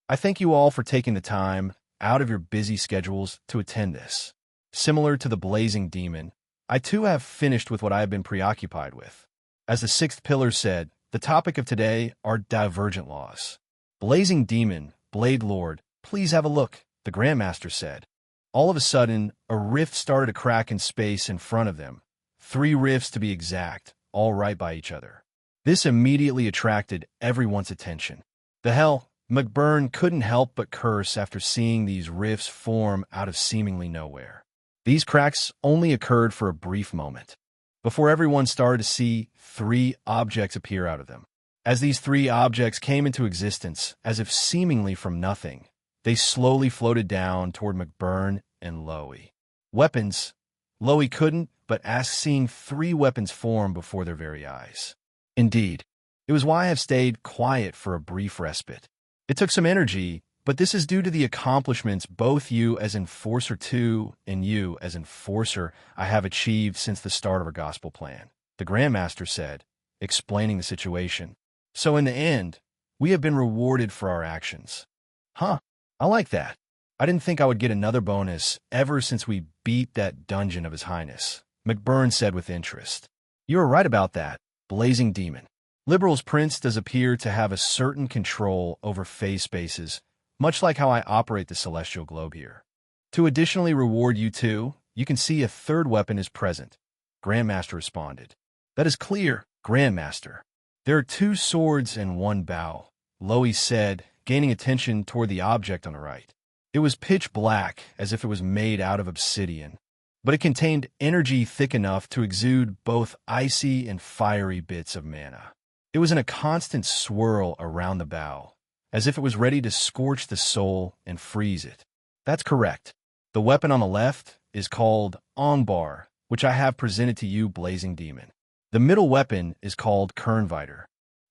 I thank you all for taking the time out of your busy schedules to attend this. Similar to the blazing demon, I too have finished with what I have been preoccupied with. As the sixth pillar said, the topic of today are divergent laws. Blazing demon, Blade Lord, please have a look, the Grandmaster said. All of a sudden, a rift started to crack in space in front of them. 3 rifts to be exact, all right by each other. This immediately attracted everyone's attention. The hell, McBurn couldn't help but curse after seeing these rifts form out of seemingly nowhere. These cracks only occurred for a brief moment, before everyone started to see 3 objects appear out of them. As these 3 objects came into existence, as if seemingly from nothing, they slowly floated down toward McBurn and Loey. Weapons. Loey couldn't but ask seeing 3 weapons form before their very eyes. Indeed, it was why I have stayed quiet for a brief respite. It took some energy, but this is due to the accomplishments both you as Enforcer 2 and you as Enforcer I have achieved since the start of our gospel plan, the Grandmaster said, explaining the situation. So in the end, we have been rewarded for our actions. Huh, I like that. I didn't think I would get another bonus ever since we beat that dungeon of His Highness, McBurn said with interest. You are right about that, Blazing Demon. Liberal's Prince does appear to have a certain control over phase spaces, much like how I operate the celestial globe here. To additionally reward you too, you can see a 3rd weapon is present, Grandmaster responded. That is clear, Grandmaster. There are 2 swords and 1 bow, Loey said, gaining attention toward the object on the right. It was pitch black, as if it was made out of obsidian, but it contained energy thick enough to exude both icy and fiery bits of mana. It was in a constant swirl around the bow, as if it was ready to scorch the soul and freeze it. That's correct. The weapon on the left is called Onbar, which I have presented to you, Blazing Demon. The middle weapon is called Kernviter,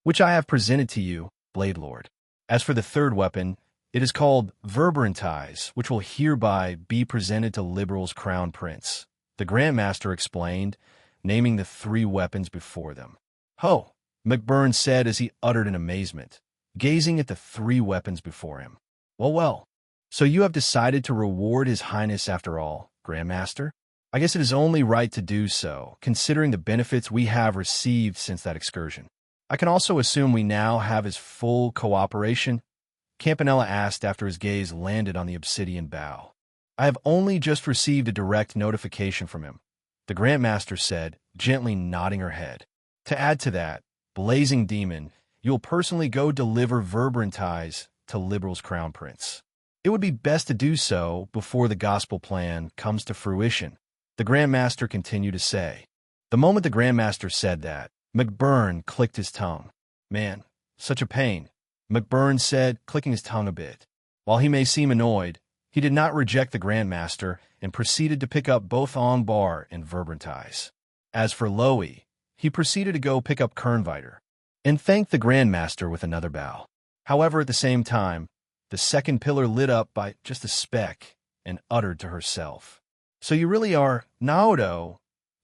which I have presented to you, Blade Lord. As for the 3rd weapon, it is called Verberantize, which will hereby be presented to Liberal's Crown Prince, the Grandmaster explained, naming the 3 weapons before them. Ho! McBurn said as he uttered in amazement, gazing at the 3 weapons before him. Well, so you have decided to reward His Highness after all, Grandmaster? I guess it is only right to do so, considering the benefits we have received since that excursion. I can also assume we now have his full cooperation, Campanella asked after his gaze landed on the obsidian bow. I have only just received a direct notification from him, the Grandmaster said, gently nodding her head. To add to that, Blazing Demon, you'll personally go deliver Verberantize to Liberal's Crown Prince. It would be best to do so before the gospel plan comes to fruition, the Grandmaster continued to say. The moment the Grandmaster said that, McBurn clicked his tongue. Man, such a pain, McBurn said, clicking his tongue a bit. While he may seem annoyed, he did not reject the Grandmaster and proceeded to pick up both Onbar and Verberantize. As for Loey, he proceeded to go pick up Kernviter and thanked the Grandmaster with another bow. However, at the same time, the 2nd pillar lit up by just a speck and uttered to herself. So you really are Naoto,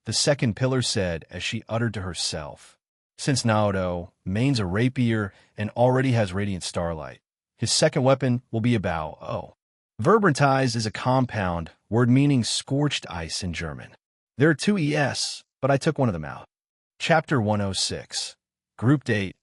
the 2nd pillar said as she uttered to herself. Since Naoto mains a rapier and already has radiant starlight, his 2nd weapon will be a bow. Oh. Verberantize is a compound word meaning scorched ice in German. There are 2 ES, but I took one of them out. Chapter 106. Group Date.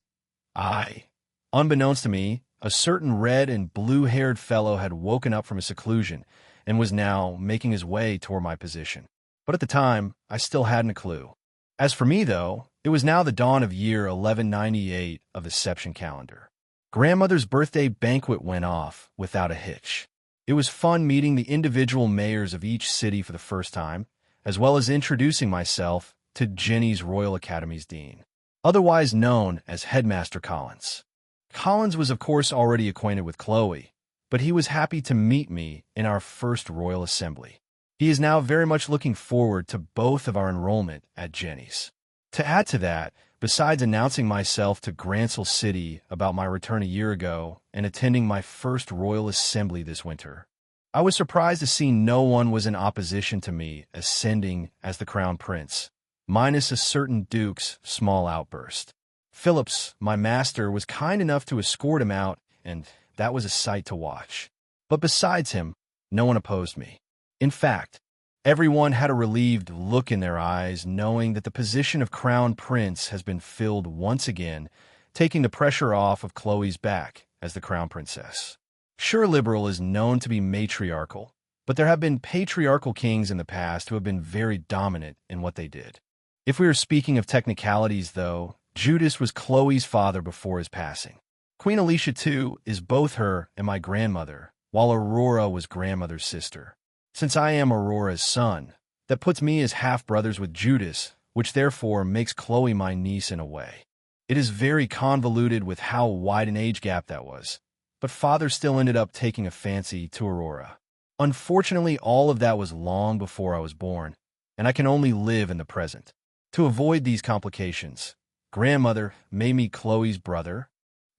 Unbeknownst to me, a certain red and blue-haired fellow had woken up from his seclusion and was now making his way toward my position. But at the time, I still hadn't a clue. As for me, though, it was now the dawn of year 1198 of the Seption calendar. Grandmother's birthday banquet went off without a hitch. It was fun meeting the individual mayors of each city for the first time, as well as introducing myself to Jenny's Royal Academy's dean, otherwise known as Headmaster Collins. Collins was of course already acquainted with Chloe, but he was happy to meet me in our first Royal Assembly. He is now very much looking forward to both of our enrollment at Jenny's. To add to that, besides announcing myself to Gransel City about my return a year ago and attending my first Royal Assembly this winter, I was surprised to see no one was in opposition to me ascending as the Crown Prince, minus a certain Duke's small outburst. Phillips, my master, was kind enough to escort him out, and that was a sight to watch. But besides him, no one opposed me. In fact, everyone had a relieved look in their eyes, knowing that the position of crown prince has been filled once again, taking the pressure off of Chloe's back as the crown princess. Sure, liberal is known to be matriarchal, but there have been patriarchal kings in the past who have been very dominant in what they did. If we are speaking of technicalities, though, Judas was Chloe's father before his passing. Queen Alicia, too, is both her and my grandmother, while Aurora was grandmother's sister. Since I am Aurora's son, that puts me as half-brothers with Judas, which therefore makes Chloe my niece in a way. It is very convoluted with how wide an age gap that was, but father still ended up taking a fancy to Aurora. Unfortunately, all of that was long before I was born, and I can only live in the present. To avoid these complications, grandmother made me Chloe's brother,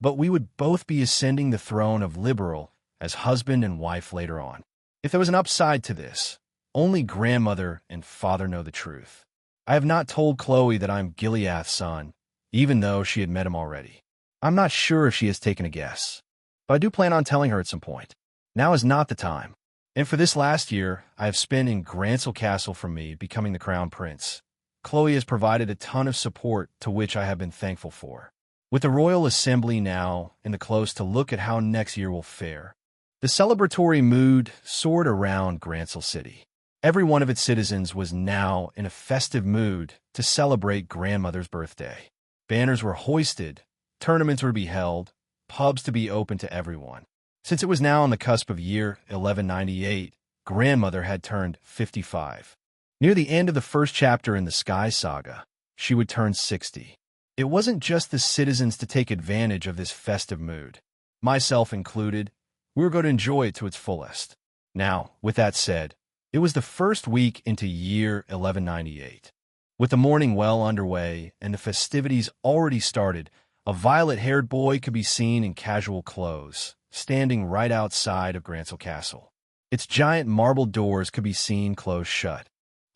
but we would both be ascending the throne of liberal as husband and wife later on. If there was an upside to this, only grandmother and father know the truth. I have not told Chloe that I'm Gileath's son, even though she had met him already. I'm not sure if she has taken a guess, but I do plan on telling her at some point. Now is not the time. And for this last year, I have spent in Grancel Castle for me becoming the crown prince. Chloe has provided a ton of support to which I have been thankful for. With the royal assembly now in the close to look at how next year will fare, the celebratory mood soared around Grancel City. Every one of its citizens was now in a festive mood to celebrate grandmother's birthday. Banners were hoisted, tournaments were to be held, pubs to be open to everyone. Since it was now on the cusp of year 1198, grandmother had turned 55. Near the end of the first chapter in the Sky Saga, she would turn 60. It wasn't just the citizens to take advantage of this festive mood. Myself included, we were going to enjoy it to its fullest. Now, with that said, it was the first week into year 1198. With the morning well underway and the festivities already started, a violet-haired boy could be seen in casual clothes, standing right outside of Grancel Castle. Its giant marble doors could be seen closed shut.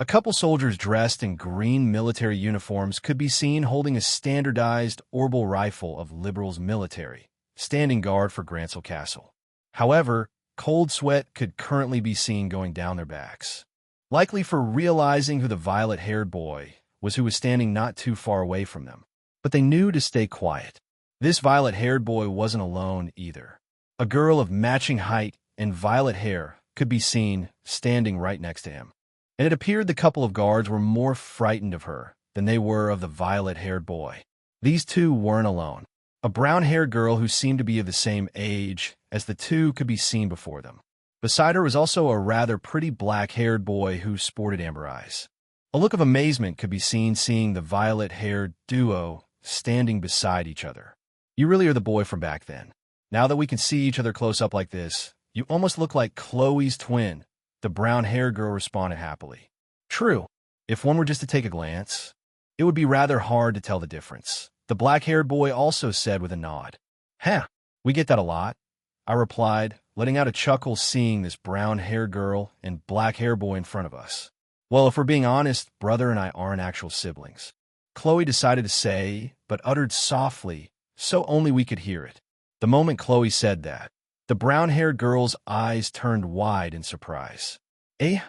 A couple soldiers dressed in green military uniforms could be seen holding a standardized orbital rifle of Liberal's military, standing guard for Grancel Castle. However, cold sweat could currently be seen going down their backs, likely for realizing who the violet-haired boy was who was standing not too far away from them. But they knew to stay quiet. This violet-haired boy wasn't alone either. A girl of matching height and violet hair could be seen standing right next to him. And it appeared the couple of guards were more frightened of her than they were of the violet-haired boy. These two weren't alone. A brown-haired girl who seemed to be of the same age as the two could be seen before them. Beside her was also a rather pretty black-haired boy who sported amber eyes. A look of amazement could be seen seeing the violet-haired duo standing beside each other. You really are the boy from back then. Now that we can see each other close up like this, you almost look like Chloe's twin, the brown-haired girl responded happily. True, if one were just to take a glance, it would be rather hard to tell the difference. The black-haired boy also said with a nod. Huh, we get that a lot, I replied, letting out a chuckle seeing this brown-haired girl and black-haired boy in front of us. Well, if we're being honest, brother and I aren't actual siblings. Chloe decided to say, but uttered softly, so only we could hear it. The moment Chloe said that, the brown-haired girl's eyes turned wide in surprise. Eh?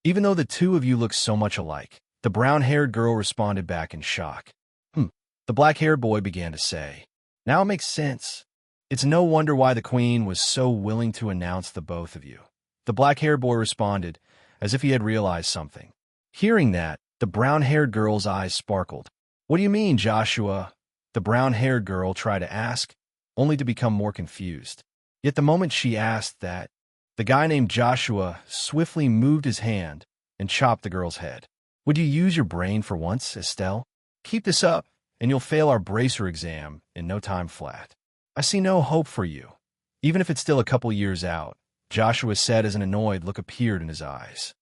Even though the two of you look so much alike, the brown-haired girl responded back in shock. The black-haired boy began to say. Now it makes sense. It's no wonder why the queen was so willing to announce the both of you. The black-haired boy responded, as if he had realized something. Hearing that, the brown-haired girl's eyes sparkled. What do you mean, Joshua? The brown-haired girl tried to ask, only to become more confused. Yet the moment she asked that, the guy named Joshua swiftly moved his hand and chopped the girl's head. Would you use your brain for once, Estelle? Keep this up, and you'll fail our bracer exam in no time flat. I see no hope for you, even if it's still a couple years out, Joshua said as an annoyed look appeared in his eyes.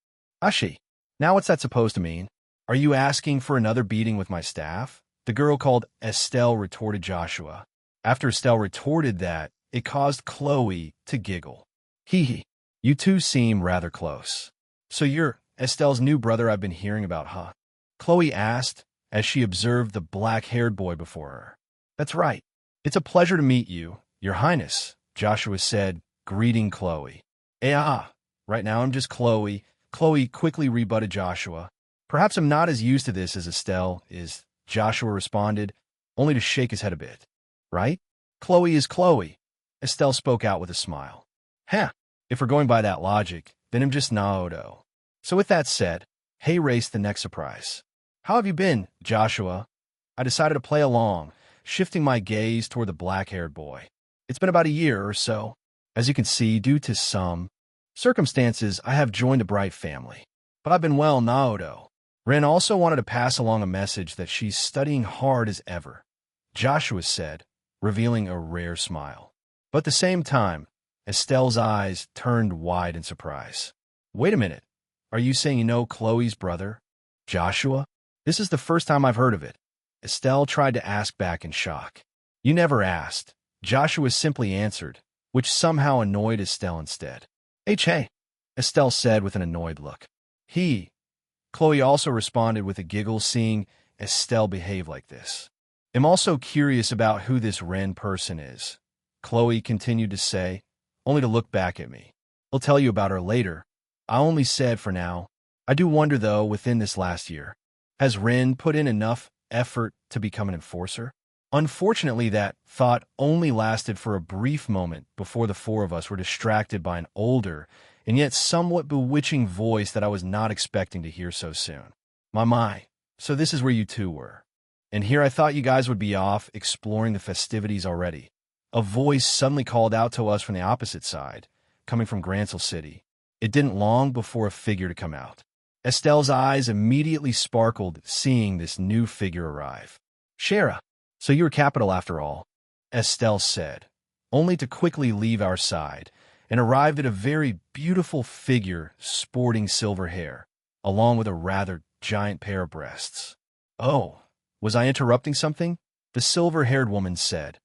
Ashi, now what's that supposed to mean? Are you asking for another beating with my staff? The girl called Estelle retorted Joshua. After Estelle retorted that, it caused Chloe to giggle. Hee hee, you two seem rather close. So you're Estelle's new brother I've been hearing about, huh? Chloe asked, as she observed the black-haired boy before her. That's right. It's a pleasure to meet you, Your Highness, Joshua said, greeting Chloe. Right now I'm just Chloe. Chloe quickly rebutted Joshua. Perhaps I'm not as used to this as Estelle is, Joshua responded, only to shake his head a bit. Right? Chloe is Chloe. Estelle spoke out with a smile. If we're going by that logic, then I'm just Naoto. So with that said, Hay raced the next surprise. How have you been, Joshua? I decided to play along, shifting my gaze toward the black-haired boy. It's been about a year or so. As you can see, due to some circumstances, I have joined a bright family. But I've been well, Naoto. Ren also wanted to pass along a message that she's studying hard as ever, Joshua said, revealing a rare smile. But at the same time, Estelle's eyes turned wide in surprise. Wait a minute. Are you saying you know Chloe's brother, Joshua? This is the first time I've heard of it. Estelle tried to ask back in shock. You never asked. Joshua simply answered, which somehow annoyed Estelle instead. Hey, Estelle said with an annoyed look. Chloe also responded with a giggle, seeing Estelle behave like this. I'm also curious about who this Ren person is, Chloe continued to say, only to look back at me. I'll tell you about her later. I only said for now. I do wonder, though, within this last year, has Ren put in enough effort to become an enforcer? Unfortunately, that thought only lasted for a brief moment before the four of us were distracted by an older and yet somewhat bewitching voice that I was not expecting to hear so soon. My, so this is where you two were. And here I thought you guys would be off exploring the festivities already. A voice suddenly called out to us from the opposite side, coming from Grancel City. It didn't long before a figure to come out. Estelle's eyes immediately sparkled, seeing this new figure arrive. Shara, so you were Capital after all, Estelle said, only to quickly leave our side, and arrived at a very beautiful figure sporting silver hair, along with a rather giant pair of breasts. Oh, was I interrupting something? The silver-haired woman said,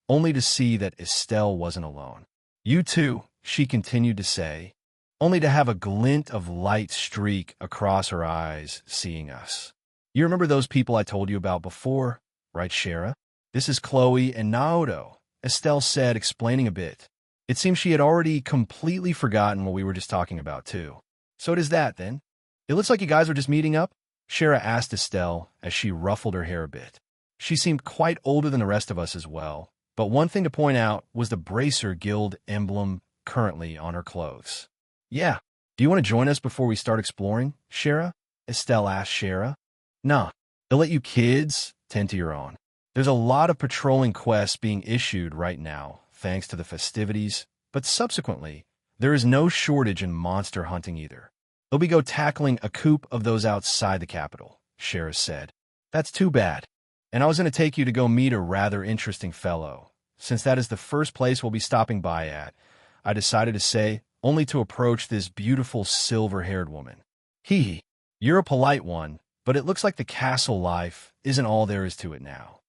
only to see that Estelle wasn't alone. You too, she continued to say, only to have a glint of light streak across her eyes, seeing us. You remember those people I told you about before, right, Shara? This is Chloe and Naoto, Estelle said, explaining a bit. It seems she had already completely forgotten what we were just talking about, too. So it is that, then? It looks like you guys were just meeting up? Shara asked Estelle as she ruffled her hair a bit. She seemed quite older than the rest of us as well, but one thing to point out was the Bracer Guild emblem currently on her clothes. Yeah. Do you want to join us before we start exploring, Shara? Estelle asked Shara. Nah, they'll let you kids tend to your own. There's a lot of patrolling quests being issued right now, thanks to the festivities, but subsequently, there is no shortage in monster hunting either. They'll be tackling a coup of those outside the capital, Shara said. That's too bad. And I was going to take you to go meet a rather interesting fellow. Since that is the first place we'll be stopping by at, I decided to say, only to approach this beautiful silver-haired woman. You're a polite one, but it looks like the castle life isn't all there is to it now.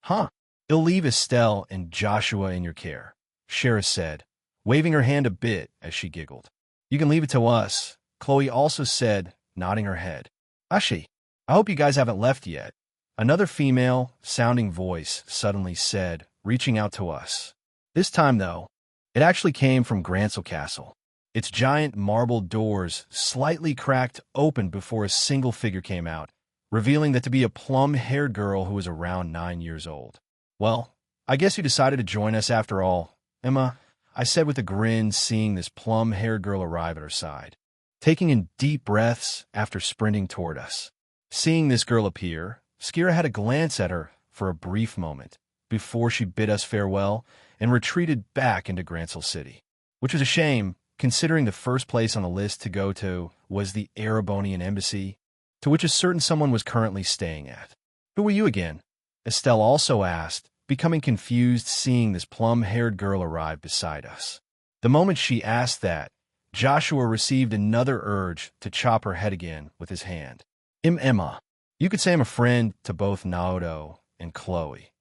Huh? It'll leave Estelle and Joshua in your care, Shara said, waving her hand a bit as she giggled. You can leave it to us, Chloe also said, nodding her head. Ashi, I hope you guys haven't left yet. Another female-sounding voice suddenly said, reaching out to us. This time, though, it actually came from Grancel Castle. Its giant marble doors slightly cracked open before a single figure came out, revealing that to be a plum-haired girl who was around 9 years old. Well, I guess you decided to join us after all, Emma, I said with a grin, seeing this plum-haired girl arrive at her side, taking in deep breaths after sprinting toward us. Seeing this girl appear, Skira had a glance at her for a brief moment before she bid us farewell and retreated back into Grancel City, which was a shame, considering the first place on the list to go to was the Erebonian embassy, to which a certain someone was currently staying at. Who were you again? Estelle also asked, becoming confused seeing this plum-haired girl arrive beside us. The moment she asked that, Joshua received another urge to chop her head again with his hand. Emma. You could say I'm a friend to both Naoto and Chloe,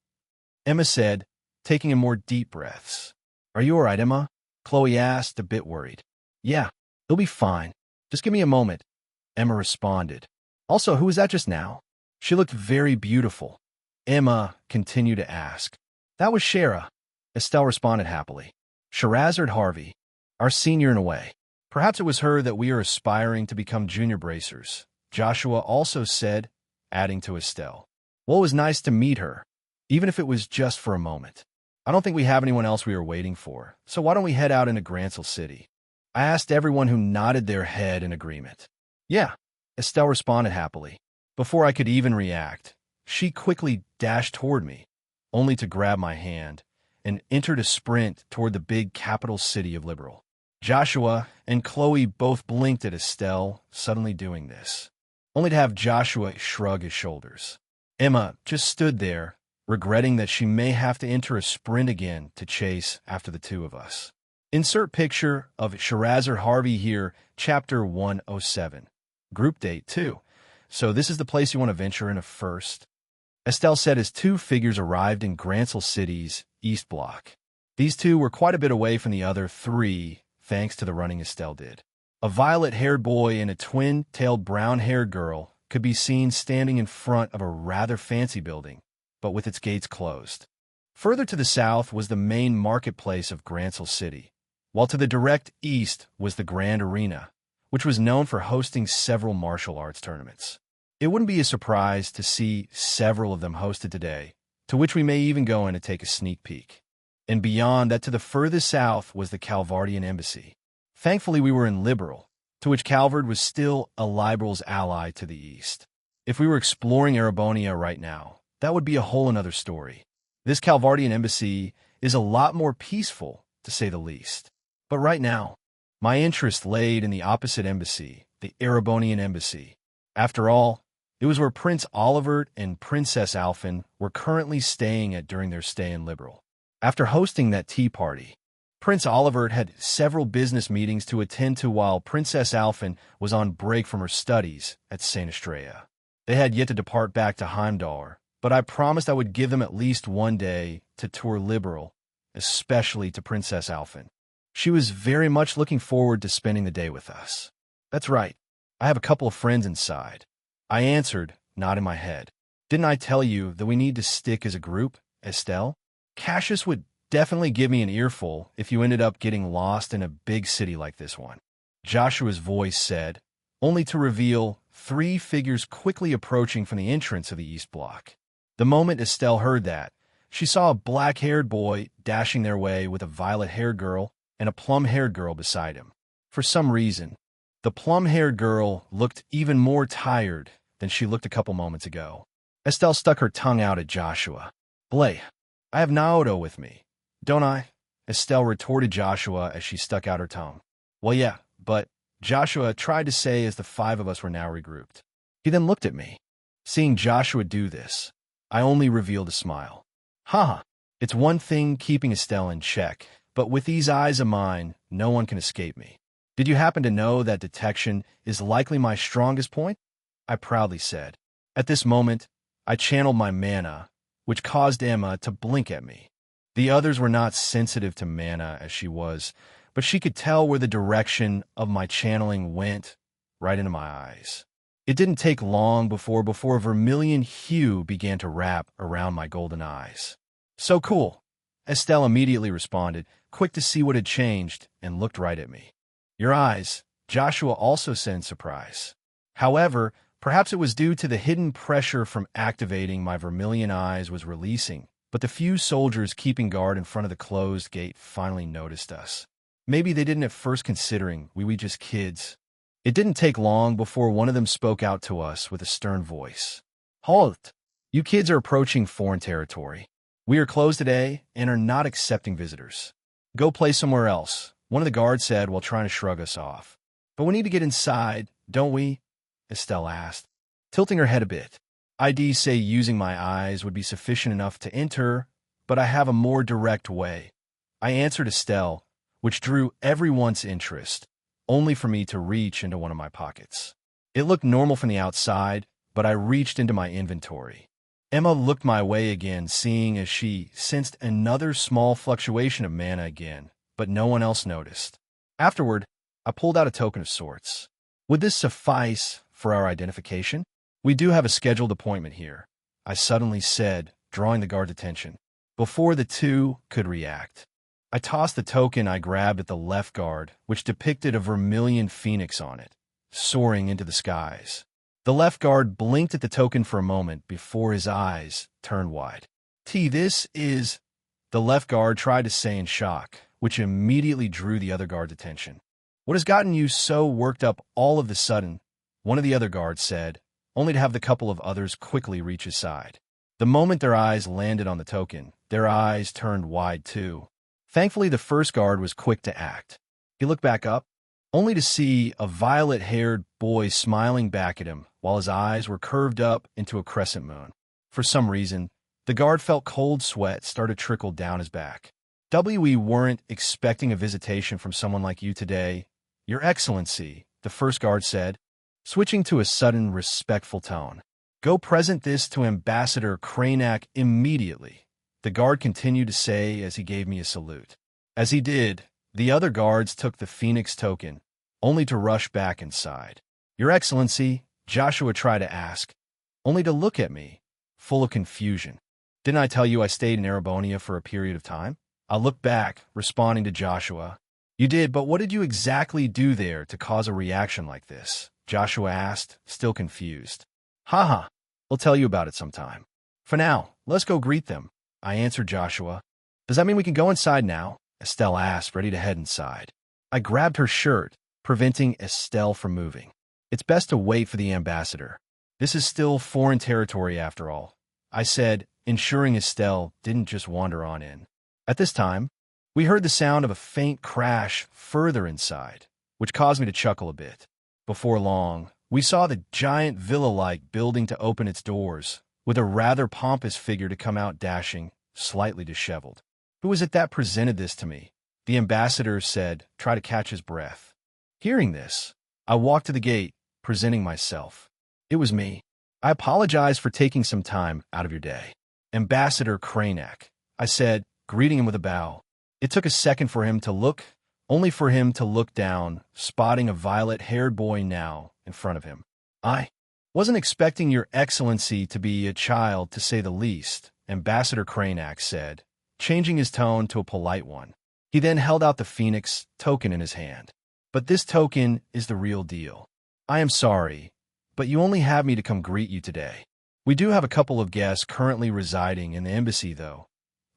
Emma said, taking in more deep breaths. Are you all right, Emma? Chloe asked, a bit worried. Yeah, it'll be fine. Just give me a moment, Emma responded. Also, who was that just now? She looked very beautiful, Emma continued to ask. That was Shara, Estelle responded happily. Sherazard Harvey, our senior in a way. Perhaps it was her that we are aspiring to become junior bracers, Joshua also said, adding to Estelle. Well, it was nice to meet her, even if it was just for a moment. I don't think we have anyone else we are waiting for, so why don't we head out into Grantsell City? I asked everyone who nodded their head in agreement. Yeah, Estelle responded happily. Before I could even react, she quickly dashed toward me, only to grab my hand, and entered a sprint toward the big capital city of Liberal. Joshua and Chloe both blinked at Estelle suddenly doing this, only to have Joshua shrug his shoulders. Emma just stood there, regretting that she may have to enter a sprint again to chase after the two of us. Insert picture of Sherazard Harvey here, Chapter 107. Group date, too. So this is the place you want to venture into first? Estelle said as two figures arrived in Grantsell City's East Block. These two were quite a bit away from the other three, thanks to the running Estelle did. A violet-haired boy and a twin-tailed brown-haired girl could be seen standing in front of a rather fancy building, but with its gates closed. Further to the south was the main marketplace of Grantsell City, while to the direct east was the Grand Arena, which was known for hosting several martial arts tournaments. It wouldn't be a surprise to see several of them hosted today, to which we may even go in to take a sneak peek. And beyond that, to the furthest south was the Calvardian Embassy. Thankfully, we were in Liberal, to which Calvard was still a Liberal's ally to the east. If we were exploring Erebonia right now, that would be a whole another story. This Calvardian Embassy is a lot more peaceful, to say the least. But right now, my interest laid in the opposite embassy, the Erebonian Embassy. After all, it was where Prince Oliver and Princess Alphen were currently staying at during their stay in Liberal. After hosting that tea party, Prince Oliver had several business meetings to attend to while Princess Alphen was on break from her studies at St. Estrella. They had yet to depart back to Heimdall, but I promised I would give them at least one day to tour Liberal, especially to Princess Alphen. She was very much looking forward to spending the day with us. That's right, I have a couple of friends inside. I answered, nodding my head. Didn't I tell you that we need to stick as a group, Estelle? Cassius would definitely give me an earful if you ended up getting lost in a big city like this one. Joshua's voice said, only to reveal three figures quickly approaching from the entrance of the East Block. The moment Estelle heard that, she saw a black-haired boy dashing their way with a violet-haired girl and a plum-haired girl beside him. For some reason, the plum-haired girl looked even more tired than she looked a couple moments ago. Estelle stuck her tongue out at Joshua. Blay, I have Naoto with me, don't I? Estelle retorted Joshua as she stuck out her tongue. Well, yeah, but Joshua tried to say as the five of us were now regrouped. He then looked at me. Seeing Joshua do this, I only revealed a smile. Haha, it's one thing keeping Estelle in check, but with these eyes of mine, no one can escape me. Did you happen to know that detection is likely my strongest point? I proudly said. At this moment, I channeled my mana, which caused Emma to blink at me. The others were not sensitive to mana as she was, but she could tell where the direction of my channeling went, right into my eyes. It didn't take long before a vermilion hue began to wrap around my golden eyes. So cool, Estelle immediately responded, quick to see what had changed, and looked right at me. Your eyes, Joshua also said in surprise. However, perhaps it was due to the hidden pressure from activating my vermilion eyes was releasing, but the few soldiers keeping guard in front of the closed gate finally noticed us. Maybe they didn't at first considering we were just kids. It didn't take long before one of them spoke out to us with a stern voice. Halt! You kids are approaching foreign territory. We are closed today and are not accepting visitors. Go play somewhere else, one of the guards said while trying to shrug us off. But we need to get inside, don't we? Estelle asked, tilting her head a bit. IDs say using my eyes would be sufficient enough to enter, but I have a more direct way. I answered Estelle, which drew everyone's interest, only for me to reach into one of my pockets. It looked normal from the outside, but I reached into my inventory. Emma looked my way again, seeing as she sensed another small fluctuation of mana again, but no one else noticed. Afterward, I pulled out a token of sorts. Would this suffice for our identification? We do have a scheduled appointment here, I suddenly said, drawing the guard's attention, before the two could react. I tossed the token I grabbed at the left guard, which depicted a vermilion phoenix on it, soaring into the skies. The left guard blinked at the token for a moment before his eyes turned wide. This is... The left guard tried to say in shock, which immediately drew the other guard's attention. What has gotten you so worked up all of a sudden? One of the other guards said, only to have the couple of others quickly reach his side. The moment their eyes landed on the token, their eyes turned wide too. Thankfully, the first guard was quick to act. He looked back up, only to see a violet-haired boy smiling back at him while his eyes were curved up into a crescent moon. For some reason, the guard felt cold sweat start to trickle down his back. We weren't expecting a visitation from someone like you today, Your Excellency, the first guard said, switching to a sudden, respectful tone. Go present this to Ambassador Cranak immediately, the guard continued to say as he gave me a salute. As he did, the other guards took the Phoenix token, only to rush back inside. Your Excellency, Joshua tried to ask, only to look at me, full of confusion. Didn't I tell you I stayed in Erebonia for a period of time? I looked back, responding to Joshua. You did, but what did you exactly do there to cause a reaction like this? Joshua asked, still confused. Haha, I'll tell you about it sometime. For now, let's go greet them, I answered Joshua. Does that mean we can go inside now? Estelle asked, ready to head inside. I grabbed her shirt, preventing Estelle from moving. It's best to wait for the ambassador. This is still foreign territory after all, I said, ensuring Estelle didn't just wander on in. At this time, we heard the sound of a faint crash further inside, which caused me to chuckle a bit. Before long, we saw the giant villa-like building to open its doors, with a rather pompous figure to come out dashing, slightly disheveled. Who was it that presented this to me? The ambassador said, try to catch his breath. Hearing this, I walked to the gate, presenting myself. It was me. I apologize for taking some time out of your day. Ambassador Cranak, I said, greeting him with a bow. It took a second for him to look, only for him to look down, spotting a violet-haired boy now in front of him. I wasn't expecting Your Excellency to be a child, to say the least, Ambassador Cranak said, changing his tone to a polite one. He then held out the Phoenix token in his hand. But this token is the real deal. I am sorry, but you only have me to come greet you today. We do have a couple of guests currently residing in the embassy, though,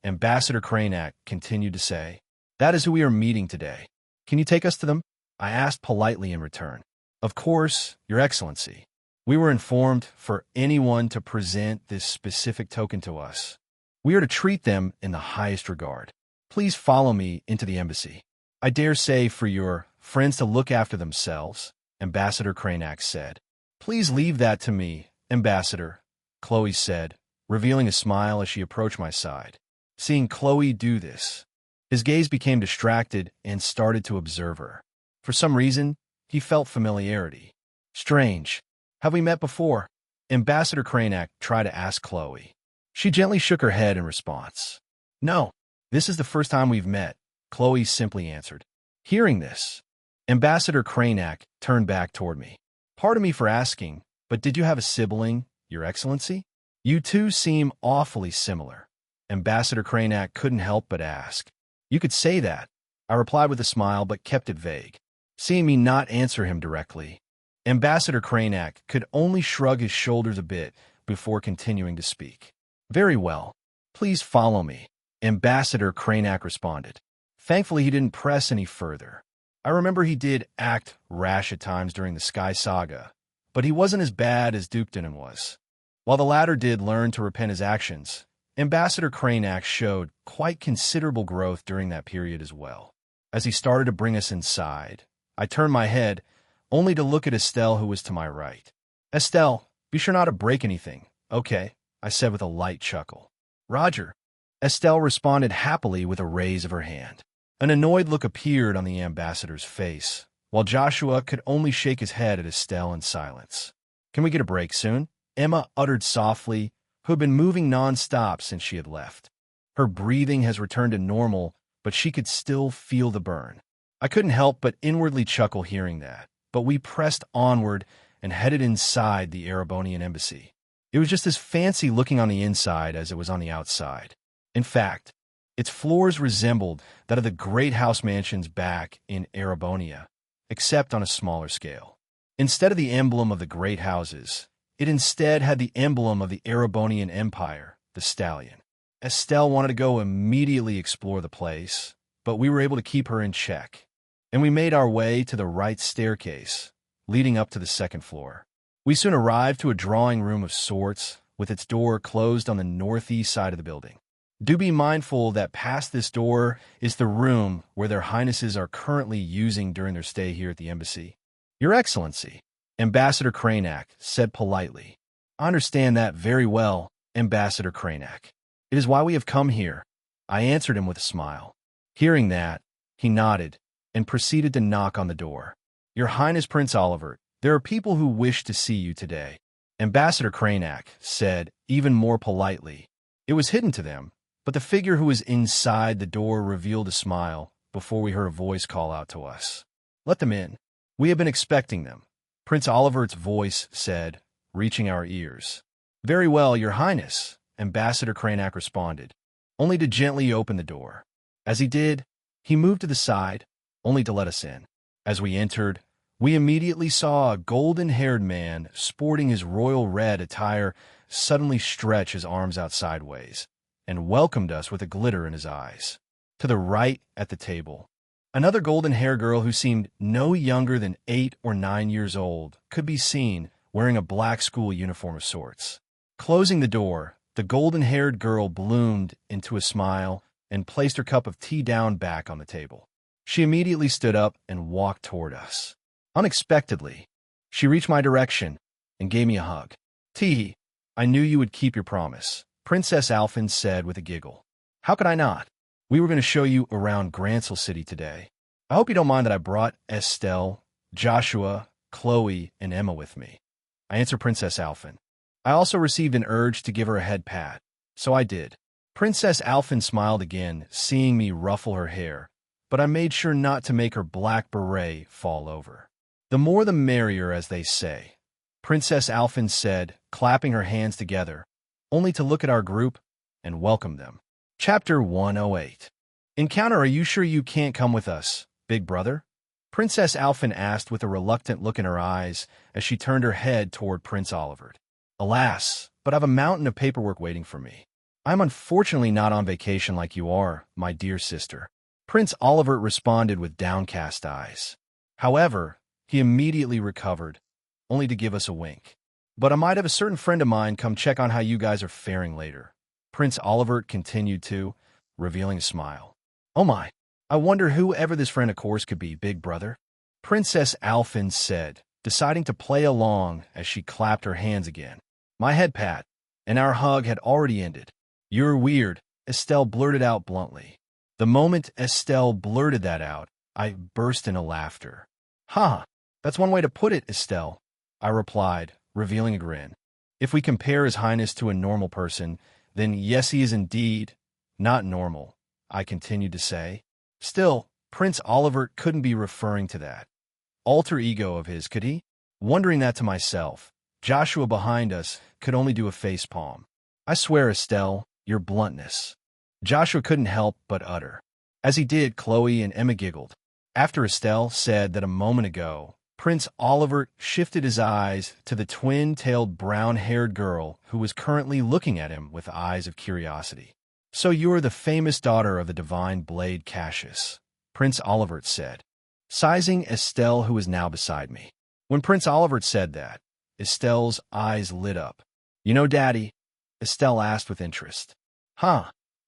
Ambassador Cranak continued to say. That is who we are meeting today. Can you take us to them? I asked politely in return. Of course, Your Excellency. We were informed for anyone to present this specific token to us. We are to treat them in the highest regard. Please follow me into the embassy. I dare say for your friends to look after themselves, Ambassador Cranak said. Please leave that to me, Ambassador, Chloe said, revealing a smile as she approached my side. Seeing Chloe do this, his gaze became distracted and started to observe her. For some reason, he felt familiarity. Strange. Have we met before? Ambassador Cranak tried to ask Chloe. She gently shook her head in response. No, this is the first time we've met, Chloe simply answered. Hearing this, Ambassador Cranak turned back toward me. Pardon me for asking, but did you have a sibling, Your Excellency? You two seem awfully similar. Ambassador Cranak couldn't help but ask. You could say that, I replied with a smile but kept it vague. Seeing me not answer him directly, Ambassador Cranak could only shrug his shoulders a bit before continuing to speak. Very well. Please follow me, Ambassador Cranak responded. Thankfully, he didn't press any further. I remember he did act rash at times during the Sky Saga, but he wasn't as bad as Duke Denon was. While the latter did learn to repent his actions, Ambassador Cranak showed quite considerable growth during that period as well. As he started to bring us inside, I turned my head, only to look at Estelle, who was to my right. Estelle, be sure not to break anything. Okay, I said with a light chuckle. Roger. Estelle responded happily with a raise of her hand. An annoyed look appeared on the ambassador's face, while Joshua could only shake his head at Estelle in silence. Can we get a break soon? Emma uttered softly, who had been moving non-stop since she had left. Her breathing has returned to normal, but she could still feel the burn. I couldn't help but inwardly chuckle hearing that, but we pressed onward and headed inside the Erebonian embassy. It was just as fancy looking on the inside as it was on the outside. In fact, Its floors resembled that of the great house mansions back in Erebonia, except on a smaller scale. Instead of the emblem of the great houses, it instead had the emblem of the Erebonian Empire, the stallion. Estelle wanted to go immediately explore the place, but we were able to keep her in check, and we made our way to the right staircase, leading up to the second floor. We soon arrived to a drawing room of sorts, with its door closed on the northeast side of the building. Do be mindful that past this door is the room where their highnesses are currently using during their stay here at the embassy. Your Excellency, Ambassador Cranak said politely. I understand that very well, Ambassador Cranak. It is why we have come here. I answered him with a smile. Hearing that, he nodded and proceeded to knock on the door. Your Highness Prince Oliver, there are people who wish to see you today. Ambassador Cranak said, even more politely. It was hidden to them, but the figure who was inside the door revealed a smile before we heard a voice call out to us. Let them in. We have been expecting them, Prince Oliver's voice said, reaching our ears. Very well, Your Highness, Ambassador Cranak responded, only to gently open the door. As he did, he moved to the side, only to let us in. As we entered, we immediately saw a golden-haired man sporting his royal red attire suddenly stretch his arms out sideways and welcomed us with a glitter in his eyes. To the right at the table, another golden-haired girl who seemed no younger than 8 or 9 years old could be seen wearing a black school uniform of sorts. Closing the door, the golden-haired girl bloomed into a smile and placed her cup of tea down back on the table. She immediately stood up and walked toward us. Unexpectedly, she reached my direction and gave me a hug. Tee, I knew you would keep your promise, Princess Alphen said with a giggle. How could I not? We were going to show you around Grancel City today. I hope you don't mind that I brought Estelle, Joshua, Chloe, and Emma with me. I answered Princess Alphen. I also received an urge to give her a head pat, so I did. Princess Alphen smiled again, seeing me ruffle her hair, but I made sure not to make her black beret fall over. The more the merrier, as they say, Princess Alphen said, clapping her hands together, only to look at our group and welcome them. Chapter 108. Encounter, are you sure you can't come with us, big brother? Princess Alphen asked with a reluctant look in her eyes as she turned her head toward Prince Oliver. Alas, but I've a mountain of paperwork waiting for me. I'm unfortunately not on vacation like you are, my dear sister. Prince Oliver responded with downcast eyes. However, he immediately recovered, only to give us a wink. But I might have a certain friend of mine come check on how you guys are faring later. Prince Oliver continued to, revealing a smile. Oh my, I wonder whoever this friend of course could be, big brother. Princess Alphen said, deciding to play along as she clapped her hands again. My head pat, and our hug had already ended. You're weird, Estelle blurted out bluntly. The moment Estelle blurted that out, I burst into laughter. Ha, that's one way to put it, Estelle, I replied, revealing a grin. If we compare His Highness to a normal person, then yes, he is indeed not normal, I continued to say. Still, Prince Oliver couldn't be referring to that alter ego of his, could he? Wondering that to myself, Joshua behind us could only do a face palm. I swear, Estelle, your bluntness. Joshua couldn't help but utter. As he did, Chloe and Emma giggled. After Estelle said that a moment ago, Prince Oliver shifted his eyes to the twin-tailed brown-haired girl who was currently looking at him with eyes of curiosity. So you are the famous daughter of the divine blade Cassius, Prince Oliver said, sizing Estelle, who was now beside me. When Prince Oliver said that, Estelle's eyes lit up. You know, Daddy? Estelle asked with interest. Huh?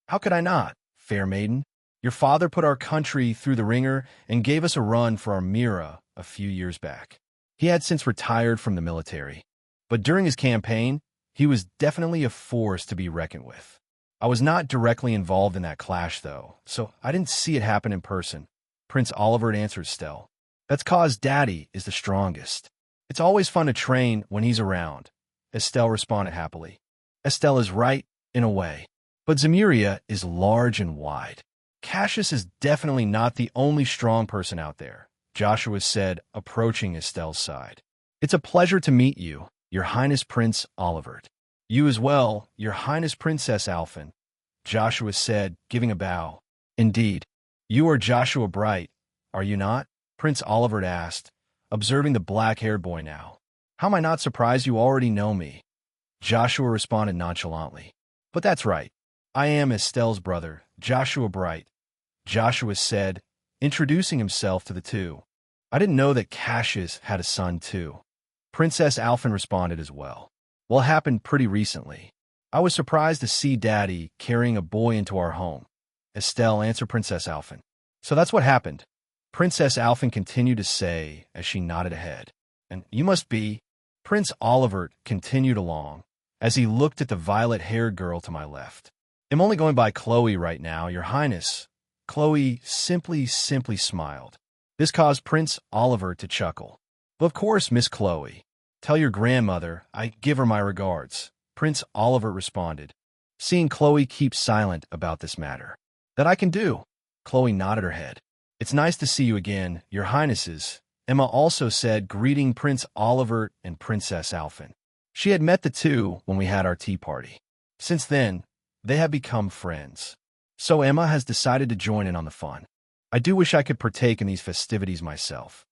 How could I not, fair maiden? Your father put our country through the ringer and gave us a run for our Mira a few years back. He had since retired from the military, but during his campaign, he was definitely a force to be reckoned with. I was not directly involved in that clash, though, so I didn't see it happen in person. Prince Oliver answered Estelle. That's 'cause Daddy is the strongest. It's always fun to train when he's around, Estelle responded happily. Estelle is right, in a way, but Zemuria is large and wide. Cassius is definitely not the only strong person out there, Joshua said, approaching Estelle's side. It's a pleasure to meet you, Your Highness Prince Oliver. You as well, Your Highness Princess Alphen, Joshua said, giving a bow. Indeed. You are Joshua Bright, are you not? Prince Oliver asked, observing the black-haired boy now. How am I not surprised you already know me? Joshua responded nonchalantly. But that's right. I am Estelle's brother, Joshua Bright, Joshua said, introducing himself to the two. I didn't know that Cassius had a son too. Princess Alphen responded as well. Well, it happened pretty recently. I was surprised to see Daddy carrying a boy into our home. Estelle answered Princess Alphen. So that's what happened. Princess Alphen continued to say as she nodded ahead. And you must be. Prince Oliver continued along as he looked at the violet-haired girl to my left. I'm only going by Chloe right now, Your Highness. Chloe simply smiled. This caused Prince Oliver to chuckle. Well, of course, Miss Chloe. Tell your grandmother I give her my regards, Prince Oliver responded, seeing Chloe keep silent about this matter. That I can do. Chloe nodded her head. It's nice to see you again, Your Highnesses, Emma also said, greeting Prince Oliver and Princess Alphen. She had met the two when we had our tea party. Since then, they have become friends. So Emma has decided to join in on the fun. I do wish I could partake in these festivities myself.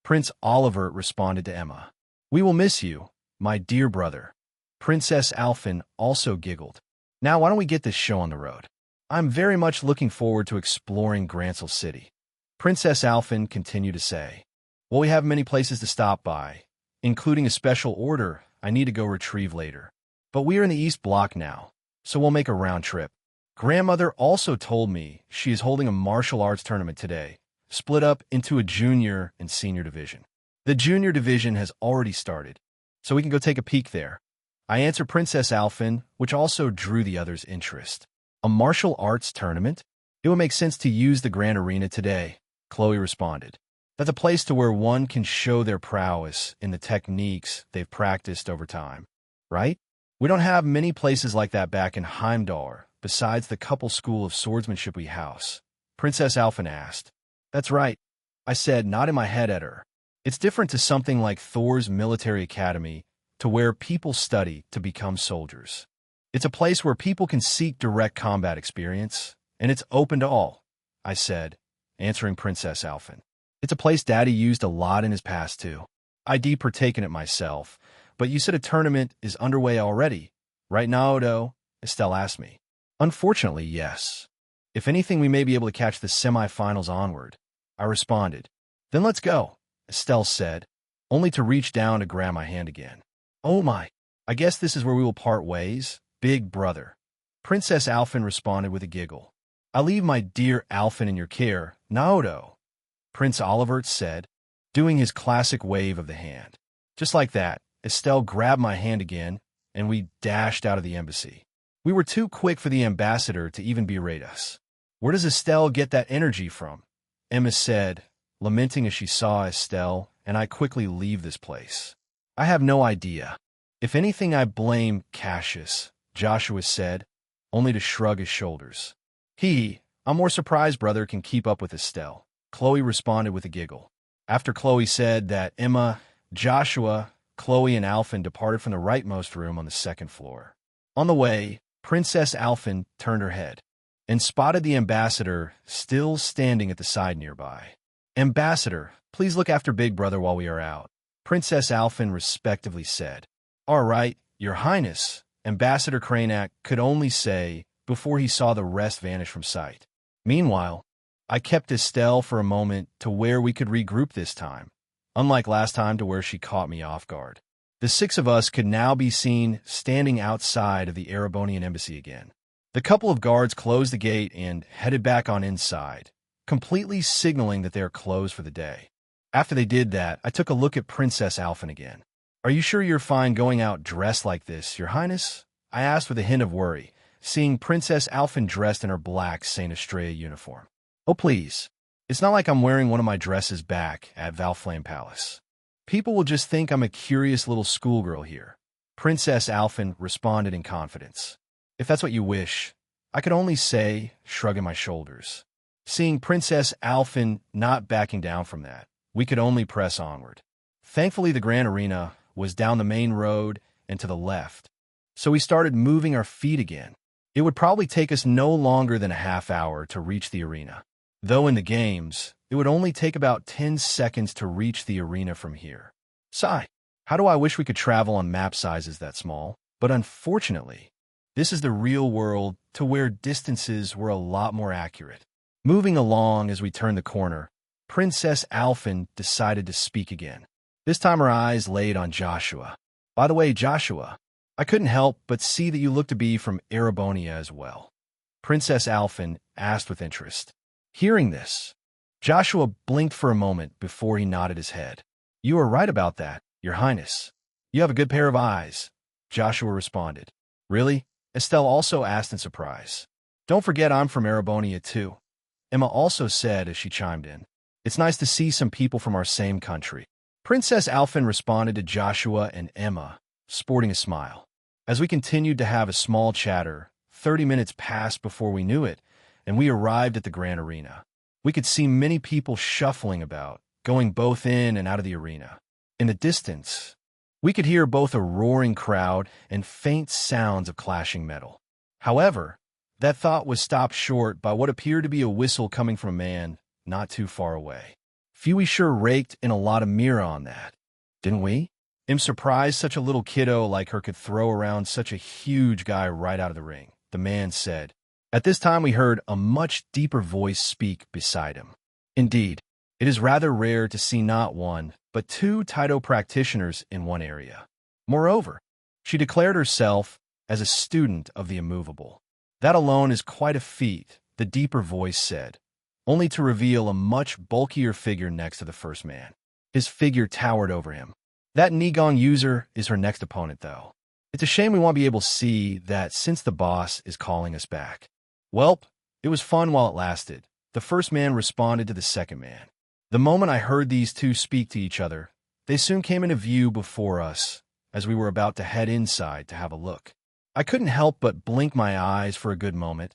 Prince Oliver responded to Emma. We will miss you, my dear brother. Princess Alphen also giggled. Now why don't we get this show on the road? I'm very much looking forward to exploring Grancel City. Princess Alphen continued to say. Well, we have many places to stop by, including a special order I need to go retrieve later. But we are in the East Block now, so we'll make a round trip. Grandmother also told me she is holding a martial arts tournament today, split up into a junior and senior division. The junior division has already started, so we can go take a peek there. I answered Princess Alphen, which also drew the others' interest. A martial arts tournament? It would make sense to use the Grand Arena today, Chloe responded. That's a place to where one can show their prowess in the techniques they've practiced over time, right? We don't have many places like that back in Heimdall, besides the couple school of swordsmanship we house. Princess Alphen asked. That's right, I said, nodding my head at her. It's different to something like Thor's military academy, to where people study to become soldiers. It's a place where people can seek direct combat experience, and it's open to all, I said, answering Princess Alphen. It's a place Daddy used a lot in his past, too. I'd partaken it myself, but you said a tournament is underway already, right now, Odo? Estelle asked me. Unfortunately, yes. If anything, we may be able to catch the semi-finals onward, I responded. Then let's go, Estelle said, only to reach down to grab my hand again. Oh my, I guess this is where we will part ways, big brother. Princess Alphen responded with a giggle. I leave my dear Alphen in your care, Naoto, Prince Oliver said, doing his classic wave of the hand. Just like that, Estelle grabbed my hand again, and we dashed out of the embassy. We were too quick for the ambassador to even berate us. Where does Estelle get that energy from? Emma said, lamenting as she saw Estelle and I quickly leave this place. I have no idea. If anything, I blame Cassius, Joshua said, only to shrug his shoulders. I'm more surprised brother can keep up with Estelle. Chloe responded with a giggle. After Chloe said that, Emma, Joshua, Chloe, and Alphen departed from the rightmost room on the second floor. On the way, Princess Alphen turned her head and spotted the ambassador still standing at the side nearby. Ambassador, please look after Big Brother while we are out, Princess Alphen respectively said. All right, Your Highness, Ambassador Cranak could only say before he saw the rest vanish from sight. Meanwhile, I kept Estelle for a moment to where we could regroup this time, unlike last time to where she caught me off guard. The six of us could now be seen standing outside of the Erebonian embassy again. The couple of guards closed the gate and headed back on inside, completely signaling that they are closed for the day. After they did that, I took a look at Princess Alphen again. Are you sure you're fine going out dressed like this, Your Highness? I asked with a hint of worry, seeing Princess Alphen dressed in her black Saint Estrella uniform. Oh, please. It's not like I'm wearing one of my dresses back at Valflame Palace. People will just think I'm a curious little schoolgirl here. Princess Alphen responded in confidence. If that's what you wish, I could only say, shrugging my shoulders. Seeing Princess Alphen not backing down from that, we could only press onward. Thankfully, the Grand Arena was down the main road and to the left, so we started moving our feet again. It would probably take us no longer than a half hour to reach the arena. Though in the games, it would only take about 10 seconds to reach the arena from here. Sigh. How do I wish we could travel on map sizes that small? But unfortunately, this is the real world to where distances were a lot more accurate. Moving along as we turned the corner, Princess Alphen decided to speak again. This time her eyes laid on Joshua. By the way, Joshua, I couldn't help but see that you look to be from Erebonia as well. Princess Alphen asked with interest. Hearing this, Joshua blinked for a moment before he nodded his head. You are right about that, Your Highness. You have a good pair of eyes, Joshua responded. Really? Estelle also asked in surprise. Don't forget I'm from Erebonia too, Emma also said as she chimed in. It's nice to see some people from our same country. Princess Alphen responded to Joshua and Emma, sporting a smile. As we continued to have a small chatter, 30 minutes passed before we knew it, and we arrived at the Grand Arena. We could see many people shuffling about, going both in and out of the arena. In the distance, we could hear both a roaring crowd and faint sounds of clashing metal. However, that thought was stopped short by what appeared to be a whistle coming from a man not too far away. We sure raked in a lot of mira on that, didn't we? I'm surprised such a little kiddo like her could throw around such a huge guy right out of the ring, the man said. At this time we heard a much deeper voice speak beside him. Indeed, it is rather rare to see not one, but two Taito practitioners in one area. Moreover, she declared herself as a student of the immovable. That alone is quite a feat, the deeper voice said, only to reveal a much bulkier figure next to the first man. His figure towered over him. That Nigong user is her next opponent, though. It's a shame we won't be able to see that since the boss is calling us back. Welp, it was fun while it lasted. The first man responded to the second man. The moment I heard these two speak to each other, they soon came into view before us, as we were about to head inside to have a look. I couldn't help but blink my eyes for a good moment,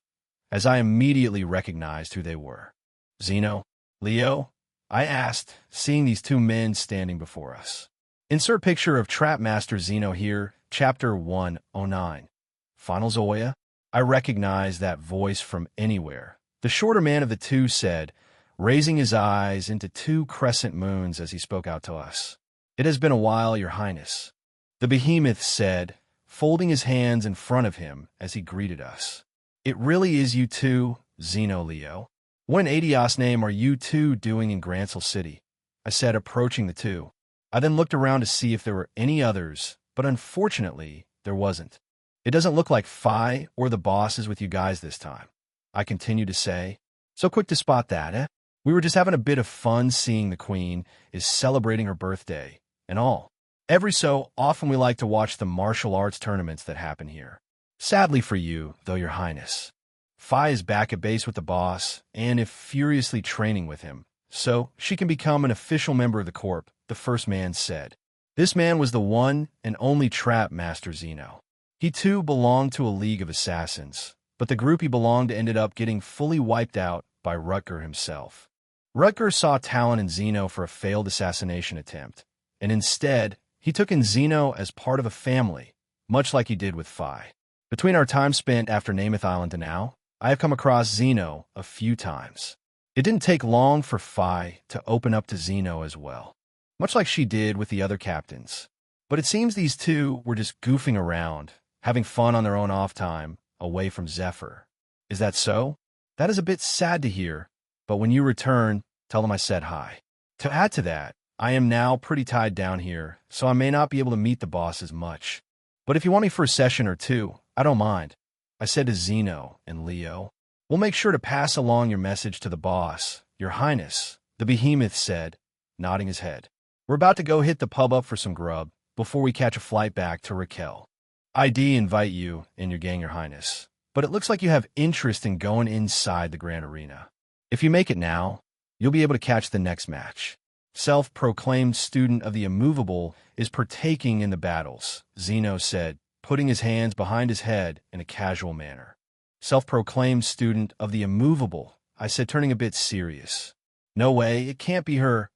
as I immediately recognized who they were. Zeno? Leo? I asked, seeing these two men standing before us. Insert picture of Trap Master Zeno here, Chapter 109. Final Zoya? I recognized that voice from anywhere. The shorter man of the two said, raising his eyes into two crescent moons as he spoke out to us. It has been a while, Your Highness. The behemoth said, folding his hands in front of him as he greeted us. It really is you two, Zeno Leo. What in Adios name are you two doing in Grancel City? I said, approaching the two. I then looked around to see if there were any others, but unfortunately, there wasn't. It doesn't look like Phi or the boss is with you guys this time. I continued to say, so quick to spot that, eh? We were just having a bit of fun seeing the Queen is celebrating her birthday, and all. Every so often we like to watch the martial arts tournaments that happen here. Sadly for you, though, Your Highness. Phi is back at base with the boss, and if furiously training with him, so she can become an official member of the Corp, the first man said. This man was the one and only Trap Master Zeno. He too belonged to a league of assassins, but the group he belonged to ended up getting fully wiped out by Rutger himself. Rutger saw talent in Zeno for a failed assassination attempt, and instead, he took in Zeno as part of a family, much like he did with Phi. Between our time spent after Namath Island to now, I have come across Zeno a few times. It didn't take long for Phi to open up to Zeno as well, much like she did with the other captains. But it seems these two were just goofing around, having fun on their own off time, away from Zephyr. Is that so? That is a bit sad to hear, but when you return, tell them I said hi. To add to that, I am now pretty tied down here, so I may not be able to meet the boss as much. But if you want me for a session or two, I don't mind. I said to Zeno and Leo. We'll make sure to pass along your message to the boss, Your Highness, the behemoth said, nodding his head. We're about to go hit the pub up for some grub before we catch a flight back to Raquel. ID invite you and your gang, Your Highness, but it looks like you have interest in going inside the Grand Arena. If you make it now, you'll be able to catch the next match. Self-proclaimed student of the immovable is partaking in the battles, Zeno said, putting his hands behind his head in a casual manner. Self-proclaimed student of the immovable, I said, turning a bit serious. No way, it can't be her.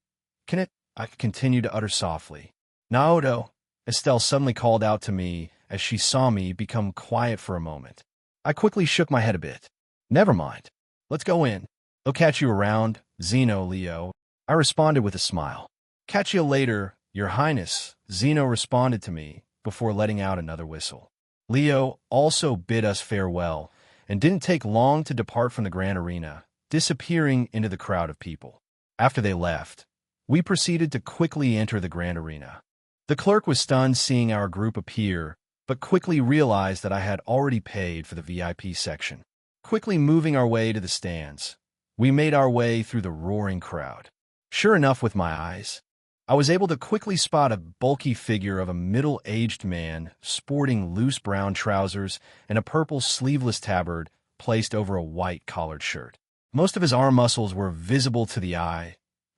Can it? I continued to utter softly. Naoto, Estelle suddenly called out to me as she saw me become quiet for a moment. I quickly shook my head a bit. Never mind. Let's go in. I'll catch you around, Zeno, Leo. I responded with a smile. Catch you later, Your Highness, Zeno responded to me before letting out another whistle. Leo also bid us farewell and didn't take long to depart from the grand arena, disappearing into the crowd of people. After they left, we proceeded to quickly enter the grand arena. The clerk was stunned seeing our group appear, but quickly realized that I had already paid for the VIP section. Quickly moving our way to the stands, we made our way through the roaring crowd. Sure enough, with my eyes, I was able to quickly spot a bulky figure of a middle-aged man sporting loose brown trousers and a purple sleeveless tabard placed over a white collared shirt. Most of his arm muscles were visible to the eye,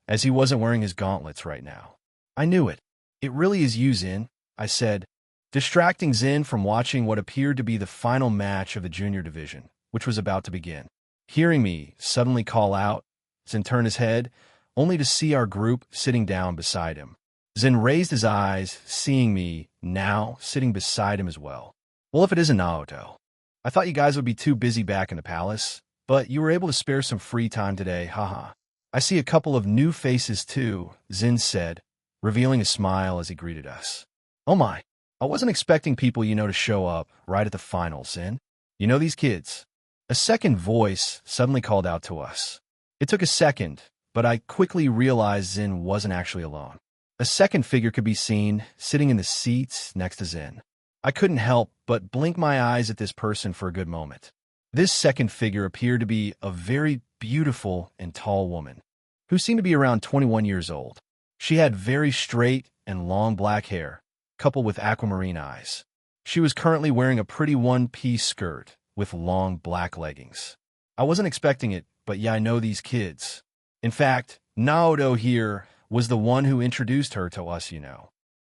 as he wasn't wearing his gauntlets right now. I knew it. It really is you, Zin, I said, distracting Zin from watching what appeared to be the final match of the junior division, which was about to begin. Hearing me suddenly call out, Zin turned his head, only to see our group sitting down beside him. Zin raised his eyes, seeing me now sitting beside him as well. Well, if it isn't Naoto. I thought you guys would be too busy back in the palace, but you were able to spare some free time today, haha. I see a couple of new faces too, Zin said, revealing a smile as he greeted us. Oh my, I wasn't expecting people to show up right at the finals, Zin. You know these kids? A second voice suddenly called out to us. It took a second, but I quickly realized Zin wasn't actually alone. A second figure could be seen sitting in the seats next to Zin. I couldn't help but blink my eyes at this person for a good moment. This second figure appeared to be a very beautiful and tall woman, who seemed to be around 21 years old. She had very straight and long black hair, coupled with aquamarine eyes. She was currently wearing a pretty one-piece skirt with long black leggings. I wasn't expecting it, but yeah, I know these kids. In fact, Naoto here was the one who introduced her to us,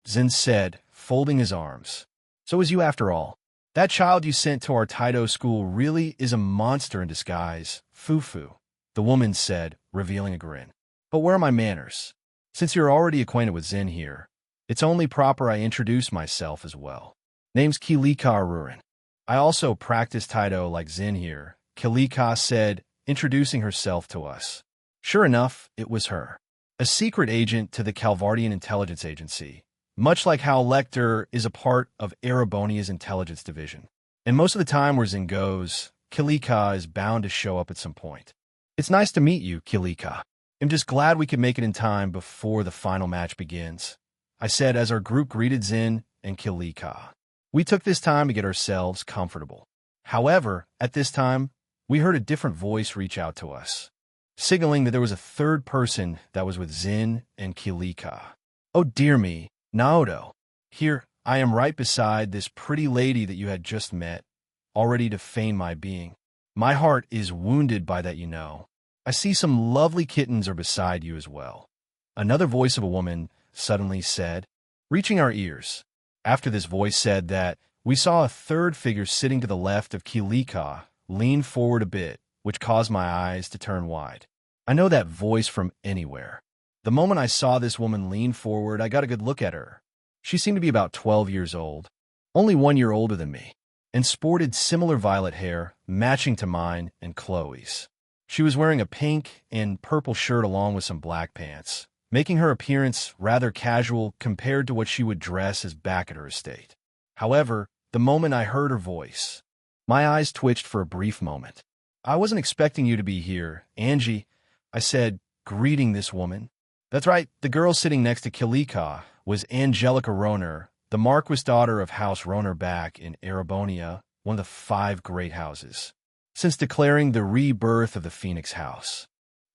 Zin said, folding his arms. So is you after all. That child you sent to our Taito school really is a monster in disguise, Fufu, the woman said, revealing a grin. But where are my manners? Since you're already acquainted with Zin here, it's only proper I introduce myself as well. Name's Kilika Arurin. I also practice Taito like Zin here, Kilika said, introducing herself to us. Sure enough, it was her. A secret agent to the Calvardian Intelligence Agency, much like how Lecter is a part of Erebonia's intelligence division. And most of the time where Zin goes, Kilika is bound to show up at some point. It's nice to meet you, Kilika. I'm just glad we could make it in time before the final match begins, I said as our group greeted Zin and Kilika. We took this time to get ourselves comfortable. However, at this time, we heard a different voice reach out to us, signaling that there was a third person that was with Zin and Kilika. Oh dear me, Naoto. Here, I am right beside this pretty lady that you had just met, already to feign my being. My heart is wounded by that, I see some lovely kittens are beside you as well. Another voice of a woman suddenly said, reaching our ears. After this voice said that, we saw a third figure sitting to the left of Kilika lean forward a bit, which caused my eyes to turn wide. I know that voice from anywhere. The moment I saw this woman lean forward, I got a good look at her. She seemed to be about 12 years old, only 1 year older than me, and sported similar violet hair, matching to mine and Chloe's. She was wearing a pink and purple shirt along with some black pants, making her appearance rather casual compared to what she would dress as back at her estate. However, the moment I heard her voice, my eyes twitched for a brief moment. I wasn't expecting you to be here, Angie, I said, greeting this woman. That's right, the girl sitting next to Kilika was Angelica Roner, the Marquis daughter of House Roner back in Erebonia, one of the 5 great houses. Since declaring the rebirth of the Phoenix House,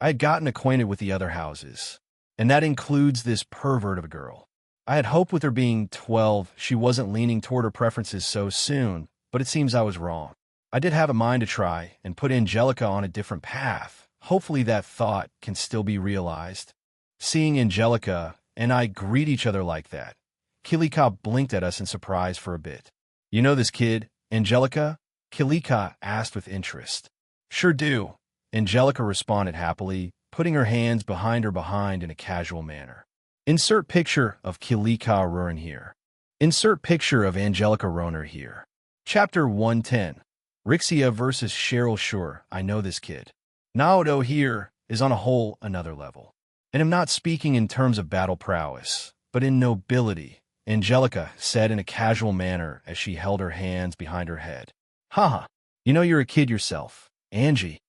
I had gotten acquainted with the other houses, and that includes this pervert of a girl. I had hoped with her being 12, she wasn't leaning toward her preferences so soon, but it seems I was wrong. I did have a mind to try and put Angelica on a different path. Hopefully that thought can still be realized. Seeing Angelica and I greet each other like that, Kilika blinked at us in surprise for a bit. You know this kid, Angelica? Kilika asked with interest. Sure do, Angelica responded happily, putting her hands behind her behind in a casual manner. Insert picture of Kilika Rurin here. Insert picture of Angelica Roner here. Chapter 110. Rixia versus Cheryl. Sure, I know this kid. Naoto here is on a whole another level. And I'm not speaking in terms of battle prowess, but in nobility, Angelica said in a casual manner as she held her hands behind her head. Haha, you know you're a kid yourself, Angie,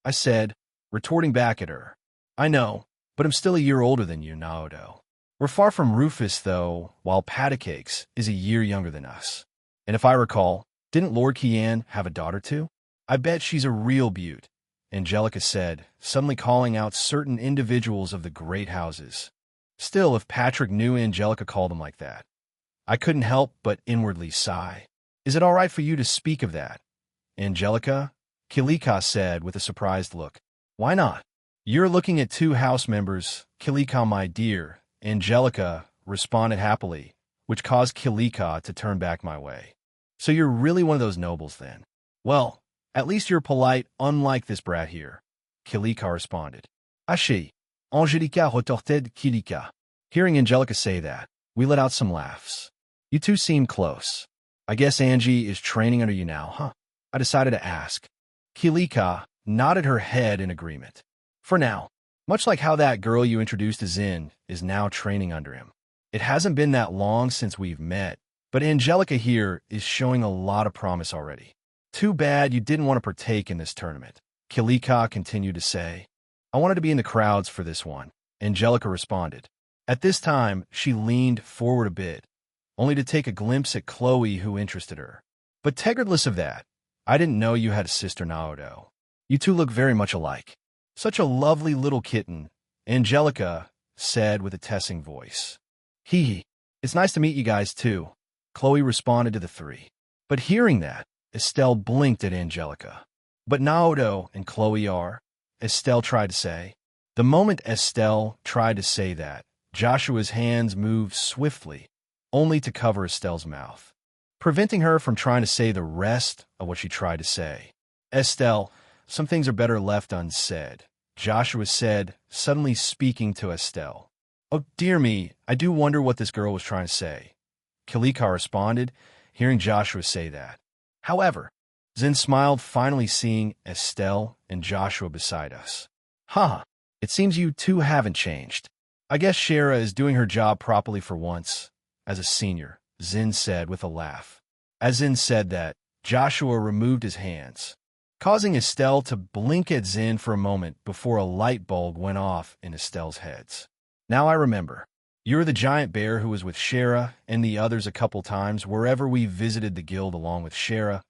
I said, retorting back at her. I know, but I'm still a year older than you, Naoto. We're far from Rufus, though, while Patacakes is a year younger than us. And if I recall, didn't Lord Kian have a daughter too? I bet she's a real beaut, Angelica said, suddenly calling out certain individuals of the great houses. Still, if Patrick knew Angelica called him like that, I couldn't help but inwardly sigh. Is it all right for you to speak of that, Angelica? Kilika said with a surprised look. Why not? You're looking at two house members, Kilika, my dear, Angelica responded happily, which caused Kilika to turn back my way. So you're really one of those nobles then? Well, at least you're polite, unlike this brat here, Kilika responded. Ashi, Angelica retorted Kilika. Hearing Angelica say that, we let out some laughs. You two seem close. I guess Angie is training under you now, huh? I decided to ask. Kilika nodded her head in agreement. For now, much like how that girl you introduced to Zin is now training under him. It hasn't been that long since we've met, but Angelica here is showing a lot of promise already. Too bad you didn't want to partake in this tournament, Kilika continued to say. I wanted to be in the crowds for this one, Angelica responded. At this time, she leaned forward a bit, only to take a glimpse at Chloe who interested her. But regardless of that, I didn't know you had a sister, Naoto. You two look very much alike. Such a lovely little kitten, Angelica said with a testing voice. Hee hee, it's nice to meet you guys too, Chloe responded to the three. But hearing that, Estelle blinked at Angelica. But Naoto and Chloe are, Estelle tried to say. The moment Estelle tried to say that, Joshua's hands moved swiftly, only to cover Estelle's mouth, preventing her from trying to say the rest of what she tried to say. Estelle, some things are better left unsaid, Joshua said, suddenly speaking to Estelle. Oh, dear me, I do wonder what this girl was trying to say, Kilika responded, hearing Joshua say that. However, Zin smiled, finally seeing Estelle and Joshua beside us. Haha, it seems you two haven't changed. I guess Shara is doing her job properly for once, as a senior, Zin said with a laugh. As Zin said that, Joshua removed his hands, causing Estelle to blink at Zin for a moment before a light bulb went off in Estelle's heads. Now I remember. You're the giant bear who was with Shara and the others a couple times wherever we visited the guild along with Shara,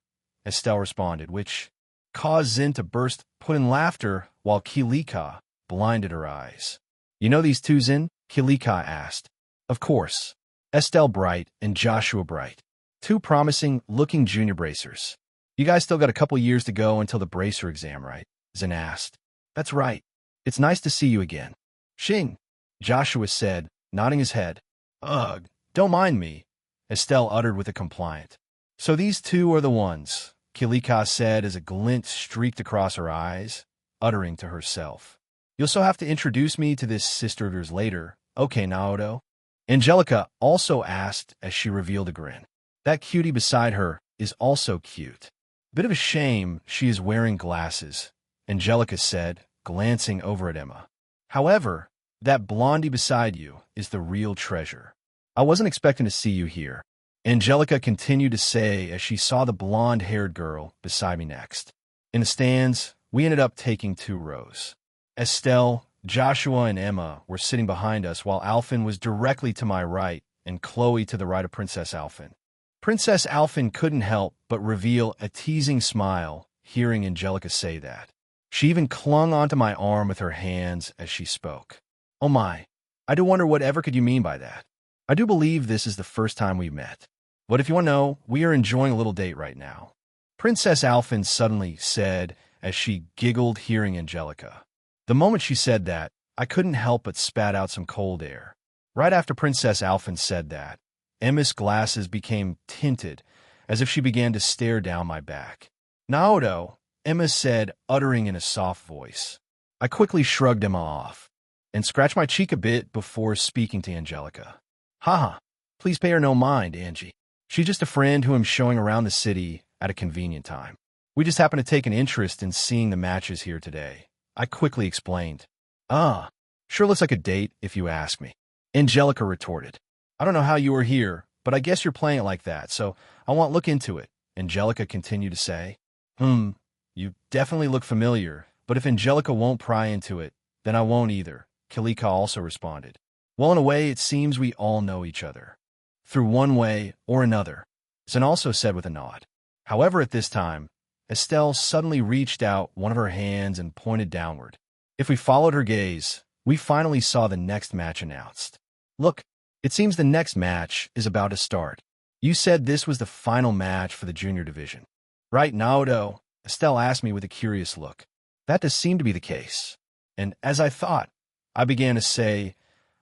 Estelle responded, which caused Zin to burst in laughter while Kilika blinded her eyes. You know these two, Zin? Kilika asked. Of course. Estelle Bright and Joshua Bright. Two promising-looking junior bracers. You guys still got a couple years to go until the bracer exam, right? Zin asked. That's right. It's nice to see you again. Shing, Joshua said, nodding his head. Ugh, don't mind me, Estelle uttered with a compliant. So these two are the ones, Kilika said as a glint streaked across her eyes, uttering to herself. You'll so have to introduce me to this sister of yours later, okay, Naoto? Angelica also asked as she revealed a grin. That cutie beside her is also cute. Bit of a shame she is wearing glasses, Angelica said, glancing over at Emma. However, that blondie beside you is the real treasure. I wasn't expecting to see you here, Angelica continued to say as she saw the blonde-haired girl beside me next. In the stands, we ended up taking 2 rows. Estelle, Joshua, and Emma were sitting behind us while Alphen was directly to my right and Chloe to the right of Princess Alphen. Princess Alphen couldn't help but reveal a teasing smile hearing Angelica say that. She even clung onto my arm with her hands as she spoke. Oh my, I do wonder whatever could you mean by that. I do believe this is the first time we met. But if you want to know, we are enjoying a little date right now. Princess Alphen suddenly said as she giggled hearing Angelica. The moment she said that, I couldn't help but spat out some cold air. Right after Princess Alphen said that, Emma's glasses became tinted as if she began to stare down my back. Naoto, Emma said, uttering in a soft voice. I quickly shrugged Emma off and scratched my cheek a bit before speaking to Angelica. Haha, please pay her no mind, Angie. She's just a friend who I'm showing around the city at a convenient time. We just happen to take an interest in seeing the matches here today. I quickly explained. Ah, sure looks like a date, if you ask me. Angelica retorted. I don't know how you were here, but I guess you're playing it like that, so I won't look into it. Angelica continued to say. You definitely look familiar, but if Angelica won't pry into it, then I won't either, Kalika also responded. Well, in a way, it seems we all know each other. Through one way or another, Zen also said with a nod. However, at this time, Estelle suddenly reached out one of her hands and pointed downward. If we followed her gaze, we finally saw the next match announced. Look, it seems the next match is about to start. You said this was the final match for the junior division. Right, Naoto? Estelle asked me with a curious look. That does seem to be the case. And as I thought, I began to say,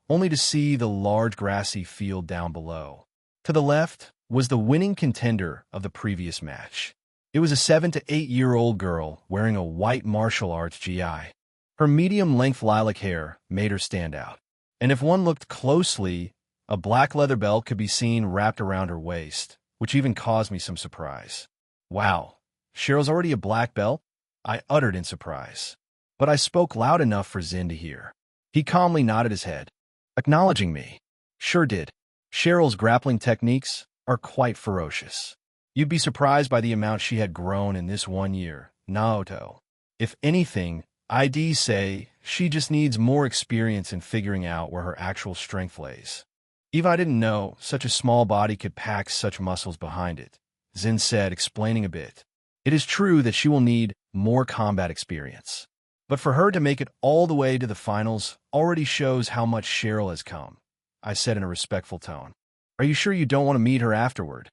only to see the large grassy field down below. To the left was the winning contender of the previous match. It was a 7 to 8-year-old girl wearing a white martial arts GI. Her medium-length lilac hair made her stand out. And if one looked closely, a black leather belt could be seen wrapped around her waist, which even caused me some surprise. Wow, Cheryl's already a black belt? I uttered in surprise. But I spoke loud enough for Zin to hear. He calmly nodded his head, acknowledging me. Sure did. Cheryl's grappling techniques are quite ferocious. You'd be surprised by the amount she had grown in this 1 year, Naoto. If anything, I'd say she just needs more experience in figuring out where her actual strength lays. Even I didn't know such a small body could pack such muscles behind it, Zin said, explaining a bit. It is true that she will need more combat experience. But for her to make it all the way to the finals already shows how much Cheryl has come, I said in a respectful tone. Are you sure you don't want to meet her afterward?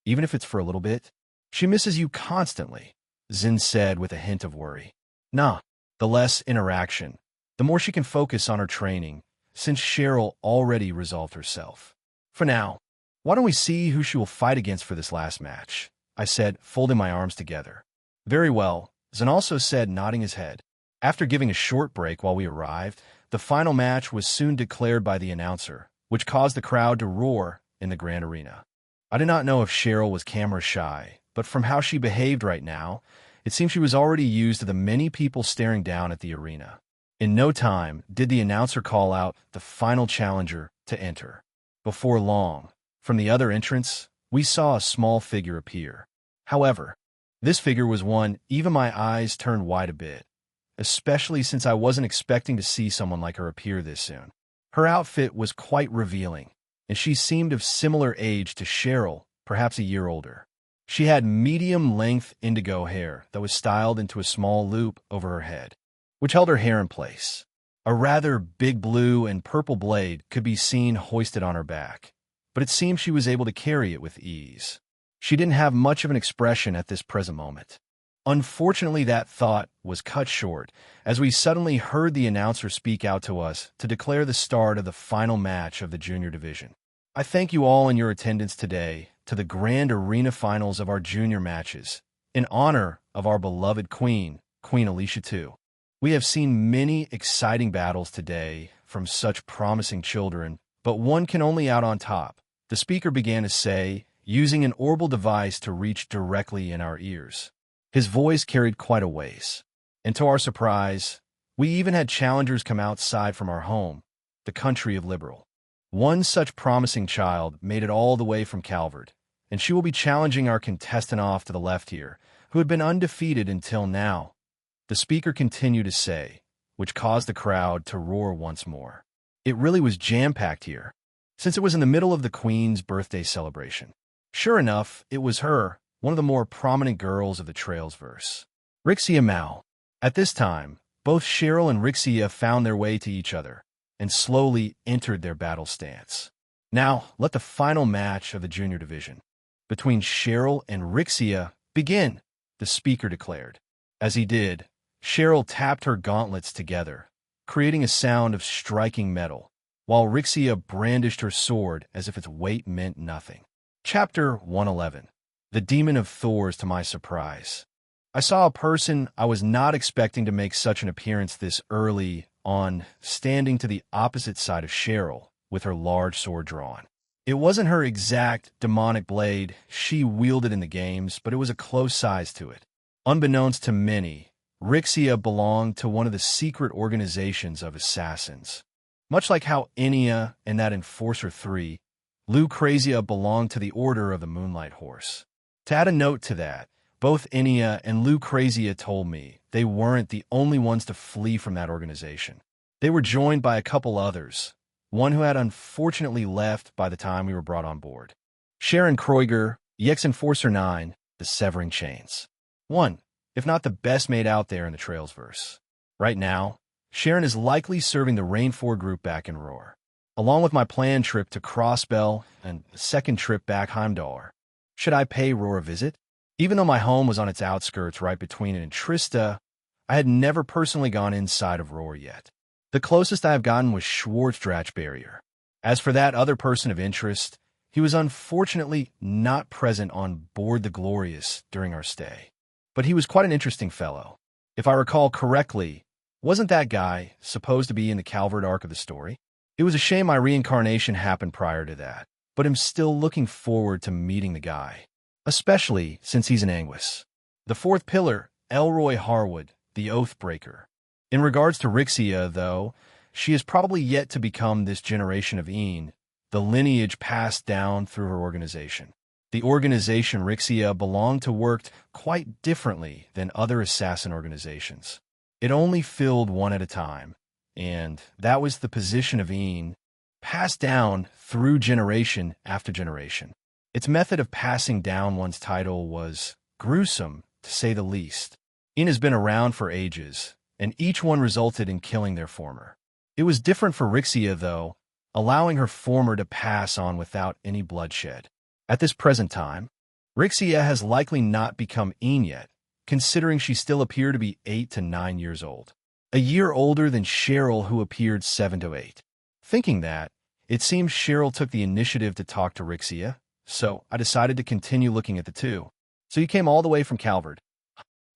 Even if it's for a little bit? She misses you constantly, Zin said with a hint of worry. Nah, the less interaction, the more she can focus on her training, since Cheryl already resolved herself. For now, why don't we see who she will fight against for this last match? I said, folding my arms together. Very well, Zin also said, nodding his head. After giving a short break while we arrived, the final match was soon declared by the announcer, which caused the crowd to roar in the grand arena. I did not know if Cheryl was camera shy, but from how she behaved right now, it seemed she was already used to the many people staring down at the arena. In no time did the announcer call out the final challenger to enter. Before long, from the other entrance, we saw a small figure appear. However, this figure was one even my eyes turned wide a bit, especially since I wasn't expecting to see someone like her appear this soon. Her outfit was quite revealing, and she seemed of similar age to Cheryl, perhaps a year older. She had medium-length indigo hair that was styled into a small loop over her head, which held her hair in place. A rather big blue and purple blade could be seen hoisted on her back, but it seemed she was able to carry it with ease. She didn't have much of an expression at this present moment. Unfortunately, that thought was cut short as we suddenly heard the announcer speak out to us to declare the start of the final match of the junior division. I thank you all in your attendance today to the grand arena finals of our junior matches, in honor of our beloved Queen Alicia II. We have seen many exciting battles today from such promising children, but one can only out on top, the speaker began to say, using an orbital device to reach directly in our ears. His voice carried quite a ways, and to our surprise, we even had challengers come outside from our home, the country of Liberal. One such promising child made it all the way from Calvert, and she will be challenging our contestant off to the left here, who had been undefeated until now. The speaker continued to say, which caused the crowd to roar once more. It really was jam-packed here, since it was in the middle of the Queen's birthday celebration. Sure enough, it was her, one of the more prominent girls of the Trails verse. Rixia Mao. At this time, both Cheryl and Rixia found their way to each other and slowly entered their battle stance. Now, let the final match of the junior division between Cheryl and Rixia begin, the speaker declared. As he did, Cheryl tapped her gauntlets together, creating a sound of striking metal, while Rixia brandished her sword as if its weight meant nothing. Chapter 111. The Demon of Thors. To my surprise, I saw a person I was not expecting to make such an appearance this early on, standing to the opposite side of Cheryl with her large sword drawn. It wasn't her exact demonic blade she wielded in the games, but it was a close size to it. Unbeknownst to many, Rixia belonged to one of the secret organizations of assassins. Much like how Enya and that Enforcer 3, Lucrezia belonged to the Order of the Moonlight Horse. To add a note to that, both Enya and Lucrezia told me they weren't the only ones to flee from that organization. They were joined by a couple others, one who had unfortunately left by the time we were brought on board. Sharon Kreuger, EX Enforcer 9, The Severing Chains. One, if not the best mate out there in the Trailsverse. Right now, Sharon is likely serving the Rainfor group back in Roar, along with my planned trip to Crossbell and a second trip back Heimdall. Should I pay Roar a visit? Even though my home was on its outskirts right between it and Trista, I had never personally gone inside of Roar yet. The closest I have gotten was Schwarzdrach Barrier. As for that other person of interest, he was unfortunately not present on board the Glorious during our stay. But he was quite an interesting fellow. If I recall correctly, wasn't that guy supposed to be in the Calvert arc of the story? It was a shame my reincarnation happened prior to that, but I'm still looking forward to meeting the guy, especially since he's an Anguis. The fourth pillar, Elroy Harwood, the Oathbreaker. In regards to Rixia, though, she is probably yet to become this generation of Een, the lineage passed down through her organization. The organization Rixia belonged to worked quite differently than other assassin organizations. It only filled one at a time, and that was the position of Een, passed down through generation after generation. Its method of passing down one's title was gruesome, to say the least. Een has been around for ages, and each one resulted in killing their former. It was different for Rixia, though, allowing her former to pass on without any bloodshed. At this present time, Rixia has likely not become Een yet, considering she still appeared to be 8 to 9 years old. A year older than Cheryl, who appeared 7 to 8. Thinking that, it seems Cheryl took the initiative to talk to Rixia, so I decided to continue looking at the two. So you came all the way from Calvert?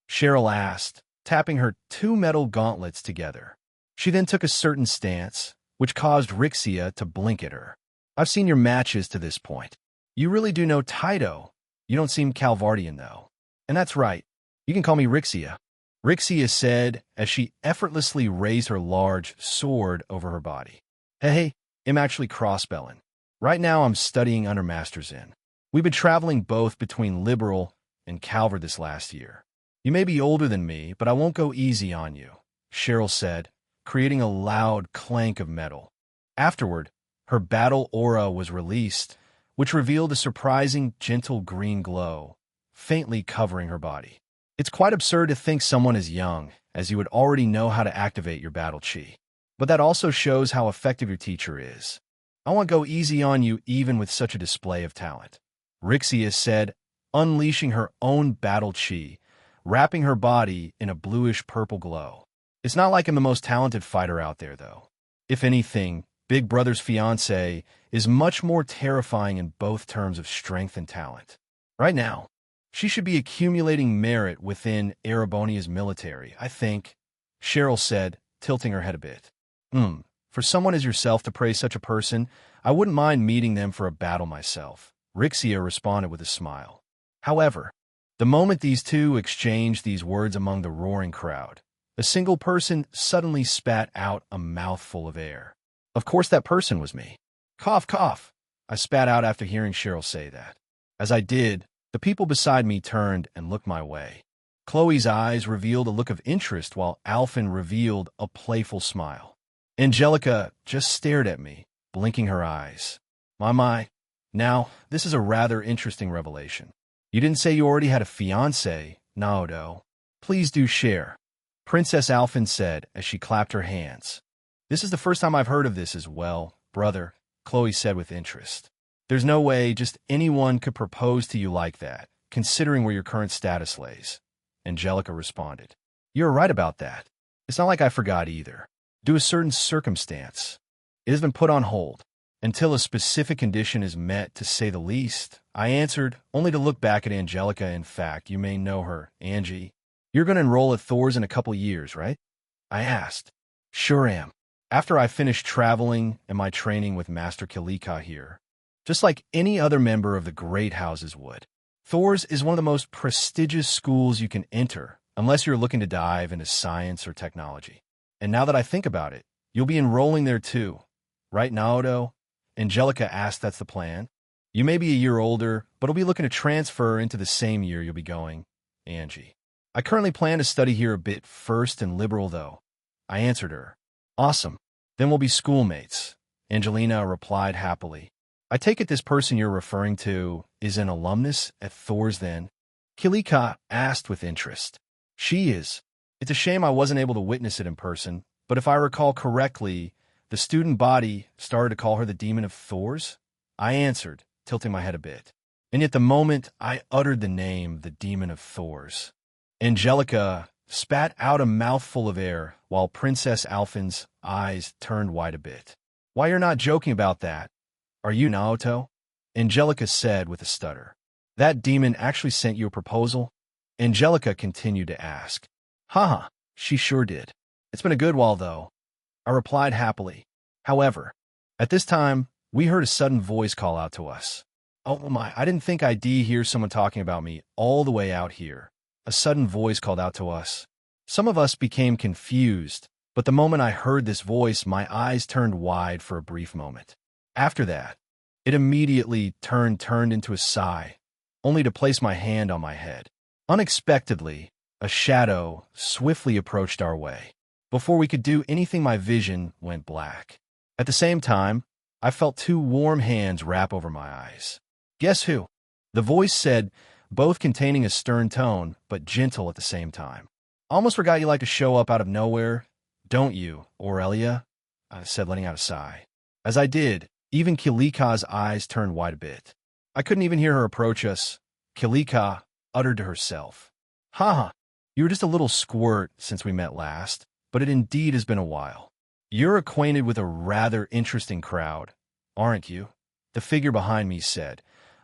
Cheryl asked, tapping her 2 metal gauntlets together. She then took a certain stance, which caused Rixia to blink at her. I've seen your matches to this point. You really do know Taito. You don't seem Calvardian, though. And that's right. You can call me Rixia. Rixia said as she effortlessly raised her large sword over her body. Hey, I'm actually crossbelling. Right now I'm studying under Masters in. We've been traveling both between Liberal and Calvert this last year. You may be older than me, but I won't go easy on you, Cheryl said, creating a loud clank of metal. Afterward, her battle aura was released, which revealed a surprising gentle green glow, faintly covering her body. It's quite absurd to think someone as young as you would already know how to activate your battle chi. But that also shows how effective your teacher is. I won't go easy on you even with such a display of talent, Rixia said, unleashing her own battle chi, wrapping her body in a bluish-purple glow. It's not like I'm the most talented fighter out there, though. If anything, Big Brother's fiancé is much more terrifying in both terms of strength and talent. Right now, she should be accumulating merit within Erebonia's military, I think, Cheryl said, tilting her head a bit. For someone as yourself to praise such a person, I wouldn't mind meeting them for a battle myself, Rixia responded with a smile. However, the moment these two exchanged these words among the roaring crowd, a single person suddenly spat out a mouthful of air. Of course that person was me. Cough, cough, I spat out after hearing Cheryl say that. As I did, the people beside me turned and looked my way. Chloe's eyes revealed a look of interest while Alphen revealed a playful smile. Angelica just stared at me, blinking her eyes. My. Now, this is a rather interesting revelation. You didn't say you already had a fiancé, Naoto. Please do share, Princess Alphen said as she clapped her hands. This is the first time I've heard of this as well, brother, Chloe said with interest. There's no way just anyone could propose to you like that, considering where your current status lays, Angelica responded. You're right about that. It's not like I forgot either. Due to a certain circumstance, it has been put on hold. Until a specific condition is met, to say the least, I answered, only to look back at Angelica. In fact, you may know her, Angie. You're going to enroll at Thor's in a couple years, right? I asked. Sure am. After I finished traveling and my training with Master Kilika here, just like any other member of the great houses would. Thor's is one of the most prestigious schools you can enter, unless you're looking to dive into science or technology. And now that I think about it, you'll be enrolling there too. Right, Naoto? Angelica asked that's the plan. You may be a year older, but will be looking to transfer into the same year you'll be going, Angie. I currently plan to study here a bit first and liberal, though. I answered her. Awesome. Then we'll be schoolmates. Angelina replied happily. I take it this person you're referring to is an alumnus at Thor's then? Kilika asked with interest. She is. It's a shame I wasn't able to witness it in person, but if I recall correctly, the student body started to call her the Demon of Thor's? I answered, tilting my head a bit. And yet the moment I uttered the name, the Demon of Thor's, Angelica spat out a mouthful of air while Princess Alphen's eyes turned wide a bit. Why, you're not joking about that, are you, Naoto? Angelica said with a stutter. That demon actually sent you a proposal? Angelica continued to ask. Haha, she sure did. It's been a good while, though. I replied happily. However, at this time, we heard a sudden voice call out to us. Oh my, I didn't think I'd hear someone talking about me all the way out here. A sudden voice called out to us. Some of us became confused, but the moment I heard this voice, my eyes turned wide for a brief moment. After that, it immediately turned into a sigh, only to place my hand on my head. Unexpectedly, a shadow swiftly approached our way. Before we could do anything, my vision went black. At the same time, I felt two warm hands wrap over my eyes. Guess who? The voice said, both containing a stern tone, but gentle at the same time. Almost forgot you like to show up out of nowhere, don't you, Aurelia? I said, letting out a sigh. As I did, even Kilika's eyes turned wide a bit. I couldn't even hear her approach us. Kilika uttered to herself. Haha, you were just a little squirt since we met last, but it indeed has been a while. You're acquainted with a rather interesting crowd, aren't you? The figure behind me said,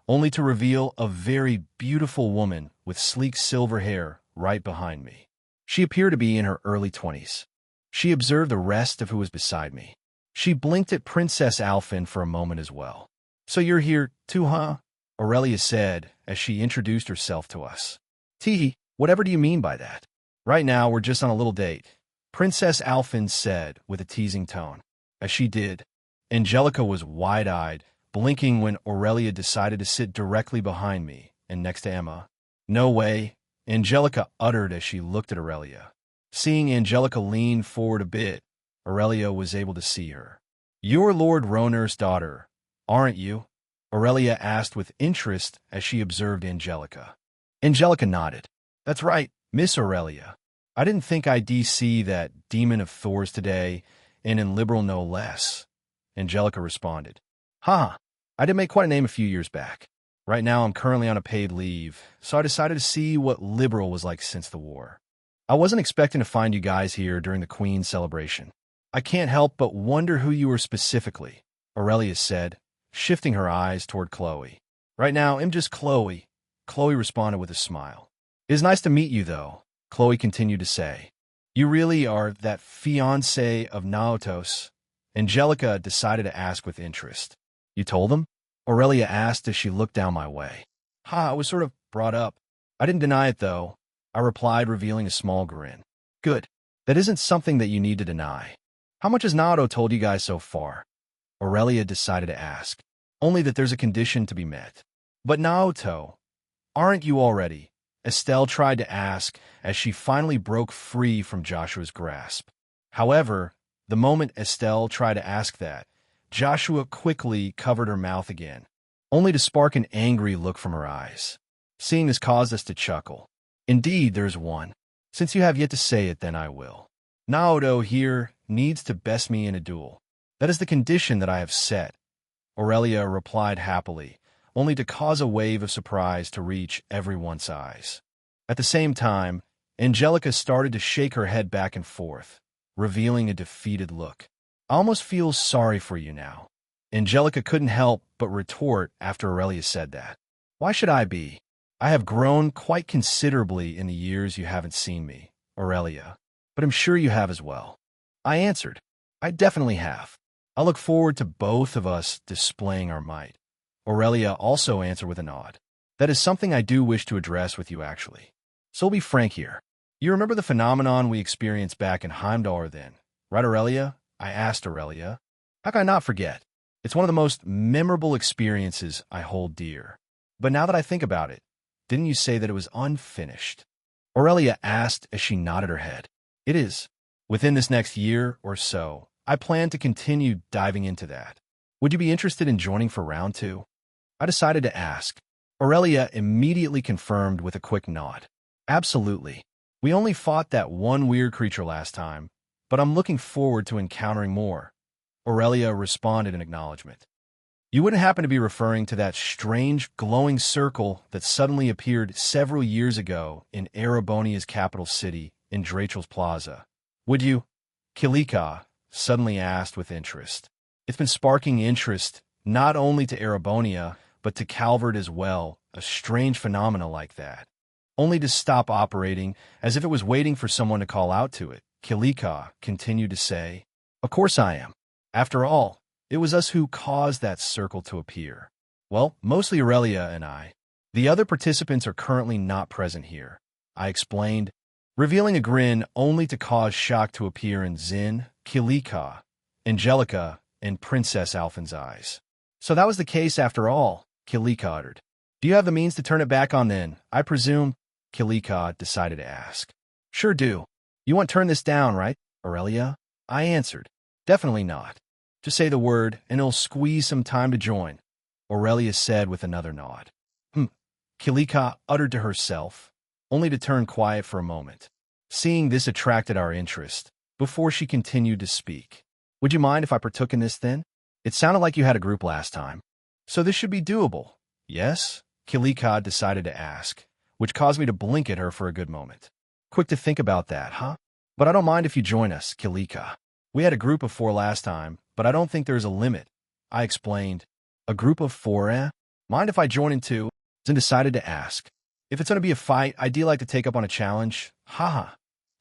only to reveal a very beautiful woman with sleek silver hair right behind me. She appeared to be in her early 20s. She observed the rest of who was beside me. She blinked at Princess Alphen for a moment as well. So you're here too, huh? Aurelia said as she introduced herself to us. Teehee, whatever do you mean by that? Right now, we're just on a little date, Princess Alphen said with a teasing tone. As she did, Angelica was wide-eyed, blinking when Aurelia decided to sit directly behind me and next to Emma. No way, Angelica uttered as she looked at Aurelia. Seeing Angelica lean forward a bit, Aurelia was able to see her. You're Lord Roner's daughter, aren't you? Aurelia asked with interest as she observed Angelica. Angelica nodded. That's right, Miss Aurelia. I didn't think I'd see that Demon of Thor's today, and in liberal no less. Angelica responded. Ha! I did make quite a name a few years back. Right now I'm currently on a paid leave, so I decided to see what liberal was like since the war. I wasn't expecting to find you guys here during the Queen's celebration. I can't help but wonder who you were specifically, Aurelia said, shifting her eyes toward Chloe. Right now, I'm just Chloe. Chloe responded with a smile. It is nice to meet you, though, Chloe continued to say. You really are that fiancé of Naoto's? Angelica decided to ask with interest. You told him? Aurelia asked as she looked down my way. I was sort of brought up. I didn't deny it, though, I replied, revealing a small grin. Good. That isn't something that you need to deny. How much has Naoto told you guys so far? Aurelia decided to ask. Only that there's a condition to be met. But Naoto, aren't you already? Estelle tried to ask as she finally broke free from Joshua's grasp. However, the moment Estelle tried to ask that, Joshua quickly covered her mouth again, only to spark an angry look from her eyes. Seeing this caused us to chuckle. Indeed, there's one. Since you have yet to say it, then I will. Naoto here needs to best me in a duel. That is the condition that I have set. Aurelia replied happily, only to cause a wave of surprise to reach everyone's eyes. At the same time, Angelica started to shake her head back and forth, revealing a defeated look. I almost feel sorry for you now. Angelica couldn't help but retort after Aurelia said that. Why should I be? I have grown quite considerably in the years you haven't seen me, Aurelia, but I'm sure you have as well. I answered. I definitely have. I look forward to both of us displaying our might. Aurelia also answered with a nod. That is something I do wish to address with you, actually. So we'll be frank here. You remember the phenomenon we experienced back in Heimdall then, right, Aurelia? I asked Aurelia. How can I not forget? It's one of the most memorable experiences I hold dear. But now that I think about it, didn't you say that it was unfinished? Aurelia asked as she nodded her head. It is. Within this next year or so, I plan to continue diving into that. Would you be interested in joining for round 2? I decided to ask. Aurelia immediately confirmed with a quick nod. Absolutely. We only fought that one weird creature last time, but I'm looking forward to encountering more. Aurelia responded in acknowledgement. You wouldn't happen to be referring to that strange, glowing circle that suddenly appeared several years ago in Erebonia's capital city, in Drachel's Plaza, would you? Kilika suddenly asked with interest. It's been sparking interest not only to Erebonia, but to Calvert as well, a strange phenomena like that. Only to stop operating as if it was waiting for someone to call out to it. Kilika continued to say, Of course I am. After all, it was us who caused that circle to appear. Well, mostly Aurelia and I. The other participants are currently not present here, I explained, revealing a grin only to cause shock to appear in Zin, Kilika, Angelica, and Princess Alphen's eyes. So that was the case after all, Kilika uttered. Do you have the means to turn it back on then, I presume? Kilika decided to ask. Sure do. You won't turn this down, right, Aurelia? I answered. Definitely not. Just say the word, and it'll squeeze some time to join, Aurelia said with another nod. Kilika uttered to herself, only to turn quiet for a moment. Seeing this attracted our interest, before she continued to speak. Would you mind if I partook in this then? It sounded like you had a group last time. So this should be doable. Yes? Kilika decided to ask, which caused me to blink at her for a good moment. Quick to think about that, huh? But I don't mind if you join us, Kilika. We had a group of 4 last time, but I don't think there's a limit. I explained. A group of 4, eh? Mind if I join in too? Zin decided to ask. If it's going to be a fight, I do like to take up on a challenge. Haha,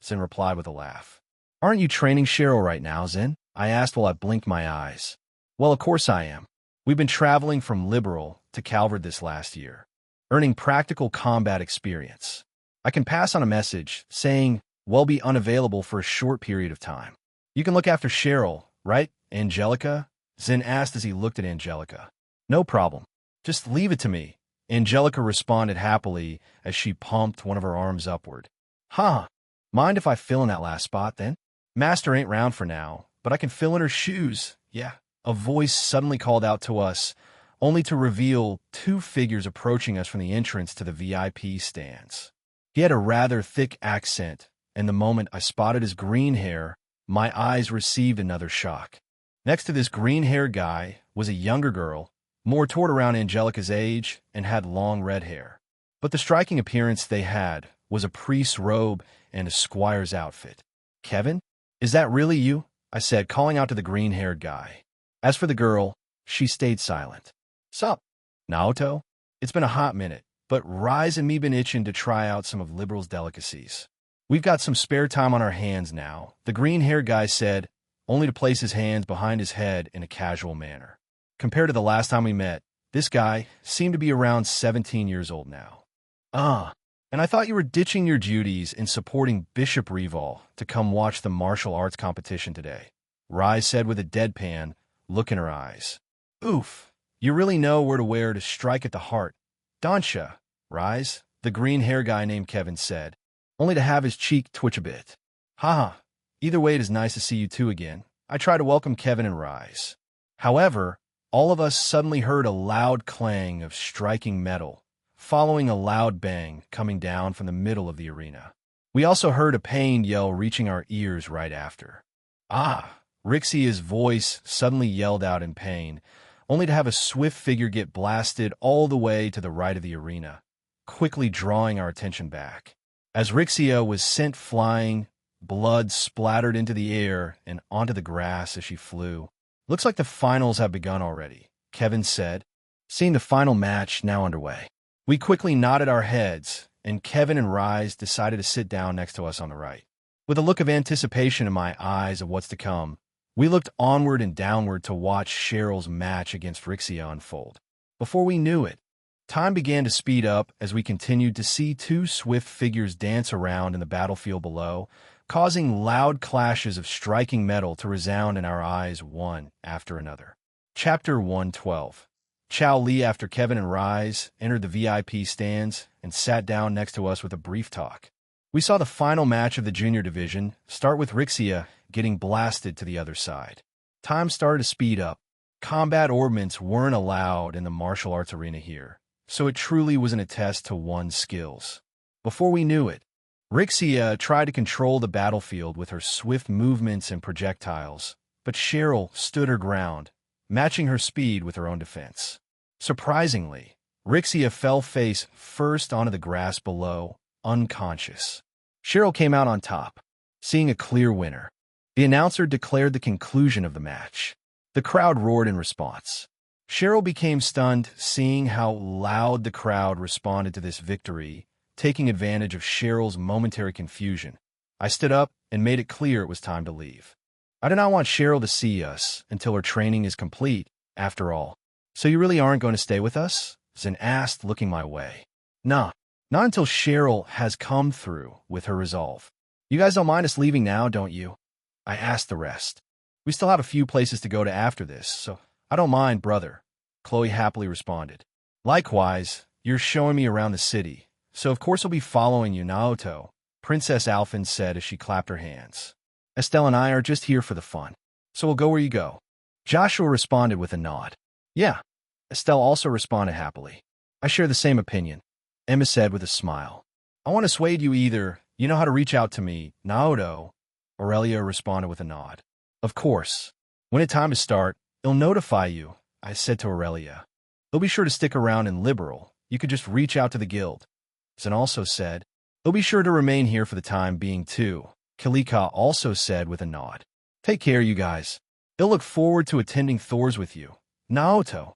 Zin replied with a laugh. Aren't you training Cheryl right now, Zin? I asked while I blinked my eyes. Well, of course I am. We've been traveling from Liberal to Calvert this last year, earning practical combat experience. I can pass on a message saying we'll be unavailable for a short period of time. You can look after Cheryl, right, Angelica? Zin asked as he looked at Angelica. No problem. Just leave it to me. Angelica responded happily as she pumped one of her arms upward. Huh. Mind if I fill in that last spot then? Master ain't round for now, but I can fill in her shoes. Yeah. A voice suddenly called out to us, only to reveal 2 figures approaching us from the entrance to the VIP stands. He had a rather thick accent, and the moment I spotted his green hair, my eyes received another shock. Next to this green-haired guy was a younger girl, more toward around Angelica's age, and had long red hair. But the striking appearance they had was a priest's robe and a squire's outfit. Kevin? Is that really you? I said, calling out to the green-haired guy. As for the girl, she stayed silent. Sup, Naoto? It's been a hot minute, but Rise and me been itching to try out some of Liberal's delicacies. We've got some spare time on our hands now, the green-haired guy said, only to place his hands behind his head in a casual manner. Compared to the last time we met, this guy seemed to be around 17 years old now. And I thought you were ditching your duties in supporting Bishop Reval to come watch the martial arts competition today, Rise said with a deadpan look in her eyes. Oof, you really know where to wear to strike at the heart, don't ya, Rise? The green-hair guy named Kevin said, only to have his cheek twitch a bit. Haha, either way it is nice to see you two again. I try to welcome Kevin and Rise. However, all of us suddenly heard a loud clang of striking metal, following a loud bang coming down from the middle of the arena. We also heard a pained yell reaching our ears right after. Rixia's voice suddenly yelled out in pain, only to have a swift figure get blasted all the way to the right of the arena, quickly drawing our attention back. As Rixia was sent flying, blood splattered into the air and onto the grass as she flew. Looks like the finals have begun already, Kevin said, seeing the final match now underway. We quickly nodded our heads, and Kevin and Rise decided to sit down next to us on the right. With a look of anticipation in my eyes of what's to come, we looked onward and downward to watch Cheryl's match against Rixia unfold. Before we knew it, Time began to speed up as we continued to see two swift figures dance around in the battlefield below, causing loud clashes of striking metal to resound in our eyes one after another. Chapter 112. Chao Li, after Kevin and Rise entered the VIP stands and sat down next to us with a brief talk. We saw the final match of the junior division start with Rixia getting blasted to the other side. Time started to speed up. Combat ornaments weren't allowed in the martial arts arena here, so it truly wasn't a test to one's skills. Before we knew it, Rixia tried to control the battlefield with her swift movements and projectiles, but Cheryl stood her ground, matching her speed with her own defense. Surprisingly, Rixia fell face first onto the grass below, unconscious. Cheryl came out on top, seeing a clear winner. The announcer declared the conclusion of the match. The crowd roared in response. Cheryl became stunned, seeing how loud the crowd responded to this victory, taking advantage of Cheryl's momentary confusion. I stood up and made it clear it was time to leave. I did not want Cheryl to see us until her training is complete, after all. So you really aren't going to stay with us? Zen asked, looking my way. Nah, not until Cheryl has come through with her resolve. You guys don't mind us leaving now, don't you? I asked the rest. We still have a few places to go to after this, so I don't mind, brother, Chloe happily responded. Likewise, you're showing me around the city, so of course I'll be following you, Naoto, Princess Alphen said as she clapped her hands. Estelle and I are just here for the fun, so we'll go where you go. Joshua responded with a nod. Yeah, Estelle also responded happily. I share the same opinion, Emma said with a smile. I want to sway you either. You know how to reach out to me, Naoto, Aurelia responded with a nod. Of course. When it's time to start, it'll notify you, I said to Aurelia. They'll be sure to stick around in Liberal. You could just reach out to the guild. Zen also said, they'll be sure to remain here for the time being too, Kalika also said with a nod. Take care, you guys. They'll look forward to attending Thor's with you, Naoto,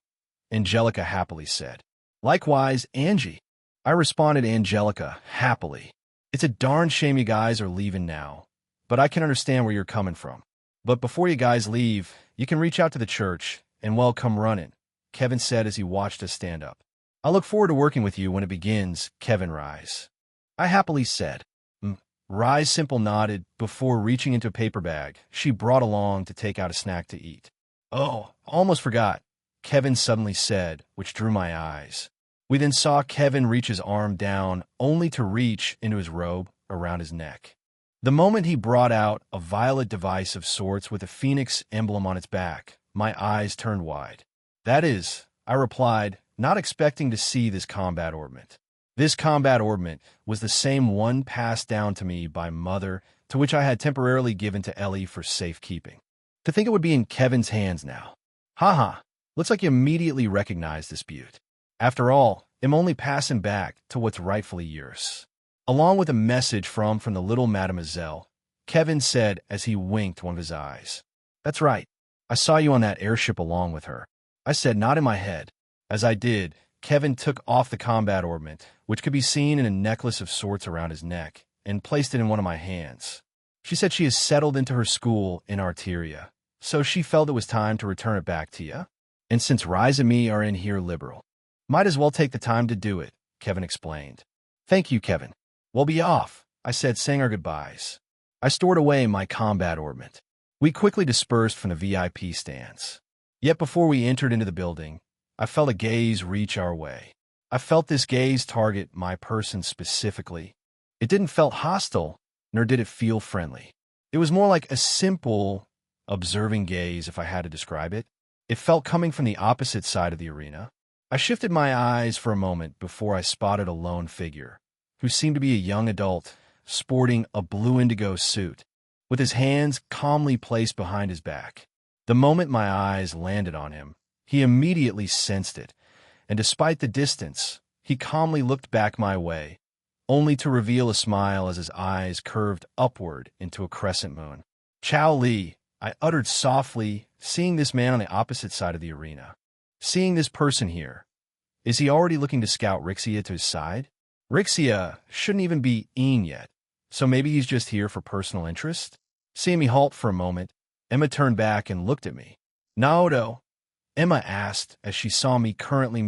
Angelica happily said. Likewise, Angie. I responded Angelica happily. It's a darn shame you guys are leaving now, but I can understand where you're coming from. But before you guys leave, you can reach out to the church and come running, Kevin said as he watched us stand up. I look forward to working with you when it begins, Kevin Rise. I happily said. Rise simple nodded before reaching into a paper bag she brought along to take out a snack to eat. Oh, almost forgot, Kevin suddenly said, which drew my eyes. We then saw Kevin reach his arm down, only to reach into his robe around his neck. The moment he brought out a violet device of sorts with a phoenix emblem on its back, my eyes turned wide. That is, I replied, not expecting to see this combat ornament. This combat ornament was the same one passed down to me by Mother, to which I had temporarily given to Ellie for safekeeping. To think it would be in Kevin's hands now. Haha, looks like you immediately recognized this beaut. After all, I'm only passing back to what's rightfully yours. Along with a message from the little mademoiselle, Kevin said as he winked one of his eyes. That's right. I saw you on that airship along with her. I said, not in my head. As I did, Kevin took off the combat ornament, which could be seen in a necklace of sorts around his neck, and placed it in one of my hands. She said she has settled into her school in Arteria, so she felt it was time to return it back to you. And since Rise and me are in here Liberal, might as well take the time to do it, Kevin explained. Thank you, Kevin. We'll be off, I said, saying our goodbyes. I stored away my combat ornament. We quickly dispersed from the VIP stands. Yet before we entered into the building, I felt a gaze reach our way. I felt this gaze target my person specifically. It didn't feel hostile, nor did it feel friendly. It was more like a simple, observing gaze, if I had to describe it. It felt coming from the opposite side of the arena. I shifted my eyes for a moment before I spotted a lone figure, who seemed to be a young adult, sporting a blue indigo suit, with his hands calmly placed behind his back. The moment my eyes landed on him, he immediately sensed it, and despite the distance, he calmly looked back my way, only to reveal a smile as his eyes curved upward into a crescent moon. Chao Li, I uttered softly, seeing this man on the opposite side of the arena. Seeing this person here, is he already looking to scout Rixia to his side? Rixia shouldn't even be in yet, so maybe he's just here for personal interest? Seeing me halt for a moment, Emma turned back and looked at me. Naoto, Emma asked as she saw me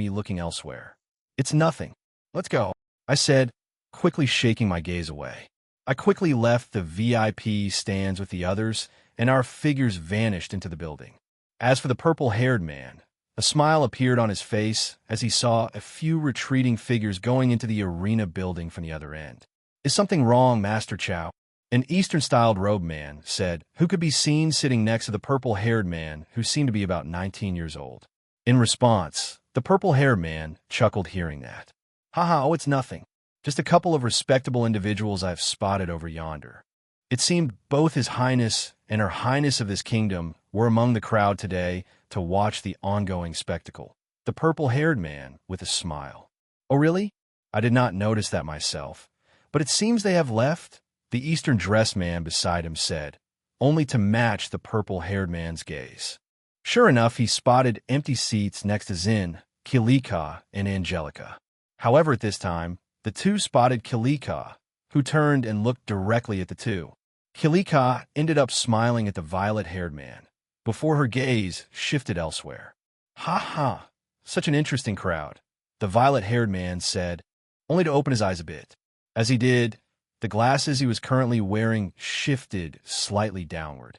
looking elsewhere. It's nothing. Let's go, I said, quickly shaking my gaze away. I quickly left the VIP stands with the others, and our figures vanished into the building. As for the purple-haired man, a smile appeared on his face as he saw a few retreating figures going into the arena building from the other end. Is something wrong, Master Chow? An Eastern-styled robe man said, who could be seen sitting next to the purple-haired man who seemed to be about 19 years old. In response, the purple-haired man chuckled hearing that. Haha, oh, it's nothing. Just a couple of respectable individuals I've spotted over yonder. It seemed both His Highness and Her Highness of this kingdom were among the crowd today to watch the ongoing spectacle. The purple-haired man with a smile. Oh, really? I did not notice that myself. But it seems they have left, the Eastern dressed man beside him said, only to match the purple-haired man's gaze. Sure enough, he spotted empty seats next to Zin, Kilika, and Angelica. However, at this time, the two spotted Kilika, who turned and looked directly at the two. Kilika ended up smiling at the violet-haired man, before her gaze shifted elsewhere. Ha ha, such an interesting crowd, the violet-haired man said, only to open his eyes a bit. As he did, the glasses he was currently wearing shifted slightly downward.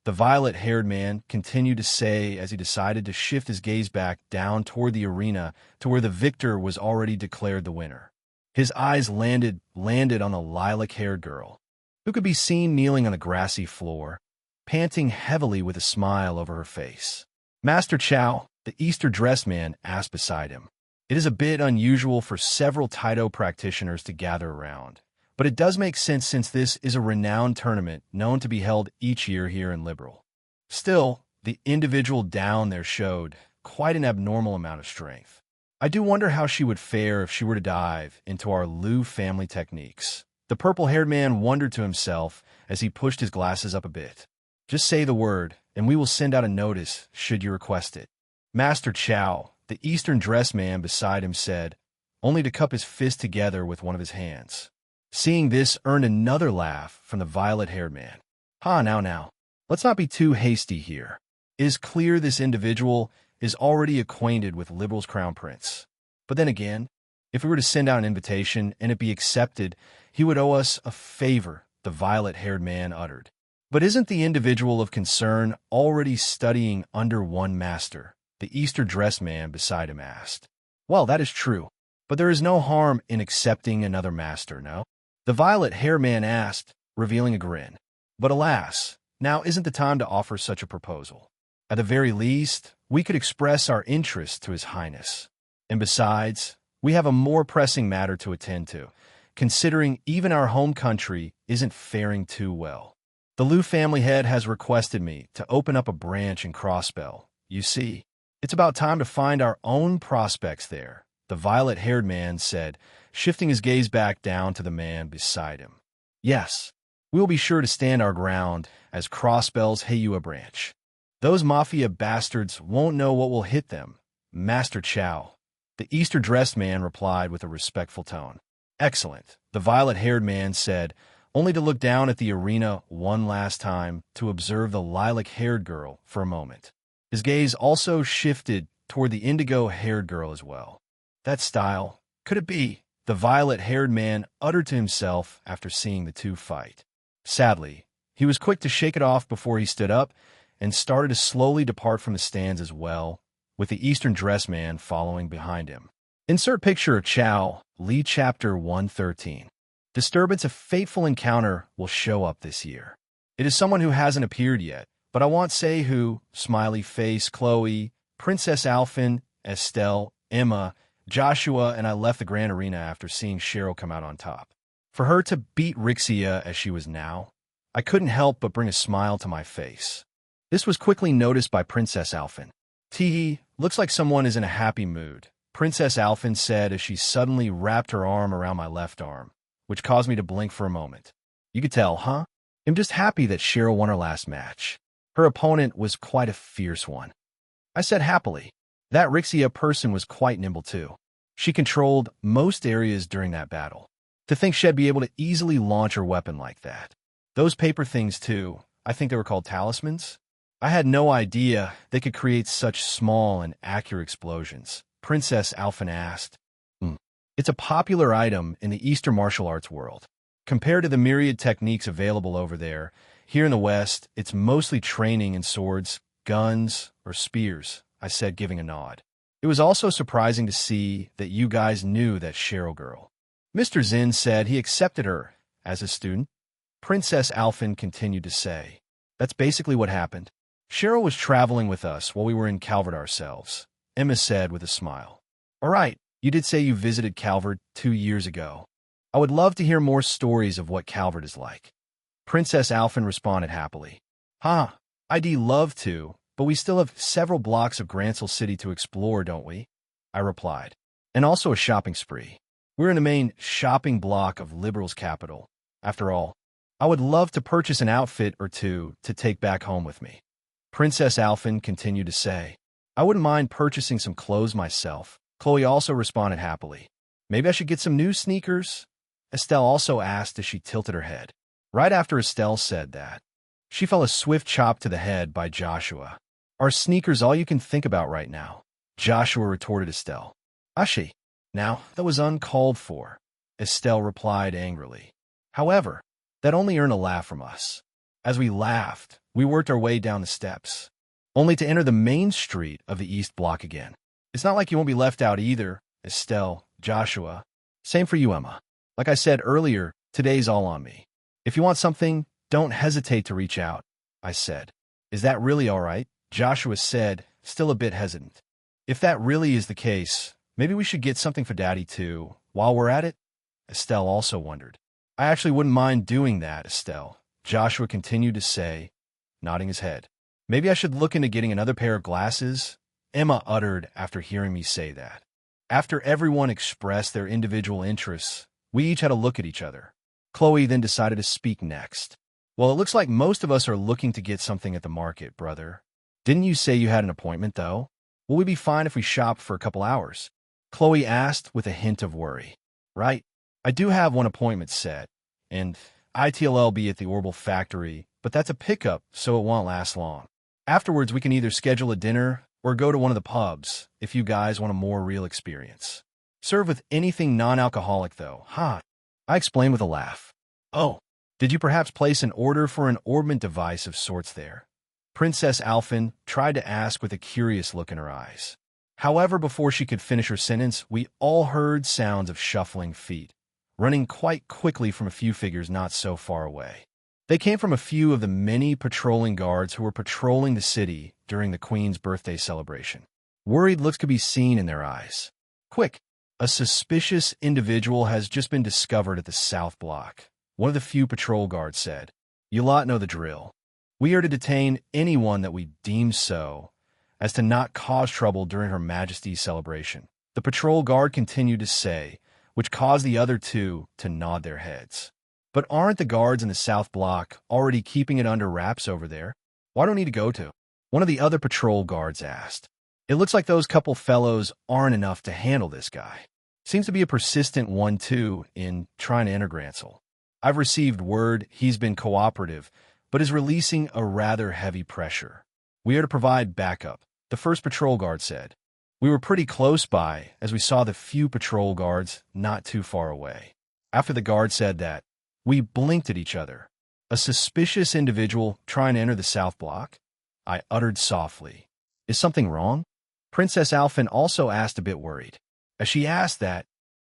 The violet-haired man continued to say as he decided to shift his gaze back down toward the arena to where the victor was already declared the winner. His eyes landed on the lilac-haired girl, who could be seen kneeling on the grassy floor, panting heavily with a smile over her face. Master Chow, the Easter dress man, asked beside him. It is a bit unusual for several Taito practitioners to gather around, but it does make sense since this is a renowned tournament known to be held each year here in Liberal. Still, the individual down there showed quite an abnormal amount of strength. I do wonder how she would fare if she were to dive into our Liu family techniques. The purple-haired man wondered to himself as he pushed his glasses up a bit. Just say the word, and we will send out a notice should you request it. Master Chow, the Eastern dress man beside him said, only to cup his fist together with one of his hands. Seeing this earned another laugh from the violet-haired man. Now, let's not be too hasty here. It is clear this individual is already acquainted with Liberal's crown prince. But then again, if we were to send out an invitation and it be accepted, he would owe us a favor, the violet-haired man uttered. But isn't the individual of concern already studying under one master? The Easter dress man beside him asked. Well, that is true, but there is no harm in accepting another master, no? The violet-haired man asked, revealing a grin. But alas, now isn't the time to offer such a proposal. At the very least, we could express our interest to His Highness. And besides, we have a more pressing matter to attend to, considering even our home country isn't faring too well. The Liu family head has requested me to open up a branch in Crossbell. You see, it's about time to find our own prospects there, the violet-haired man said, shifting his gaze back down to the man beside him. Yes, we will be sure to stand our ground as Crossbell's Heiyua branch. Those mafia bastards won't know what will hit them, Master Chow. The Easter dressed man replied with a respectful tone. Excellent, the violet-haired man said, only to look down at the arena one last time to observe the lilac-haired girl for a moment. His gaze also shifted toward the indigo-haired girl as well. That style, could it be? The violet-haired man uttered to himself after seeing the two fight. Sadly, he was quick to shake it off before he stood up and started to slowly depart from the stands as well, with the Eastern dress man following behind him. Insert picture of Chow, Li Chapter 113. Disturbance of fateful encounter will show up this year. It is someone who hasn't appeared yet, but I won't say who. Smiley face, Chloe, Princess Alphin, Estelle, Emma, Joshua, and I left the grand arena after seeing Cheryl come out on top. For her to beat Rixia as she was now, I couldn't help but bring a smile to my face. This was quickly noticed by Princess Alphin. Teehee, looks like someone is in a happy mood, Princess Alphin said as she suddenly wrapped her arm around my left arm, which caused me to blink for a moment. You could tell, huh? I'm just happy that Cheryl won her last match. Her opponent was quite a fierce one. I said happily. That Rixia person was quite nimble too. She controlled most areas during that battle. To think she'd be able to easily launch her weapon like that. Those paper things too, I think they were called talismans. I had no idea they could create such small and accurate explosions, Princess Alphen asked. "Hmm. It's a popular item in the Eastern martial arts world. Compared to the myriad techniques available over there, here in the West, it's mostly training in swords, guns, or spears," I said, giving a nod. It was also surprising to see that you guys knew that Cheryl girl. Mr. Zin said he accepted her as a student. Princess Alphen continued to say, "That's basically what happened. Cheryl was traveling with us while we were in Calvert ourselves," Emma said with a smile. "All right, you did say you visited Calvert 2 years ago. I would love to hear more stories of what Calvert is like." Princess Alphen responded happily. I'd love to, but we still have several blocks of Grancel City to explore, don't we?" I replied. "And also a shopping spree. We're in the main shopping block of Liberal's capital. After all, I would love to purchase an outfit or two to take back home with me." Princess Alphen continued to say, "I wouldn't mind purchasing some clothes myself." Chloe also responded happily. "Maybe I should get some new sneakers?" Estelle also asked as she tilted her head. Right after Estelle said that, she felt a swift chop to the head by Joshua. "Are sneakers all you can think about right now?" Joshua retorted Estelle. "Ashi." Now, that was uncalled for, Estelle replied angrily. However, that only earned a laugh from us. As we laughed, we worked our way down the steps, only to enter the main street of the East Block again. "It's not like you won't be left out either, Estelle, Joshua. Same for you, Emma. Like I said earlier, today's all on me. If you want something, don't hesitate to reach out," I said. "Is that really all right?" Joshua said, still a bit hesitant. "If that really is the case, maybe we should get something for Daddy too, while we're at it?" Estelle also wondered. "I actually wouldn't mind doing that, Estelle," Joshua continued to say, nodding his head. "Maybe I should look into getting another pair of glasses," Emma uttered after hearing me say that. After everyone expressed their individual interests, we each had a look at each other. Chloe then decided to speak next. "Well, it looks like most of us are looking to get something at the market, brother. Didn't you say you had an appointment, though? Will we be fine if we shop for a couple hours?" Chloe asked with a hint of worry. "Right. I do have one appointment set, and ITLL be at the Orbital Factory, but that's a pickup, so it won't last long. Afterwards, we can either schedule a dinner or go to one of the pubs if you guys want a more real experience. Serve with anything non-alcoholic, though, huh?" I explained with a laugh. "Oh, did you perhaps place an order for an orbment device of sorts there?" Princess Alphen tried to ask with a curious look in her eyes. However, before she could finish her sentence, we all heard sounds of shuffling feet, running quite quickly from a few figures not so far away. They came from a few of the many patrolling guards who were patrolling the city during the Queen's birthday celebration. Worried looks could be seen in their eyes. "Quick! A suspicious individual has just been discovered at the South Block," one of the few patrol guards said. "You lot know the drill. We are to detain anyone that we deem so, as to not cause trouble during Her Majesty's celebration," the patrol guard continued to say, which caused the other two to nod their heads. "But aren't the guards in the South Block already keeping it under wraps over there? Why do we need to go to?" one of the other patrol guards asked. "It looks like those couple fellows aren't enough to handle this guy. Seems to be a persistent one, too, in trying to enter Grancel. I've received word he's been cooperative, but is releasing a rather heavy pressure. We are to provide backup," the first patrol guard said. We were pretty close by as we saw the few patrol guards not too far away. After the guard said that, we blinked at each other. "A suspicious individual trying to enter the South Block?" I uttered softly. "Is something wrong?" Princess Alphen also asked, a bit worried. As she asked that,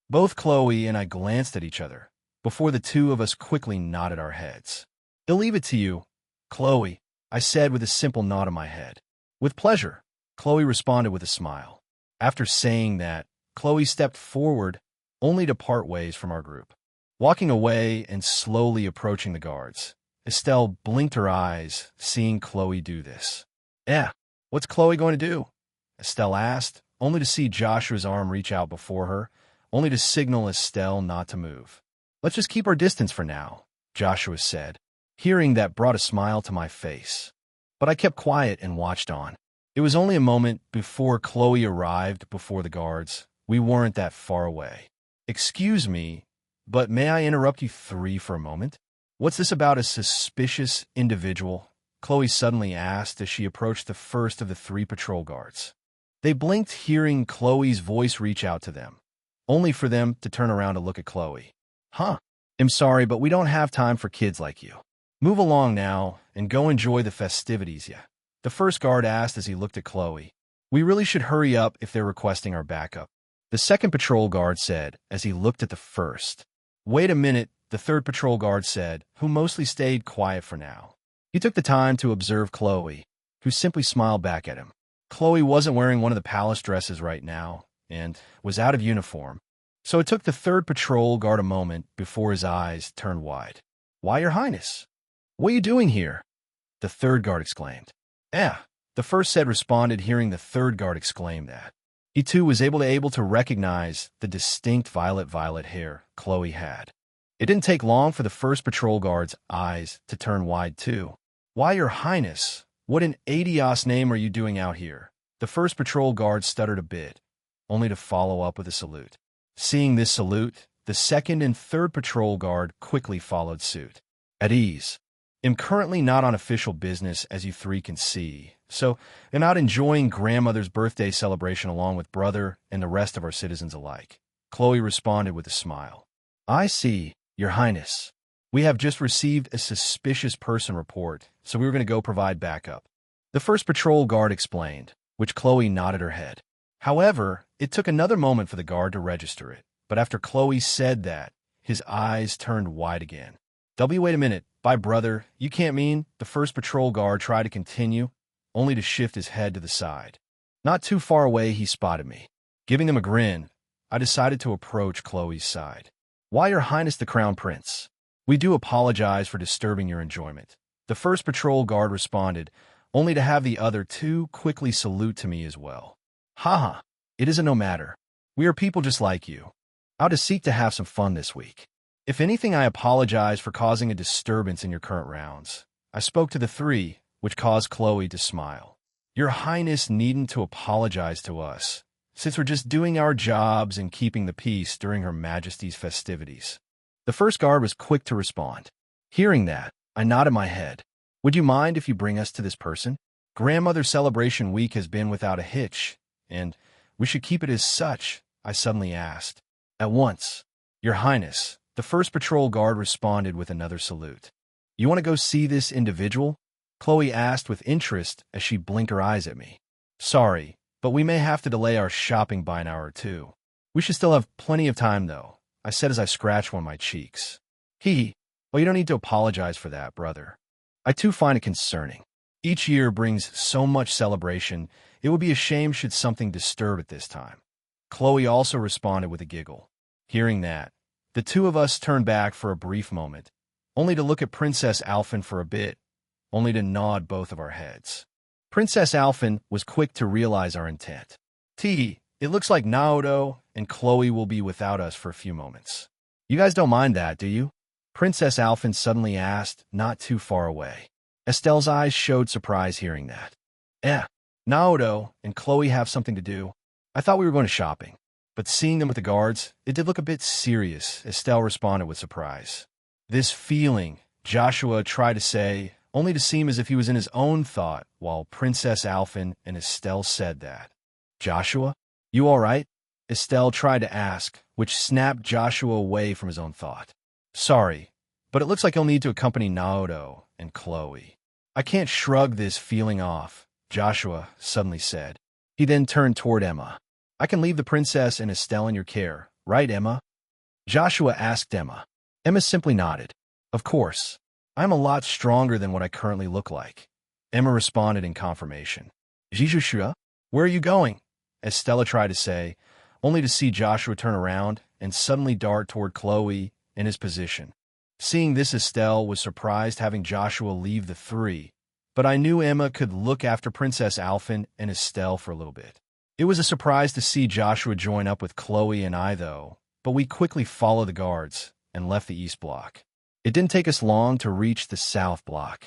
both Chloe and I glanced at each other, before the two of us quickly nodded our heads. "I'll leave it to you, Chloe," I said with a simple nod of my head. "With pleasure," Chloe responded with a smile. After saying that, Chloe stepped forward, only to part ways from our group. Walking away and slowly approaching the guards, Estelle blinked her eyes, seeing Chloe do this. What's Chloe going to do?" Estelle asked, only to see Joshua's arm reach out before her, only to signal Estelle not to move. "Let's just keep our distance for now," Joshua said. Hearing that brought a smile to my face. But I kept quiet and watched on. It was only a moment before Chloe arrived before the guards. We weren't that far away. "Excuse me, but may I interrupt you three for a moment? What's this about a suspicious individual?" Chloe suddenly asked as she approached the first of the three patrol guards. They blinked, hearing Chloe's voice reach out to them, only for them to turn around to look at Chloe. Huh? I'm sorry, but we don't have time for kids like you. Move along now and go enjoy the festivities, yeah. The first guard asked as he looked at Chloe. We really should hurry up if they're requesting our backup. The second patrol guard said as he looked at the first. Wait a minute, the third patrol guard said, who mostly stayed quiet for now. He took the time to observe Chloe, who simply smiled back at him. Chloe wasn't wearing one of the palace dresses right now and was out of uniform, so it took the third patrol guard a moment before his eyes turned wide. Why, Your Highness? What are you doing here? The third guard exclaimed. The first said responded, hearing the third guard exclaim that. He too was able to recognize the distinct violet hair Chloe had. It didn't take long for the first patrol guard's eyes to turn wide too. Why, Your Highness? What in Adios name are you doing out here? The first patrol guard stuttered a bit, only to follow up with a salute. Seeing this salute, the second and third patrol guard quickly followed suit. At ease. I'm currently not on official business, as you three can see, so I'm out enjoying grandmother's birthday celebration along with brother and the rest of our citizens alike. Chloe responded with a smile. I see, Your Highness. We have just received a suspicious person report, so we were going to go provide backup. The first patrol guard explained, which Chloe nodded her head. However, it took another moment for the guard to register it, but after Chloe said that, his eyes turned wide again. Wait a minute. Bye, brother. You can't mean? The first patrol guard tried to continue, only to shift his head to the side. Not too far away, he spotted me. Giving him a grin, I decided to approach Chloe's side. Why, Your Highness the Crown Prince? We do apologize for disturbing your enjoyment. The first patrol guard responded, only to have the other two quickly salute to me as well. Haha, it isn't no matter. We are people just like you. Out to seek to have some fun this week. If anything, I apologize for causing a disturbance in your current rounds. I spoke to the three, which caused Chloe to smile. Your Highness needn't to apologize to us, since we're just doing our jobs and keeping the peace during Her Majesty's festivities. The first guard was quick to respond. Hearing that, I nodded my head. Would you mind if you bring us to this person? Grandmother's celebration week has been without a hitch, and we should keep it as such, I suddenly asked. At once, Your Highness. The first patrol guard responded with another salute. You want to go see this individual? Chloe asked with interest as she blinked her eyes at me. Sorry, but we may have to delay our shopping by an hour or two. We should still have plenty of time, though, I said as I scratched one of my cheeks. Well, you don't need to apologize for that, brother. I too find it concerning. Each year brings so much celebration, it would be a shame should something disturb at this time. Chloe also responded with a giggle. Hearing that, the two of us turned back for a brief moment, only to look at Princess Alphen for a bit, only to nod both of our heads. Princess Alphen was quick to realize our intent. It looks like Naoto and Chloe will be without us for a few moments. You guys don't mind that, do you? Princess Alphen suddenly asked, not too far away. Estelle's eyes showed surprise hearing that. Naoto and Chloe have something to do. I thought we were going to shopping. But seeing them with the guards, it did look a bit serious, Estelle responded with surprise. This feeling, Joshua tried to say, only to seem as if he was in his own thought, while Princess Alphen and Estelle said that. Joshua? You all right? Estelle tried to ask, which snapped Joshua away from his own thought. Sorry, but it looks like he'll need to accompany Naoto and Chloe. I can't shrug this feeling off, Joshua suddenly said. He then turned toward Emma. I can leave the princess and Estelle in your care, right, Emma? Joshua asked Emma. Emma simply nodded. Of course. I'm a lot stronger than what I currently look like. Emma responded in confirmation. Joshua, where are you going? Estella tried to say, only to see Joshua turn around and suddenly dart toward Chloe in his position. Seeing this, Estelle was surprised having Joshua leave the three, but I knew Emma could look after Princess Alphen and Estelle for a little bit. It was a surprise to see Joshua join up with Chloe and I, though, but we quickly followed the guards and left the East Block. It didn't take us long to reach the South Block.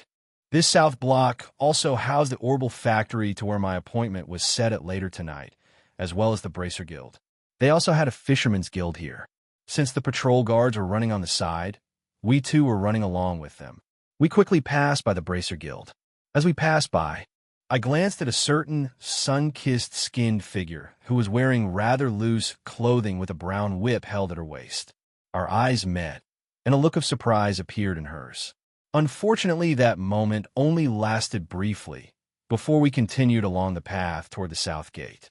This South Block also housed the Orbital Factory to where my appointment was set at later tonight, as well as the Bracer Guild. They also had a Fisherman's Guild here. Since the patrol guards were running on the side, we too were running along with them. We quickly passed by the Bracer Guild. As we passed by, I glanced at a certain sun-kissed skinned figure who was wearing rather loose clothing with a brown whip held at her waist. Our eyes met, and a look of surprise appeared in hers. Unfortunately, that moment only lasted briefly before we continued along the path toward the south gate.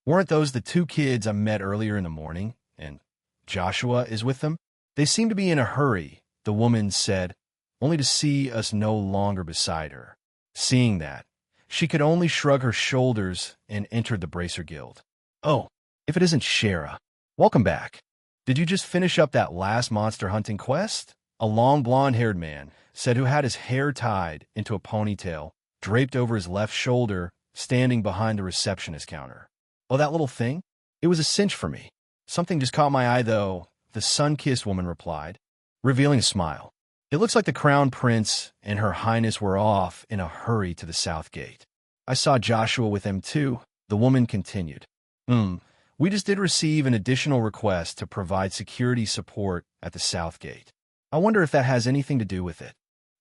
Weren't those the two kids I met earlier in the morning, and Joshua is with them? They seem to be in a hurry, the woman said, only to see us no longer beside her. Seeing that, she could only shrug her shoulders and entered the Bracer Guild. Oh, if it isn't Shara. Welcome back. Did you just finish up that last monster hunting quest? A long blonde-haired man said, who had his hair tied into a ponytail, draped over his left shoulder, standing behind the receptionist counter. Oh, that little thing? It was a cinch for me. Something just caught my eye, though, the sun-kissed woman replied, revealing a smile. It looks like the Crown Prince and Her Highness were off in a hurry to the south gate. I saw Joshua with them too, the woman continued. We just did receive an additional request to provide security support at the south gate. I wonder if that has anything to do with it.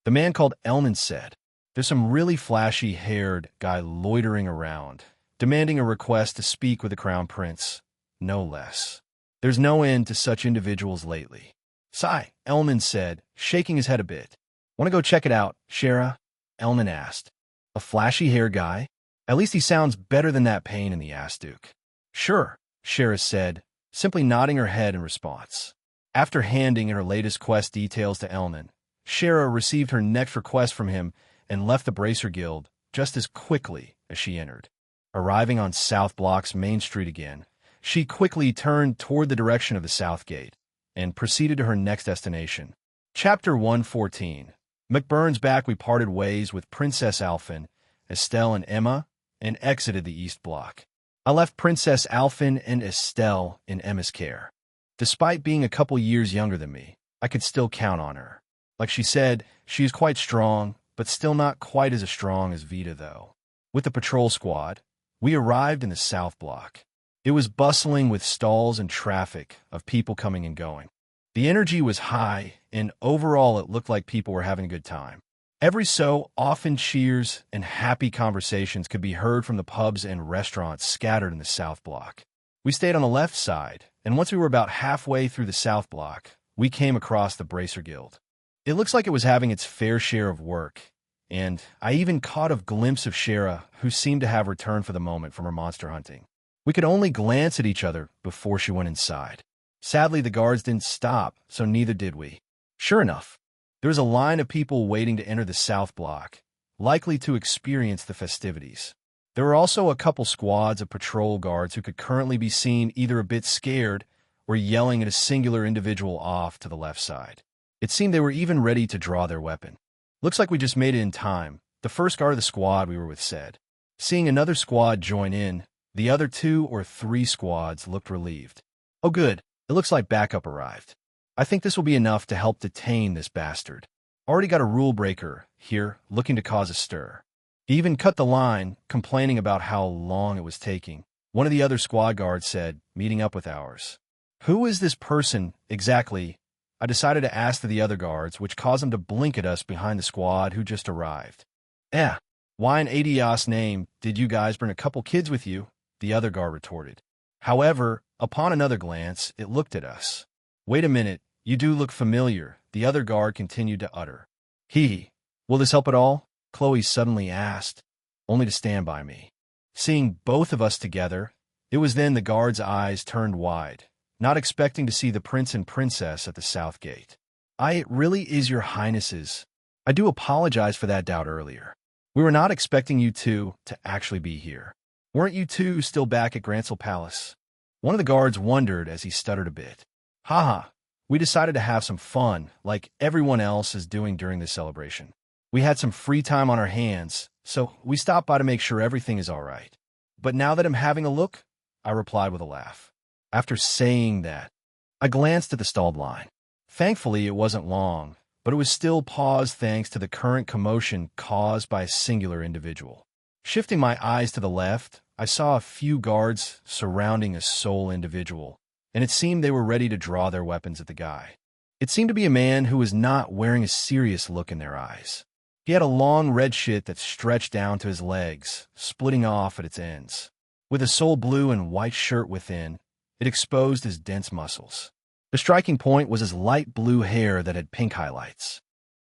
The man called Elman said, there's some really flashy-haired guy loitering around, demanding a request to speak with the Crown Prince, no less. There's no end to such individuals lately. Sigh, Elman said, shaking his head a bit. Want to go check it out, Shara? Elman asked. A flashy-haired guy? At least he sounds better than that pain in the ass, Duke. Sure, Shara said, simply nodding her head in response. After handing her latest quest details to Elman, Shara received her next request from him and left the Bracer Guild just as quickly as she entered. Arriving on South Block's Main Street again, she quickly turned toward the direction of the South Gate and proceeded to her next destination. Chapter 114. McBurn's back. We parted ways with Princess Alphen, Estelle, and Emma, and exited the East Block. I left Princess Alphen and Estelle in Emma's care. Despite being a couple years younger than me, I could still count on her. Like she said, she is quite strong, but still not quite as strong as Vita, though. With the patrol squad, we arrived in the South Block. It was bustling with stalls and traffic of people coming and going. The energy was high, and overall it looked like people were having a good time. Every so often cheers and happy conversations could be heard from the pubs and restaurants scattered in the South Block. We stayed on the left side, and once we were about halfway through the South Block, we came across the Bracer Guild. It looks like it was having its fair share of work, and I even caught a glimpse of Shara, who seemed to have returned for the moment from her monster hunting. We could only glance at each other before she went inside. Sadly, the guards didn't stop, so neither did we. Sure enough, there was a line of people waiting to enter the South Block, likely to experience the festivities. There were also a couple squads of patrol guards who could currently be seen either a bit scared or yelling at a singular individual off to the left side. It seemed they were even ready to draw their weapon. Looks like we just made it in time, the first guard of the squad we were with said. Seeing another squad join in, the other 2 or 3 squads looked relieved. Oh good, it looks like backup arrived. I think this will be enough to help detain this bastard. Already got a rule breaker here looking to cause a stir. He even cut the line, complaining about how long it was taking. One of the other squad guards said, meeting up with ours. Who is this person exactly? I decided to ask the other guards, which caused them to blink at us behind the squad who just arrived. Why in Adios name did you guys bring a couple kids with you? The other guard retorted. However, upon another glance, it looked at us. Wait a minute, you do look familiar, the other guard continued to utter. Will this help at all? Chloe suddenly asked, only to stand by me. Seeing both of us together, it was then the guard's eyes turned wide, not expecting to see the prince and princess at the South Gate. It really is your highnesses. I do apologize for that doubt earlier. We were not expecting you two to actually be here. Weren't you two still back at Grancel Palace? One of the guards wondered as he stuttered a bit. We decided to have some fun, like everyone else is doing during this celebration. We had some free time on our hands, so we stopped by to make sure everything is all right. But now that I'm having a look, I replied with a laugh. After saying that, I glanced at the stalled line. Thankfully, it wasn't long, but it was still paused thanks to the current commotion caused by a singular individual. Shifting my eyes to the left, I saw a few guards surrounding a sole individual, and it seemed they were ready to draw their weapons at the guy. It seemed to be a man who was not wearing a serious look in their eyes. He had a long red shit that stretched down to his legs, splitting off at its ends. With a soul blue and white shirt within, it exposed his dense muscles. The striking point was his light blue hair that had pink highlights.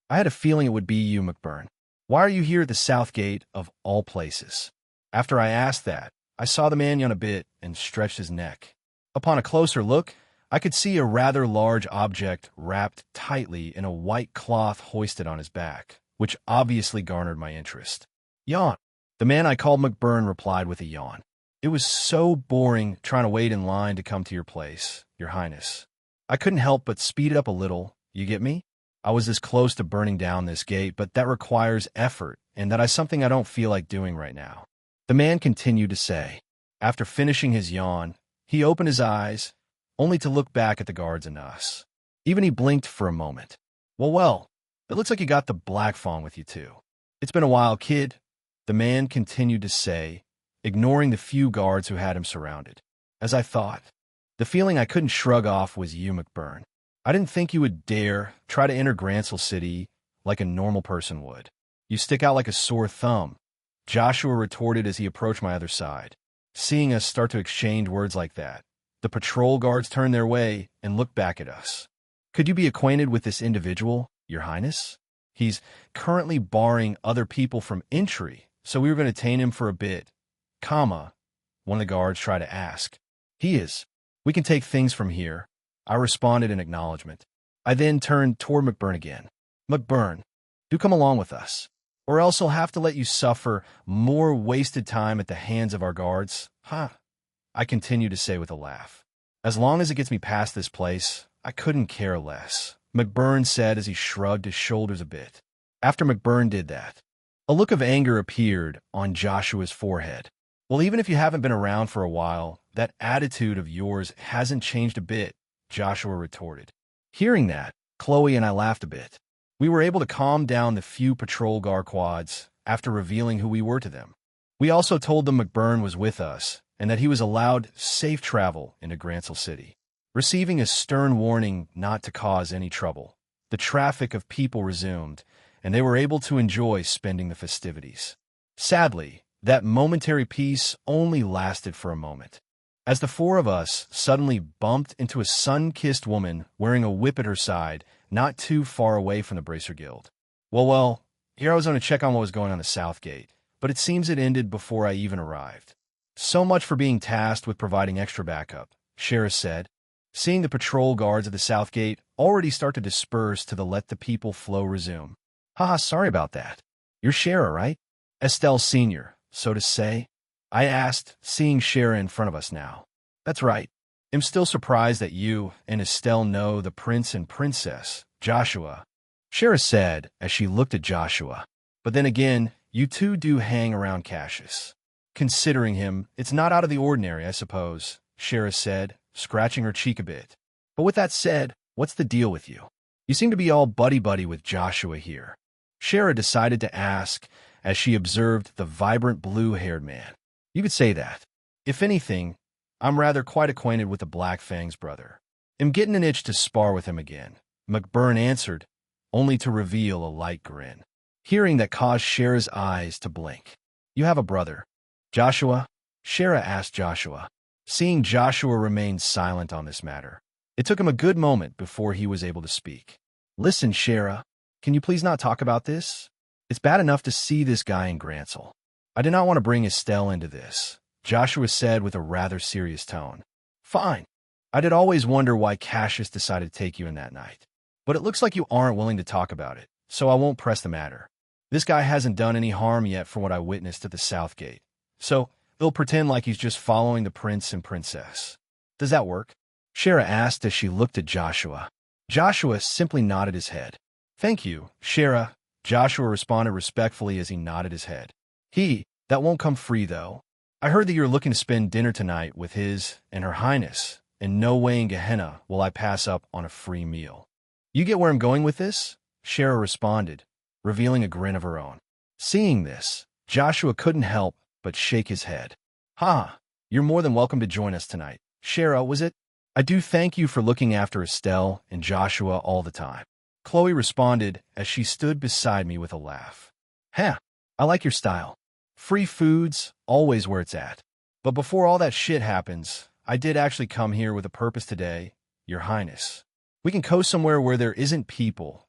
I had a feeling it would be you, McBurn. Why are you here at the South Gate of all places? After I asked that, I saw the man yawn a bit and stretched his neck. Upon a closer look, I could see a rather large object wrapped tightly in a white cloth hoisted on his back, which obviously garnered my interest. Yawn. The man I called McBurn replied with a yawn. It was so boring trying to wait in line to come to your place, Your Highness. I couldn't help but speed it up a little, you get me? I was this close to burning down this gate, but that requires effort, and that is something I don't feel like doing right now. The man continued to say. After finishing his yawn, he opened his eyes, only to look back at the guards and us. Even he blinked for a moment. Well, it looks like you got the Black Fawn with you too. It's been a while, kid, the man continued to say, ignoring the few guards who had him surrounded. As I thought, the feeling I couldn't shrug off was you, McBurn. I didn't think you would dare try to enter Grancel City like a normal person would. You stick out like a sore thumb, Joshua retorted as he approached my other side. Seeing us start to exchange words like that, the patrol guards turned their way and looked back at us. Could you be acquainted with this individual, Your Highness? He's currently barring other people from entry, so we were going to detain him for a bit. One of the guards tried to ask. He is. We can take things from here. I responded in acknowledgement. I then turned toward McBurn again. McBurn, do come along with us, or else I'll have to let you suffer more wasted time at the hands of our guards. I continued to say with a laugh. As long as it gets me past this place, I couldn't care less, McBurn said as he shrugged his shoulders a bit. After McBurn did that, a look of anger appeared on Joshua's forehead. Well, even if you haven't been around for a while, that attitude of yours hasn't changed a bit, Joshua retorted. Hearing that, Chloe and I laughed a bit. We were able to calm down the few patrol quads after revealing who we were to them. We also told them McBurn was with us and that he was allowed safe travel into Grancel City. Receiving a stern warning not to cause any trouble, the traffic of people resumed, and they were able to enjoy spending the festivities. Sadly, that momentary peace only lasted for a moment, as the four of us suddenly bumped into a sun-kissed woman wearing a whip at her side, not too far away from the Bracer Guild. Well, here I was going to check on what was going on the South Gate, but it seems it ended before I even arrived. So much for being tasked with providing extra backup, Shara said, seeing the patrol guards at the South Gate already start to disperse to let the people flow resume. Sorry about that. You're Shara, right? Estelle Sr., so to say? I asked, seeing Shara in front of us now. That's right. I'm still surprised that you and Estelle know the prince and princess, Joshua, Shara said as she looked at Joshua. But then again, you two do hang around Cassius. Considering him, it's not out of the ordinary, I suppose, Shara said, scratching her cheek a bit. But with that said, what's the deal with you? You seem to be all buddy-buddy with Joshua here. Shara decided to ask as she observed the vibrant blue-haired man. You could say that. If anything, I'm rather quite acquainted with the Black Fang's brother. I'm getting an itch to spar with him again, McBurn answered, only to reveal a light grin. Hearing that caused Shara's eyes to blink. You have a brother, Joshua? Shara asked Joshua. Seeing Joshua remain silent on this matter, it took him a good moment before he was able to speak. Listen, Shara, can you please not talk about this? It's bad enough to see this guy in Grancel. I did not want to bring Estelle into this, Joshua said with a rather serious tone. Fine. I did always wonder why Cassius decided to take you in that night. But it looks like you aren't willing to talk about it, so I won't press the matter. This guy hasn't done any harm yet from what I witnessed at the South Gate, so they'll pretend like he's just following the prince and princess. Does that work? Shara asked as she looked at Joshua. Joshua simply nodded his head. Thank you, Shara, Joshua responded respectfully as he nodded his head. That won't come free, though. I heard that you're looking to spend dinner tonight with his and her highness, and no way in Gehenna will I pass up on a free meal. You get where I'm going with this? Shara responded, revealing a grin of her own. Seeing this, Joshua couldn't help but shake his head. You're more than welcome to join us tonight. Shara, was it? I do thank you for looking after Estelle and Joshua all the time. Chloe responded as she stood beside me with a laugh. Huh, I like your style. Free foods, always where it's at. But before all that shit happens, I did actually come here with a purpose today, Your Highness. We can go somewhere where there isn't people.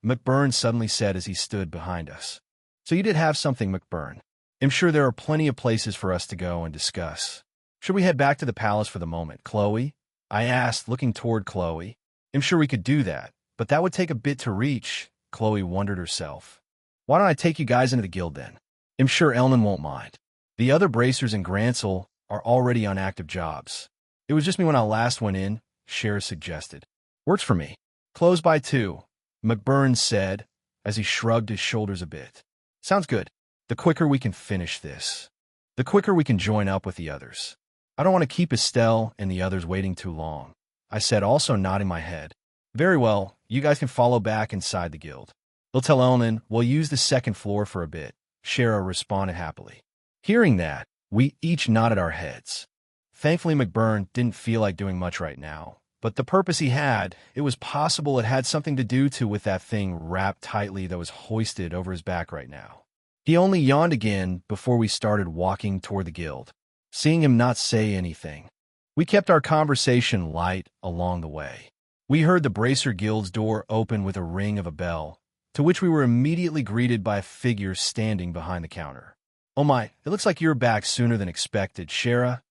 McBurn suddenly said as he stood behind us. So you did have something, McBurn. I'm sure there are plenty of places for us to go and discuss. Should we head back to the palace for the moment, Chloe? I asked, looking toward Chloe. I'm sure we could do that, but that would take a bit to reach, Chloe wondered herself. Why don't I take you guys into the guild then? I'm sure Elnan won't mind. The other bracers in Gransel are already on active jobs. It was just me when I last went in, Shara suggested. Works for me. Close by 2, McBurn said, as he shrugged his shoulders a bit. Sounds good. The quicker we can finish this, the quicker we can join up with the others. I don't want to keep Estelle and the others waiting too long, I said, also nodding my head. Very well, you guys can follow back inside the guild. They'll tell Elnan we'll use the second floor for a bit, Shara responded happily. Hearing that, we each nodded our heads. Thankfully, McBurn didn't feel like doing much right now, but the purpose he had, it was possible it had something to do with that thing wrapped tightly that was hoisted over his back right now. He only yawned again before we started walking toward the guild, seeing him not say anything. We kept our conversation light along the way. We heard the Bracer Guild's door open with a ring of a bell, to which we were immediately greeted by a figure standing behind the counter. Oh my, it looks like you're back sooner than expected, Shara,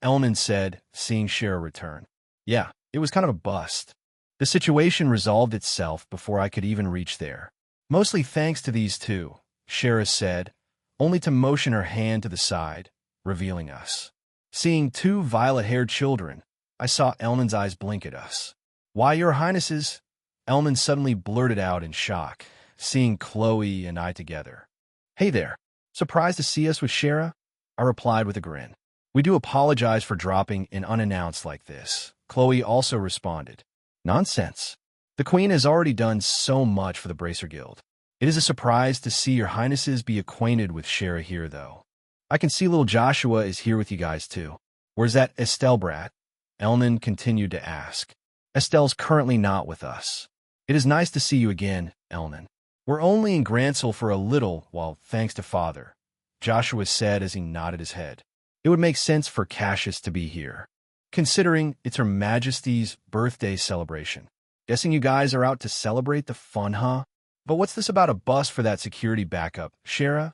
Elnan said, seeing Shara return. Yeah, it was kind of a bust. The situation resolved itself before I could even reach there. Mostly thanks to these two, Shara said, only to motion her hand to the side, revealing us. Seeing 2 violet-haired children, I saw Elnan's eyes blink at us. Why, Your Highnesses? Elnan suddenly blurted out in shock, seeing Chloe and I together. Hey there. Surprised to see us with Shara? I replied with a grin. We do apologize for dropping in unannounced like this. Chloe also responded. Nonsense. The Queen has already done so much for the Bracer Guild. It is a surprise to see Your Highnesses be acquainted with Shara here, though. I can see little Joshua is here with you guys, too. Where's that Estelle brat? Elnan continued to ask. Estelle's currently not with us. It is nice to see you again, Elnan. We're only in Gransel for a little while, thanks to Father, Joshua said as he nodded his head. It would make sense for Cassius to be here, considering it's Her Majesty's birthday celebration. Guessing you guys are out to celebrate the fun, huh? But what's this about a bus for that security backup, Shara?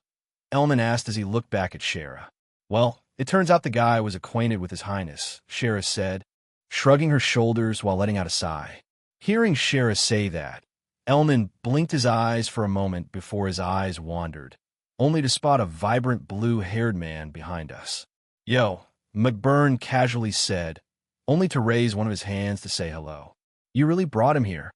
Elnan asked as he looked back at Shara. Well, it turns out the guy was acquainted with His Highness, Shara said, shrugging her shoulders while letting out a sigh. Hearing Shara say that, Elnan blinked his eyes for a moment before his eyes wandered, only to spot a vibrant blue-haired man behind us. Yo, McBurn casually said, only to raise one of his hands to say hello. You really brought him here?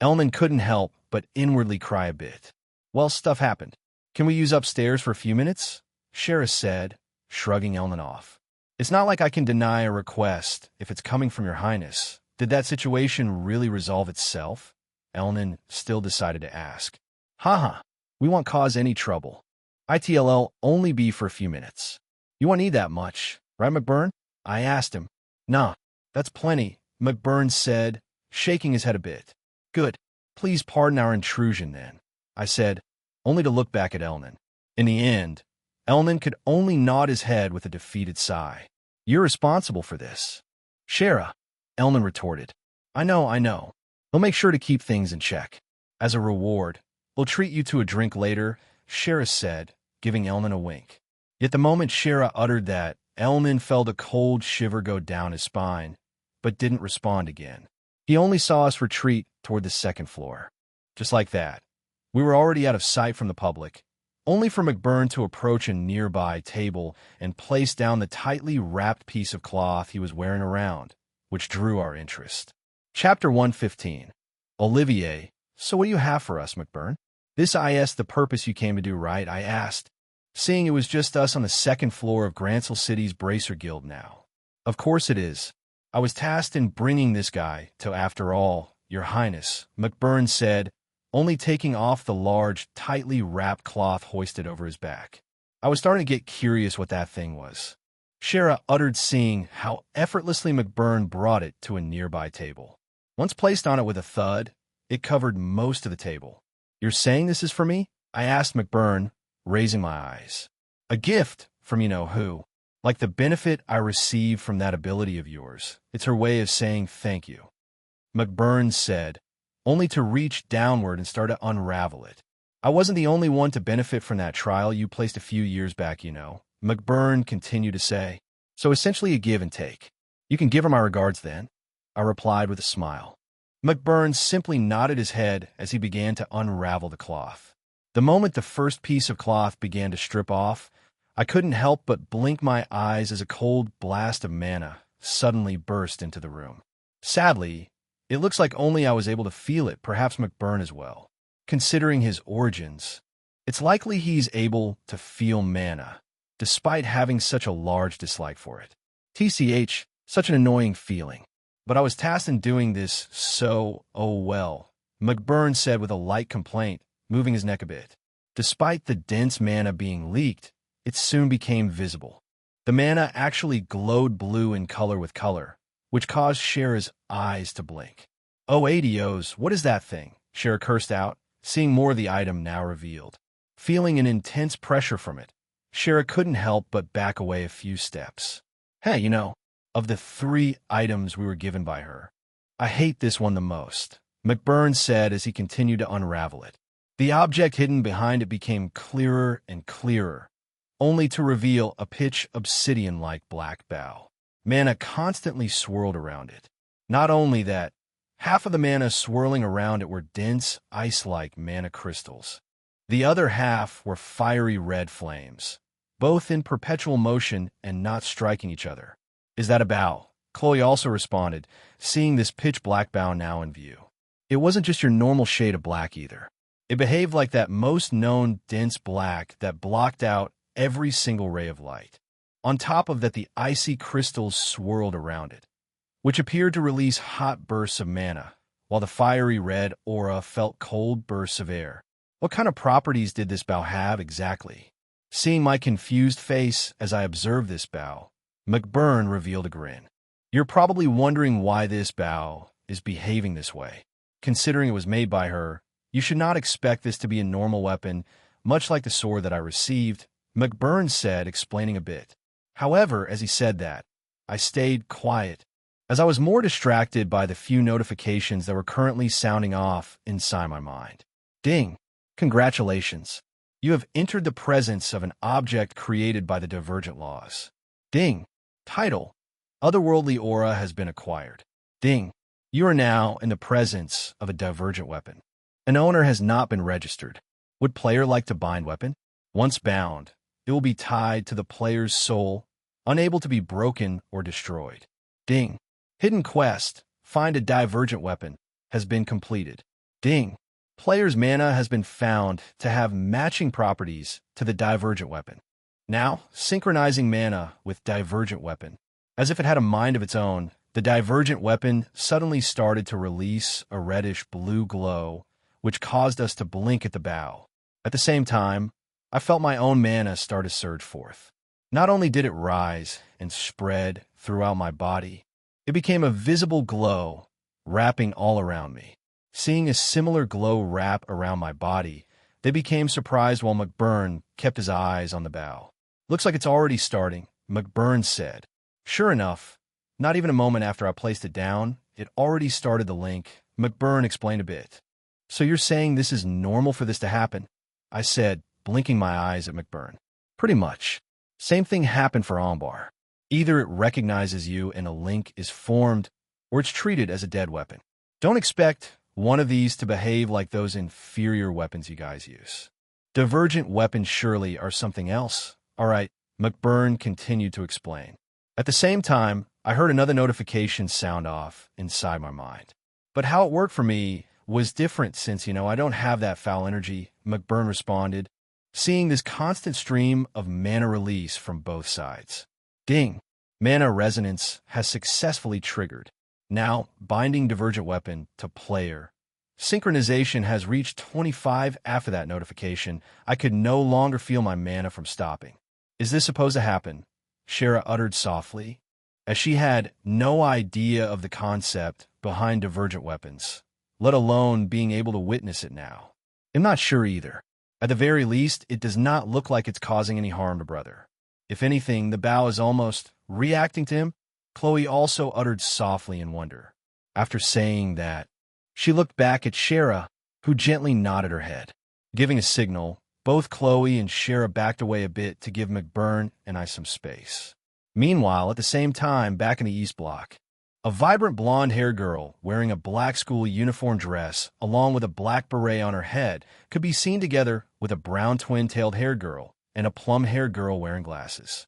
Elnan couldn't help but inwardly cry a bit. Well, stuff happened. Can we use upstairs for a few minutes? Shara said, shrugging Elnan off. It's not like I can deny a request if it's coming from Your Highness. Did that situation really resolve itself? Elnan still decided to ask. Haha, we won't cause any trouble. ITLL only be for a few minutes. You won't need that much, right, McBurn? I asked him. Nah, that's plenty, McBurn said, shaking his head a bit. Good. Please pardon our intrusion then, I said, only to look back at Elnan. In the end, Elnan could only nod his head with a defeated sigh. You're responsible for this. Shara, Elnan retorted. I know. We'll make sure to keep things in check. As a reward, we'll treat you to a drink later, Shara said, giving Elnan a wink. Yet the moment Shara uttered that, Elnan felt a cold shiver go down his spine, but didn't respond again. He only saw us retreat toward the second floor. Just like that, we were already out of sight from the public, only for McBurn to approach a nearby table and place down the tightly wrapped piece of cloth he was wearing around, which drew our interest. Chapter 115. Olivier, so what do you have for us, McBurn? This is the purpose you came to do, right? I asked, seeing it was just us on the second floor of Gransel City's Bracer Guild now. Of course it is. I was tasked in bringing this guy to, after all, Your Highness, McBurn said, only taking off the large, tightly wrapped cloth hoisted over his back. I was starting to get curious what that thing was. Shara uttered, seeing how effortlessly McBurn brought it to a nearby table. Once placed on it with a thud, It covered most of the table. You're saying this is for me? I asked McBurn, raising my eyes. A gift from you-know-who. Like the benefit I receive from that ability of yours. It's her way of saying thank you. McBurn said, only to reach downward and start to unravel it. I wasn't the only one to benefit from that trial you placed a few years back, McBurn continued to say. So essentially a give and take. You can give her my regards then, I replied with a smile. McBurn simply nodded his head as he began to unravel the cloth. The moment the first piece of cloth began to strip off, I couldn't help but blink my eyes as a cold blast of mana suddenly burst into the room. Sadly, it looks like only I was able to feel it, perhaps McBurn as well. Considering his origins, it's likely he's able to feel mana, despite having such a large dislike for it. TCH, such an annoying feeling. But I was tasked in doing this, so, oh well, McBurn said with a light complaint, moving his neck a bit. Despite the dense mana being leaked, it soon became visible. The mana actually glowed blue in color with color, which caused Shara's eyes to blink. Oh, ADOs, what is that thing? Shara cursed out, seeing more of the item now revealed. Feeling an intense pressure from it, Shara couldn't help but back away a few steps. Hey, of the 3 items we were given by her, I hate this one the most, McBurn said as he continued to unravel it. The object hidden behind it became clearer and clearer, only to reveal a pitch obsidian-like black bow. Mana constantly swirled around it. Not only that, half of the mana swirling around it were dense, ice-like mana crystals. The other half were fiery red flames, both in perpetual motion and not striking each other. Is that a bow? Chloe also responded, seeing this pitch-black bow now in view. It wasn't just your normal shade of black either. It behaved like that most known dense black that blocked out every single ray of light. On top of that, the icy crystals swirled around it, which appeared to release hot bursts of mana, while the fiery red aura felt cold bursts of air. What kind of properties did this bow have exactly? Seeing my confused face as I observed this bow, McBurn revealed a grin. You're probably wondering why this bow is behaving this way. Considering it was made by her, you should not expect this to be a normal weapon, much like the sword that I received, McBurn said, explaining a bit. However, as he said that, I stayed quiet, as I was more distracted by the few notifications that were currently sounding off inside my mind. Ding! Congratulations! You have entered the presence of an object created by the Divergent Laws. Ding! Title: Otherworldly Aura has been acquired. Ding! You are now in the presence of a divergent weapon. An owner has not been registered. Would player like to bind weapon? Once bound, it will be tied to the player's soul, unable to be broken or destroyed. Ding! Hidden quest: Find a divergent weapon has been completed. Ding! Player's mana has been found to have matching properties to the divergent weapon. Now, synchronizing mana with divergent weapon. As if it had a mind of its own, the divergent weapon suddenly started to release a reddish-blue glow, which caused us to blink at the bow. At the same time, I felt my own mana start to surge forth. Not only did it rise and spread throughout my body, it became a visible glow, wrapping all around me. Seeing a similar glow wrap around my body, they became surprised while McBurn kept his eyes on the bow. Looks like it's already starting, McBurn said. Sure enough, not even a moment after I placed it down, it already started the link, McBurn explained a bit. So you're saying this is normal for this to happen? I said, blinking my eyes at McBurn. Pretty much. Same thing happened for Ambar. Either it recognizes you and a link is formed, or it's treated as a dead weapon. Don't expect one of these to behave like those inferior weapons you guys use. Divergent weapons surely are something else. All right, McBurn continued to explain. At the same time, I heard another notification sound off inside my mind. But how it worked for me was different since, I don't have that foul energy, McBurn responded, seeing this constant stream of mana release from both sides. Ding! Mana resonance has successfully triggered. Now, binding divergent weapon to player. Synchronization has reached 25 after that notification. I could no longer feel my mana from stopping. Is this supposed to happen? Shara uttered softly, as she had no idea of the concept behind divergent weapons. let alone being able to witness it now. I'm not sure either. At the very least, it does not look like it's causing any harm to brother. If anything, the bow is almost reacting to him, Chloe also uttered softly in wonder. After saying that, she looked back at Shara, who gently nodded her head. Giving a signal, both Chloe and Shara backed away a bit to give McBurn and I some space. Meanwhile, at the same time, back in the East Block, a vibrant blonde-haired girl wearing a black school uniform dress along with a black beret on her head could be seen together with a brown twin-tailed haired girl and a plum-haired girl wearing glasses.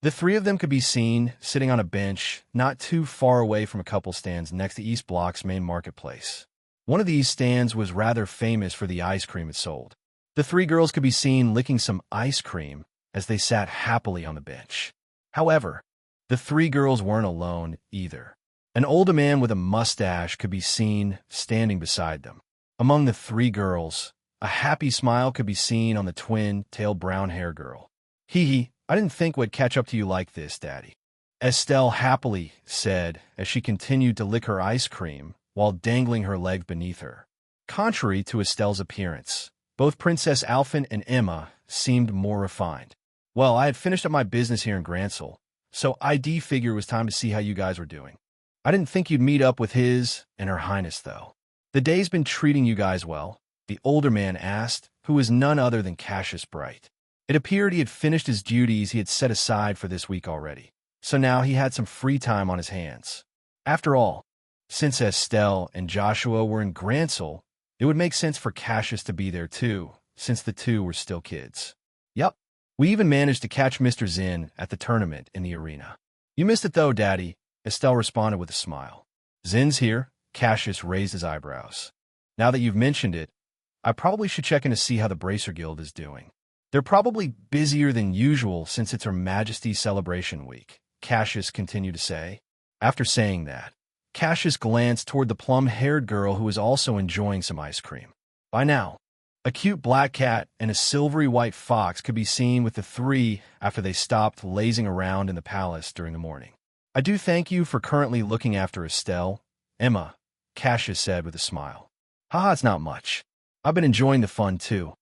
The three of them could be seen sitting on a bench not too far away from a couple stands next to East Block's main marketplace. One of these stands was rather famous for the ice cream it sold. The three girls could be seen licking some ice cream as they sat happily on the bench. However, the three girls weren't alone either. An older man with a mustache could be seen standing beside them. Among the three girls, a happy smile could be seen on the twin-tailed brown-haired girl. Hee, I didn't think we'd catch up to you like this, Daddy, Estelle happily said as she continued to lick her ice cream while dangling her leg beneath her. Contrary to Estelle's appearance, both Princess Alphen and Emma seemed more refined. Well, I had finished up my business here in Gransel, so I figured it was time to see how you guys were doing. I didn't think you'd meet up with His and Her Highness, though. The day's been treating you guys well, the older man asked, who was none other than Cassius Bright. It appeared he had finished his duties he had set aside for this week already, so now he had some free time on his hands. After all, since Estelle and Joshua were in Gransel, it would make sense for Cassius to be there too, since the two were still kids. Yup, we even managed to catch Mr. Zinn at the tournament in the arena. You missed it though, Daddy, Estelle responded with a smile. Zinn's here, Cassius raised his eyebrows. Now that you've mentioned it, I probably should check in to see how the Bracer Guild is doing. They're probably busier than usual since it's Her Majesty's celebration week, Cassius continued to say. After saying that, Cassius glanced toward the plum-haired girl who was also enjoying some ice cream. By now, a cute black cat and a silvery white fox could be seen with the three after they stopped lazing around in the palace during the morning. I do thank you for currently looking after Estelle, Emma, Cassius said with a smile. Haha, it's not much. I've been enjoying the fun too,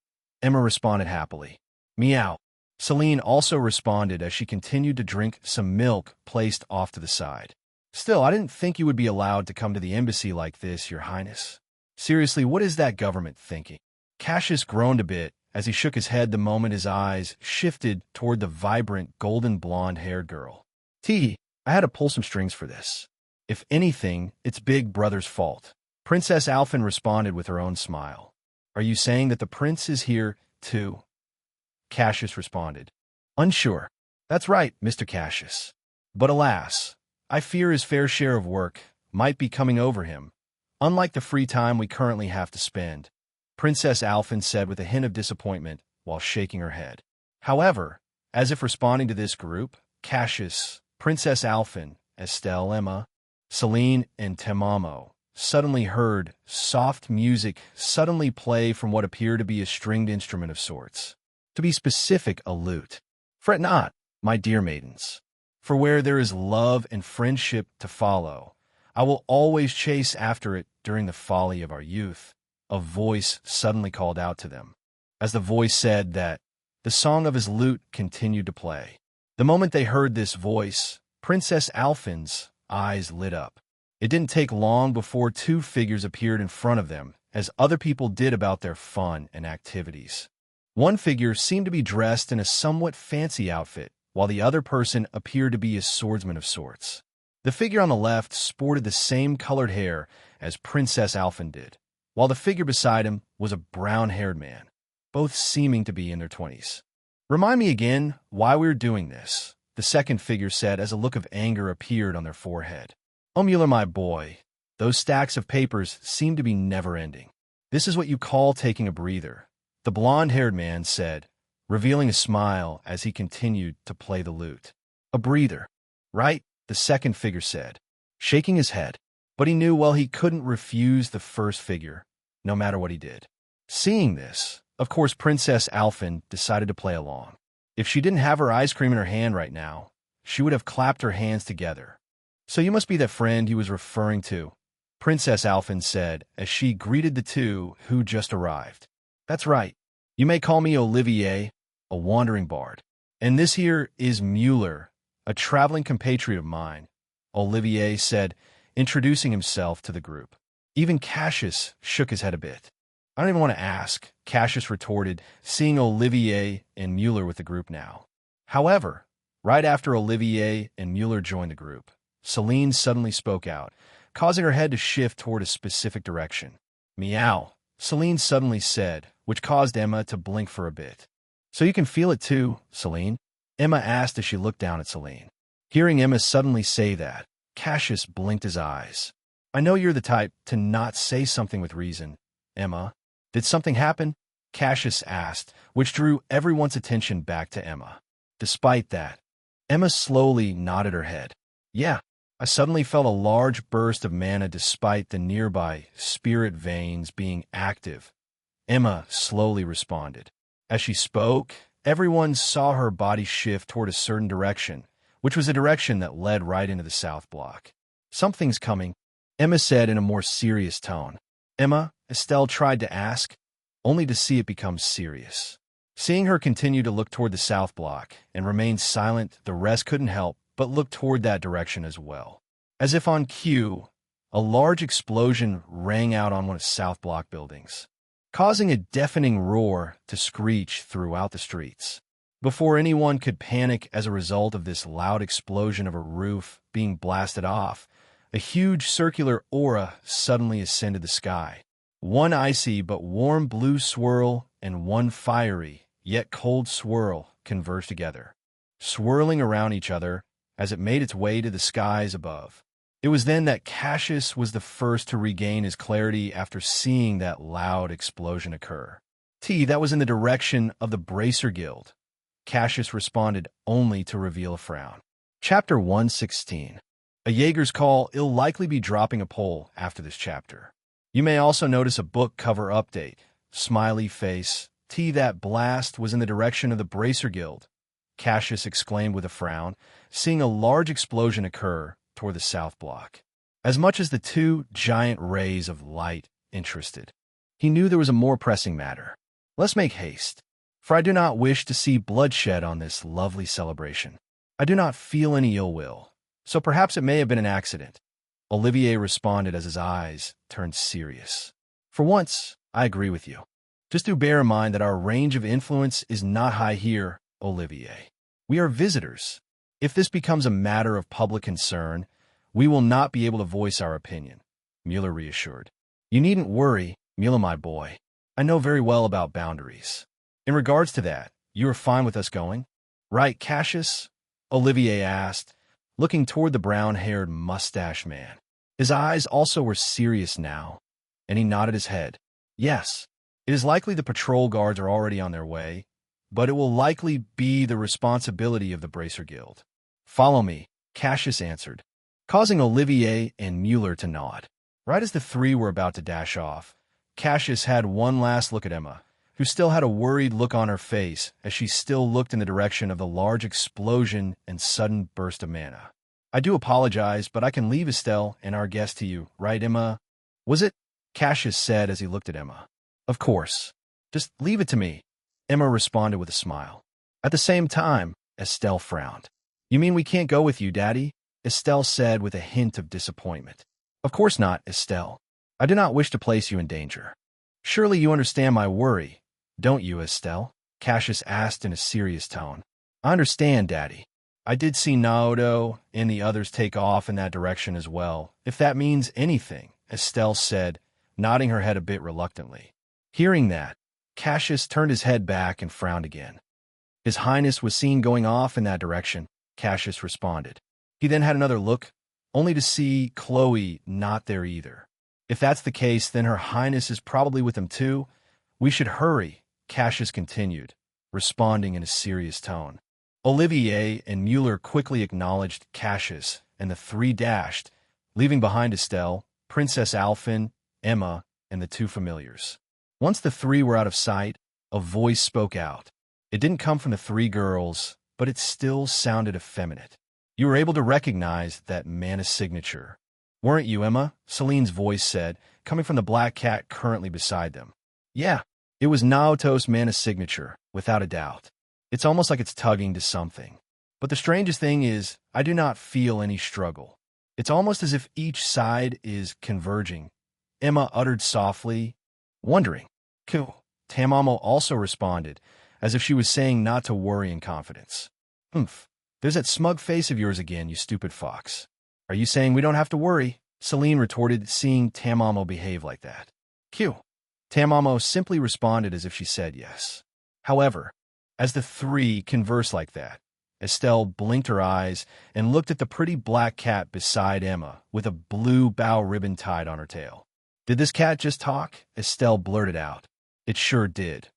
Emma responded happily. Meow. Celine also responded as she continued to drink some milk placed off to the side. Still, I didn't think you would be allowed to come to the embassy like this, Your Highness. Seriously, what is that government thinking? Cassius groaned a bit as he shook his head the moment his eyes shifted toward the vibrant golden blonde-haired girl. Tee, I had to pull some strings for this. If anything, it's Big Brother's fault. Princess Alphen responded with her own smile. Are you saying that the prince is here, too? Cassius responded. Unsure. That's right, Mr. Cassius. But alas, I fear his fair share of work might be coming over him, unlike the free time we currently have to spend, Princess Alphen said with a hint of disappointment while shaking her head. However, as if responding to this group, Cassius, Princess Alphen, Estelle, Emma, Celine, and Temamo suddenly heard soft music suddenly play from what appeared to be a stringed instrument of sorts. To be specific, a lute. Fret not, my dear maidens, for where there is love and friendship to follow, I will always chase after it during the folly of our youth, a voice suddenly called out to them. As the voice said that, the song of his lute continued to play. The moment they heard this voice, Princess Alphen's eyes lit up. It didn't take long before two figures appeared in front of them, as other people did about their fun and activities. One figure seemed to be dressed in a somewhat fancy outfit, while the other person appeared to be a swordsman of sorts. The figure on the left sported the same colored hair as Princess Alphen did, while the figure beside him was a brown-haired man, both seeming to be in their 20s. Remind me again why we're doing this, the second figure said as a look of anger appeared on their forehead. Oh, Mueller, my boy, those stacks of papers seem to be never-ending. This is what you call taking a breather, the blonde-haired man said, revealing a smile as he continued to play the lute. A breather, right? The second figure said, shaking his head. But he knew well he couldn't refuse the first figure, no matter what he did. Seeing this, of course, Princess Alphen decided to play along. If she didn't have her ice cream in her hand right now, she would have clapped her hands together. So you must be that friend he was referring to, Princess Alphen said as she greeted the two who just arrived. That's right. You may call me Olivier, a wandering bard. And this here is Mueller, a traveling compatriot of mine, Olivier said, introducing himself to the group. Even Cassius shook his head a bit. I don't even want to ask, Cassius retorted, seeing Olivier and Mueller with the group now. However, right after Olivier and Mueller joined the group, Celine suddenly spoke out, causing her head to shift toward a specific direction. Meow, Celine suddenly said, which caused Emma to blink for a bit. So you can feel it too, Celine? Emma asked as she looked down at Celine. Hearing Emma suddenly say that, Cassius blinked his eyes. I know you're the type to not say something with reason, Emma. Did something happen? Cassius asked, which drew everyone's attention back to Emma. Despite that, Emma slowly nodded her head. Yeah, I suddenly felt a large burst of mana despite the nearby spirit veins being active. Emma slowly responded. As she spoke, everyone saw her body shift toward a certain direction, which was a direction that led right into the south block. Something's coming, Emma said in a more serious tone. Emma, Estelle tried to ask, only to see it become serious. Seeing her continue to look toward the south block and remain silent, the rest couldn't help but look toward that direction as well. As if on cue, a large explosion rang out on one of the south block buildings, causing a deafening roar to screech throughout the streets. Before anyone could panic as a result of this loud explosion of a roof being blasted off, a huge circular aura suddenly ascended the sky. One icy but warm blue swirl and one fiery, yet cold swirl converged together, swirling around each other as it made its way to the skies above. It was then that Cassius was the first to regain his clarity after seeing that loud explosion occur. That was in the direction of the Bracer Guild. Cassius responded only to reveal a frown. Chapter 116. A Jaeger's Call. I'll likely be dropping a poll after this chapter. You may also notice a book cover update. Smiley face. That blast was in the direction of the Bracer Guild, Cassius exclaimed with a frown, seeing a large explosion occur toward the south block. As much as the two giant rays of light interested, he knew there was a more pressing matter. Let's make haste, for I do not wish to see bloodshed on this lovely celebration. I do not feel any ill will, so perhaps it may have been an accident. Olivier responded as his eyes turned serious. For once, I agree with you. Just do bear in mind that our range of influence is not high here, Olivier. We are visitors. If this becomes a matter of public concern, we will not be able to voice our opinion, Mueller reassured. You needn't worry, Mueller, my boy. I know very well about boundaries. In regards to that, you are fine with us going? Right, Cassius? Olivier asked, looking toward the brown-haired mustached man. His eyes also were serious now, and he nodded his head. Yes. It is likely the patrol guards are already on their way, but it will likely be the responsibility of the Bracer Guild. Follow me, Cassius answered, causing Olivier and Mueller to nod. Right as the three were about to dash off, Cassius had one last look at Emma, who still had a worried look on her face as she still looked in the direction of the large explosion and sudden burst of mana. I do apologize, but I can leave Estelle and our guest to you, right, Emma? Was it? Cassius said as he looked at Emma. Of course. Just leave it to me, Emma responded with a smile. At the same time, Estelle frowned. You mean we can't go with you, Daddy? Estelle said with a hint of disappointment. Of course not, Estelle. I do not wish to place you in danger. Surely you understand my worry, don't you, Estelle? Cassius asked in a serious tone. I understand, Daddy. I did see Naoto and the others take off in that direction as well, if that means anything, Estelle said, nodding her head a bit reluctantly. Hearing that, Cassius turned his head back and frowned again. His Highness was seen going off in that direction, Cassius responded. He then had another look, only to see Chloe not there either. If that's the case, then Her Highness is probably with him too. We should hurry, Cassius continued, responding in a serious tone. Olivier and Mueller quickly acknowledged Cassius, and the three dashed, leaving behind Estelle, Princess Alphen, Emma, and the two familiars. Once the three were out of sight, a voice spoke out. It didn't come from the three girls, but it still sounded effeminate. You were able to recognize that mana signature. Weren't you, Emma? Celine's voice said, coming from the black cat currently beside them. Yeah, it was Naoto's mana signature, without a doubt. It's almost like it's tugging to something. But the strangest thing is, I do not feel any struggle. It's almost as if each side is converging. Emma uttered softly, wondering. Cool. Tamamo also responded, as if she was saying not to worry in confidence. Humph. There's that smug face of yours again, you stupid fox. Are you saying we don't have to worry? Celine retorted, seeing Tamamo behave like that. Q. Tamamo simply responded as if she said yes. However, as the three conversed like that, Estelle blinked her eyes and looked at the pretty black cat beside Emma with a blue bow ribbon tied on her tail. Did this cat just talk? Estelle blurted out. It sure did.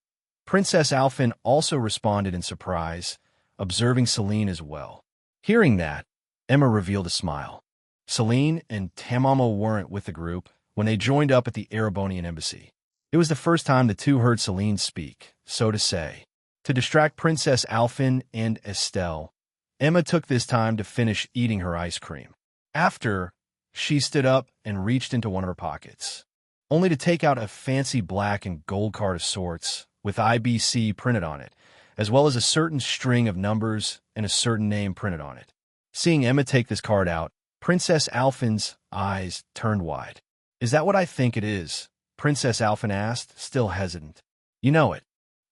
Princess Alphen also responded in surprise, observing Celine as well. Hearing that, Emma revealed a smile. Celine and Tamamo weren't with the group when they joined up at the Erebonian embassy. It was the first time the two heard Celine speak, so to say. To distract Princess Alphen and Estelle, Emma took this time to finish eating her ice cream. After, she stood up and reached into one of her pockets, only to take out a fancy black and gold card of sorts with IBC printed on it, as well as a certain string of numbers and a certain name printed on it. Seeing Emma take this card out, Princess Alphen's eyes turned wide. Is that what I think it is? Princess Alphen asked, still hesitant. You know it.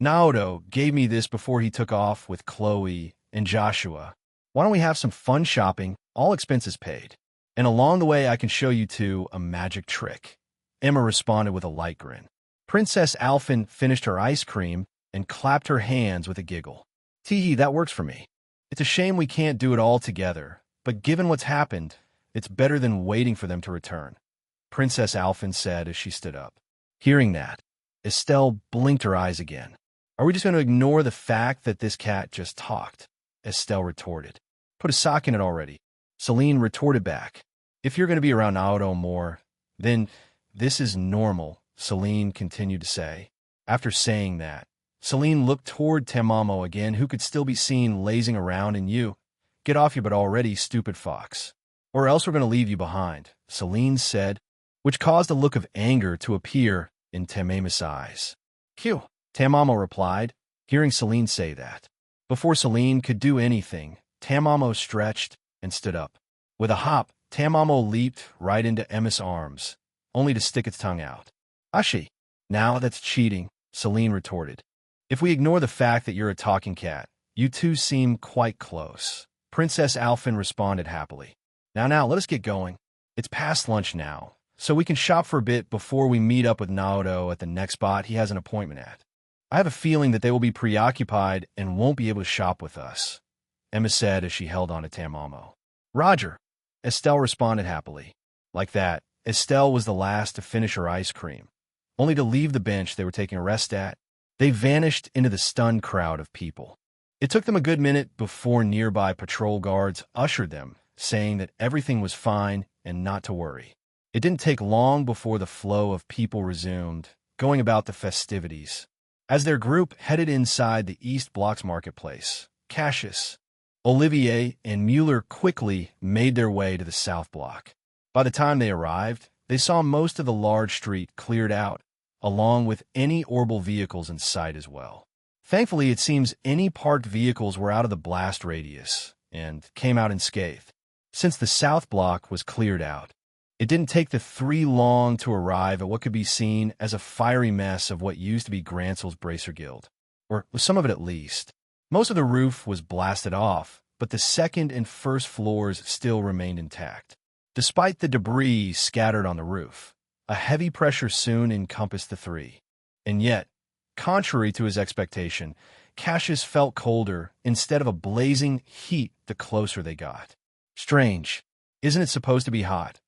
Naoto gave me this before he took off with Chloe and Joshua. Why don't we have some fun shopping, all expenses paid? And along the way I can show you two a magic trick. Emma responded with a light grin. Princess Alphen finished her ice cream and clapped her hands with a giggle. Teehee, that works for me. It's a shame we can't do it all together, but given what's happened, it's better than waiting for them to return, Princess Alphen said as she stood up. Hearing that, Estelle blinked her eyes again. Are we just going to ignore the fact that this cat just talked? Estelle retorted. Put a sock in it already. Celine retorted back. If you're going to be around Naoto more, then this is normal, Celine continued to say. After saying that, Celine looked toward Tamamo again, who could still be seen lazing around in you. Get off your butt already, stupid fox. Or else we're going to leave you behind, Celine said, which caused a look of anger to appear in Tamama's eyes. Phew, Tamamo replied, hearing Celine say that. Before Celine could do anything, Tamamo stretched and stood up. With a hop, Tamamo leaped right into Emma's arms, only to stick its tongue out. Ashi. Now that's cheating, Celine retorted. If we ignore the fact that you're a talking cat, you two seem quite close. Princess Alphen responded happily. Now, let us get going. It's past lunch now, so we can shop for a bit before we meet up with Naoto at the next spot he has an appointment at. I have a feeling that they will be preoccupied and won't be able to shop with us, Emma said as she held on to Tamamo. Roger, Estelle responded happily. Like that, Estelle was the last to finish her ice cream. Only to leave the bench they were taking a rest at, they vanished into the stunned crowd of people. It took them a good minute before nearby patrol guards ushered them, saying that everything was fine and not to worry. It didn't take long before the flow of people resumed, going about the festivities. As their group headed inside the East Block's marketplace, Cassius, Olivier, and Mueller quickly made their way to the South Block. By the time they arrived, they saw most of the large street cleared out, along with any orbital vehicles in sight as well. Thankfully, it seems any parked vehicles were out of the blast radius and came out unscathed. Since the South Block was cleared out, it didn't take the three long to arrive at what could be seen as a fiery mess of what used to be Gransel's Bracer Guild, or some of it at least. Most of the roof was blasted off, but the second and first floors still remained intact. Despite the debris scattered on the roof, a heavy pressure soon encompassed the three. And yet, contrary to his expectation, Cassius felt colder instead of a blazing heat the closer they got. Strange, isn't it supposed to be hot?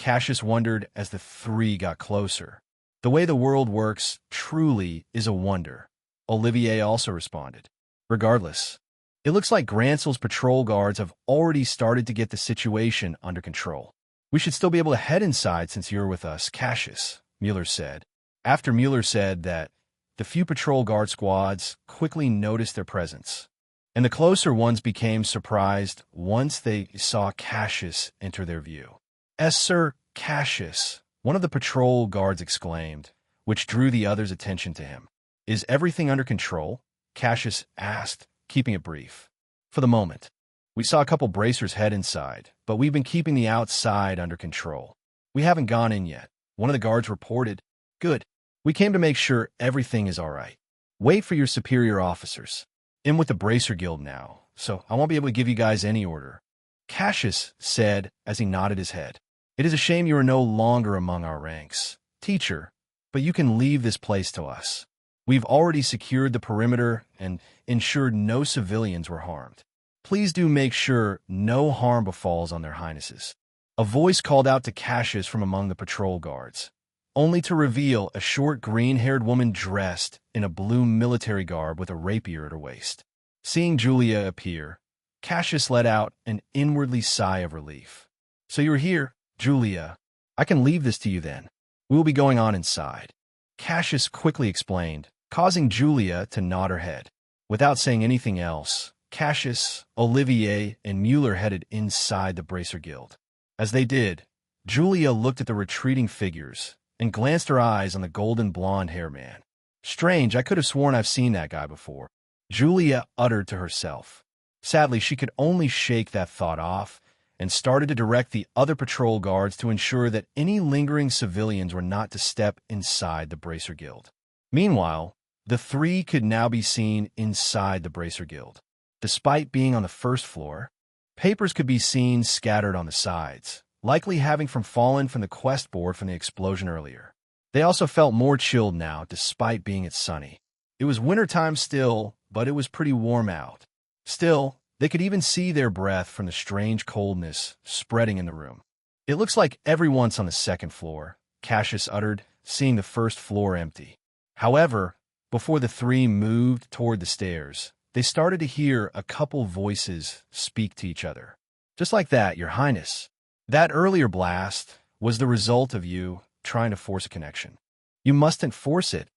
Cassius wondered as the three got closer. The way the world works truly is a wonder, Olivier also responded. Regardless, it looks like Gransel's patrol guards have already started to get the situation under control. We should still be able to head inside since you're with us, Cassius, Mueller said. After Mueller said that, the few patrol guard squads quickly noticed their presence, and the closer ones became surprised once they saw Cassius enter their view. "Yes, sir, Cassius," one of the patrol guards exclaimed, which drew the others' attention to him. "Is everything under control?" Cassius asked, keeping it brief. "For the moment. We saw a couple bracers head inside, but we've been keeping the outside under control. We haven't gone in yet," one of the guards reported. "Good. We came to make sure everything is all right. Wait for your superior officers. In with the Bracer Guild now, so I won't be able to give you guys any order," Cassius said as he nodded his head. "It is a shame you are no longer among our ranks, teacher, but you can leave this place to us. We've already secured the perimeter and ensured no civilians were harmed. Please do make sure no harm befalls on their highnesses." A voice called out to Cassius from among the patrol guards, only to reveal a short green-haired woman dressed in a blue military garb with a rapier at her waist. Seeing Julia appear, Cassius let out an inwardly sigh of relief. "So you're here, Julia. I can leave this to you then. We will be going on inside," Cassius quickly explained, causing Julia to nod her head. Without saying anything else, Cassius, Olivier, and Mueller headed inside the Bracer Guild. As they did, Julia looked at the retreating figures and glanced her eyes on the golden blonde hair man. "Strange, I could have sworn I've seen that guy before," Julia uttered to herself. Sadly, she could only shake that thought off and started to direct the other patrol guards to ensure that any lingering civilians were not to step inside the Bracer Guild. Meanwhile, the three could now be seen inside the Bracer Guild. Despite being on the first floor, papers could be seen scattered on the sides, likely having fallen from the quest board from the explosion earlier. They also felt more chilled now, despite being sunny. It was wintertime still, but it was pretty warm out. Still, they could even see their breath from the strange coldness spreading in the room. "It looks like everyone's on the second floor," Cassius uttered, seeing the first floor empty. However, before the three moved toward the stairs, they started to hear a couple voices speak to each other. "Just like that, Your Highness. That earlier blast was the result of you trying to force a connection. You mustn't force it,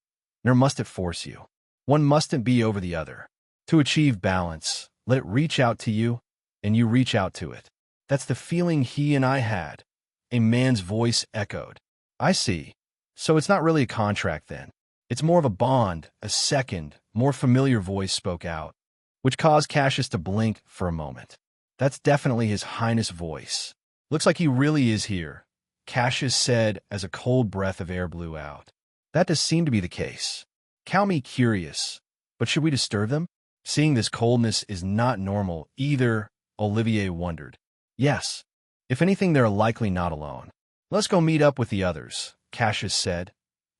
nor must it force you. One mustn't be over the other. To achieve balance, let it reach out to you, and you reach out to it. That's the feeling he and I had," a man's voice echoed. "I see. So it's not really a contract then. It's more of a bond," a second, more familiar voice spoke out, which caused Cassius to blink for a moment. "That's definitely His Highness' voice. Looks like he really is here," Cassius said as a cold breath of air blew out. "That does seem to be the case. Count me curious, but should we disturb them? Seeing this coldness is not normal either," Olivier wondered. "Yes. If anything, they're likely not alone. Let's go meet up with the others," Cassius said,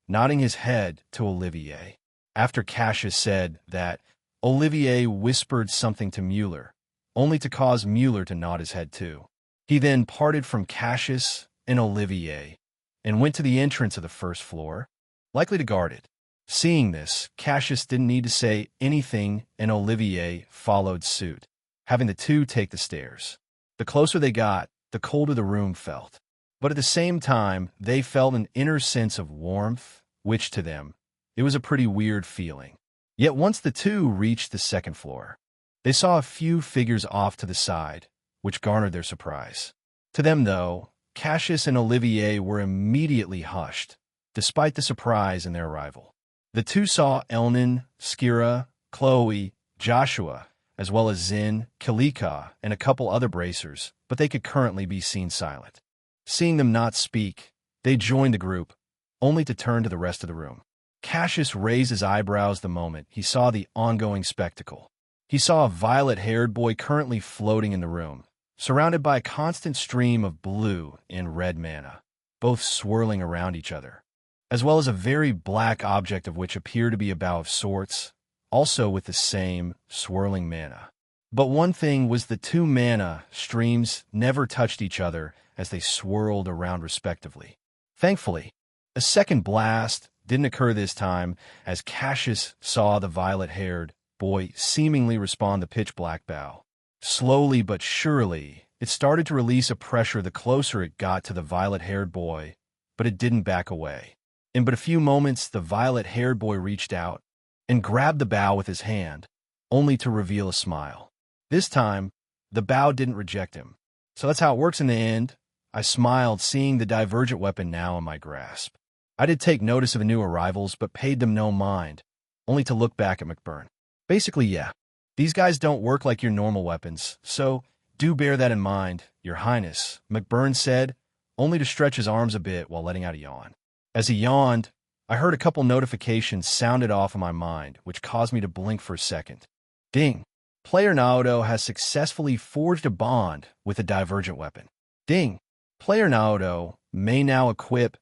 nodding his head to Olivier. After Cassius said that, Olivier whispered something to Mueller, only to cause Mueller to nod his head too. He then parted from Cassius and Olivier and went to the entrance of the first floor, likely to guard it. Seeing this, Cassius didn't need to say anything, and Olivier followed suit, having the two take the stairs. The closer they got, the colder the room felt. But at the same time, they felt an inner sense of warmth, which to them, it was a pretty weird feeling. Yet once the two reached the second floor, they saw a few figures off to the side, which garnered their surprise. To them, though, Cassius and Olivier were immediately hushed, despite the surprise in their arrival. The two saw Elnan, Skira, Chloe, Joshua, as well as Zin, Kalika, and a couple other bracers, but they could currently be seen silent. Seeing them not speak, they joined the group, only to turn to the rest of the room. Cassius raised his eyebrows the moment he saw the ongoing spectacle. He saw a violet-haired boy currently floating in the room, surrounded by a constant stream of blue and red mana, both swirling around each other, as well as a very black object of which appeared to be a bow of sorts, also with the same swirling mana. But one thing was the two mana streams never touched each other as they swirled around respectively. Thankfully, a second blast didn't occur this time as Cassius saw the violet-haired boy seemingly respond to pitch-black bow. Slowly but surely, it started to release a pressure the closer it got to the violet-haired boy, but it didn't back away. In but a few moments, the violet-haired boy reached out and grabbed the bow with his hand, only to reveal a smile. This time, the bow didn't reject him. "So that's how it works in the end. I smiled, seeing the divergent weapon now in my grasp. I did take notice of the new arrivals, but paid them no mind, only to look back at McBurn. Basically, yeah, these guys don't work like your normal weapons, so do bear that in mind, Your Highness, McBurn said, only to stretch his arms a bit while letting out a yawn. As he yawned, I heard a couple notifications sounded off in my mind, which caused me to blink for a second. Ding! Player Naoto has successfully forged a bond with a divergent weapon. Ding! Player Naoto may now equip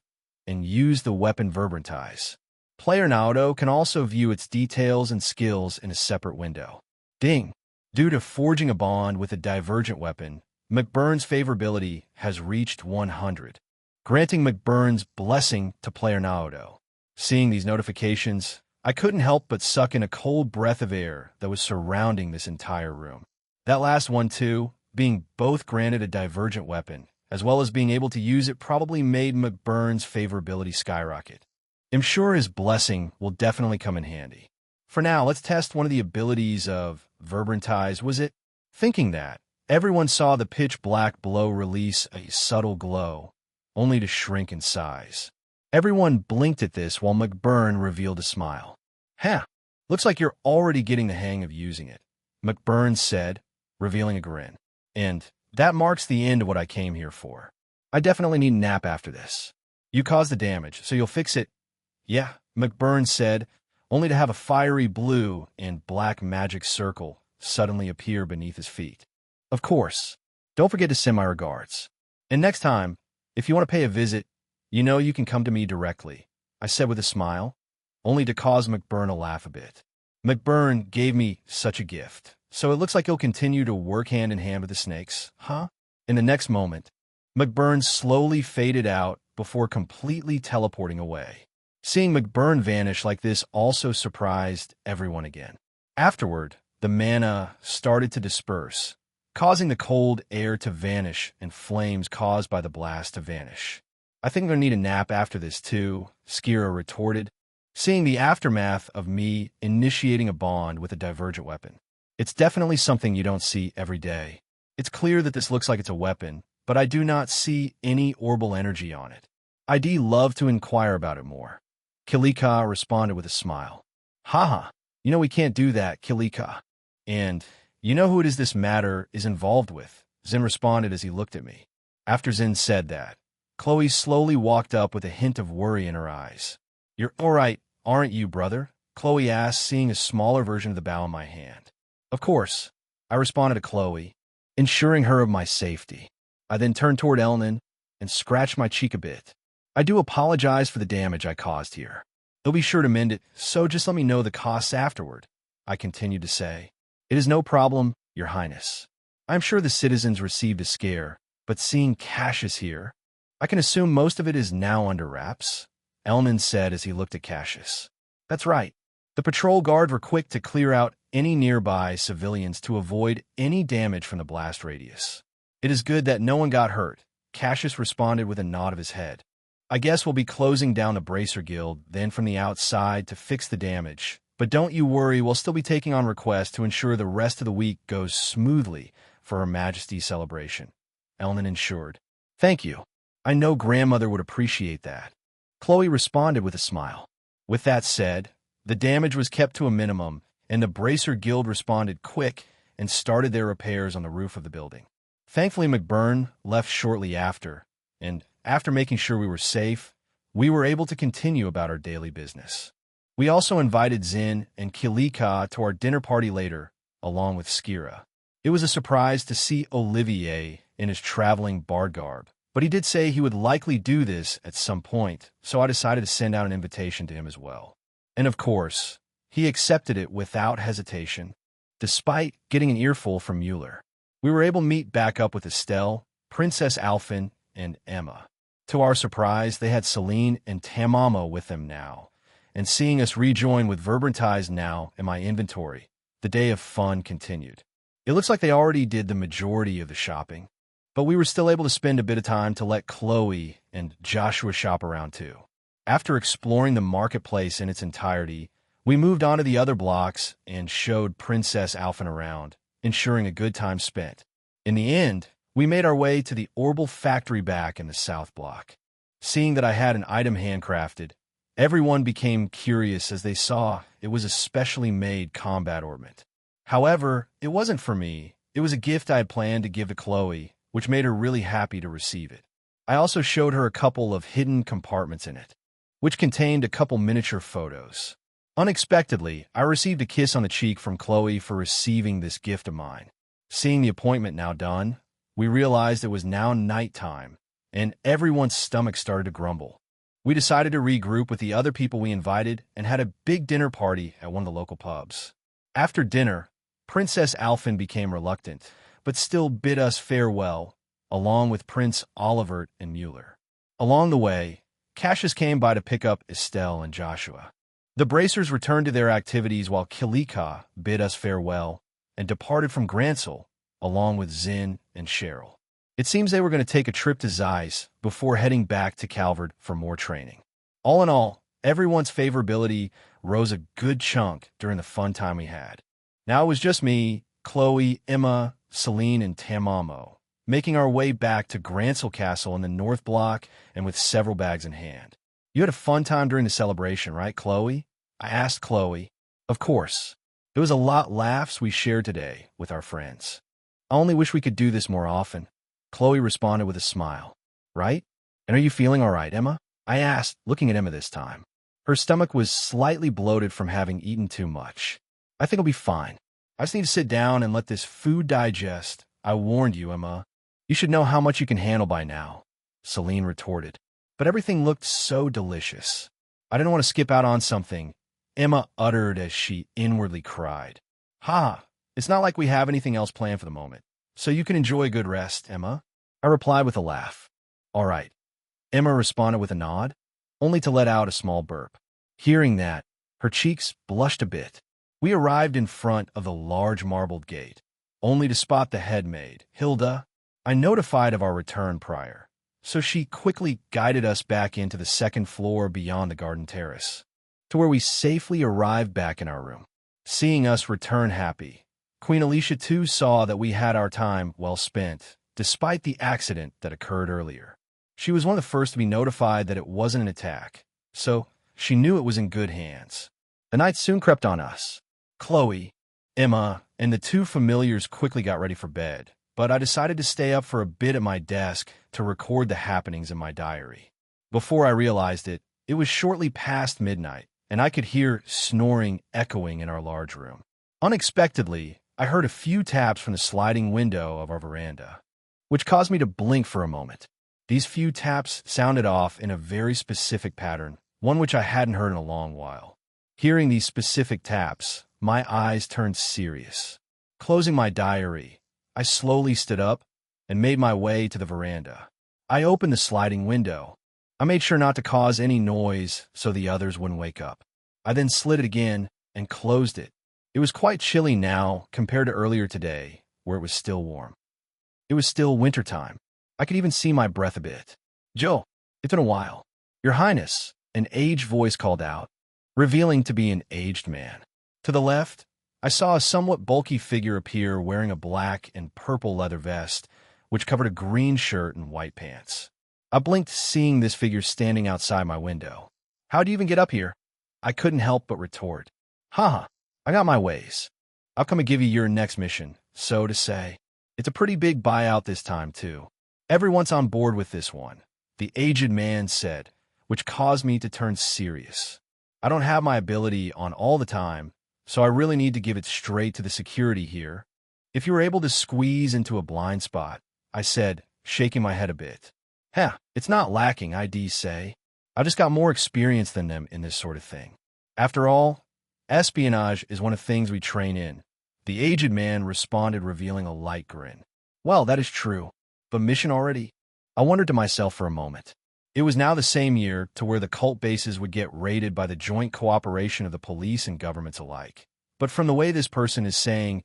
and use the weapon Verbrantize. Player Naoto can also view its details and skills in a separate window. Ding! Due to forging a bond with a divergent weapon, McBurn's favorability has reached 100, granting McBurn's blessing to Player Naoto. Seeing these notifications, I couldn't help but suck in a cold breath of air that was surrounding this entire room. That last one, too, being both granted a divergent weapon, as well as being able to use it, probably made McBurn's favorability skyrocket. I'm sure his blessing will definitely come in handy. For now, let's test one of the abilities of Verbrantize, was it? Thinking that, everyone saw the pitch-black blow release a subtle glow, only to shrink in size. Everyone blinked at this while McBurn revealed a smile. "Huh, looks like you're already getting the hang of using it," McBurn said, revealing a grin. "And that marks the end of what I came here for. I definitely need a nap after this. You caused the damage, so you'll fix it." "Yeah," McBurn said, only to have a fiery blue and black magic circle suddenly appear beneath his feet. "Of course. Don't forget to send my regards. And next time, if you want to pay a visit, you know you can come to me directly," I said with a smile, only to cause McBurn to laugh a bit. McBurn gave me such a gift, so it looks like he'll continue to work hand in hand with the snakes, huh? In the next moment, McBurn slowly faded out before completely teleporting away. Seeing McBurn vanish like this also surprised everyone again. Afterward, the mana started to disperse, causing the cold air to vanish and flames caused by the blast to vanish. "I think I'm going to need a nap after this, too," Skira retorted, seeing the aftermath of me initiating a bond with a divergent weapon. "It's definitely something you don't see every day. It's clear that this looks like it's a weapon, but I do not see any orbal energy on it. I'd love to inquire about it more." Kilika responded with a smile. "Haha, you know we can't do that, Kilika. And you know who it is this matter is involved with," Zin responded as he looked at me. After Zin said that, Chloe slowly walked up with a hint of worry in her eyes. "You're all right, aren't you, brother?" Chloe asked, seeing a smaller version of the bow in my hand. "Of course," I responded to Chloe, ensuring her of my safety. I then turned toward Elnan and scratched my cheek a bit. "I do apologize for the damage I caused here. They'll be sure to mend it, so just let me know the costs afterward," I continued to say. "It is no problem, Your Highness. I'm sure the citizens received a scare, but seeing Cassius here, I can assume most of it is now under wraps," Elnan said as he looked at Cassius. "That's right. The patrol guard were quick to clear out any nearby civilians to avoid any damage from the blast radius. It is good that no one got hurt," Cassius responded with a nod of his head. "I guess we'll be closing down the Bracer Guild then from the outside to fix the damage. But don't you worry, we'll still be taking on requests to ensure the rest of the week goes smoothly for Her Majesty's celebration," Elnan ensured. "Thank you. I know grandmother would appreciate that," Chloe responded with a smile. With that said, the damage was kept to a minimum, and the Bracer Guild responded quick and started their repairs on the roof of the building. Thankfully, McBurn left shortly after, and after making sure we were safe, we were able to continue about our daily business. We also invited Zin and Kilika to our dinner party later, along with Skira. It was a surprise to see Olivier in his traveling bard garb, but he did say he would likely do this at some point, so I decided to send out an invitation to him as well. And of course, he accepted it without hesitation, despite getting an earful from Mueller. We were able to meet back up with Estelle, Princess Alphen, and Emma. To our surprise, they had Celine and Tamamo with them now, and seeing us rejoin with Verbrantize now in my inventory, the day of fun continued. It looks like they already did the majority of the shopping, but we were still able to spend a bit of time to let Chloe and Joshua shop around too. After exploring the marketplace in its entirety, we moved on to the other blocks and showed Princess Alphen around, ensuring a good time spent. In the end, We made our way to the Orbital factory back in the South Block. Seeing that I had an item handcrafted, everyone became curious as they saw it was a specially made combat ornament. However, it wasn't for me. It was a gift I had planned to give to Chloe, which made her really happy to receive it. I also showed her a couple of hidden compartments in it, which contained a couple miniature photos. Unexpectedly, I received a kiss on the cheek from Chloe for receiving this gift of mine. Seeing the appointment now done, we realized it was now nighttime, and everyone's stomach started to grumble. We decided to regroup with the other people we invited and had a big dinner party at one of the local pubs. After dinner, Princess Alphen became reluctant, but still bid us farewell, along with Prince Olivert and Mueller. Along the way, Cassius came by to pick up Estelle and Joshua. The Bracers returned to their activities while Kilika bid us farewell and departed from Gransel, along with Zin and Cheryl. It seems they were going to take a trip to Zeiss before heading back to Calvert for more training. All in all, everyone's favorability rose a good chunk during the fun time we had. Now it was just me, Chloe, Emma, Celine, and Tamamo, making our way back to Gransel Castle in the North Block and with several bags in hand. You had a fun time during the celebration, right, Chloe? I asked Chloe. Of course. It was a lot of laughs we shared today with our friends. I only wish we could do this more often. Chloe responded with a smile. Right? And are you feeling all right, Emma? I asked, looking at Emma this time. Her stomach was slightly bloated from having eaten too much. I think I'll be fine. I just need to sit down and let this food digest. I warned you, Emma. You should know how much you can handle by now, Celine retorted. But everything looked so delicious. I didn't want to skip out on something, Emma uttered as she inwardly cried. Ha! It's not like we have anything else planned for the moment, so you can enjoy a good rest, Emma. I replied with a laugh. All right. Emma responded with a nod, only to let out a small burp. Hearing that, her cheeks blushed a bit. We arrived in front of the large marbled gate, only to spot the headmaid, Hilda. I notified of our return prior, so she quickly guided us back into the second floor beyond the garden terrace, to where we safely arrived back in our room. Seeing us return happy, Queen Alicia too saw that we had our time well spent, despite the accident that occurred earlier. She was one of the first to be notified that it wasn't an attack, so she knew it was in good hands. The night soon crept on us. Chloe, Emma, and the two familiars quickly got ready for bed, but I decided to stay up for a bit at my desk to record the happenings in my diary. Before I realized it, it was shortly past midnight, and I could hear snoring echoing in our large room. Unexpectedly, I heard a few taps from the sliding window of our veranda, which caused me to blink for a moment. These few taps sounded off in a very specific pattern, one which I hadn't heard in a long while. Hearing these specific taps, my eyes turned serious. Closing my diary, I slowly stood up and made my way to the veranda. I opened the sliding window. I made sure not to cause any noise so the others wouldn't wake up. I then slid it again and closed it. It was quite chilly now compared to earlier today, where it was still warm. It was still wintertime. I could even see my breath a bit. Joe, it's been a while. Your Highness, an aged voice called out, revealing to be an aged man. To the left, I saw a somewhat bulky figure appear wearing a black and purple leather vest, which covered a green shirt and white pants. I blinked seeing this figure standing outside my window. How'd you even get up here? I couldn't help but retort. Haha, I got my ways. I'll come and give you your next mission, so to say. It's a pretty big buyout this time, too. Everyone's on board with this one, the aged man said, which caused me to turn serious. I don't have my ability on all the time, so I really need to give it straight to the security here. If you were able to squeeze into a blind spot, I said, shaking my head a bit. It's not lacking, I say. I've just got more experience than them in this sort of thing. After all, espionage is one of the things we train in. The aged man responded, revealing a light grin. Well, that is true, but mission already? I wondered to myself for a moment. It was now the same year to where the cult bases would get raided by the joint cooperation of the police and governments alike. But from the way this person is saying,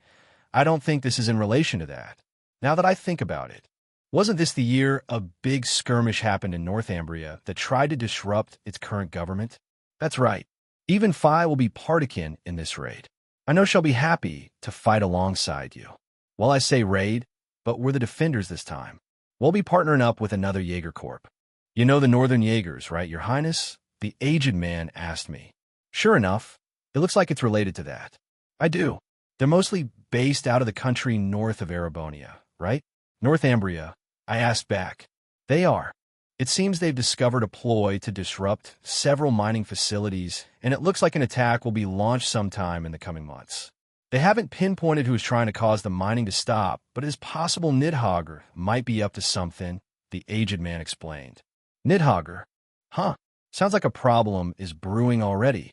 I don't think this is in relation to that. Now that I think about it, wasn't this the year a big skirmish happened in Northumbria that tried to disrupt its current government? That's right. Even Phi will be partisan in this raid. I know she'll be happy to fight alongside you. Well, I say raid, but we're the defenders this time. We'll be partnering up with another Jaeger Corp. You know the Northern Jaegers, right, Your Highness? The aged man asked me. Sure enough, it looks like it's related to that. I do. They're mostly based out of the country north of Erebonia, right? Northumbria, I asked back. They are. It seems they've discovered a ploy to disrupt several mining facilities, and it looks like an attack will be launched sometime in the coming months. They haven't pinpointed who is trying to cause the mining to stop, but it is possible Nidhogger might be up to something, the aged man explained. Nidhogger? Huh. Sounds like a problem is brewing already.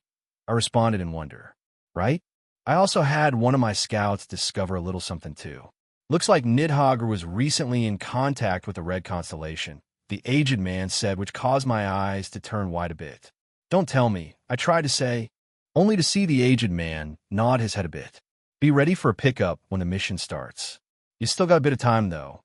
I responded in wonder. Right? I also had one of my scouts discover a little something too. Looks like Nidhogger was recently in contact with the Red Constellation, the aged man said, which caused my eyes to turn wide a bit. Don't tell me, I tried to say, only to see the aged man nod his head a bit. Be ready for a pickup when the mission starts. You still got a bit of time, though,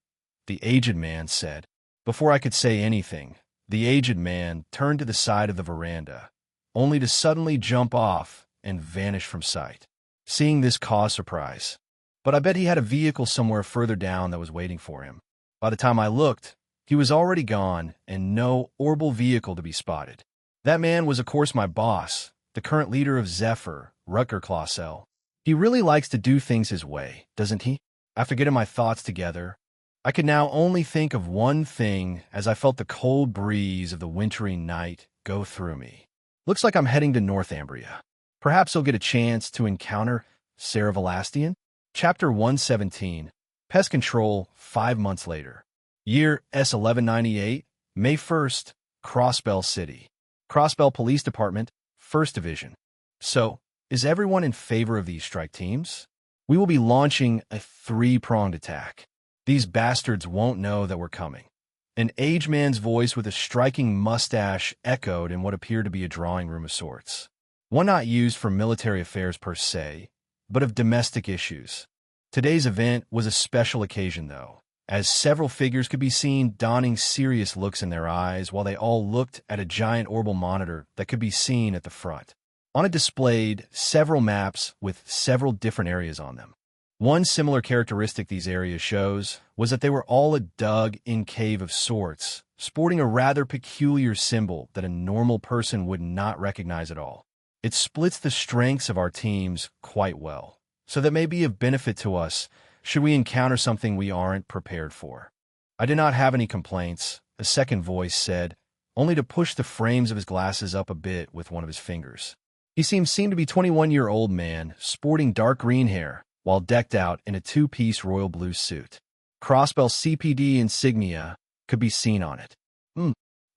the aged man said. Before I could say anything, the aged man turned to the side of the veranda, only to suddenly jump off and vanish from sight. Seeing this caused surprise. But I bet he had a vehicle somewhere further down that was waiting for him. By the time I looked, he was already gone and no orbital vehicle to be spotted. That man was, of course, my boss, the current leader of Zephyr, Rutger Clausel. He really likes to do things his way, doesn't he? After getting my thoughts together, I could now only think of one thing as I felt the cold breeze of the wintry night go through me. Looks like I'm heading to Northumbria. Perhaps I'll get a chance to encounter Sarah Velastian? Chapter 117, Pest Control 5 months later. Year S1198, May 1st, Crossbell City. Crossbell Police Department, 1st Division. So, is everyone in favor of these strike teams? We will be launching a 3-pronged attack. These bastards won't know that we're coming. An aged man's voice with a striking mustache echoed in what appeared to be a drawing room of sorts. One not used for military affairs per se, but of domestic issues. Today's event was a special occasion, though, as several figures could be seen donning serious looks in their eyes while they all looked at a giant orbital monitor that could be seen at the front. On it displayed several maps with several different areas on them. One similar characteristic these areas shows was that they were all a dug-in cave of sorts, sporting a rather peculiar symbol that a normal person would not recognize at all. It splits the strengths of our teams quite well, so that may be of benefit to us should we encounter something we aren't prepared for. I did not have any complaints, a second voice said, only to push the frames of his glasses up a bit with one of his fingers. He seemed to be a 21-year-old man, sporting dark green hair, while decked out in a 2-piece royal blue suit. Crossbell CPD insignia could be seen on it.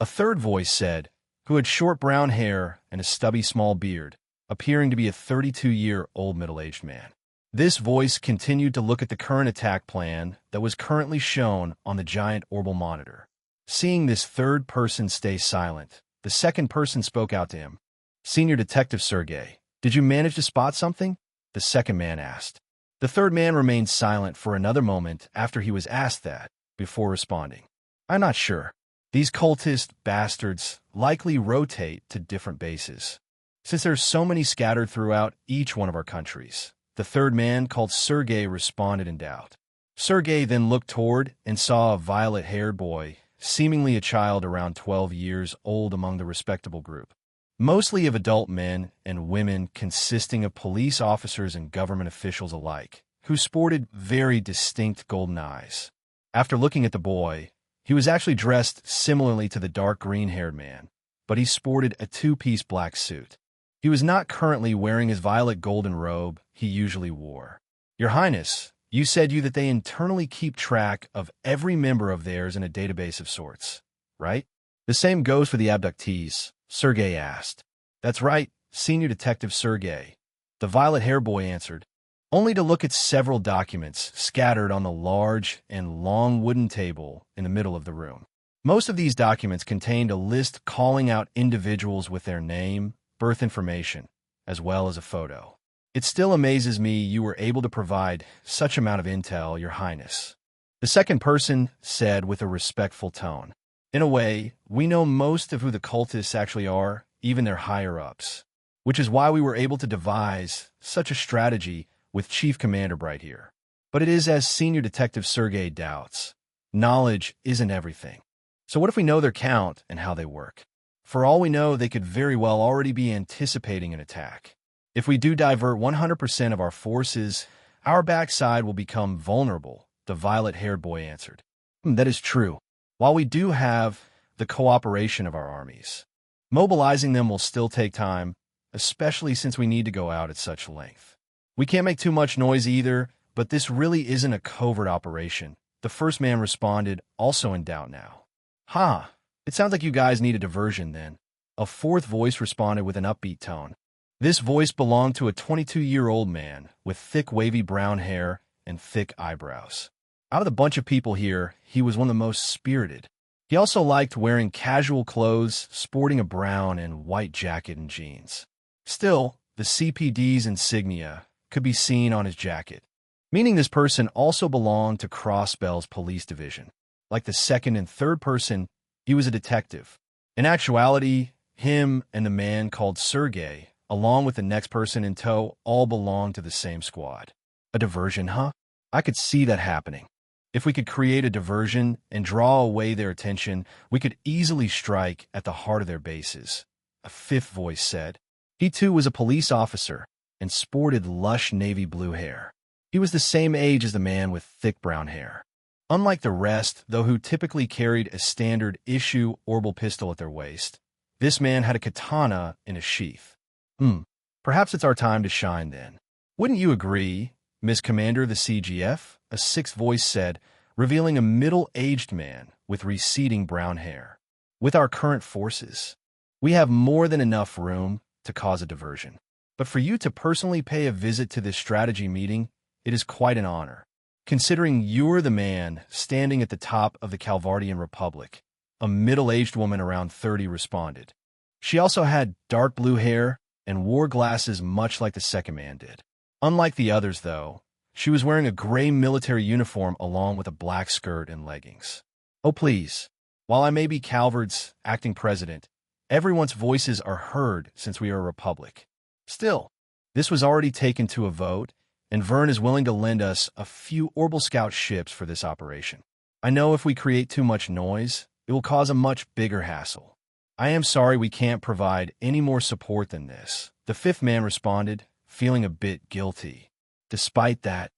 A third voice said, who had short brown hair and a stubby small beard, appearing to be a 32-year-old middle-aged man. This voice continued to look at the current attack plan that was currently shown on the giant orbital monitor. Seeing this third person stay silent, the second person spoke out to him. Senior Detective Sergei, did you manage to spot something? The second man asked. The third man remained silent for another moment after he was asked that, before responding. I'm not sure. These cultist bastards likely rotate to different bases. Since there's so many scattered throughout each one of our countries, the third man, called Sergei, responded in doubt. Sergei then looked toward and saw a violet-haired boy, seemingly a child around 12 years old among the respectable group. Mostly of adult men and women consisting of police officers and government officials alike, who sported very distinct golden eyes. After looking at the boy, he was actually dressed similarly to the dark green-haired man, but he sported a 2-piece black suit. He was not currently wearing his violet golden robe he usually wore. Your Highness, you said that they internally keep track of every member of theirs in a database of sorts, right? The same goes for the abductees, Sergei asked. That's right, Senior Detective Sergei, the violet-haired boy answered, only to look at several documents scattered on the large and long wooden table in the middle of the room. Most of these documents contained a list calling out individuals with their name, birth information, as well as a photo. It still amazes me you were able to provide such amount of intel, Your Highness. The second person said with a respectful tone. In a way, we know most of who the cultists actually are, even their higher-ups, which is why we were able to devise such a strategy with Chief Commander Bright here. But it is as Senior Detective Sergei doubts. Knowledge isn't everything. So what if we know their count and how they work? For all we know, they could very well already be anticipating an attack. If we do divert 100% of our forces, our backside will become vulnerable, the violet-haired boy answered. That is true. While we do have the cooperation of our armies, mobilizing them will still take time, especially since we need to go out at such length. We can't make too much noise either, but this really isn't a covert operation. The first man responded, also in doubt now. It sounds like you guys need a diversion then. A fourth voice responded with an upbeat tone. This voice belonged to a 22-year-old man with thick wavy brown hair and thick eyebrows. Out of the bunch of people here, he was one of the most spirited. He also liked wearing casual clothes, sporting a brown and white jacket and jeans. Still, the CPD's insignia could be seen on his jacket, meaning this person also belonged to Crossbell's police division. Like the second and third person, he was a detective. In actuality, him and the man called Sergei, along with the next person in tow, all belonged to the same squad. A diversion, huh? I could see that happening. If we could create a diversion and draw away their attention, we could easily strike at the heart of their bases, a fifth voice said. He too was a police officer and sported lush navy blue hair. He was the same age as the man with thick brown hair. Unlike the rest, though, who typically carried a standard issue orbital pistol at their waist, this man had a katana in a sheath. Perhaps it's our time to shine then. Wouldn't you agree, Miss Commander of the CGF? A sixth voice said, revealing a middle-aged man with receding brown hair. With our current forces, we have more than enough room to cause a diversion. But for you to personally pay a visit to this strategy meeting, it is quite an honor. Considering you're the man standing at the top of the Calvardian Republic, a middle-aged woman around 30 responded. She also had dark blue hair and wore glasses much like the second man did. Unlike the others, though, she was wearing a gray military uniform along with a black skirt and leggings. Oh, please. While I may be Calvard's acting president, everyone's voices are heard since we are a republic. Still, this was already taken to a vote, and Vern is willing to lend us a few Orbital Scout ships for this operation. I know if we create too much noise, it will cause a much bigger hassle. I am sorry we can't provide any more support than this, the fifth man responded, feeling a bit guilty. Despite that,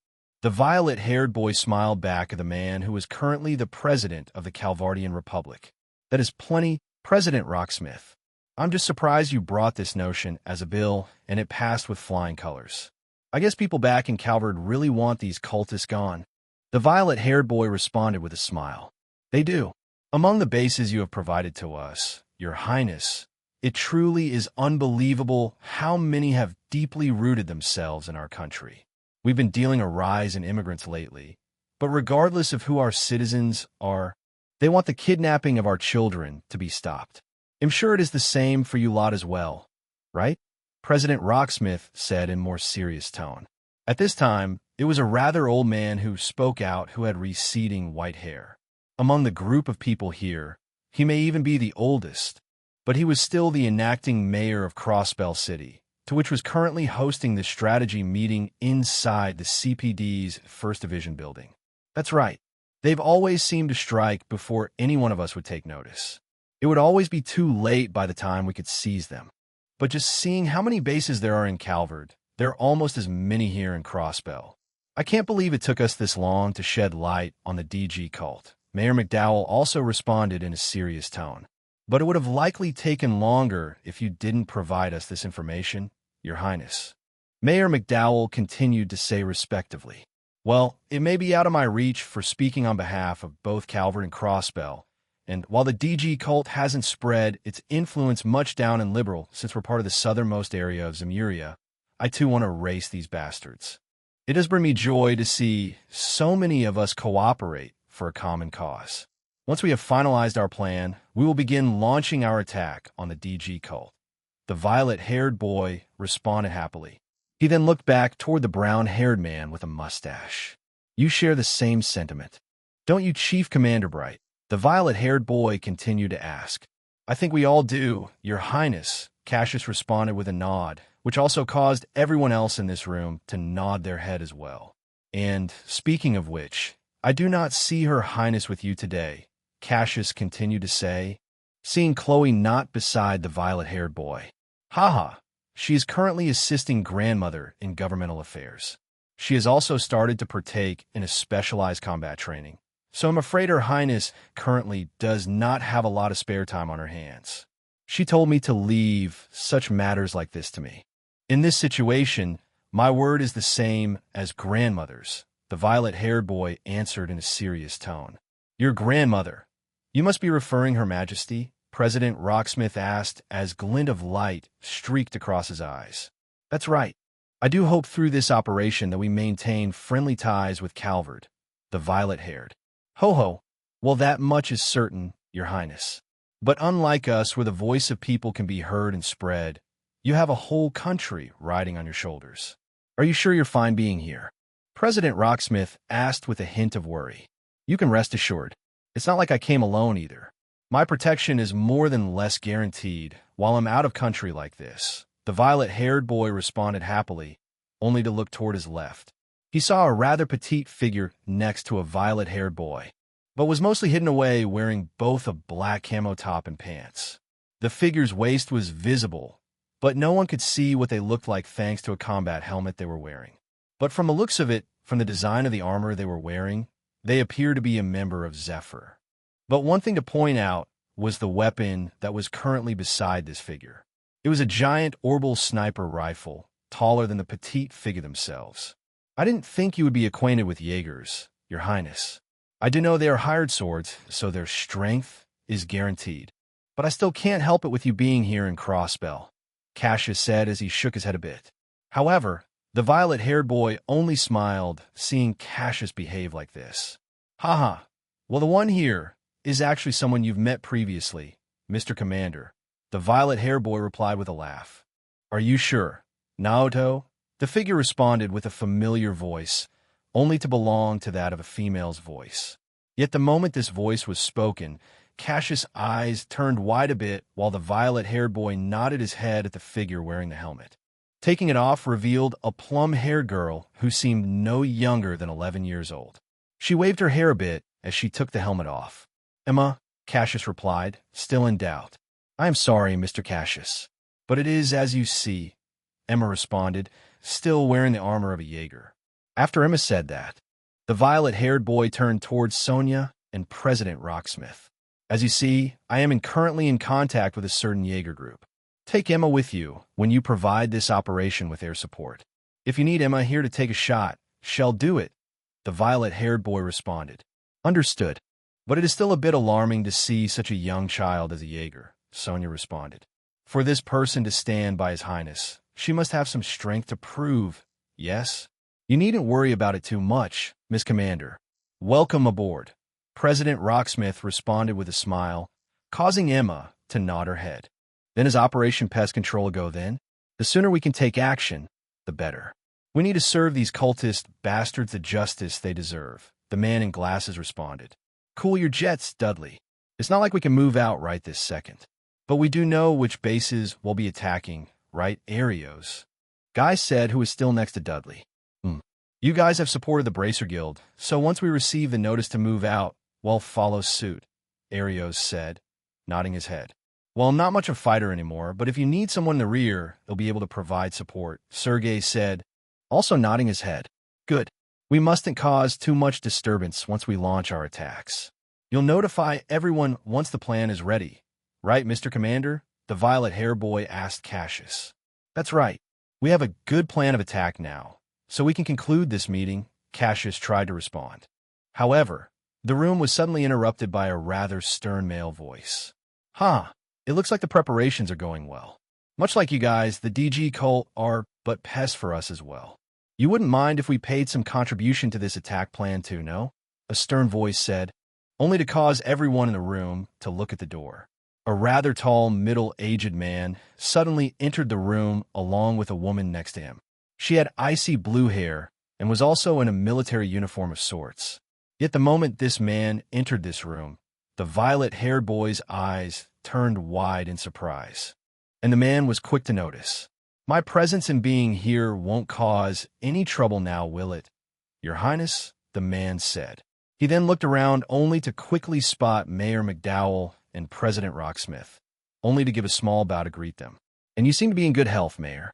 the violet-haired boy smiled back at the man who was currently the president of the Calvardian Republic. That is plenty, President Rocksmith. I'm just surprised you brought this notion as a bill and it passed with flying colors. I guess people back in Calvard really want these cultists gone. The violet-haired boy responded with a smile. They do. Among the bases you have provided to us, Your Highness, it truly is unbelievable how many have deeply rooted themselves in our country. We've been dealing a rise in immigrants lately, but regardless of who our citizens are, they want the kidnapping of our children to be stopped. I'm sure it is the same for you lot as well, right? President Rocksmith said in more serious tone. At this time, it was a rather old man who spoke out who had receding white hair. Among the group of people here, he may even be the oldest, but he was still the enacting mayor of Crossbell City, to which was currently hosting the strategy meeting inside the CPD's 1st Division building. That's right. They've always seemed to strike before any one of us would take notice. It would always be too late by the time we could seize them. But just seeing how many bases there are in Calvard, there are almost as many here in Crossbell. I can't believe it took us this long to shed light on the DG cult. Mayor McDowell also responded in a serious tone. But it would have likely taken longer if you didn't provide us this information, Your Highness. Mayor McDowell continued to say respectively. Well, it may be out of my reach for speaking on behalf of both Calvard and Crossbell, and while the DG cult hasn't spread its influence much down in Liberal since we're part of the southernmost area of Zemuria, I too want to erase these bastards. It does bring me joy to see so many of us cooperate for a common cause. Once we have finalized our plan, we will begin launching our attack on the DG cult. The violet-haired boy responded happily. He then looked back toward the brown-haired man with a mustache. You share the same sentiment, don't you, Chief Commander Bright? The violet-haired boy continued to ask. I think we all do, Your Highness, Cassius responded with a nod, which also caused everyone else in this room to nod their head as well. And, speaking of which, I do not see Her Highness with you today, Cassius continued to say, seeing Chloe not beside the violet-haired boy. Haha, she is currently assisting grandmother in governmental affairs. She has also started to partake in a specialized combat training, so I'm afraid Her Highness currently does not have a lot of spare time on her hands. She told me to leave such matters like this to me. In this situation, my word is the same as grandmother's, the violet-haired boy answered in a serious tone. Your grandmother? You must be referring Her Majesty, President Rocksmith asked as glint of light streaked across his eyes. That's right. I do hope through this operation that we maintain friendly ties with Calvert, the violet-haired. Ho-ho. Well, that much is certain, Your Highness. But unlike us, where the voice of people can be heard and spread, you have a whole country riding on your shoulders. Are you sure you're fine being here? President Rocksmith asked with a hint of worry. You can rest assured. It's not like I came alone either. My protection is more than less guaranteed while I'm out of country like this. The violet-haired boy responded happily, only to look toward his left. He saw a rather petite figure next to a violet-haired boy, but was mostly hidden away wearing both a black camo top and pants. The figure's waist was visible, but no one could see what they looked like thanks to a combat helmet they were wearing. But from the looks of it, from the design of the armor they were wearing, they appeared to be a member of Zephyr. But one thing to point out was the weapon that was currently beside this figure. It was a giant orbital sniper rifle, taller than the petite figure themselves. I didn't think you would be acquainted with Jaegers, Your Highness. I do know they are hired swords, so their strength is guaranteed. But I still can't help it with you being here in Crossbell, Cassius said as he shook his head a bit. However, the violet-haired boy only smiled, seeing Cassius behave like this. Haha, well, the one here is actually someone you've met previously, Mr. Commander. The violet-haired boy replied with a laugh. Are you sure, Naoto? The figure responded with a familiar voice, only to belong to that of a female's voice. Yet the moment this voice was spoken, Cassius' eyes turned wide a bit while the violet-haired boy nodded his head at the figure wearing the helmet. Taking it off revealed a plum-haired girl who seemed no younger than 11 years old. She waved her hair a bit as she took the helmet off. Emma, Cassius replied, still in doubt. I am sorry, Mr. Cassius, but it is as you see, Emma responded, still wearing the armor of a Jaeger. After Emma said that, the violet-haired boy turned towards Sonia and President Rocksmith. As you see, I am currently in contact with a certain Jaeger group. Take Emma with you when you provide this operation with air support. If you need Emma here to take a shot, shall do it, the violet-haired boy responded. Understood. But it is still a bit alarming to see such a young child as a Jaeger, Sonia responded. For this person to stand by His Highness, she must have some strength to prove, yes? You needn't worry about it too much, Miss Commander. Welcome aboard. President Rocksmith responded with a smile, causing Emma to nod her head. Then is Operation Pest Control a go then? The sooner we can take action, the better. We need to serve these cultist bastards the justice they deserve, the man in glasses responded. Cool your jets, Dudley. It's not like we can move out right this second. But we do know which bases we'll be attacking, right, Arios? Guy said, who was still next to Dudley. You guys have supported the Bracer Guild, so once we receive the notice to move out, we'll follow suit, Arios said, nodding his head. Well, I'm not much of a fighter anymore, but if you need someone in the rear, they'll be able to provide support, Sergei said, also nodding his head. Good. We mustn't cause too much disturbance once we launch our attacks. You'll notify everyone once the plan is ready. Right, Mr. Commander? The violet-haired boy asked Cassius. That's right. We have a good plan of attack now, so we can conclude this meeting, Cassius tried to respond. However, the room was suddenly interrupted by a rather stern male voice. It looks like the preparations are going well. Much like you guys, the DG cult are but pests for us as well. You wouldn't mind if we paid some contribution to this attack plan too, no? A stern voice said, only to cause everyone in the room to look at the door. A rather tall, middle-aged man suddenly entered the room along with a woman next to him. She had icy blue hair and was also in a military uniform of sorts. Yet the moment this man entered this room, the violet-haired boy's eyes turned wide in surprise. And the man was quick to notice. My presence in being here won't cause any trouble now, will it, Your Highness, the man said. He then looked around only to quickly spot Mayor McDowell and President Rocksmith, only to give a small bow to greet them. And you seem to be in good health, Mayor.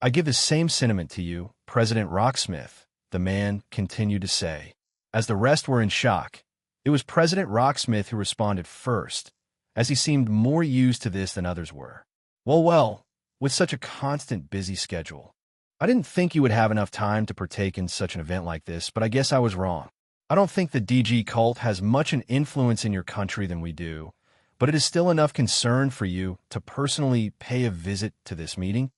I give the same sentiment to you, President Rocksmith, the man continued to say. As the rest were in shock, it was President Rocksmith who responded first, as he seemed more used to this than others were. Well, with such a constant busy schedule, I didn't think you would have enough time to partake in such an event like this, but I guess I was wrong. I don't think the DG cult has much an influence in your country than we do, but it is still enough concern for you to personally pay a visit to this meeting?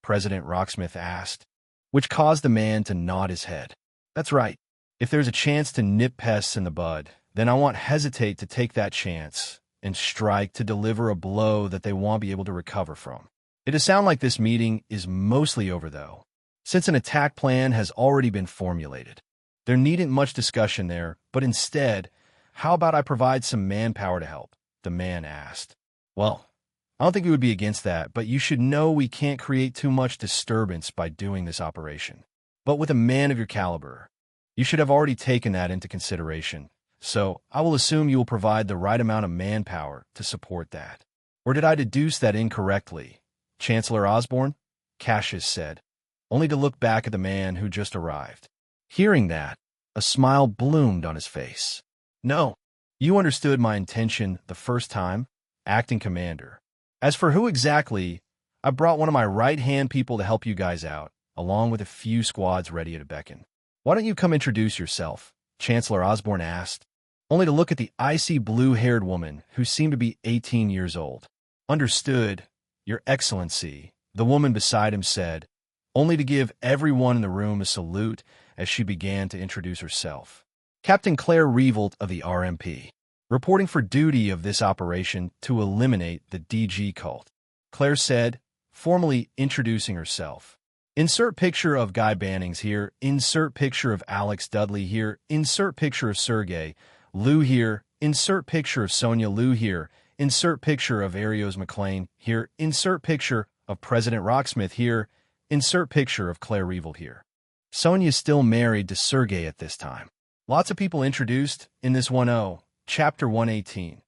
President Rocksmith asked, which caused the man to nod his head. That's right. If there's a chance to nip pests in the bud, then I won't hesitate to take that chance and strike to deliver a blow that they won't be able to recover from. It does sound like this meeting is mostly over, though, since an attack plan has already been formulated. There needn't much discussion there, but instead, how about I provide some manpower to help? The man asked. Well, I don't think we would be against that, but you should know we can't create too much disturbance by doing this operation. But with a man of your caliber, you should have already taken that into consideration, so I will assume you will provide the right amount of manpower to support that. Or did I deduce that incorrectly? Chancellor Osborne? Cassius said, only to look back at the man who just arrived. Hearing that, a smile bloomed on his face. No, you understood my intention the first time, acting commander. As for who exactly, I brought one of my right-hand people to help you guys out, along with a few squads ready to beckon. Why don't you come introduce yourself? Chancellor Osborne asked, only to look at the icy blue-haired woman who seemed to be 18 years old. Understood, Your Excellency, the woman beside him said, only to give everyone in the room a salute as she began to introduce herself. Captain Claire Revolt of the RMP, reporting for duty of this operation to eliminate the DG cult. Claire said, formally introducing herself. Insert picture of Guy Bannings here, insert picture of Alex Dudley here, insert picture of Sergey Lou here, insert picture of Sonia Lou here, insert picture of Arios McLean here, insert picture of President Rocksmith here, insert picture of Claire Revolt here. Sonia is still married to Sergey at this time. Lots of people introduced in this 1.0, Chapter 118.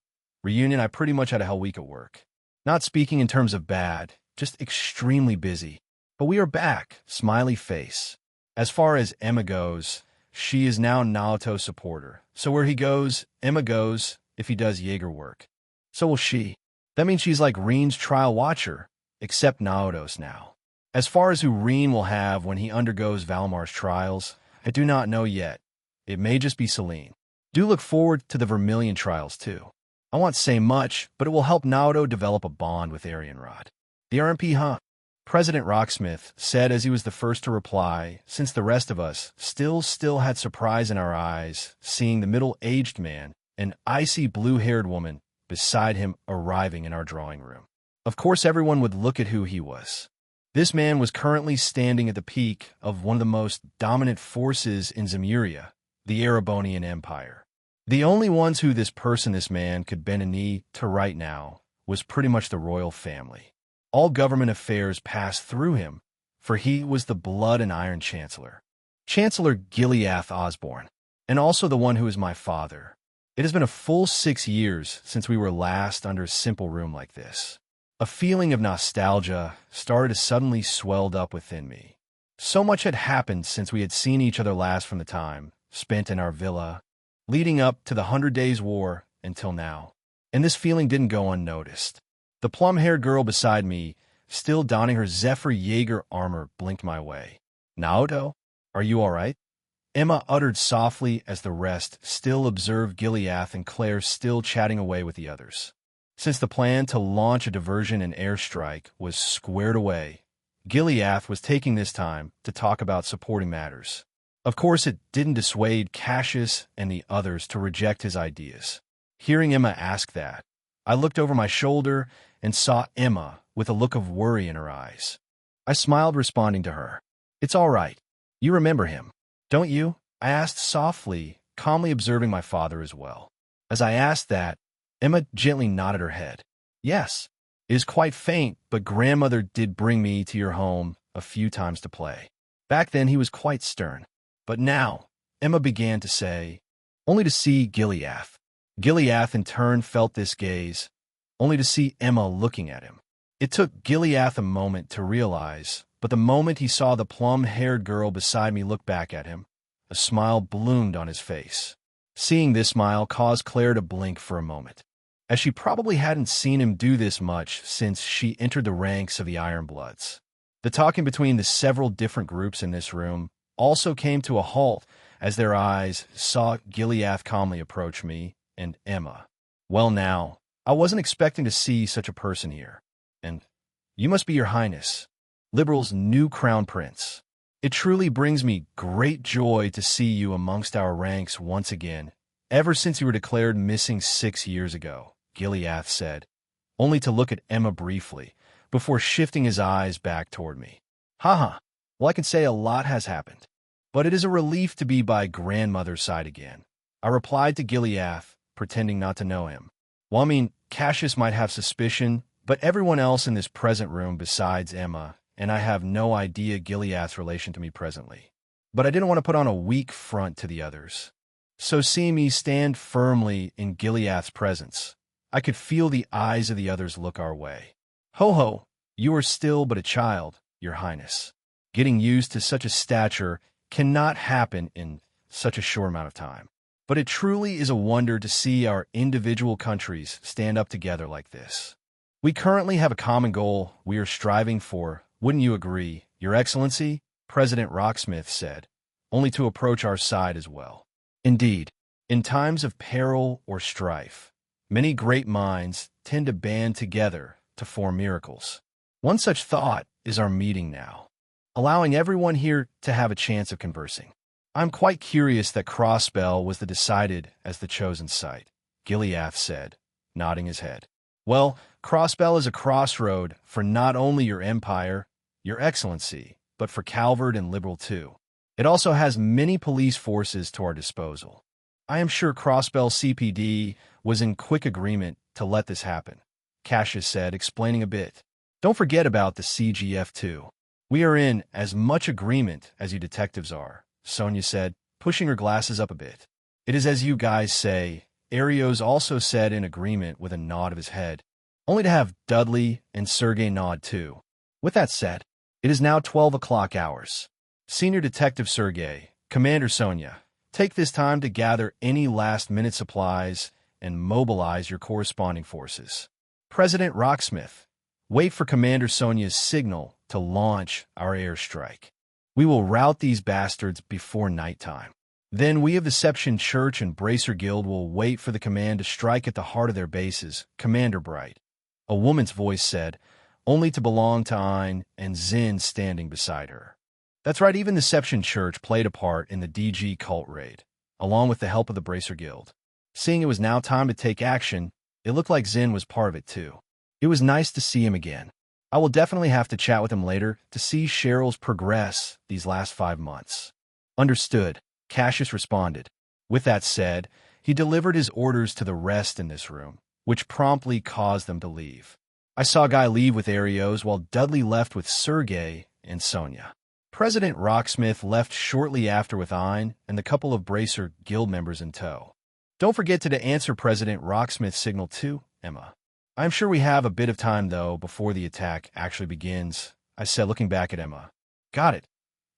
Reunion. I pretty much had a hell week at work. Not speaking in terms of bad, just extremely busy. But we are back, smiley face. As far as Emma goes, she is now Naoto's supporter. So where he goes, Emma goes if he does Jaeger work. So will she. That means she's like Reen's trial watcher, except Naoto's now. As far as who Reen will have when he undergoes Valmar's trials, I do not know yet. It may just be Celine. Do look forward to the Vermilion trials, too. I won't say much, but it will help Naoto develop a bond with Arianrod. The RMP, huh? President Rocksmith said as he was the first to reply, since the rest of us still had surprise in our eyes, seeing the middle-aged man, an icy blue-haired woman, beside him arriving in our drawing room. Of course, everyone would look at who he was. This man was currently standing at the peak of one of the most dominant forces in Zemuria, the Erebonian Empire. The only ones who this man could bend a knee to right now was pretty much the royal family. All government affairs passed through him, for he was the blood and iron chancellor. Chancellor Gileath Osborne, and also the one who is my father. It has been a full 6 years since we were last under a simple room like this. A feeling of nostalgia started to suddenly swelled up within me. So much had happened since we had seen each other last from the time spent in our villa, leading up to the 100 Days' War until now. And this feeling didn't go unnoticed. The plum-haired girl beside me, still donning her Zephyr Jaeger armor, blinked my way. Naoto, are you all right? Emma uttered softly as the rest still observed Gileath and Claire still chatting away with the others. Since the plan to launch a diversion and airstrike was squared away, Gileath was taking this time to talk about supporting matters. Of course, it didn't dissuade Cassius and the others to reject his ideas. Hearing Emma ask that, I looked over my shoulder and saw Emma with a look of worry in her eyes. I smiled, responding to her. It's all right. You remember him, don't you? I asked softly, calmly observing my father as well. As I asked that, Emma gently nodded her head. Yes, it is quite faint, but grandmother did bring me to your home a few times to play. Back then he was quite stern, but now Emma began to say, only to see Gileath. Gileath in turn felt this gaze, only to see Emma looking at him. It took Gileath a moment to realize, but the moment he saw the plum-haired girl beside me look back at him, a smile bloomed on his face. Seeing this smile caused Claire to blink for a moment, as she probably hadn't seen him do this much since she entered the ranks of the Ironbloods. The talking between the several different groups in this room also came to a halt as their eyes saw Gileath calmly approach me and Emma. Well now, I wasn't expecting to see such a person here. And you must be Your Highness, Liberal's new crown prince. It truly brings me great joy to see you amongst our ranks once again, ever since you were declared missing 6 years ago, Gileath said, only to look at Emma briefly, before shifting his eyes back toward me. Haha, well I can say a lot has happened, but it is a relief to be by grandmother's side again. I replied to Gileath, pretending not to know him. Well, I mean, Cassius might have suspicion, but everyone else in this present room besides Emma, and I have no idea Gileath's relation to me presently. But I didn't want to put on a weak front to the others. So seeing me stand firmly in Gileath's presence, I could feel the eyes of the others look our way. Ho ho, you are still but a child, Your Highness. Getting used to such a stature cannot happen in such a short amount of time. But it truly is a wonder to see our individual countries stand up together like this. We currently have a common goal we are striving for, wouldn't you agree, Your Excellency? President Rocksmith said, only to approach our side as well. Indeed, in times of peril or strife, many great minds tend to band together to form miracles. One such thought is our meeting now, allowing everyone here to have a chance of conversing. I'm quite curious that Crossbell was decided as the chosen site, Gileath said, nodding his head. Well, Crossbell is a crossroad for not only your empire, Your Excellency, but for Calvard and Liberal too. It also has many police forces to our disposal. I am sure Crossbell CPD was in quick agreement to let this happen, Cassius said, explaining a bit. Don't forget about the CGF too. We are in as much agreement as you detectives are, Sonia said, pushing her glasses up a bit. It is as you guys say, Arios also said in agreement with a nod of his head, only to have Dudley and Sergei nod too. With that said, it is now 12 o'clock hours. Senior Detective Sergei, Commander Sonia, take this time to gather any last-minute supplies and mobilize your corresponding forces. President Rocksmith, wait for Commander Sonia's signal to launch our airstrike. We will rout these bastards before nighttime. Then we of Deception Church and Bracer Guild will wait for the command to strike at the heart of their bases, Commander Bright. A woman's voice said, only to belong to Ein and Zin standing beside her. That's right, even Deception Church played a part in the DG cult raid, along with the help of the Bracer Guild. Seeing it was now time to take action, it looked like Zin was part of it too. It was nice to see him again. I will definitely have to chat with him later to see Cheryl's progress these last 5 months. Understood, Cassius responded. With that said, he delivered his orders to the rest in this room, which promptly caused them to leave. I saw Guy leave with Arios while Dudley left with Sergei and Sonia. President Rocksmith left shortly after with Ein and the couple of Bracer Guild members in tow. Don't forget to answer President Rocksmith's signal too, Emma. I'm sure we have a bit of time, though, before the attack actually begins, I said, looking back at Emma. Got it,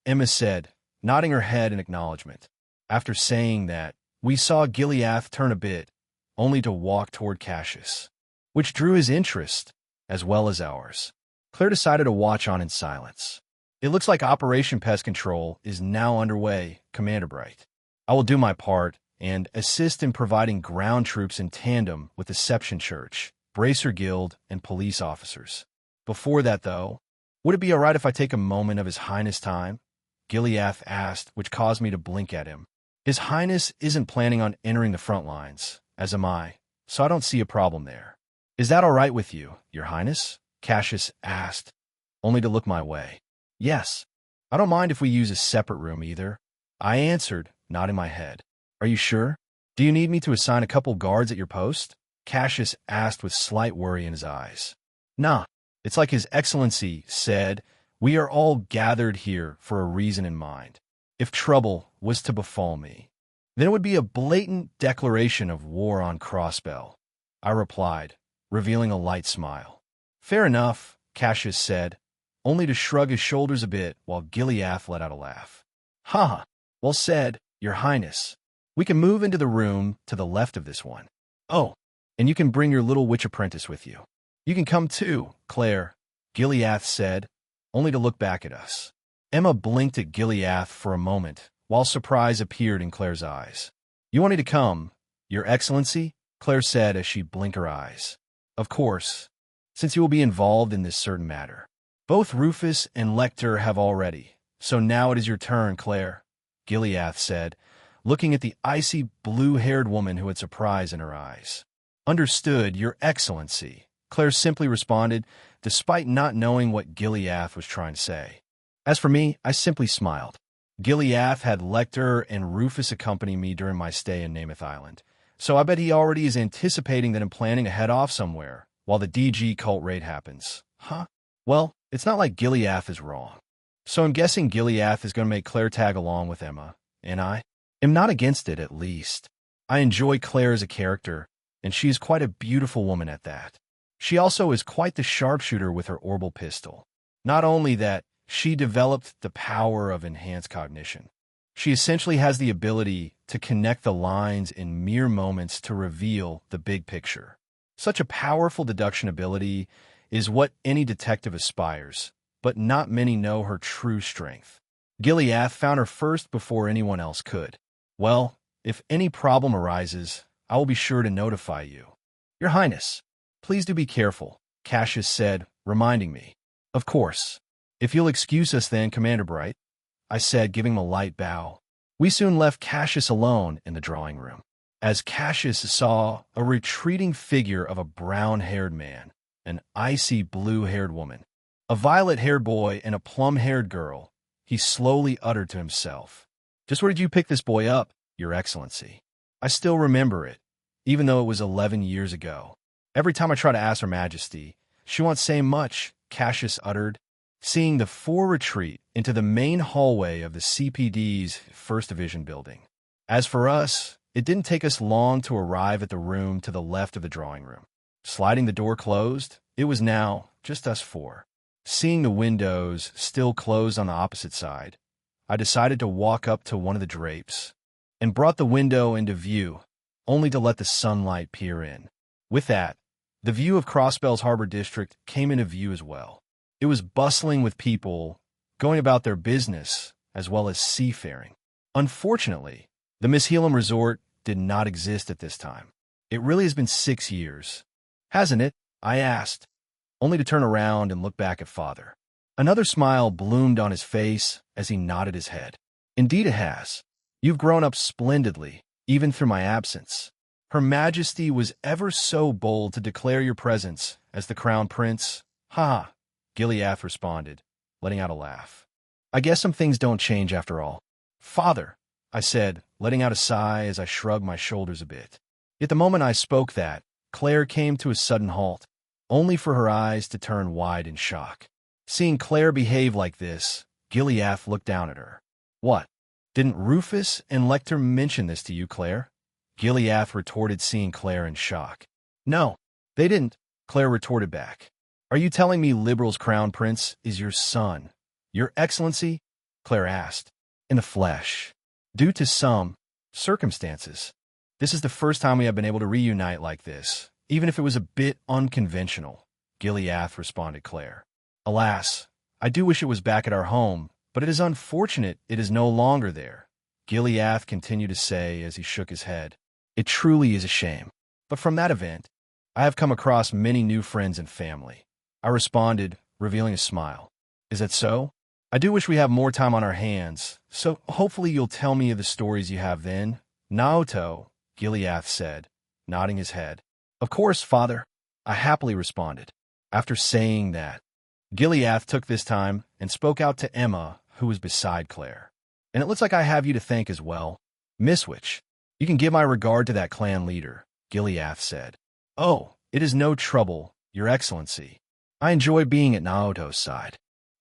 Emma said, nodding her head in acknowledgement. After saying that, we saw Gileath turn a bit, only to walk toward Cassius, which drew his interest, as well as ours. Claire decided to watch on in silence. It looks like Operation Pest Control is now underway, Commander Bright. I will do my part and assist in providing ground troops in tandem with Deception Church, Bracer Guild, and police officers. Before that, though, would it be all right if I take a moment of His Highness' time? Gileath asked, which caused me to blink at him. His Highness isn't planning on entering the front lines, as am I, so I don't see a problem there. Is that all right with you, Your Highness? Cassius asked, only to look my way. Yes. I don't mind if we use a separate room either. I answered, nodding my head. Are you sure? Do you need me to assign a couple guards at your post? Cassius asked with slight worry in his eyes. Nah, it's like His Excellency said, we are all gathered here for a reason in mind. if trouble was to befall me, then it would be a blatant declaration of war on Crossbell, I replied, revealing a light smile. Fair enough, Cassius said, only to shrug his shoulders a bit while Gileath let out a laugh. Ha ha, well said, Your Highness. We can move into the room to the left of this one. Oh, and you can bring your little witch apprentice with you. You can come too, Claire, Gileath said, only to look back at us. Emma blinked at Gileath for a moment, while surprise appeared in Claire's eyes. You want me to come, Your Excellency? Claire said as she blinked her eyes. Of course, since you will be involved in this certain matter. Both Rufus and Lecter have already, so now it is your turn, Claire, Gileath said, looking at the icy blue-haired woman who had surprise in her eyes. Understood, Your Excellency, Claire simply responded, despite not knowing what Gileath was trying to say. As for me, I simply smiled. Gileath had Lecter and Rufus accompany me during my stay in Namath Island, so I bet he already is anticipating that I'm planning to head off somewhere while the DG cult raid happens. Huh? Well, it's not like Gileath is wrong. So I'm guessing Gileath is going to make Claire tag along with Emma, and I am not against it, at least. I enjoy Claire as a character, and she is quite a beautiful woman at that. She also is quite the sharpshooter with her orbital pistol. Not only that, she developed the power of enhanced cognition. She essentially has the ability to connect the lines in mere moments to reveal the big picture. Such a powerful deduction ability is what any detective aspires, but not many know her true strength. Gileath found her first before anyone else could. Well, if any problem arises, I will be sure to notify you. Your Highness, please do be careful, Cassius said, reminding me. Of course. If you'll excuse us then, Commander Bright, I said, giving him a light bow. We soon left Cassius alone in the drawing room, as Cassius saw a retreating figure of a brown-haired man, an icy blue-haired woman, a violet-haired boy, and a plum-haired girl. He slowly uttered to himself, Just where did you pick this boy up, Your Excellency? I still remember it, even though it was 11 years ago. Every time I try to ask Her Majesty, she won't say much, Cassius uttered, seeing the four retreat into the main hallway of the CPD's 1st Division building. As for us, it didn't take us long to arrive at the room to the left of the drawing room. Sliding the door closed, it was now just us four. Seeing the windows still closed on the opposite side, I decided to walk up to one of the drapes and brought the window into view, only to let the sunlight peer in. With that, the view of Crossbell's Harbor District came into view as well. It was bustling with people going about their business as well as seafaring. Unfortunately, the Miss Helam Resort did not exist at this time. It really has been 6 years. Hasn't it? I asked, only to turn around and look back at Father. Another smile bloomed on his face as he nodded his head. Indeed it has. You've grown up splendidly, even through my absence. Her Majesty was ever so bold to declare your presence as the Crown Prince. Ha! Gileath responded, letting out a laugh. I guess some things don't change after all. Father, I said, letting out a sigh as I shrugged my shoulders a bit. Yet the moment I spoke that, Claire came to a sudden halt, only for her eyes to turn wide in shock. Seeing Claire behave like this, Gileath looked down at her. What? Didn't Rufus and Lecter mention this to you, Claire? Gileath retorted, seeing Claire in shock. No, they didn't, Claire retorted back. Are you telling me Liberal's Crown Prince is your son, Your Excellency? Claire asked. In the flesh. Due to some circumstances. This is the first time we have been able to reunite like this, even if it was a bit unconventional, Gileath responded Claire. Alas, I do wish it was back at our home, but it is unfortunate it is no longer there, Gileath continued to say as he shook his head. It truly is a shame. But from that event, I have come across many new friends and family. I responded, revealing a smile. Is that so? I do wish we have more time on our hands, so hopefully you'll tell me of the stories you have then. Naoto, Gileath said, nodding his head. Of course, Father, I happily responded. After saying that, Gileath took this time and spoke out to Emma, who was beside Claire. And it looks like I have you to thank as well. Miss Witch, you can give my regard to that clan leader, Gileath said. Oh, it is no trouble, Your Excellency. I enjoy being at Naoto's side.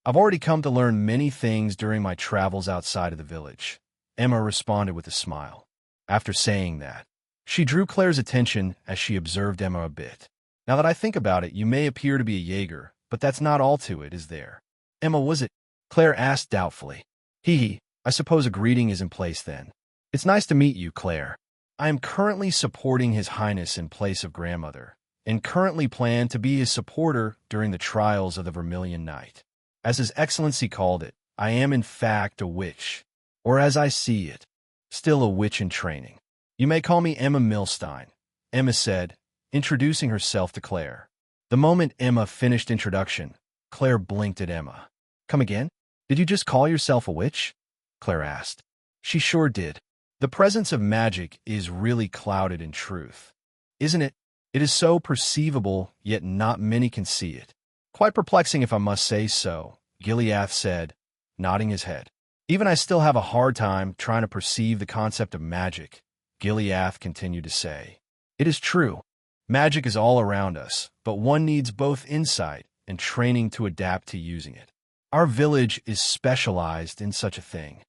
I've already come to learn many things during my travels outside of the village, Emma responded with a smile. After saying that, she drew Claire's attention as she observed Emma a bit. Now that I think about it, you may appear to be a Jaeger, but that's not all to it, is there? Emma, was it? Claire asked doubtfully. Hee, I suppose a greeting is in place then. It's nice to meet you, Claire. I am currently supporting His Highness in place of grandmother, and currently plan to be his supporter during the trials of the Vermilion Night. As His Excellency called it, I am in fact a witch, or as I see it, still a witch in training. You may call me Emma Milstein, Emma said, introducing herself to Claire. The moment Emma finished introduction, Claire blinked at Emma. Come again? Did you just call yourself a witch? Claire asked. She sure did. The presence of magic is really clouded in truth, isn't it? It is so perceivable, yet not many can see it. Quite perplexing if I must say so, Gileath said, nodding his head. Even I still have a hard time trying to perceive the concept of magic, Gileath continued to say. It is true. Magic is all around us, but one needs both insight and training to adapt to using it. Our village is specialized in such a thing.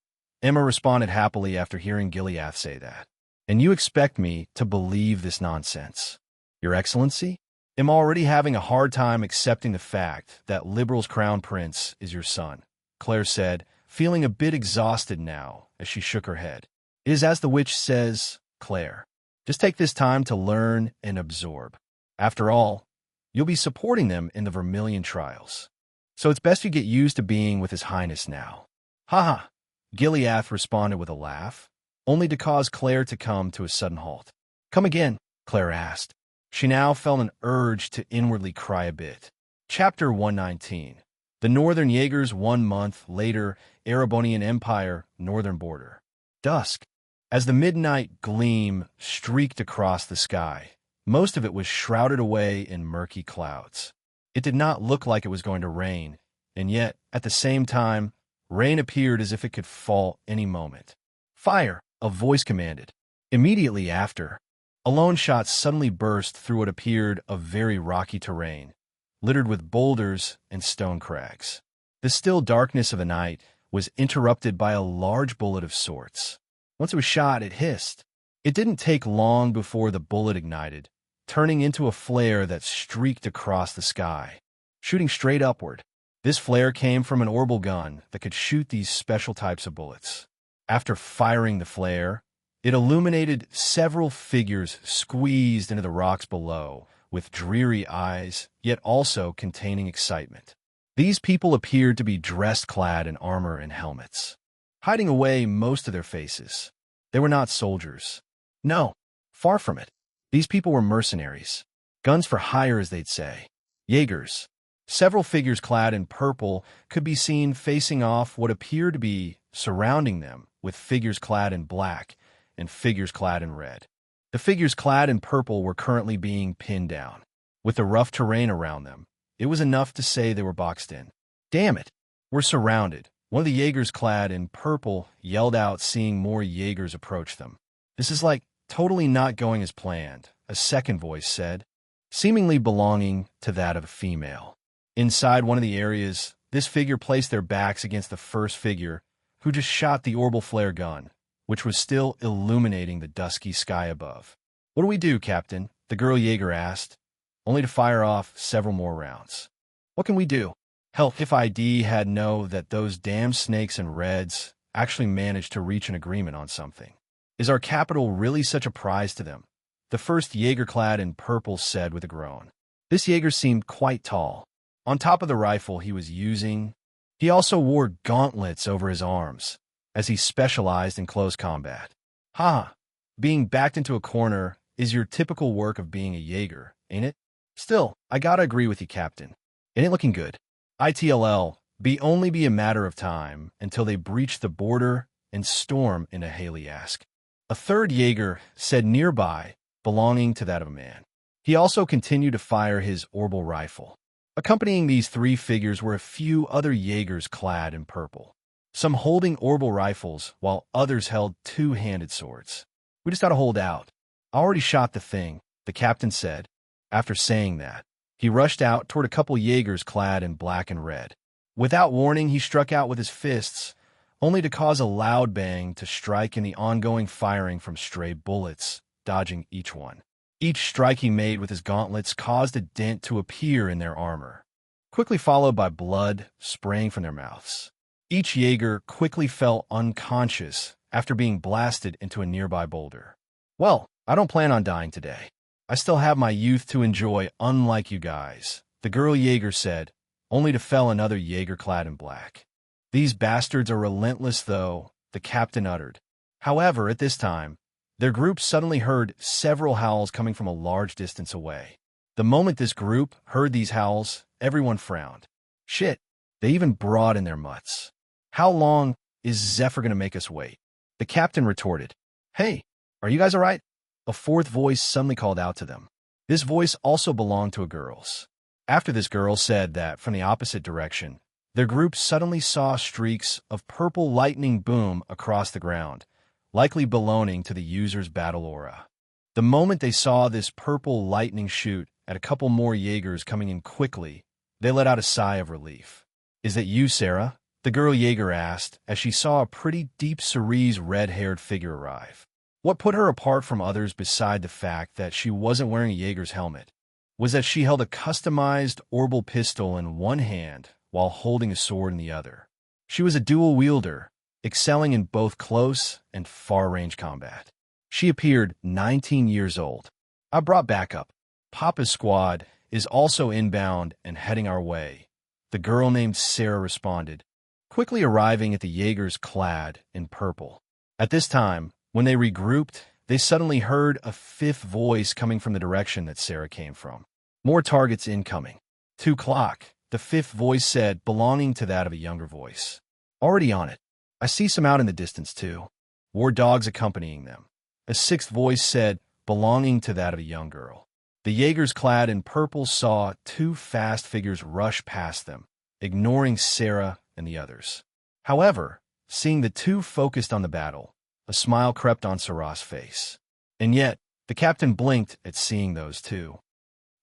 Emma responded happily after hearing Gileath say that. And you expect me to believe this nonsense? Your Excellency? I'm already having a hard time accepting the fact that Liberal's crown prince is your son, Claire said, feeling a bit exhausted now as she shook her head. It is as the witch says, Claire. Just take this time to learn and absorb. After all, you'll be supporting them in the Vermilion trials. So it's best you get used to being with His Highness now. Ha! Gileath responded with a laugh, only to cause Claire to come to a sudden halt. Come again, Claire asked. She now felt an urge to inwardly cry a bit. Chapter 119. The Northern Jaegers 1 month later, Erebonian Empire, northern border. Dusk. As the midnight gleam streaked across the sky, most of it was shrouded away in murky clouds. It did not look like it was going to rain, and yet, at the same time, rain appeared as if it could fall any moment. Fire, a voice commanded. Immediately after, a lone shot suddenly burst through what appeared a very rocky terrain, littered with boulders and stone crags. The still darkness of the night was interrupted by a large bullet of sorts. Once it was shot, it hissed. It didn't take long before the bullet ignited, turning into a flare that streaked across the sky, shooting straight upward. This flare came from an orbital gun that could shoot these special types of bullets. After firing the flare, it illuminated several figures squeezed into the rocks below, with dreary eyes, yet also containing excitement. These people appeared to be dressed clad in armor and helmets, hiding away most of their faces. They were not soldiers. No, far from it. These people were mercenaries. Guns for hire, as they'd say. Jaegers. Several figures clad in purple could be seen facing off what appeared to be surrounding them, with figures clad in black and figures clad in red. The figures clad in purple were currently being pinned down. With the rough terrain around them, it was enough to say they were boxed in. Damn it! We're surrounded. One of the Jaegers clad in purple yelled out, seeing more Jaegers approach them. This is like totally not going as planned, a second voice said, seemingly belonging to that of a female. Inside one of the areas, this figure placed their backs against the first figure, who just shot the orbital flare gun, which was still illuminating the dusky sky above. What do we do, Captain? The girl Jaeger asked, only to fire off several more rounds. What can we do? Hell, if ID had know that those damn snakes and reds actually managed to reach an agreement on something. Is our capital really such a prize to them? The first Jaeger clad in purple said with a groan. This Jaeger seemed quite tall. On top of the rifle he was using, he also wore gauntlets over his arms, as he specialized in close combat. Ha! Being backed into a corner is your typical work of being a Jaeger, ain't it? Still, I gotta agree with you, Captain. It ain't looking good. ITLL, only be a matter of time until they breach the border and storm into Haley-esque. A third Jaeger said nearby, belonging to that of a man. He also continued to fire his orbital rifle. Accompanying these three figures were a few other Jaegers clad in purple, some holding orbital rifles while others held two-handed swords. We just gotta hold out. I already shot the thing, the captain said. After saying that, he rushed out toward a couple Jaegers clad in black and red. Without warning, he struck out with his fists, only to cause a loud bang to strike in the ongoing firing from stray bullets, dodging each one. Each strike he made with his gauntlets caused a dent to appear in their armor, quickly followed by blood spraying from their mouths. Each Jaeger quickly fell unconscious after being blasted into a nearby boulder. Well, I don't plan on dying today. I still have my youth to enjoy, unlike you guys, the girl Jaeger said, only to fell another Jaeger clad in black. These bastards are relentless, though, the captain uttered. However, at this time, their group suddenly heard several howls coming from a large distance away. The moment this group heard these howls, everyone frowned. Shit, they even brought in their mutts. How long is Zephyr going to make us wait? The captain retorted. Hey, are you guys all right? A fourth voice suddenly called out to them. This voice also belonged to a girl's. After this girl said that from the opposite direction, their group suddenly saw streaks of purple lightning boom across the ground, likely belonging to the user's battle aura. The moment they saw this purple lightning shoot at a couple more Jaegers coming in quickly, they let out a sigh of relief. Is that you, Sarah? The girl Jaeger asked as she saw a pretty deep cerise red-haired figure arrive. What put her apart from others beside the fact that she wasn't wearing a Jaeger's helmet was that she held a customized orbital pistol in one hand while holding a sword in the other. She was a dual wielder, excelling in both close and far-range combat. She appeared 19 years old. I brought backup. Papa's squad is also inbound and heading our way, the girl named Sarah responded, quickly arriving at the Jaegers clad in purple. At this time, when they regrouped, they suddenly heard a fifth voice coming from the direction that Sarah came from. More targets incoming. 2 o'clock, the fifth voice said, belonging to that of a younger voice. Already on it. I see some out in the distance, too. War dogs accompanying them. A sixth voice said, belonging to that of a young girl. The Jaegers clad in purple saw 2 fast figures rush past them, ignoring Sarah and the others. However, seeing the 2 focused on the battle, a smile crept on Sarah's face. And yet, the captain blinked at seeing those 2.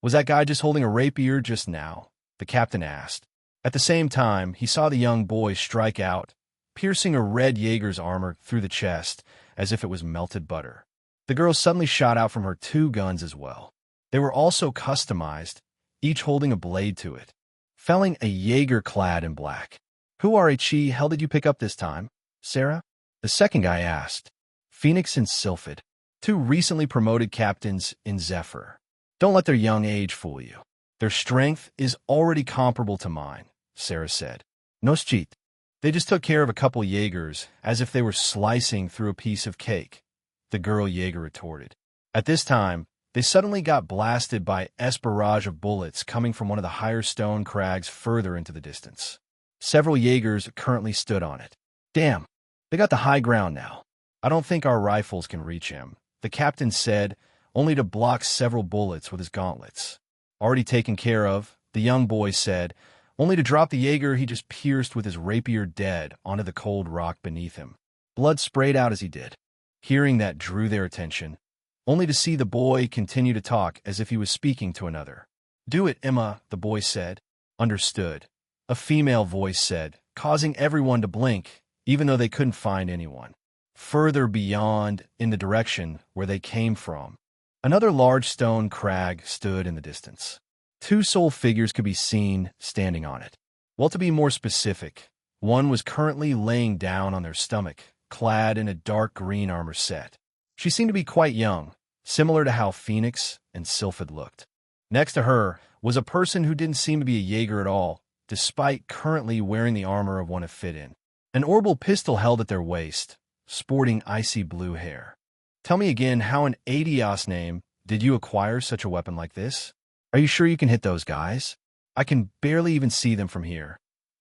Was that guy just holding a rapier just now? The captain asked. At the same time, he saw the young boy strike out, piercing a red Jaeger's armor through the chest as if it was melted butter. The girl suddenly shot out from her 2 guns as well. They were also customized, each holding a blade to it, felling a Jaeger clad in black. Who RHE hell did you pick up this time, Sarah? The second guy asked. Phoenix and Sylphid, 2 recently promoted captains in Zephyr. Don't let their young age fool you. Their strength is already comparable to mine, Sarah said. No cheat. They just took care of a couple Jaegers as if they were slicing through a piece of cake, the girl Jaeger retorted. At this time, they suddenly got blasted by a barrage of bullets coming from one of the higher stone crags further into the distance. Several Jaegers currently stood on it. Damn, they got the high ground now. I don't think our rifles can reach him, the captain said, only to block several bullets with his gauntlets. Already taken care of, the young boy said, only to drop the Jaeger he just pierced with his rapier dead onto the cold rock beneath him. Blood sprayed out as he did. Hearing that drew their attention, only to see the boy continue to talk as if he was speaking to another. Do it, Emma, the boy said. Understood. A female voice said, causing everyone to blink, even though they couldn't find anyone. Further beyond, in the direction where they came from, another large stone crag stood in the distance. 2 soul figures could be seen standing on it. Well, to be more specific, one was currently laying down on their stomach, clad in a dark green armor set. She seemed to be quite young, similar to how Phoenix and Sylphid looked. Next to her was a person who didn't seem to be a Jaeger at all, despite currently wearing the armor of one of fit in. An orbital pistol held at their waist, sporting icy blue hair. Tell me again, how in Adios name did you acquire such a weapon like this? Are you sure you can hit those guys? I can barely even see them from here.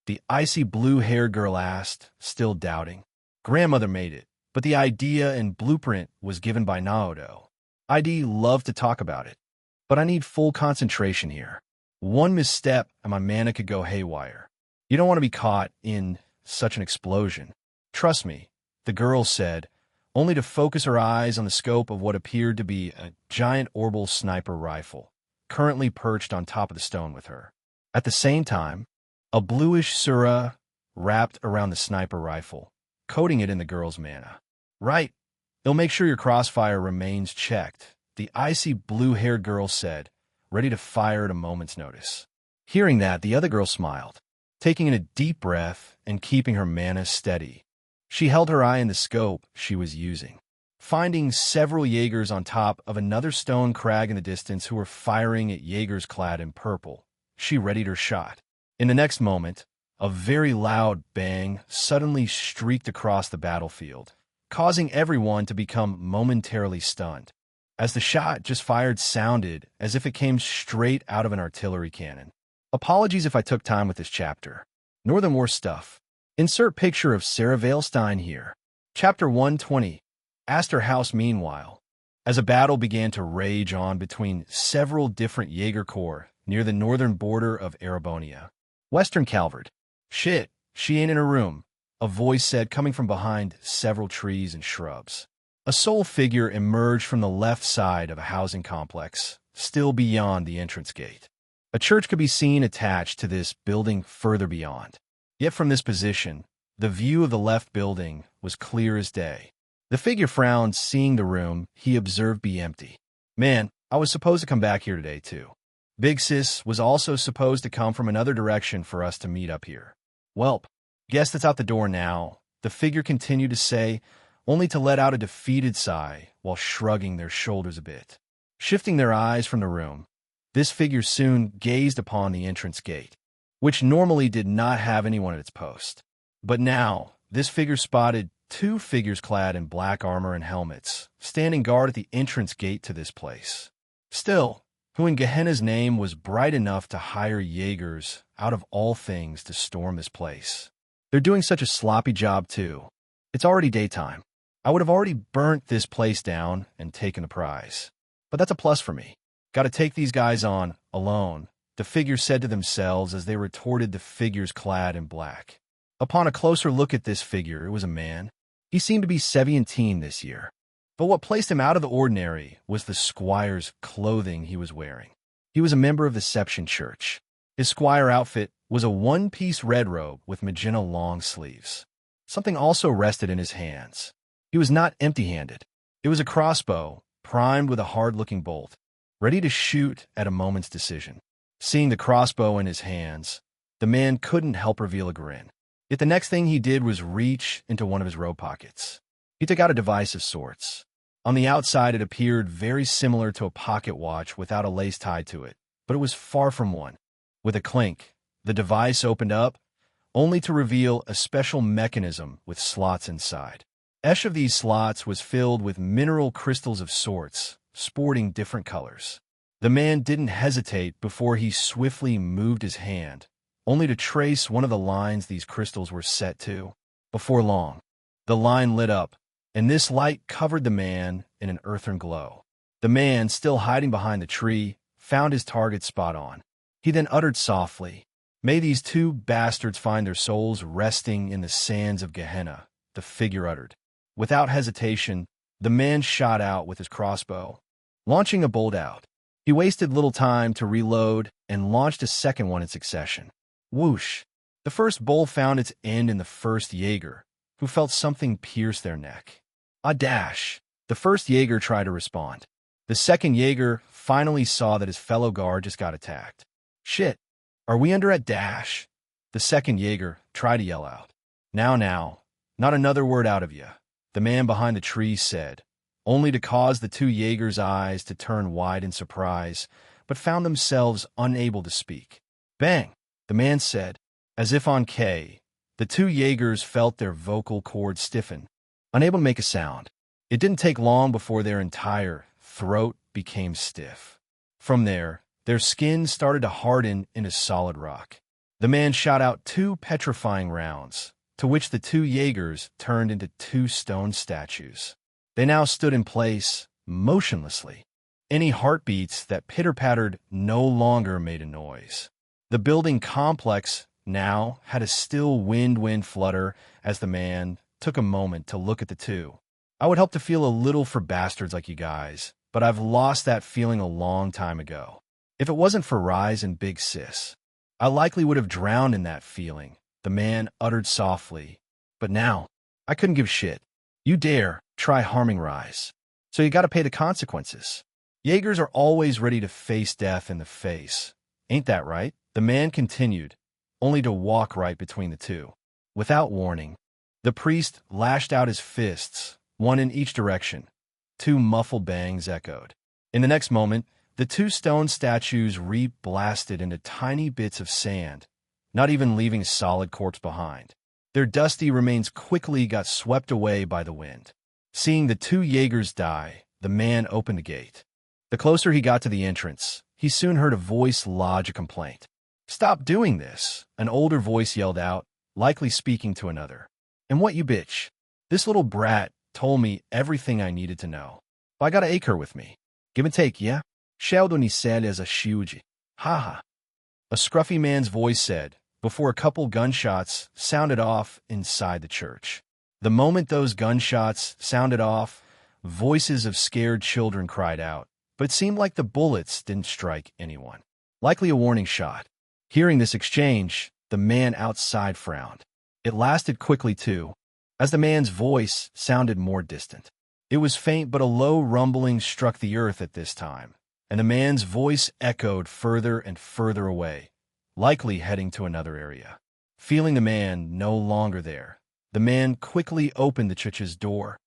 The icy blue-haired girl asked, still doubting. Grandmother made it, but the idea and blueprint was given by Naoto. I'd love to talk about it, but I need full concentration here. One misstep and my mana could go haywire. You don't want to be caught in such an explosion. Trust me, the girl said, only to focus her eyes on the scope of what appeared to be a giant orbital sniper rifle, currently perched on top of the stone with her. At the same time, a bluish surah wrapped around the sniper rifle, coating it in the girl's mana. Right. It'll make sure your crossfire remains checked, the icy blue-haired girl said, ready to fire at a moment's notice. Hearing that, the other girl smiled, taking in a deep breath and keeping her mana steady. She held her eye in the scope she was using, finding several Jaegers on top of another stone crag in the distance who were firing at Jaegers clad in purple. She readied her shot. In the next moment, a very loud bang suddenly streaked across the battlefield, causing everyone to become momentarily stunned, as the shot just fired sounded as if it came straight out of an artillery cannon. Apologies if I took time with this chapter. Northern War stuff. Insert picture of Sarah Veilstein here. Chapter 120. Astor House. Meanwhile, as a battle began to rage on between several different Jaeger Corps near the northern border of Erebonia, Western Calvard. Shit, she ain't in her room, a voice said coming from behind several trees and shrubs. A sole figure emerged from the left side of a housing complex, still beyond the entrance gate. A church could be seen attached to this building further beyond. Yet from this position, the view of the left building was clear as day. The figure frowned, seeing the room he observed be empty. Man, I was supposed to come back here today, too. Big Sis was also supposed to come from another direction for us to meet up here. Welp, guess that's out the door now, the figure continued to say, only to let out a defeated sigh while shrugging their shoulders a bit. Shifting their eyes from the room, this figure soon gazed upon the entrance gate, which normally did not have anyone at its post. But now, this figure spotted two figures clad in black armor and helmets, standing guard at the entrance gate to this place. Still, who in Gehenna's name was bright enough to hire Jaegers out of all things to storm this place? They're doing such a sloppy job, too. It's already daytime. I would have already burnt this place down and taken the prize. But that's a plus for me. Gotta take these guys on, alone, the figures said to themselves as they retorted the figures clad in black. Upon a closer look at this figure, it was a man. He seemed to be 17 this year. But what placed him out of the ordinary was the squire's clothing he was wearing. He was a member of the Seption Church. His squire outfit was a one-piece red robe with magenta long sleeves. Something also rested in his hands. He was not empty-handed. It was a crossbow, primed with a hard-looking bolt, ready to shoot at a moment's decision. Seeing the crossbow in his hands, the man couldn't help reveal a grin. Yet the next thing he did was reach into one of his robe pockets. He took out a device of sorts. On the outside, it appeared very similar to a pocket watch without a lace tied to it, but it was far from one. With a clink, the device opened up, only to reveal a special mechanism with slots inside. Each of these slots was filled with mineral crystals of sorts, sporting different colors. The man didn't hesitate before he swiftly moved his hand, only to trace one of the lines these crystals were set to. Before long, the line lit up, and this light covered the man in an earthen glow. The man, still hiding behind the tree, found his target spot on. He then uttered softly, "May these two bastards find their souls resting in the sands of Gehenna," the figure uttered. Without hesitation, the man shot out with his crossbow, launching a bolt out. He wasted little time to reload and launched a second one in succession. Whoosh! The first bolt found its end in the first Jaeger, who felt something pierce their neck. A dash! The first Jaeger tried to respond. The second Jaeger finally saw that his fellow guard just got attacked. Shit! Are we under at dash? The second Jaeger tried to yell out. Now, not another word out of you, the man behind the tree said, only to cause the two Jaegers' eyes to turn wide in surprise, but found themselves unable to speak. Bang! The man said, as if on K. The two Jaegers felt their vocal cords stiffen, unable to make a sound. It didn't take long before their entire throat became stiff. From there, their skin started to harden into solid rock. The man shot out two petrifying rounds, to which the two Jaegers turned into two stone statues. They now stood in place, motionlessly. Any heartbeats that pitter-pattered no longer made a noise. The building complex now had a still wind flutter as the man took a moment to look at the two. I would help to feel a little for bastards like you guys, but I've lost that feeling a long time ago. If it wasn't for Rise and Big Sis. I likely would have drowned in that feeling, the man uttered softly. But now, I couldn't give shit. You dare try harming Rise. So you gotta pay the consequences. Jaegers are always ready to face death in the face. Ain't that right? The man continued, only to walk right between the two. Without warning, the priest lashed out his fists, one in each direction. Two muffled bangs echoed. In the next moment, the two stone statues re-blasted into tiny bits of sand, not even leaving a solid corpse behind. Their dusty remains quickly got swept away by the wind. Seeing the two Jaegers die, the man opened the gate. The closer he got to the entrance, he soon heard a voice lodge a complaint. "Stop doing this," an older voice yelled out, likely speaking to another. "And what you bitch? This little brat told me everything I needed to know. I gotta ache her with me. Give and take, yeah? Sheldon he said as a shiuji. Haha." A scruffy man's voice said, before a couple gunshots sounded off inside the church. The moment those gunshots sounded off, voices of scared children cried out, but it seemed like the bullets didn't strike anyone. Likely a warning shot. Hearing this exchange, the man outside frowned. It lasted quickly too, as the man's voice sounded more distant. It was faint, but a low rumbling struck the earth at this time, and the man's voice echoed further and further away, likely heading to another area. Feeling the man no longer there, the man quickly opened the church's door,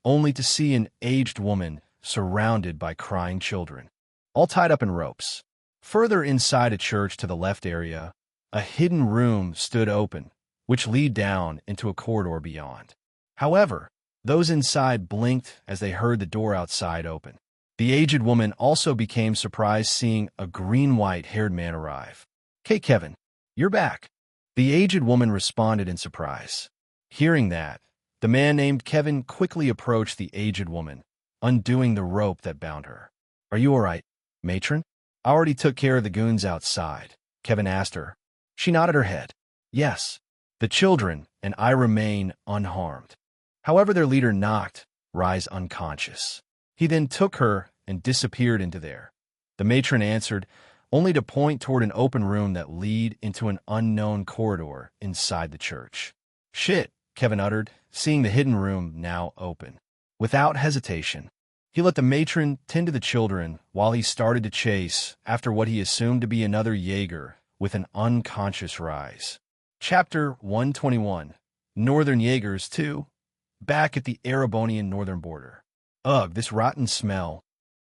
only to see an aged woman surrounded by crying children, all tied up in ropes. Further inside a church to the left area, a hidden room stood open, which led down into a corridor beyond. However, those inside blinked as they heard the door outside open. The aged woman also became surprised seeing a green white-haired man arrive. "Hey, Kevin, you're back." The aged woman responded in surprise. Hearing that, the man named Kevin quickly approached the aged woman, undoing the rope that bound her. "Are you all right, matron?" "I already took care of the goons outside," Kevin asked her. She nodded her head. "Yes, the children and I remain unharmed." However, their leader knocked Rise unconscious. He then took her and disappeared into there. The matron answered, only to point toward an open room that led into an unknown corridor inside the church. "Shit," Kevin uttered, seeing the hidden room now open. Without hesitation, he let the matron tend to the children while he started to chase after what he assumed to be another Jaeger with an unconscious Rise. Chapter 121. Northern Jaegers 2. Back at the Erebonian northern border. "Ugh, this rotten smell,"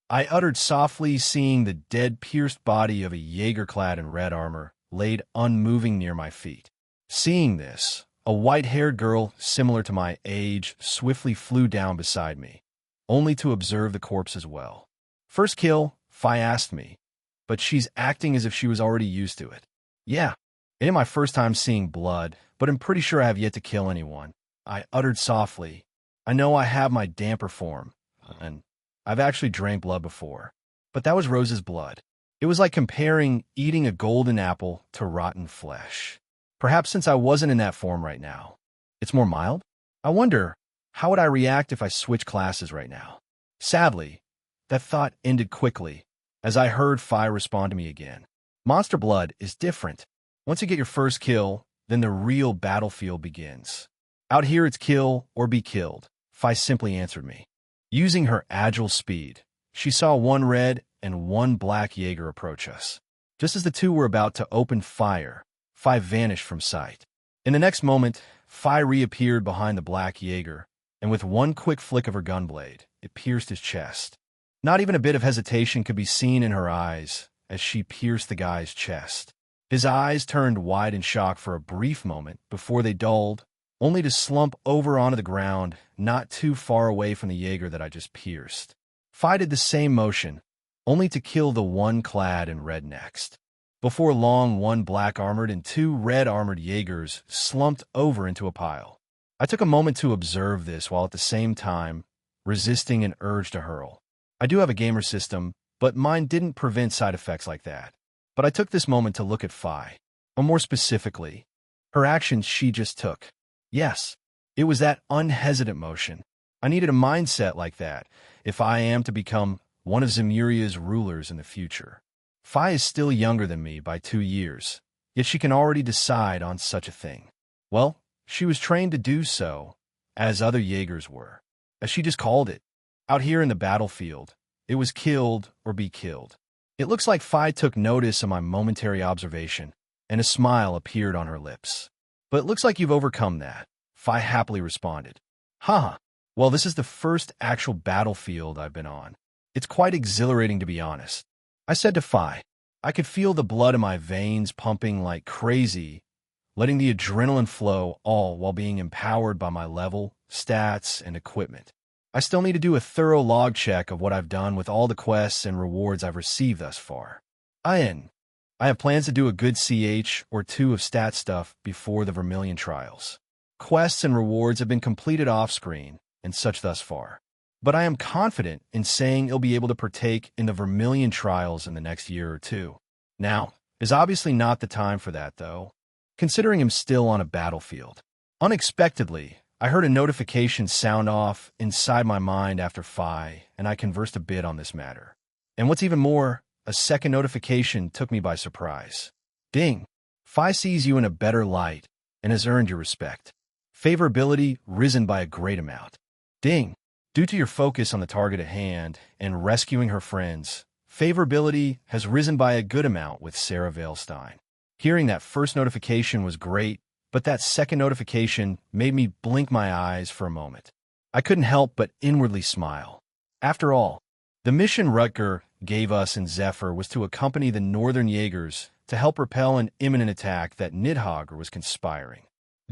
I uttered softly, seeing the dead, pierced body of a Jaeger clad in red armor laid unmoving near my feet. Seeing this, a white-haired girl similar to my age swiftly flew down beside me, only to observe the corpse as well. "First kill?" Fi asked me, but she's acting as if she was already used to it. "Yeah, it ain't my first time seeing blood, but I'm pretty sure I have yet to kill anyone," I uttered softly. "I know I have my damper form, and I've actually drank blood before, but that was Rose's blood. It was like comparing eating a golden apple to rotten flesh. Perhaps since I wasn't in that form right now, it's more mild? I wonder, how would I react if I switched classes right now?" Sadly, that thought ended quickly, as I heard Fi respond to me again. "Monster blood is different. Once you get your first kill, then the real battlefield begins. Out here it's kill or be killed," Fi simply answered me. Using her agile speed, she saw one red and one black Jaeger approach us. Just as the two were about to open fire, Fi vanished from sight. In the next moment, Fi reappeared behind the black Jaeger, and with one quick flick of her gunblade, it pierced his chest. Not even a bit of hesitation could be seen in her eyes as she pierced the guy's chest. His eyes turned wide in shock for a brief moment before they dulled, only to slump over onto the ground not too far away from the Jaeger that I just pierced. Fi did the same motion, only to kill the one clad in red next. Before long, one black-armored and two red-armored Jaegers slumped over into a pile. I took a moment to observe this while at the same time resisting an urge to hurl. I do have a gamer system, but mine didn't prevent side effects like that. But I took this moment to look at Fi, or more specifically, her actions she just took. Yes, it was that unhesitant motion. I needed a mindset like that if I am to become one of Zemuria's rulers in the future. Fi is still younger than me by 2 years, yet she can already decide on such a thing. Well, she was trained to do so, as other Jaegers were. As she just called it. Out here in the battlefield, it was killed or be killed. It looks like Phi took notice of my momentary observation, and a smile appeared on her lips. But it looks like you've overcome that, Phi happily responded. Haha, well, this is the first actual battlefield I've been on. It's quite exhilarating, to be honest. I said to Phi. I could feel the blood in my veins pumping like crazy, letting the adrenaline flow, all while being empowered by my level, stats, and equipment. I still need to do a thorough log check of what I've done with all the quests and rewards I've received thus far. I have plans to do a good CH or two of stat stuff before the Vermilion trials. Quests and rewards have been completed off-screen and such thus far. But I am confident in saying it'll be able to partake in the Vermilion trials in the next year or two. Now, is obviously not the time for that, though, considering I'm still on a battlefield. Unexpectedly, I heard a notification sound off inside my mind after Phi, and I conversed a bit on this matter. And what's even more, a second notification took me by surprise. Ding! Phi sees you in a better light and has earned your respect. Favorability risen by a great amount. Ding! Due to your focus on the target at hand and rescuing her friends, favorability has risen by a good amount with Sarah Veilstein. Hearing that first notification was great, but that second notification made me blink my eyes for a moment. I couldn't help but inwardly smile. After all, the mission Rutger gave us in Zephyr was to accompany the Northern Jaegers to help repel an imminent attack that Nidhogger was conspiring.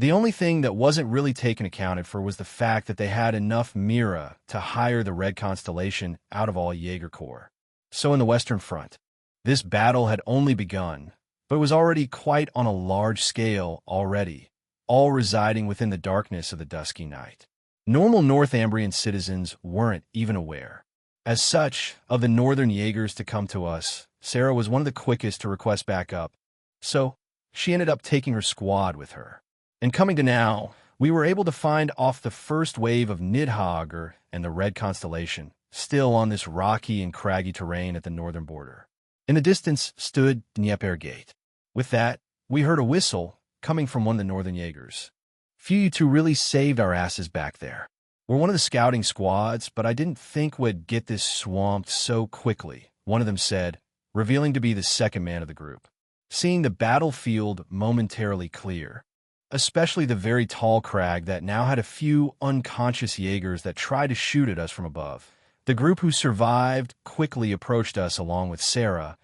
The only thing that wasn't really taken accounted for was the fact that they had enough Mira to hire the Red Constellation out of all Jaeger Corps. So in the Western Front, this battle had only begun, but it was already quite on a large scale already, all residing within the darkness of the dusky night. Normal Northumbrian citizens weren't even aware. As such, of the Northern Jaegers to come to us, Sarah was one of the quickest to request backup, so she ended up taking her squad with her. And coming to now, we were able to find off the first wave of Nidhogger and the Red Constellation, still on this rocky and craggy terrain at the northern border. In the distance stood Dnieper Gate. With that, we heard a whistle coming from one of the Northern Jaegers. Few you two really saved our asses back there. We're one of the scouting squads, but I didn't think we'd get this swamped so quickly, one of them said, revealing to be the second man of the group. Seeing the battlefield momentarily clear, especially the very tall crag that now had a few unconscious Jaegers that tried to shoot at us from above. The group who survived quickly approached us along with Sarah,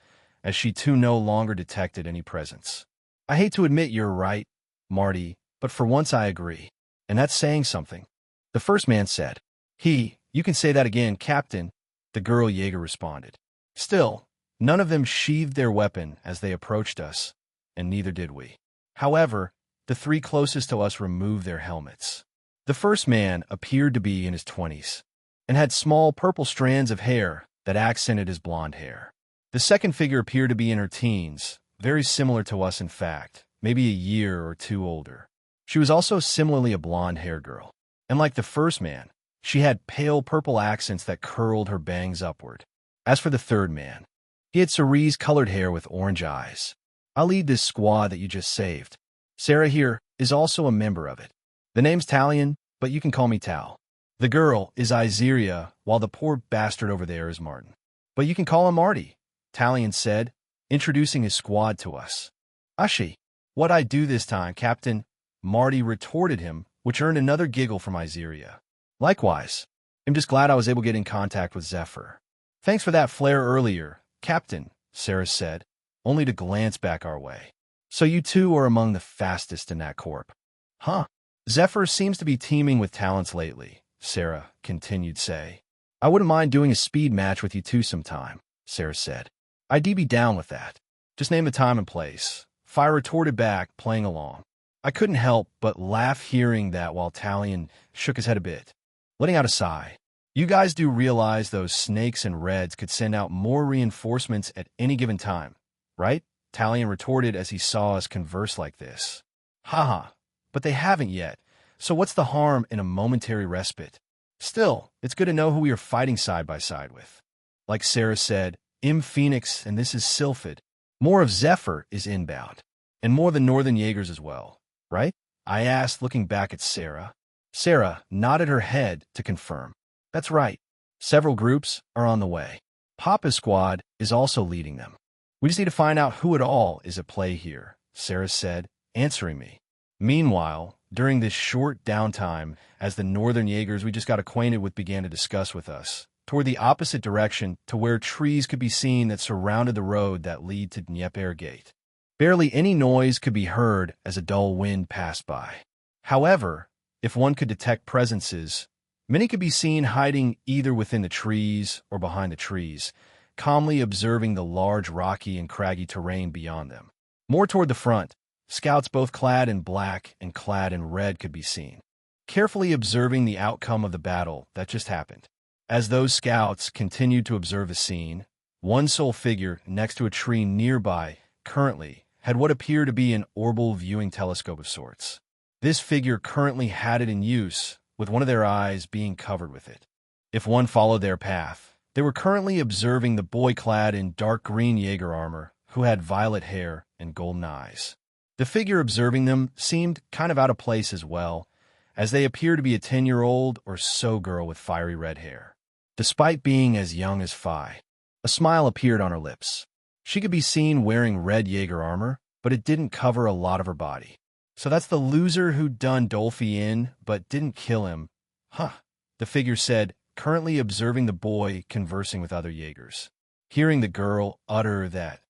as she too no longer detected any presence. I hate to admit you're right, Marty, but for once I agree. And that's saying something. The first man said. You can say that again, Captain, the girl Jaeger responded. Still, none of them sheathed their weapon as they approached us, and neither did we. However, the three closest to us removed their helmets. The first man appeared to be in his 20s, and had small purple strands of hair that accented his blonde hair. The second figure appeared to be in her teens, very similar to us in fact, maybe a year or two older. She was also similarly a blonde-haired girl, and like the first man, she had pale purple accents that curled her bangs upward. As for the third man, he had cerise-colored hair with orange eyes. I'll lead this squad that you just saved. Sarah here is also a member of it. The name's Talion, but you can call me Tal. The girl is Izeria, while the poor bastard over there is Martin. But you can call him Marty, Talion said, introducing his squad to us. Ushi, what'd I do this time, Captain? Marty retorted him, which earned another giggle from Izeria. Likewise, I'm just glad I was able to get in contact with Zephyr. Thanks for that flare earlier, Captain, Sarah said, only to glance back our way. So you two are among the fastest in that corp. Huh. Zephyr seems to be teaming with talents lately, Sarah continued say. I wouldn't mind doing a speed match with you two sometime, Sarah said. I'd be down with that. Just name the time and place. Fire retorted back, playing along. I couldn't help but laugh hearing that while Talion shook his head a bit, letting out a sigh. You guys do realize those snakes and reds could send out more reinforcements at any given time, right? Talion retorted as he saw us converse like this. Haha, but they haven't yet, so what's the harm in a momentary respite? Still, it's good to know who we are fighting side by side with. Like Sarah said, I'm Phoenix and this is Sylphid. More of Zephyr is inbound. And more than Northern Jaegers as well, right? I asked, looking back at Sarah. Sarah nodded her head to confirm. That's right. Several groups are on the way. Papa's squad is also leading them. We just need to find out who at all is at play here, Sarah said, answering me. Meanwhile, during this short downtime, as the Northern Jaegers we just got acquainted with began to discuss with us, toward the opposite direction to where trees could be seen that surrounded the road that lead to Dnieper Gate. Barely any noise could be heard as a dull wind passed by. However, if one could detect presences, many could be seen hiding either within the trees or behind the trees, calmly observing the large rocky and craggy terrain beyond them. More toward the front, scouts both clad in black and clad in red could be seen, carefully observing the outcome of the battle that just happened. As those scouts continued to observe the scene, one sole figure next to a tree nearby currently had what appeared to be an orbital viewing telescope of sorts. This figure currently had it in use, with one of their eyes being covered with it. If one followed their path, they were currently observing the boy clad in dark green Jaeger armor who had violet hair and golden eyes. The figure observing them seemed kind of out of place as well, as they appeared to be a 10-year-old or so girl with fiery red hair. Despite being as young as 5, a smile appeared on her lips. She could be seen wearing red Jaeger armor, but it didn't cover a lot of her body. So that's the loser who done Dolphy in, but didn't kill him. Huh, the figure said, currently observing the boy conversing with other Jaegers. Hearing the girl utter that,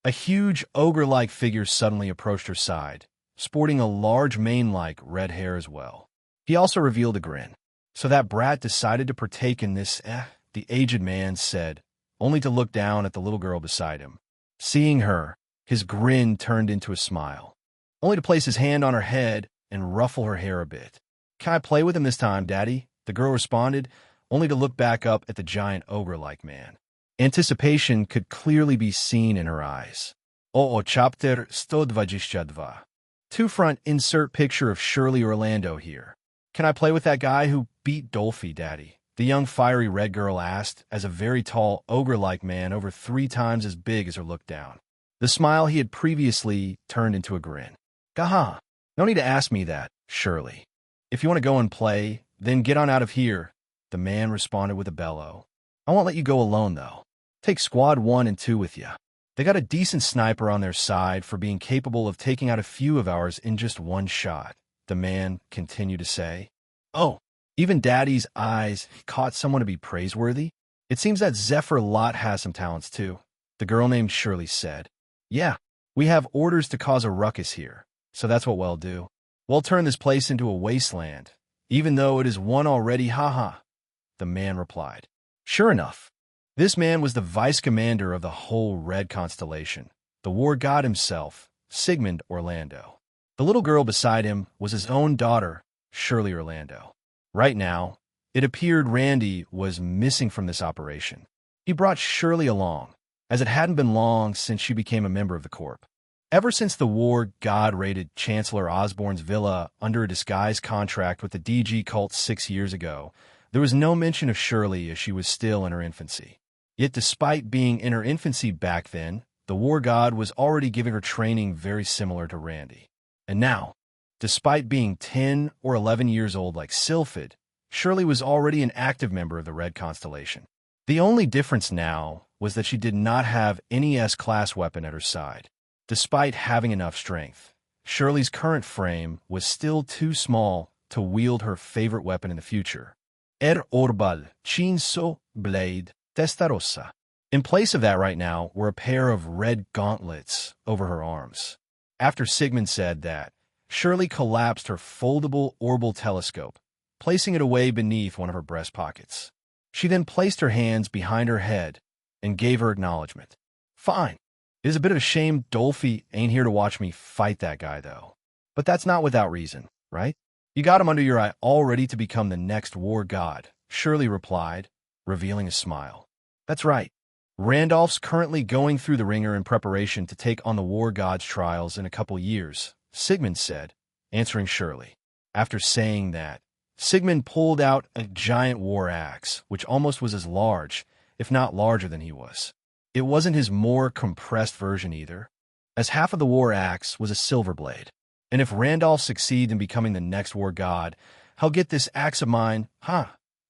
a huge ogre-like figure suddenly approached her side, sporting a large mane-like red hair as well. He also revealed a grin. So that brat decided to partake in this, the aged man said, only to look down at the little girl beside him. Seeing her, his grin turned into a smile, only to place his hand on her head and ruffle her hair a bit. Can I play with him this time, Daddy? The girl responded, only to look back up at the giant ogre-like man. Anticipation could clearly be seen in her eyes. Chapter 122. Two front insert picture of Shirley Orlando here. Can I play with that guy who beat Dolphy, Daddy? The young fiery red girl asked, as a very tall ogre-like man over 3 times as big as her looked down. The smile he had previously turned into a grin. Gaha, no need to ask me that, Shirley. If you want to go and play, then get on out of here, the man responded with a bellow. I won't let you go alone, though. Take squad 1 and 2 with you. They got a decent sniper on their side for being capable of taking out a few of ours in just one shot, the man continued to say. Oh, even Daddy's eyes caught someone to be praiseworthy? It seems that Zephyr Lot has some talents too, the girl named Shirley said. Yeah, we have orders to cause a ruckus here, so that's what we'll do. We'll turn this place into a wasteland, even though it is one already, haha, the man replied. Sure enough, this man was the vice commander of the whole Red Constellation, the war god himself, Sigmund Orlando. The little girl beside him was his own daughter, Shirley Orlando. Right now, it appeared Randy was missing from this operation. He brought Shirley along, as it hadn't been long since she became a member of the Corp. Ever since the war god raided Chancellor Osborne's villa under a disguised contract with the DG cult 6 years ago, there was no mention of Shirley as she was still in her infancy. Yet despite being in her infancy back then, the war god was already giving her training very similar to Randy. And now, despite being 10 or 11 years old like Sylphid, Shirley was already an active member of the Red Constellation. The only difference now was that she did not have any S-class weapon at her side. Despite having enough strength, Shirley's current frame was still too small to wield her favorite weapon in the future. Orbal Chinso Blade Testarossa. In place of that right now were a pair of red gauntlets over her arms. After Sigmund said that, Shirley collapsed her foldable orbital telescope, placing it away beneath one of her breast pockets. She then placed her hands behind her head and gave her acknowledgement. Fine. It is a bit of a shame Dolphy ain't here to watch me fight that guy, though. But that's not without reason, right? You got him under your eye already to become the next war god, Shirley replied, revealing a smile. That's right. Randolph's currently going through the ringer in preparation to take on the war god's trials in a couple years, Sigmund said, answering Shirley. After saying that, Sigmund pulled out a giant war axe, which almost was as large, if not larger than he was. It wasn't his more compressed version either. as half of the war axe was a silver blade. And if Randolph succeeds in becoming the next war god, he'll get this axe of mine, huh?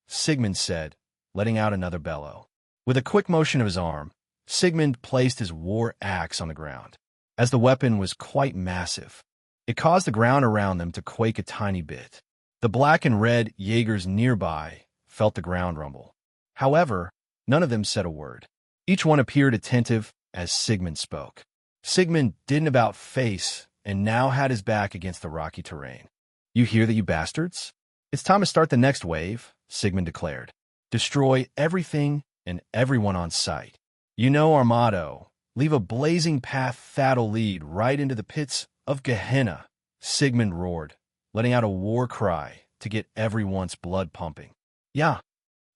Sigmund said, letting out another bellow. With a quick motion of his arm, Sigmund placed his war axe on the ground. As the weapon was quite massive, it caused the ground around them to quake a tiny bit. The black and red Jaegers nearby felt the ground rumble. However, none of them said a word. Each one appeared attentive as Sigmund spoke. Sigmund didn't about face and now had his back against the rocky terrain. "You hear that, you bastards? It's time to start the next wave," Sigmund declared. "Destroy everything and everyone on sight. You know our motto, leave a blazing path that'll lead right into the pits of Gehenna," Sigmund roared, letting out a war cry to get everyone's blood pumping. "Yeah."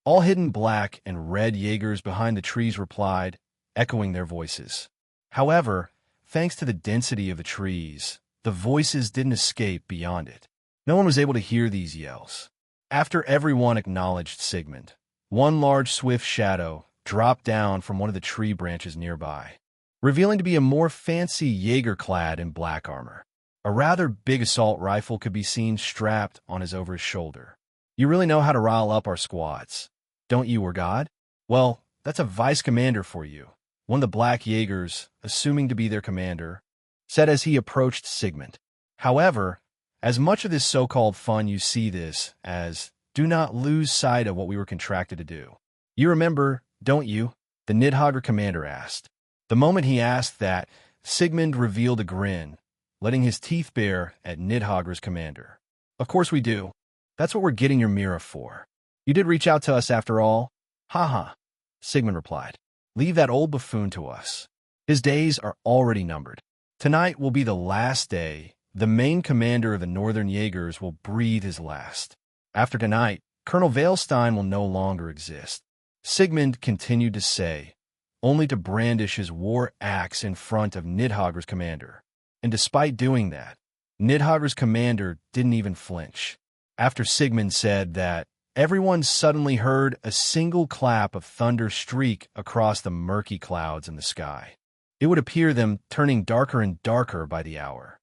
All hidden black and red Jaegers behind the trees replied, echoing their voices. However, thanks to the density of the trees, the voices didn't escape beyond it. No one was able to hear these yells. After everyone acknowledged Sigmund, one large swift shadow dropped down from one of the tree branches nearby, revealing to be a more fancy Jaeger clad in black armor. A rather big assault rifle could be seen strapped on over his shoulder. "You really know how to rile up our squads, don't you, War God? Well, that's a vice commander for you," one of the black Jaegers, assuming to be their commander, said as he approached Sigmund. However, as much of this so-called fun, you see this as, do not lose sight of what we were contracted to do. "You remember, don't you?" the Nidhogger commander asked. The moment he asked that, Sigmund revealed a grin, letting his teeth bare at Nidhogger's commander. "Of course we do. That's what we're getting your Mira for. You did reach out to us after all." "Ha," Sigmund replied. "Leave that old buffoon to us. His days are already numbered. Tonight will be the last day. The main commander of the Northern Jaegers will breathe his last. After tonight, Colonel Veilstein will no longer exist." Sigmund continued to say, only to brandish his war axe in front of Nidhogger's commander. And despite doing that, Nidhogger's commander didn't even flinch. After Sigmund said that, everyone suddenly heard a single clap of thunder streak across the murky clouds in the sky. It would appear them turning darker and darker by the hour.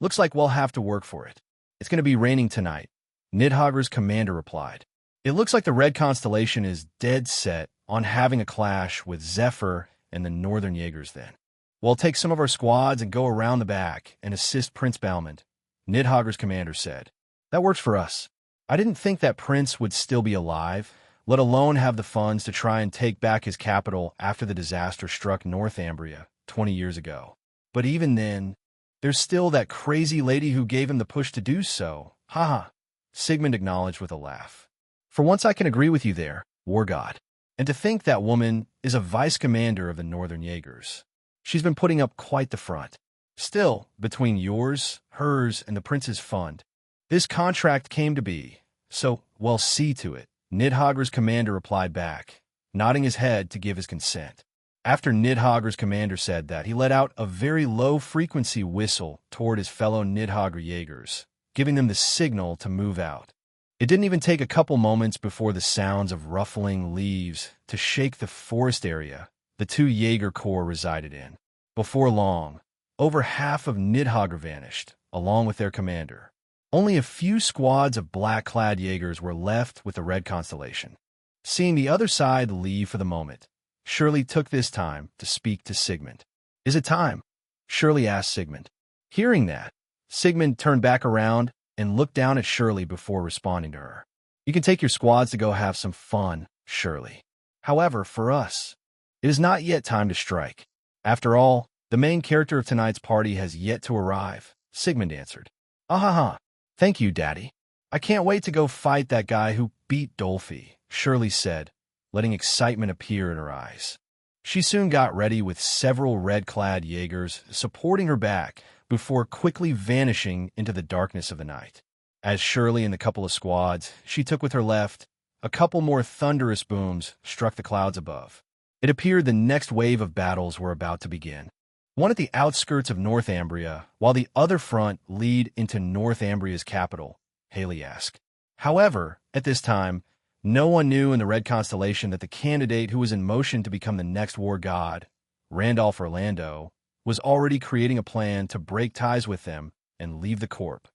Looks like we'll have to work for it. It's going to be raining tonight," Nidhogger's commander replied. "It looks like the red constellation is dead set on having a clash with Zephyr and the Northern Jaegers then. We'll take some of our squads and go around the back and assist Prince Balmond," Nidhogger's commander said. "That works for us. I didn't think that Prince would still be alive, let alone have the funds to try and take back his capital after the disaster struck Northumbria 20 years ago. But even then, there's still that crazy lady who gave him the push to do so. Haha," Sigmund acknowledged with a laugh. "For once I can agree with you there, War God. And to think that woman is a vice commander of the Northern Jaegers. She's been putting up quite the front. Still, between yours, hers, and the Prince's fund, this contract came to be, so, well, see to it," Nidhogger's commander replied back, nodding his head to give his consent. After Nidhogger's commander said that, he let out a very low-frequency whistle toward his fellow Nidhogger Jaegers, giving them the signal to move out. It didn't even take a couple moments before the sounds of ruffling leaves to shake the forest area the two Jaeger corps resided in. Before long, over half of Nidhogger vanished, along with their commander. Only a few squads of black-clad Jaegers were left with the red constellation. Seeing the other side leave for the moment, Shirley took this time to speak to Sigmund. "Is it time?" Shirley asked Sigmund. Hearing that, Sigmund turned back around and looked down at Shirley before responding to her. "You can take your squads to go have some fun, Shirley. However, for us, it is not yet time to strike. After all, the main character of tonight's party has yet to arrive," Sigmund answered. "Ahaha. Thank you, Daddy. I can't wait to go fight that guy who beat Dolphy," Shirley said, letting excitement appear in her eyes. She soon got ready with several red-clad Jaegers supporting her back before quickly vanishing into the darkness of the night. As Shirley and the couple of squads she took with her left, a couple more thunderous booms struck the clouds above. It appeared the next wave of battles were about to begin. One at the outskirts of Northumbria, while the other front lead into Northumbria's capital, Haliask. However, at this time, no one knew in the Red Constellation that the candidate who was in motion to become the next war god, Randolph Orlando, was already creating a plan to break ties with them and leave the corp.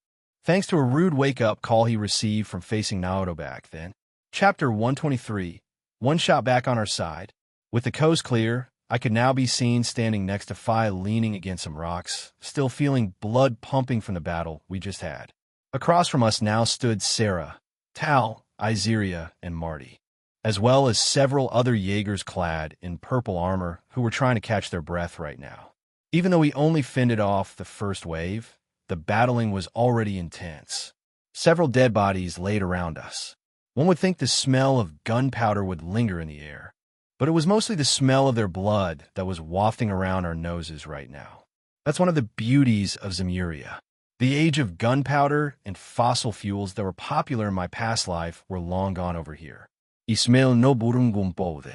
Thanks to a rude wake-up call he received from facing Naoto back then. Chapter 123, one shot back on our side. With the coast clear, I could now be seen standing next to Phi leaning against some rocks, still feeling blood pumping from the battle we just had. Across from us now stood Sarah, Tal, Izeria, and Marty, as well as several other Jaegers clad in purple armor who were trying to catch their breath right now. Even though we only fended off the first wave, the battling was already intense. Several dead bodies laid around us. One would think the smell of gunpowder would linger in the air, but it was mostly the smell of their blood that was wafting around our noses right now. That's one of the beauties of Zemuria. The age of gunpowder and fossil fuels that were popular in my past life were long gone over here. Ismail no burungumpode.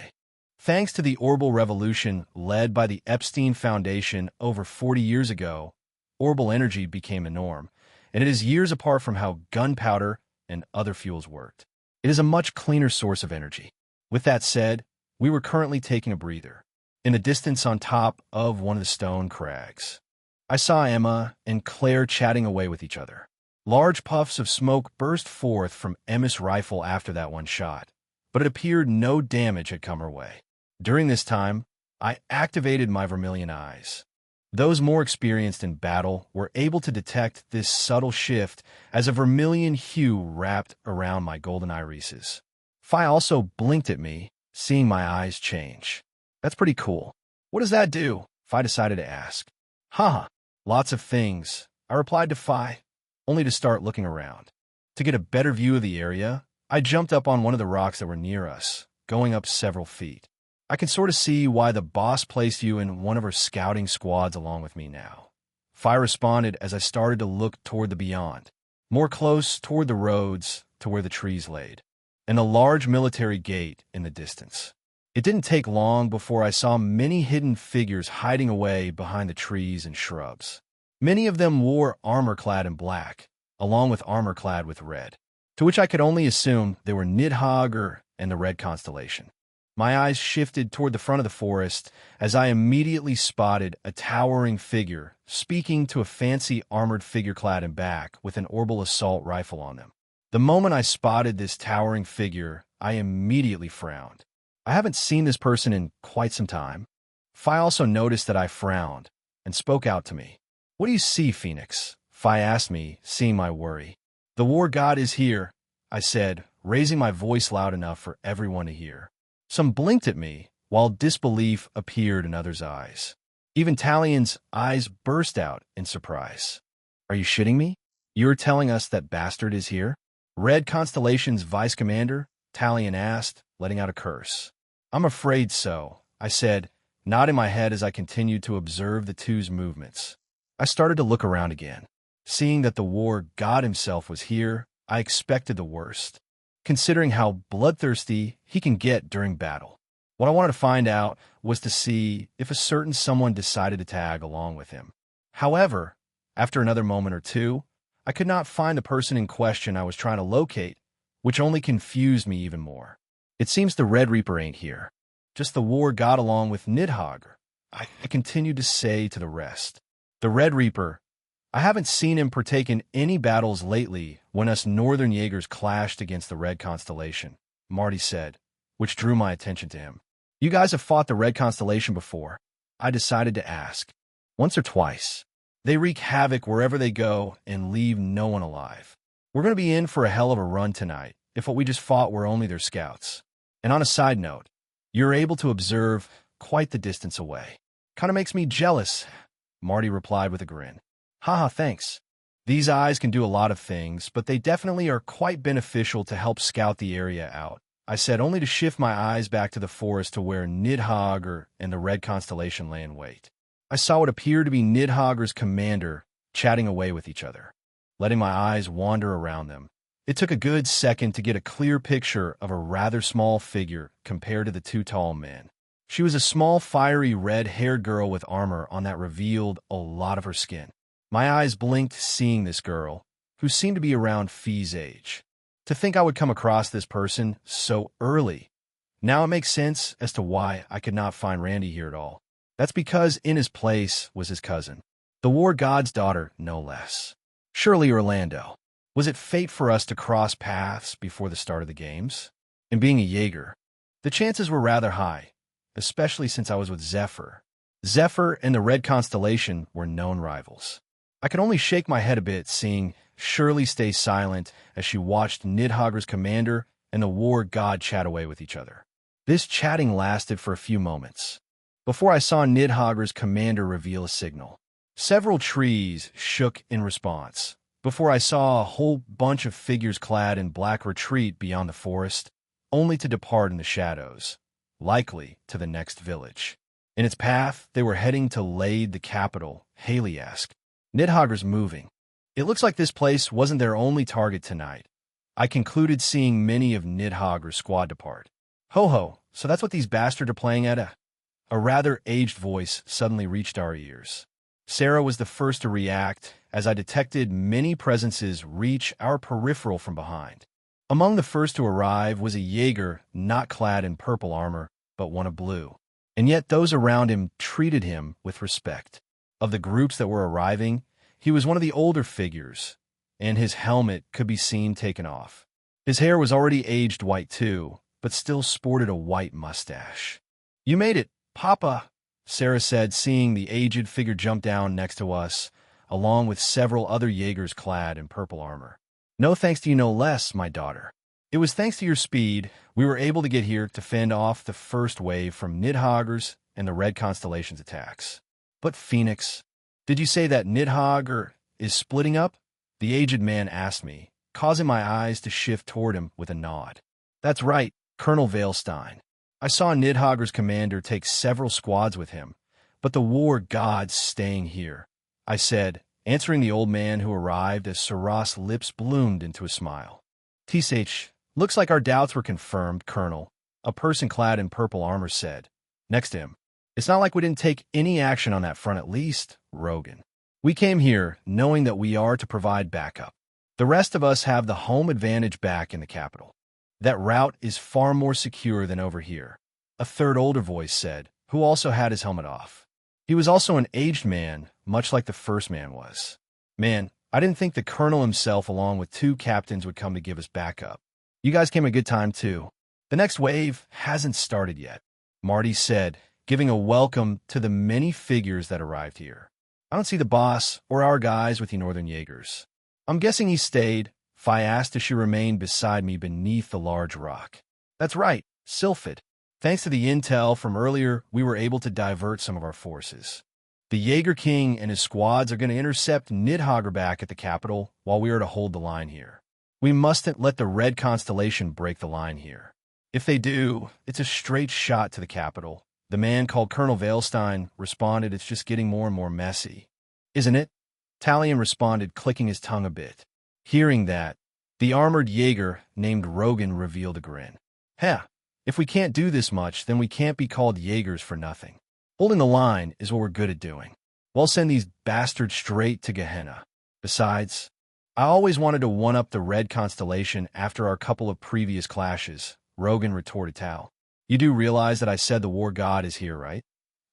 Thanks to the Orbital Revolution led by the Epstein Foundation over 40 years ago, orbital energy became a norm, and it is years apart from how gunpowder and other fuels worked. It is a much cleaner source of energy. With that said, we were currently taking a breather, in the distance on top of one of the stone crags. I saw Emma and Claire chatting away with each other. Large puffs of smoke burst forth from Emma's rifle after that one shot, but it appeared no damage had come her way. During this time, I activated my vermilion eyes. Those more experienced in battle were able to detect this subtle shift as a vermilion hue wrapped around my golden irises. Phi also blinked at me, seeing my eyes change. That's pretty cool. What does that do? Phi decided to ask. Haha, lots of things, I replied to Phi, only to start looking around. To get a better view of the area, I jumped up on one of the rocks that were near us, going up several feet. I can sort of see why the boss placed you in one of her scouting squads along with me now. Phi responded as I started to look toward the beyond, more close toward the roads to where the trees laid, and a large military gate in the distance. It didn't take long before I saw many hidden figures hiding away behind the trees and shrubs. Many of them wore armor clad in black, along with armor clad with red, to which I could only assume they were Nidhogg and the Red Constellation. My eyes shifted toward the front of the forest as I immediately spotted a towering figure speaking to a fancy armored figure clad in black with an orbital assault rifle on them. The moment I spotted this towering figure, I immediately frowned. I haven't seen this person in quite some time. Phi also noticed that I frowned and spoke out to me. What do you see, Phoenix? Phi asked me, seeing my worry. The war god is here, I said, raising my voice loud enough for everyone to hear. Some blinked at me, while disbelief appeared in others' eyes. Even Talion's eyes burst out in surprise. Are you shitting me? You're telling us that bastard is here? Red Constellation's vice commander? Talion asked, letting out a curse. I'm afraid so, I said, nodding my head as I continued to observe the two's movements. I started to look around again. Seeing that the war god himself was here, I expected the worst, considering how bloodthirsty he can get during battle. What I wanted to find out was to see if a certain someone decided to tag along with him. However, after another moment or two, I could not find the person in question I was trying to locate, which only confused me even more. It seems the Red Reaper ain't here. Just the war god along with Nidhogg, I continued to say to the rest. The Red Reaper, I haven't seen him partake in any battles lately when us Northern Jaegers clashed against the Red Constellation, Marty said, which drew my attention to him. You guys have fought the Red Constellation before? I decided to ask. Once or twice. They wreak havoc wherever they go and leave no one alive. We're going to be in for a hell of a run tonight if what we just fought were only their scouts. And on a side note, you're able to observe quite the distance away. Kinda makes me jealous, Marty replied with a grin. Haha, thanks. These eyes can do a lot of things, but they definitely are quite beneficial to help scout the area out, I said, only to shift my eyes back to the forest to where Nidhogg and the Red Constellation lay in wait. I saw what appeared to be Nidhogg's commander chatting away with each other, letting my eyes wander around them. It took a good second to get a clear picture of a rather small figure compared to the two tall men. She was a small, fiery, red-haired girl with armor on that revealed a lot of her skin. My eyes blinked seeing this girl, who seemed to be around Fee's age. To think I would come across this person so early. Now it makes sense as to why I could not find Randy here at all. That's because in his place was his cousin, the war god's daughter, no less. Surely, Orlando, was it fate for us to cross paths before the start of the games? And being a Jaeger, the chances were rather high, especially since I was with Zephyr. Zephyr and the Red Constellation were known rivals. I could only shake my head a bit, seeing Shirley stay silent as she watched Nidhogger's commander and the war god chat away with each other. This chatting lasted for a few moments, before I saw Nidhogger's commander reveal a signal. Several trees shook in response, before I saw a whole bunch of figures clad in black retreat beyond the forest, only to depart in the shadows, likely to the next village. In its path, they were heading to Lade, the capital, Haley-esque. Nidhogger's moving. It looks like this place wasn't their only target tonight. I concluded seeing many of Nidhogger's squad depart. Ho-ho, so that's what these bastards are playing at? A rather aged voice suddenly reached our ears. Sarah was the first to react, as I detected many presences reach our peripheral from behind. Among the first to arrive was a Jaeger not clad in purple armor, but one of blue. And yet those around him treated him with respect. Of the groups that were arriving, he was one of the older figures, and his helmet could be seen taken off. His hair was already aged white too, but still sported a white mustache. "You made it, Papa," Sarah said, seeing the aged figure jump down next to us, along with several other Jaegers clad in purple armor. "No thanks to you, no less, my daughter. It was thanks to your speed we were able to get here to fend off the first wave from Nidhogger's and the Red Constellation's attacks." "But Phoenix, did you say that Nidhogger is splitting up?" the aged man asked me, causing my eyes to shift toward him with a nod. "That's right, Colonel Veilstein. I saw Nidhogger's commander take several squads with him, but the war god's staying here," I said, answering the old man who arrived as Sarah's lips bloomed into a smile. "Tsh, looks like our doubts were confirmed, Colonel," a person clad in purple armor said. Next to him, "It's not like we didn't take any action on that front at least, Rogan. We came here knowing that we are to provide backup. The rest of us have the home advantage back in the capital. That route is far more secure than over here," a third older voice said, who also had his helmet off. He was also an aged man, much like the first man was. "Man, I didn't think the colonel himself along with 2 captains would come to give us backup. You guys came at a good time too. The next wave hasn't started yet," Marty said, giving a welcome to the many figures that arrived here. "I don't see the boss or our guys with the Northern Jaegers. I'm guessing he stayed," Fi asked as she remained beside me beneath the large rock. "That's right, Sylphid. Thanks to the intel from earlier, we were able to divert some of our forces. The Jaeger King and his squads are going to intercept Nidhogger back at the capital while we are to hold the line here. We mustn't let the Red Constellation break the line here. If they do, it's a straight shot to the capital." The man called Colonel Veilstein responded, "It's just getting more and more messy, isn't it?" Talion responded, clicking his tongue a bit. Hearing that, the armored Jaeger named Rogan revealed a grin. "Heh, if we can't do this much, then we can't be called Jaegers for nothing. Holding the line is what we're good at doing. We'll send these bastards straight to Gehenna. Besides, I always wanted to one-up the Red Constellation after our couple of previous clashes," Rogan retorted Tal. "You do realize that I said the war god is here, right?"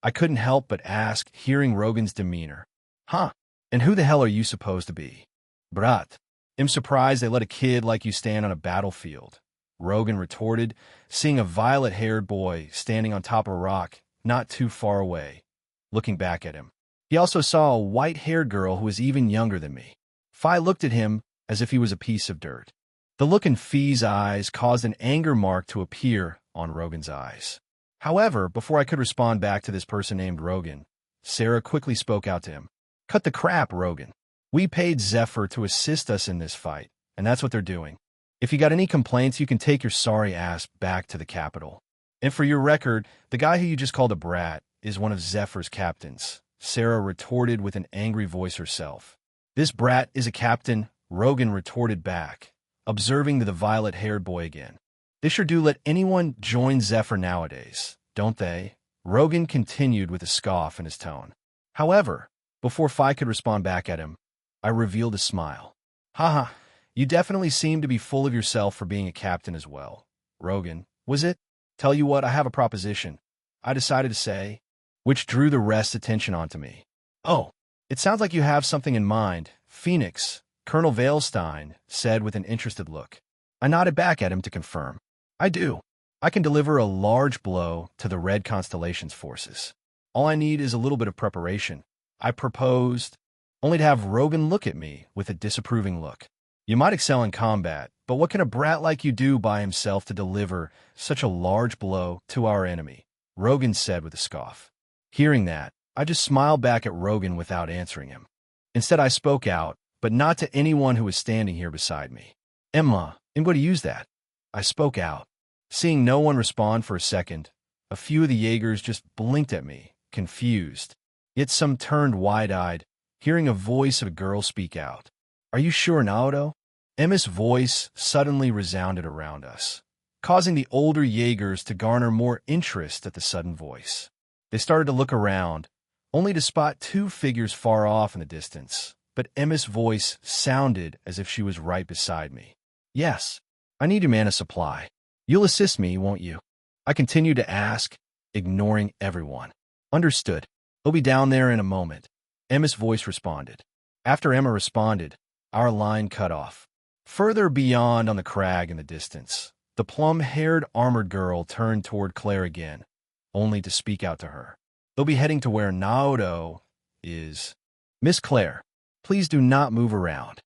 I couldn't help but ask, hearing Rogan's demeanor. "Huh, and who the hell are you supposed to be?" "Brat, I'm surprised they let a kid like you stand on a battlefield," Rogan retorted, seeing a violet-haired boy standing on top of a rock not too far away, looking back at him. He also saw a white-haired girl who was even younger than me. Fi looked at him as if he was a piece of dirt. The look in Fi's eyes caused an anger mark to appear on Rogan's eyes. However, before I could respond back to this person named Rogan, Sarah quickly spoke out to him. "Cut the crap, Rogan. We paid Zephyr to assist us in this fight, and that's what they're doing. If you got any complaints, you can take your sorry ass back to the capital. And for your record, the guy who you just called a brat is one of Zephyr's captains," Sarah retorted with an angry voice herself. "This brat is a captain," Rogan retorted back, observing the violet-haired boy again. "They sure do let anyone join Zephyr nowadays, don't they?" Rogan continued with a scoff in his tone. However, before Fi could respond back at him, I revealed a smile. "Haha, you definitely seem to be full of yourself for being a captain as well. Rogan, was it? Tell you what, I have a proposition," I decided to say. which drew the rest's attention onto me. "Oh, it sounds like you have something in mind, Phoenix," Colonel Veilstein said with an interested look. I nodded back at him to confirm. "I do. I can deliver a large blow to the Red Constellation's forces. All I need is a little bit of preparation," I proposed, only to have Rogan look at me with a disapproving look. "You might excel in combat, but what can a brat like you do by himself to deliver such a large blow to our enemy?" Rogan said with a scoff. Hearing that, I just smiled back at Rogan without answering him. Instead, I spoke out, but not to anyone who was standing here beside me. "Emma, I'm going to use that." I spoke out. Seeing no one respond for a second, a few of the Jaegers just blinked at me, confused. Yet some turned wide-eyed, hearing a voice of a girl speak out. "Are you sure, Naoto?" Emma's voice suddenly resounded around us, causing the older Jaegers to garner more interest at the sudden voice. They started to look around, only to spot two figures far off in the distance, but Emma's voice sounded as if she was right beside me. "Yes, I need your mana supply. You'll assist me, won't you?" I continued to ask, ignoring everyone. "Understood. He'll be down there in a moment," Emma's voice responded. After Emma responded, our line cut off. Further beyond on the crag in the distance, the plum-haired armored girl turned toward Claire again, only to speak out to her. "They'll be heading to where Naoto is. Miss Claire, please do not move around,"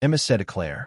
Emma said to Claire.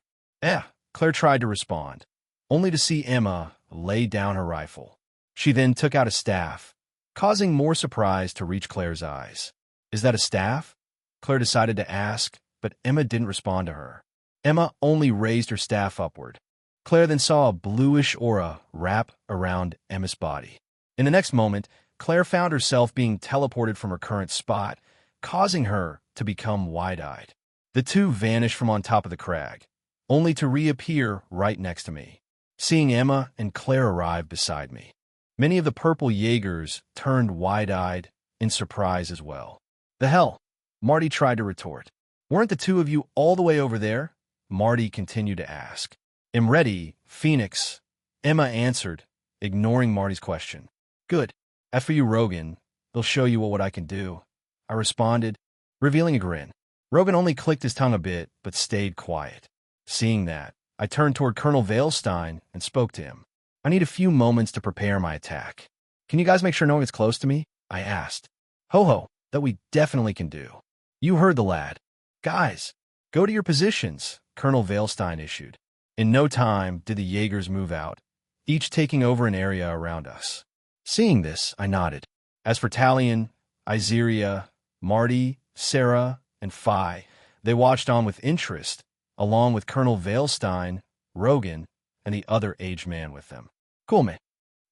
Claire tried to respond, only to see Emma lay down her rifle. She then took out a staff, causing more surprise to reach Claire's eyes. "Is that a staff?" Claire decided to ask, but Emma didn't respond to her. Emma only raised her staff upward. Claire then saw a bluish aura wrap around Emma's body. In the next moment, Claire found herself being teleported from her current spot, causing her to become wide-eyed. The two vanished from on top of the crag, only to reappear right next to me. Seeing Emma and Claire arrive beside me, many of the purple Jaegers turned wide-eyed in surprise as well. "The hell?" Marty tried to retort. "Weren't the two of you all the way over there?" Marty continued to ask. "I'm ready, Phoenix," Emma answered, ignoring Marty's question. "Good. As for you, Rogan, they'll show you what I can do," I responded, revealing a grin. Rogan only clicked his tongue a bit, but stayed quiet. Seeing that, I turned toward Colonel Veilstein and spoke to him. "I need a few moments to prepare my attack. Can you guys make sure no one gets close to me?" I asked. "Ho-ho, that we definitely can do." "You heard the lad. Guys, go to your positions," Colonel Veilstein issued. In no time did the Jaegers move out, each taking over an area around us. Seeing this, I nodded. As for Talion, Izeria, Marty, Sarah, and Phi, they watched on with interest, along with Colonel Veilstein, Rogan, and the other aged man with them. "Cool, man,"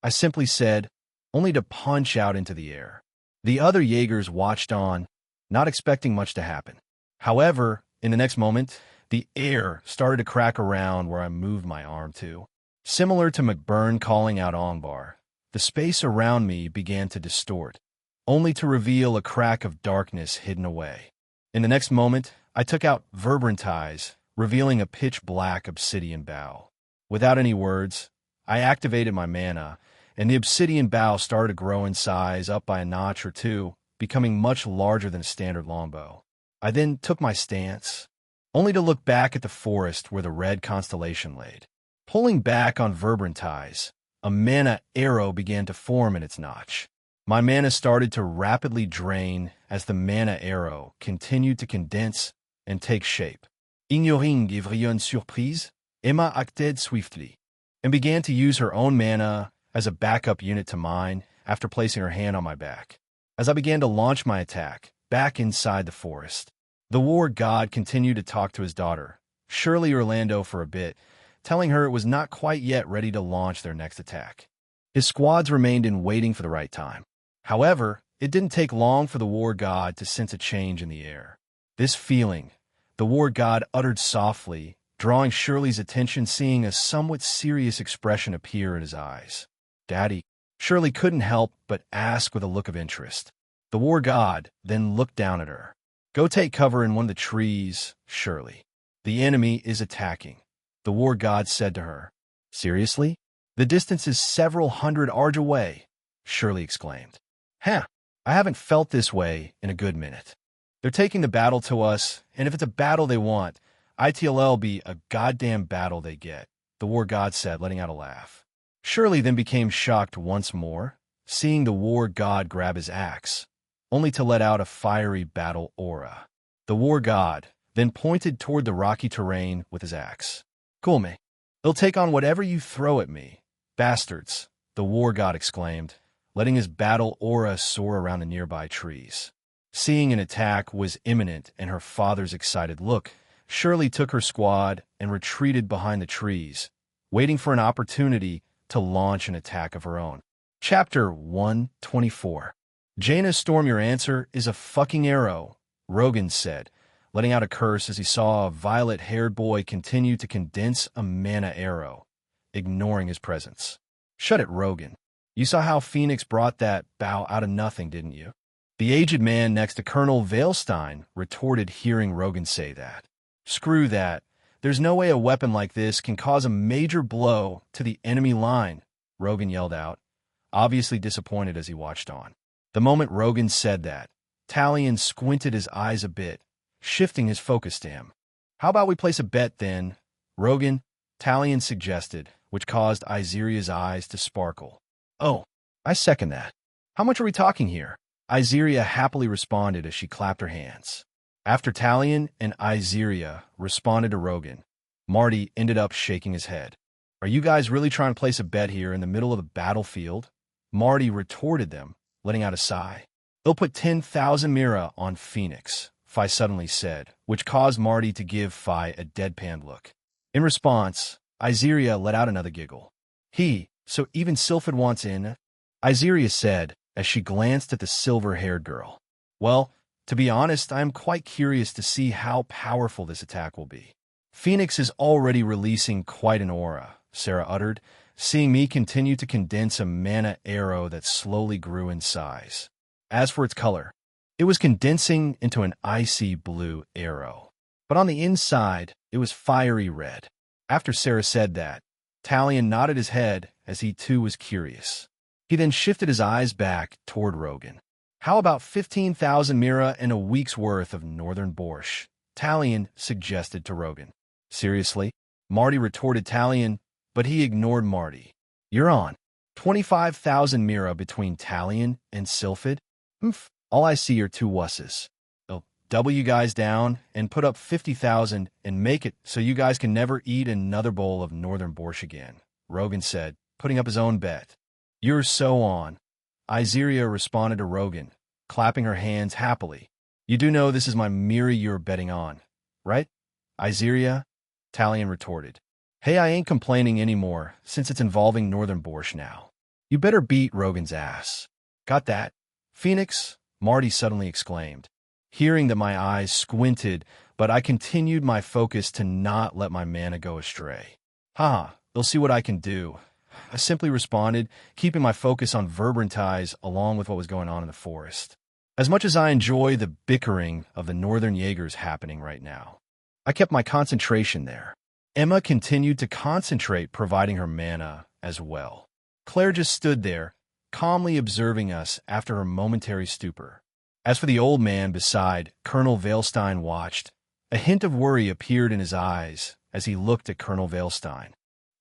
I simply said, only to punch out into the air. The other Jaegers watched on, not expecting much to happen. However, in the next moment, the air started to crack around where I moved my arm to. Similar to McBurn calling out Ongbar, the space around me began to distort, only to reveal a crack of darkness hidden away. In the next moment, I took out Verbrantize, revealing a pitch-black obsidian bow. Without any words, I activated my mana, and the obsidian bow started to grow in size up by a notch or two, becoming much larger than a standard longbow. I then took my stance, only to look back at the forest where the Red Constellation laid. Pulling back on Verbrantize, a mana arrow began to form in its notch. My mana started to rapidly drain as the mana arrow continued to condense and take shape. Ignoring Givrion surprise, Emma acted swiftly, and began to use her own mana as a backup unit to mine after placing her hand on my back. As I began to launch my attack back inside the forest, the war god continued to talk to his daughter, Shirley Orlando, for a bit, telling her it was not quite yet ready to launch their next attack. His squads remained in waiting for the right time. However, it didn't take long for the war god to sense a change in the air. This feeling, the war god uttered softly, drawing Shirley's attention, seeing a somewhat serious expression appear in his eyes. "Daddy," Shirley couldn't help but ask with a look of interest. The war god then looked down at her. "Go take cover in one of the trees, Shirley. The enemy is attacking," the war god said to her. "Seriously? The distance is several hundred arj away," Shirley exclaimed. "Huh, I haven't felt this way in a good minute. They're taking the battle to us, and if it's a battle they want, ITLL be a goddamn battle they get, the war god said, letting out a laugh. Shirley then became shocked once more, seeing the war god grab his axe, only to let out a fiery battle aura. The war god then pointed toward the rocky terrain with his axe. Cool me. They'll take on whatever you throw at me. Bastards, the war god exclaimed, letting his battle aura soar around the nearby trees. Seeing an attack was imminent and her father's excited look, Shirley took her squad and retreated behind the trees, waiting for an opportunity to launch an attack of her own. Chapter 124. Jaina Storm, your answer is a fucking arrow, Rogan said, letting out a curse as he saw a violet-haired boy continue to condense a mana arrow, ignoring his presence. Shut it, Rogan. You saw how Phoenix brought that bow out of nothing, didn't you? The aged man next to Colonel Veilstein retorted, hearing Rogan say that. Screw that. There's no way a weapon like this can cause a major blow to the enemy line, Rogan yelled out, obviously disappointed as he watched on. The moment Rogan said that, Talion squinted his eyes a bit, shifting his focus to him. How about we place a bet then, Rogan? Talion suggested, which caused Izeria's eyes to sparkle. Oh, I second that. How much are we talking here? Izeria happily responded as she clapped her hands. After Talion and Izeria responded to Rogan, Marty ended up shaking his head. Are you guys really trying to place a bet here in the middle of the battlefield? Marty retorted them, letting out a sigh. They'll put 10,000 mira on Phoenix, Fi suddenly said, which caused Marty to give Fi a deadpan look. In response, Izeria let out another giggle. So even Sylphid wants in? Izeria said, as she glanced at the silver-haired girl. Well, to be honest, I am quite curious to see how powerful this attack will be. Phoenix is already releasing quite an aura, Sarah uttered, seeing me continue to condense a mana arrow that slowly grew in size. As for its color, it was condensing into an icy blue arrow. But on the inside, it was fiery red. After Sarah said that, Talion nodded his head as he too was curious. He then shifted his eyes back toward Rogan. How about 15,000 mira and a week's worth of northern borscht? Talion suggested to Rogan. Seriously? Marty retorted Talion, but he ignored Marty. You're on. 25,000 mira between Talion and Sylphid? All I see are two wusses. They'll double you guys down and put up 50,000 and make it so you guys can never eat another bowl of northern borscht again, Rogan said, putting up his own bet. You're so on. Izeria responded to Rogan, clapping her hands happily. You do know this is my Miri you're betting on, right? Izeria? Talion retorted. Hey, I ain't complaining anymore, since it's involving northern borscht now. You better beat Rogan's ass. Got that? Phoenix? Marty suddenly exclaimed. Hearing that my eyes squinted, but I continued my focus to not let my mana go astray. They'll see what I can do. I simply responded, keeping my focus on Verbrantize along with what was going on in the forest. As much as I enjoy the bickering of the northern Jaegers happening right now, I kept my concentration there. Emma continued to concentrate, providing her mana as well. Claire just stood there, calmly observing us after her momentary stupor. As for the old man beside, Colonel Veilstein watched. A hint of worry appeared in his eyes as he looked at Colonel Veilstein.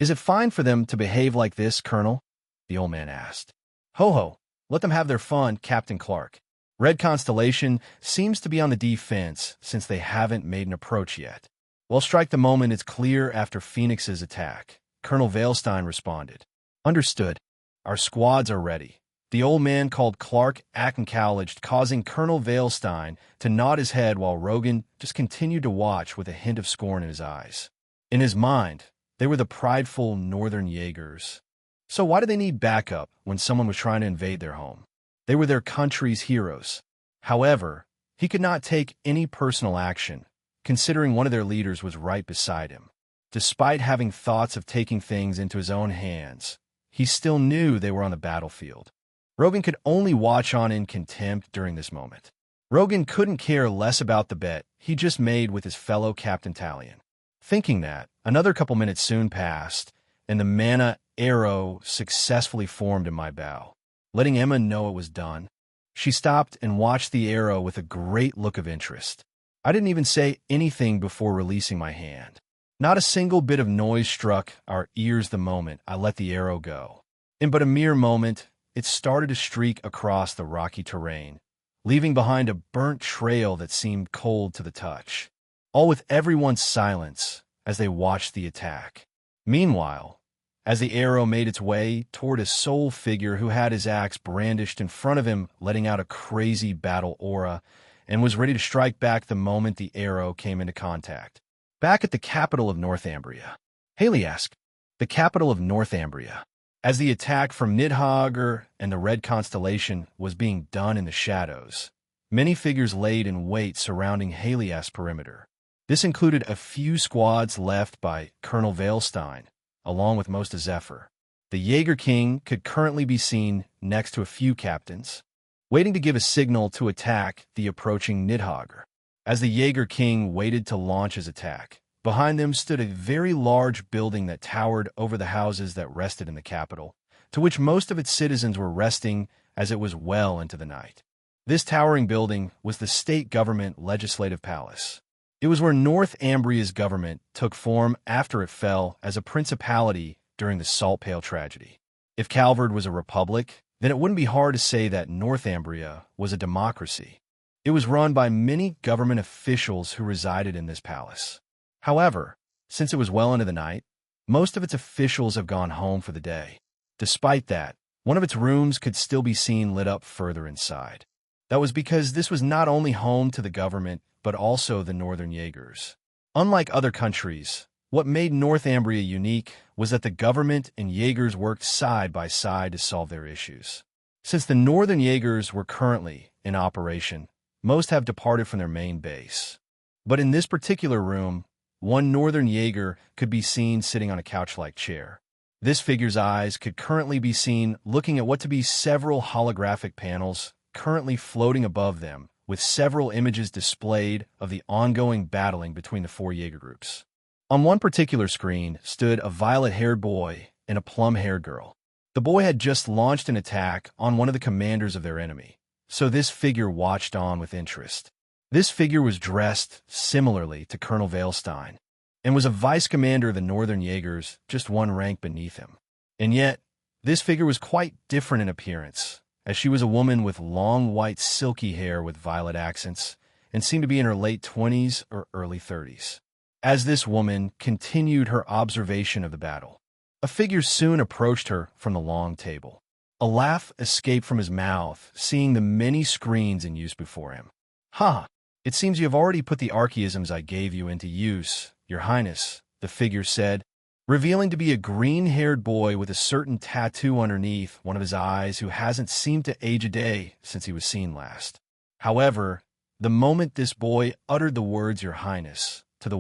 Is it fine for them to behave like this, Colonel? The old man asked. Ho-ho, let them have their fun, Captain Clark. Red Constellation seems to be on the defense since they haven't made an approach yet. Well, strike the moment it's clear after Phoenix's attack, Colonel Veilstein responded. Understood. Our squads are ready. The old man called Clark acknowledged, causing Colonel Veilstein to nod his head while Rogan just continued to watch with a hint of scorn in his eyes. In his mind, they were the prideful northern Jaegers. So why do they need backup when someone was trying to invade their home? They were their country's heroes. However, he could not take any personal action, considering one of their leaders was right beside him. Despite having thoughts of taking things into his own hands, he still knew they were on the battlefield. Rogan could only watch on in contempt during this moment. Rogan couldn't care less about the bet he just made with his fellow Captain Talion. Thinking that, another couple minutes soon passed, and the mana arrow successfully formed in my bow. Letting Emma know it was done, She stopped and watched the arrow with a great look of interest. I didn't even say anything before releasing my hand. Not a single bit of noise struck our ears the moment I let the arrow go. In but a mere moment, it started to streak across the rocky terrain, leaving behind a burnt trail that seemed cold to the touch, all with everyone's silence as they watched the attack. Meanwhile, as the arrow made its way toward a sole figure who had his axe brandished in front of him, letting out a crazy battle aura, and was ready to strike back the moment the arrow came into contact. Back at the capital of Northumbria, Haley asked, the capital of Northumbria. As the attack from Nidhogger and the Red Constellation was being done in the shadows, many figures laid in wait surrounding Haley's perimeter. This included a few squads left by Colonel Veilstein, along with most of Zephyr. The Jaeger King could currently be seen next to a few captains, waiting to give a signal to attack the approaching Nidhogger. As the Jaeger King waited to launch his attack, behind them stood a very large building that towered over the houses that rested in the capital, to which most of its citizens were resting as it was well into the night. This towering building was the state government legislative palace. It was where Northumbria's government took form after it fell as a principality during the Salt Pail tragedy. If Calvard was a republic, then it wouldn't be hard to say that Northumbria was a democracy. It was run by many government officials who resided in this palace. However, since it was well into the night, most of its officials have gone home for the day. Despite that, one of its rooms could still be seen lit up further inside. That was because this was not only home to the government, but also the Northern Jaegers. Unlike other countries, what made Northumbria unique was that the government and Jaegers worked side by side to solve their issues. Since the Northern Jaegers were currently in operation, most have departed from their main base. But in this particular room, one Northern Jaeger could be seen sitting on a couch-like chair. This figure's eyes could currently be seen looking at what to be several holographic panels currently floating above them, with several images displayed of the ongoing battling between the four Jaeger groups. On one particular screen stood a violet-haired boy and a plum-haired girl. The boy had just launched an attack on one of the commanders of their enemy, so this figure watched on with interest. This figure was dressed similarly to Colonel Veilstein, and was a vice commander of the Northern Jaegers, just one rank beneath him. And yet, this figure was quite different in appearance, as she was a woman with long white silky hair with violet accents, and seemed to be in her late 20s or early 30s. As this woman continued her observation of the battle, a figure soon approached her from the long table. A laugh escaped from his mouth, seeing the many screens in use before him. "Ha! It seems you have already put the archaisms I gave you into use, Your Highness," the figure said, revealing to be a green-haired boy with a certain tattoo underneath one of his eyes who hasn't seemed to age a day since he was seen last. However, the moment this boy uttered the words "Your Highness" to the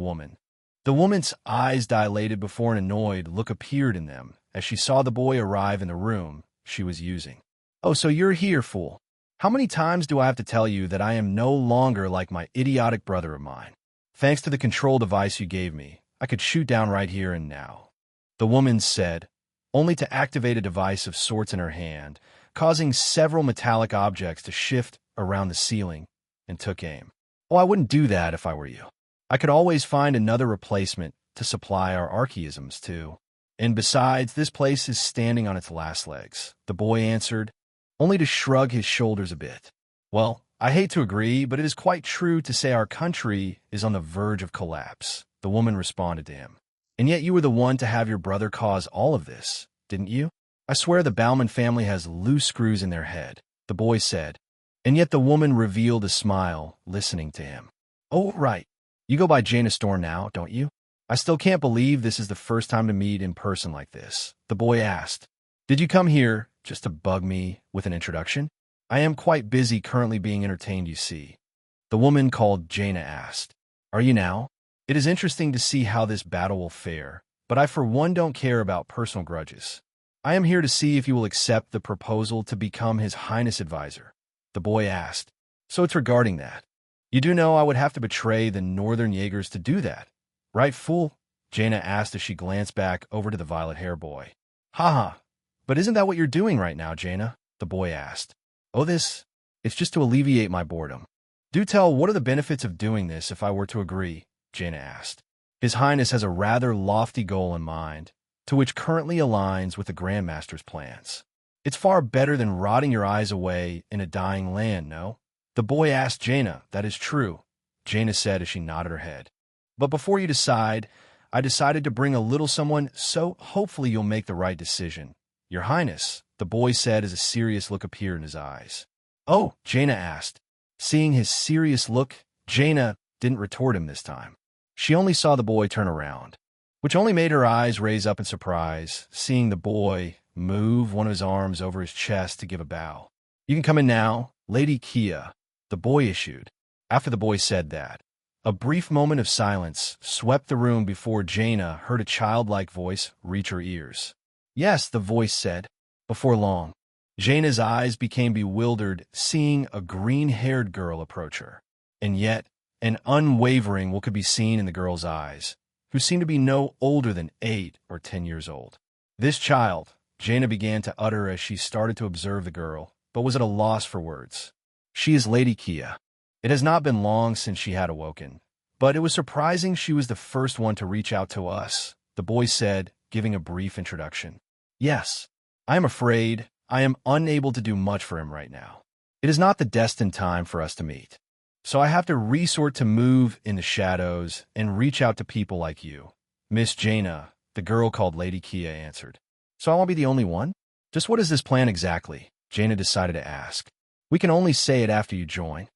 woman's eyes dilated before an annoyed look appeared in them as she saw the boy arrive in the room she was using. "Oh, so you're here, fool. How many times do I have to tell you that I am no longer like my idiotic brother of mine? Thanks to the control device you gave me, I could shoot down right here and now," the woman said, only to activate a device of sorts in her hand, causing several metallic objects to shift around the ceiling, and took aim. "Oh, I wouldn't do that if I were you. I could always find another replacement to supply our archaisms too. And besides, this place is standing on its last legs," the boy answered, only to shrug his shoulders a bit. "Well, I hate to agree, but it is quite true to say our country is on the verge of collapse," the woman responded to him. "And yet you were the one to have your brother cause all of this, didn't you? I swear the Bauman family has loose screws in their head," the boy said. And yet the woman revealed a smile, listening to him. "Oh, right. You go by Jaina Storm now, don't you? I still can't believe this is the first time to meet in person like this," the boy asked. "Did you come here just to bug me with an introduction? I am quite busy currently being entertained, you see," the woman called Jaina asked. "Are you now? It is interesting to see how this battle will fare, but I for one don't care about personal grudges. I am here to see if you will accept the proposal to become His Highness advisor," the boy asked. "So it's regarding that. You do know I would have to betray the Northern Jaegers to do that, right, fool?" Jaina asked as she glanced back over to the violet-haired boy. "Ha ha, but isn't that what you're doing right now, Jaina?" the boy asked. "Oh, this It's just to alleviate my boredom. Do tell, what are the benefits of doing this if I were to agree? Jaina asked. His Highness has a rather lofty goal in mind, to which currently aligns with the Grandmaster's plans. It's far better than rotting your eyes away in a dying land, no? The boy asked Jaina. That is true, Jaina said as she nodded her head. But before you decide, I decided to bring a little someone, so hopefully you'll make the right decision. Your Highness, the boy said as a serious look appeared in his eyes. Oh, Jaina asked. Seeing his serious look, Jaina didn't retort him this time. She only saw the boy turn around, which only made her eyes raise up in surprise, seeing the boy move one of his arms over his chest to give a bow. You can come in now, Lady Kia, the boy issued. After the boy said that, a brief moment of silence swept the room before Jaina heard a childlike voice reach her ears. Yes, the voice said. Before long, Jaina's eyes became bewildered, seeing a green-haired girl approach her. And yet, an unwavering look could be seen in the girl's eyes, who seemed to be no older than 8 or 10 years old. This child, Jaina began to utter as she started to observe the girl, but was at a loss for words. She is Lady Kia. It has not been long since she had awoken, but it was surprising she was the first one to reach out to us, the boy said, giving a brief introduction. Yes, I am afraid I am unable to do much for him right now. It is not the destined time for us to meet. So I have to resort to move in the shadows and reach out to people like you. Miss Jaina, the girl called Lady Kia answered. So I won't be the only one? Just what is this plan exactly? Jaina decided to ask. We can only say it after you join.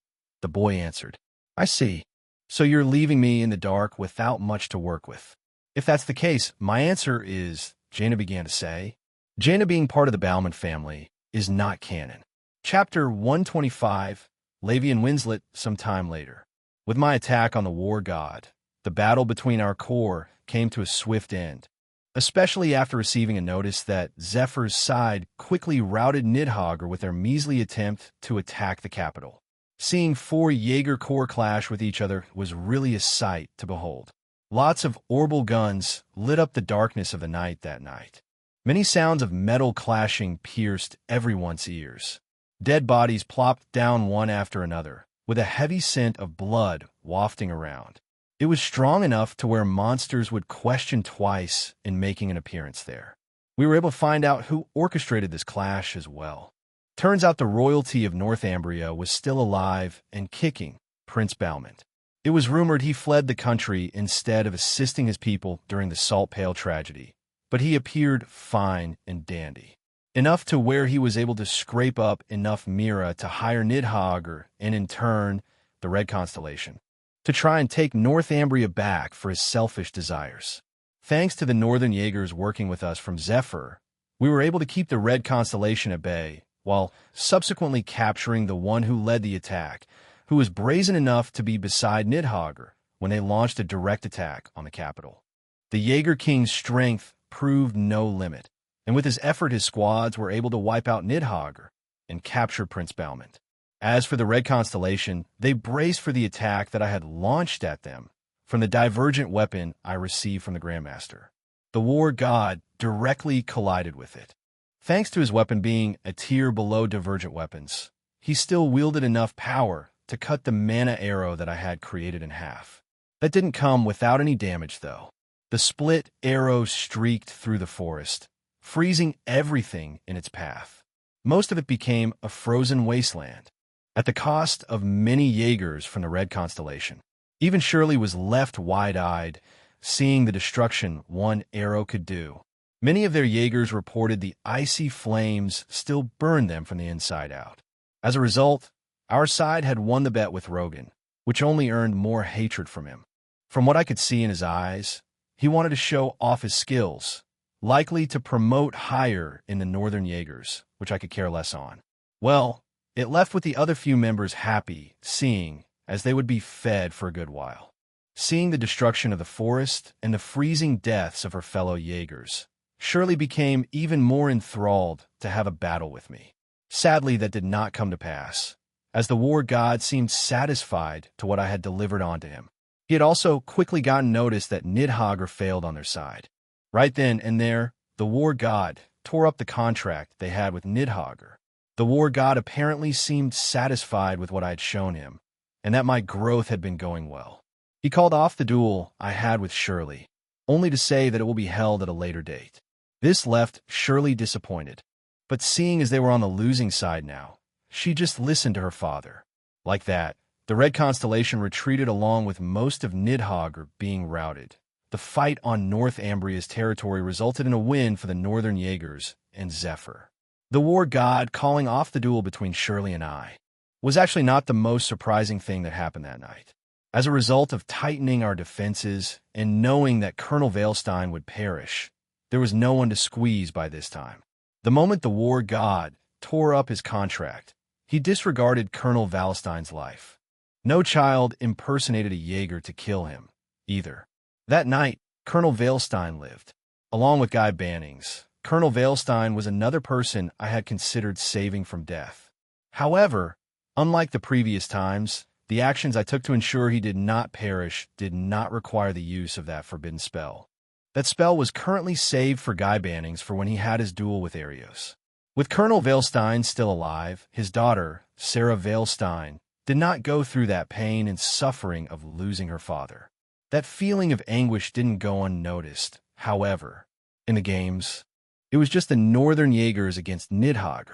The boy answered. I see. So you're leaving me in the dark without much to work with. If that's the case, my answer is, Jaina began to say. Jaina being part of the Bauman family is not canon. Chapter 125, Lavian Winslet some time later. With my attack on the war god, the battle between our corps came to a swift end, especially after receiving a notice that Zephyr's side quickly routed Nidhogger with their measly attempt to attack the capital. Seeing 4 Jaeger corps clash with each other was really a sight to behold. Lots of orbital guns lit up the darkness of the night that night. Many sounds of metal clashing pierced everyone's ears. Dead bodies plopped down one after another, with a heavy scent of blood wafting around. It was strong enough to where monsters would question twice in making an appearance there. We were able to find out who orchestrated this clash as well. Turns out the royalty of Northumbria was still alive and kicking, Prince Balmont. It was rumored he fled the country instead of assisting his people during the Salt Pail tragedy, but he appeared fine and dandy. Enough to where he was able to scrape up enough Mira to hire Nidhogger and, in turn, the Red Constellation, to try and take Northumbria back for his selfish desires. Thanks to the Northern Jaegers working with us from Zephyr, we were able to keep the Red Constellation at bay, while subsequently capturing the one who led the attack, who was brazen enough to be beside Nidhogger when they launched a direct attack on the capital. The Jaeger King's strength proved no limit, and with his effort his squads were able to wipe out Nidhogger and capture Prince Balmont. As for the Red Constellation, they braced for the attack that I had launched at them from the divergent weapon I received from the Grandmaster. The war god directly collided with it. Thanks to his weapon being a tier below divergent weapons, he still wielded enough power to cut the mana arrow that I had created in half. That didn't come without any damage, though. The split arrow streaked through the forest, freezing everything in its path. Most of it became a frozen wasteland, at the cost of many Jaegers from the Red Constellation. Even Shirley was left wide-eyed, seeing the destruction one arrow could do. Many of their Jaegers reported the icy flames still burned them from the inside out. As a result, our side had won the bet with Rogan, which only earned more hatred from him. From what I could see in his eyes, he wanted to show off his skills, likely to promote higher in the Northern Jaegers, which I could care less on. Well, it left with the other few members happy, seeing as they would be fed for a good while. Seeing the destruction of the forest and the freezing deaths of her fellow Jaegers, Shirley became even more enthralled to have a battle with me. Sadly, that did not come to pass, as the war god seemed satisfied to what I had delivered onto him. He had also quickly gotten notice that Nidhogger failed on their side. Right then and there, the war god tore up the contract they had with Nidhogger. The war god apparently seemed satisfied with what I had shown him, and that my growth had been going well. He called off the duel I had with Shirley, only to say that it will be held at a later date. This left Shirley disappointed, but seeing as they were on the losing side now, she just listened to her father. Like that, the Red Constellation retreated along with most of Nidhogg being routed. The fight on North Ambria's territory resulted in a win for the Northern Jaegers and Zephyr. The war god calling off the duel between Shirley and I was actually not the most surprising thing that happened that night. As a result of tightening our defenses and knowing that Colonel Veilstein would perish, there was no one to squeeze by this time. The moment the war god tore up his contract, he disregarded Colonel Veilstein's life. No child impersonated a Jaeger to kill him, either. That night, Colonel Veilstein lived. Along with Guy Bannings, Colonel Veilstein was another person I had considered saving from death. However, unlike the previous times, the actions I took to ensure he did not perish did not require the use of that forbidden spell. That spell was currently saved for Guy Bannings for when he had his duel with Arios. With Colonel Veilstein still alive, his daughter, Sarah Veilstein, did not go through that pain and suffering of losing her father. That feeling of anguish didn't go unnoticed, however. In the games, it was just the Northern Jaegers against Nidhogg.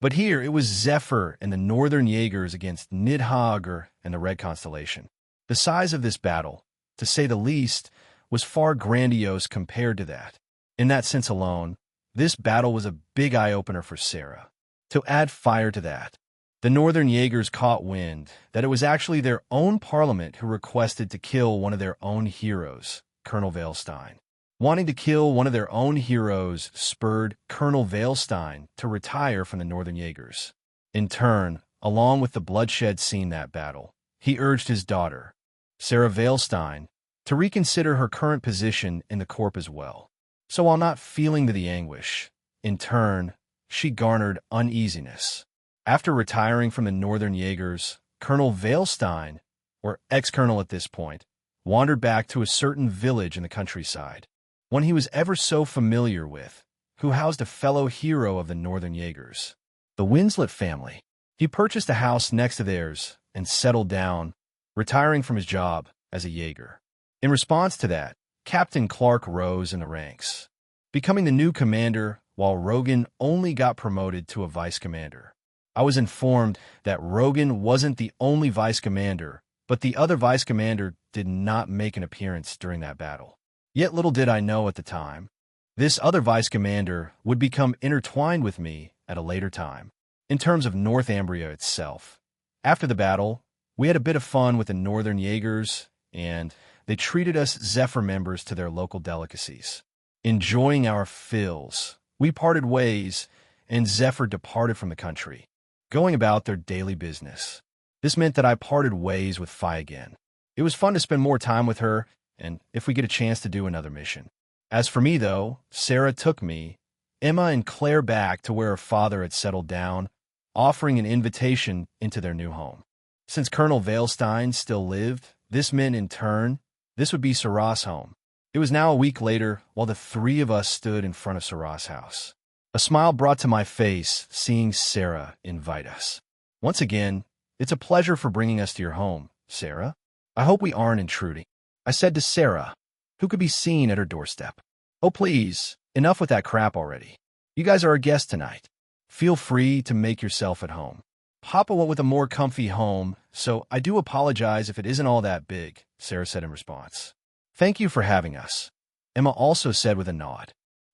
But here, it was Zephyr and the Northern Jaegers against Nidhogg and the Red Constellation. The size of this battle, to say the least, was far grandiose compared to that. In that sense alone, this battle was a big eye-opener for Sarah. To add fire to that, the Northern Jaegers caught wind that it was actually their own parliament who requested to kill one of their own heroes, Colonel Veilstein. Wanting to kill one of their own heroes spurred Colonel Veilstein to retire from the Northern Jaegers. In turn, along with the bloodshed seen that battle, he urged his daughter, Sarah Veilstein, to reconsider her current position in the corps as well. So while not feeling the anguish, in turn, she garnered uneasiness. After retiring from the Northern Jaegers, Colonel Veilstein, or ex-colonel at this point, wandered back to a certain village in the countryside, one he was ever so familiar with, who housed a fellow hero of the Northern Jaegers, the Winslet family. He purchased a house next to theirs and settled down, retiring from his job as a Jaeger. In response to that, Captain Clark rose in the ranks, becoming the new commander while Rogan only got promoted to a vice commander. I was informed that Rogan wasn't the only vice commander, but the other vice commander did not make an appearance during that battle. Yet little did I know at the time, this other vice commander would become intertwined with me at a later time. In terms of North Ambria itself, after the battle, we had a bit of fun with the Northern Jaegers, and they treated us Zephyr members to their local delicacies. Enjoying our fills, we parted ways, and Zephyr departed from the country, going about their daily business. This meant that I parted ways with Fi again. It was fun to spend more time with her, and if we get a chance to do another mission. As for me, though, Sarah took me, Emma and Claire back to where her father had settled down, offering an invitation into their new home. Since Colonel Veilstein still lived, this meant in turn, this would be Sarah's home. It was now a week later while the three of us stood in front of Sarah's house. A smile brought to my face seeing Sarah invite us. Once again, it's a pleasure for bringing us to your home, Sarah. I hope we aren't intruding, I said to Sarah, who could be seen at her doorstep. Oh please, enough with that crap already. You guys are our guests tonight. Feel free to make yourself at home. Papa went with a more comfy home, so I do apologize if it isn't all that big, Sarah said in response. Thank you for having us, Emma also said with a nod.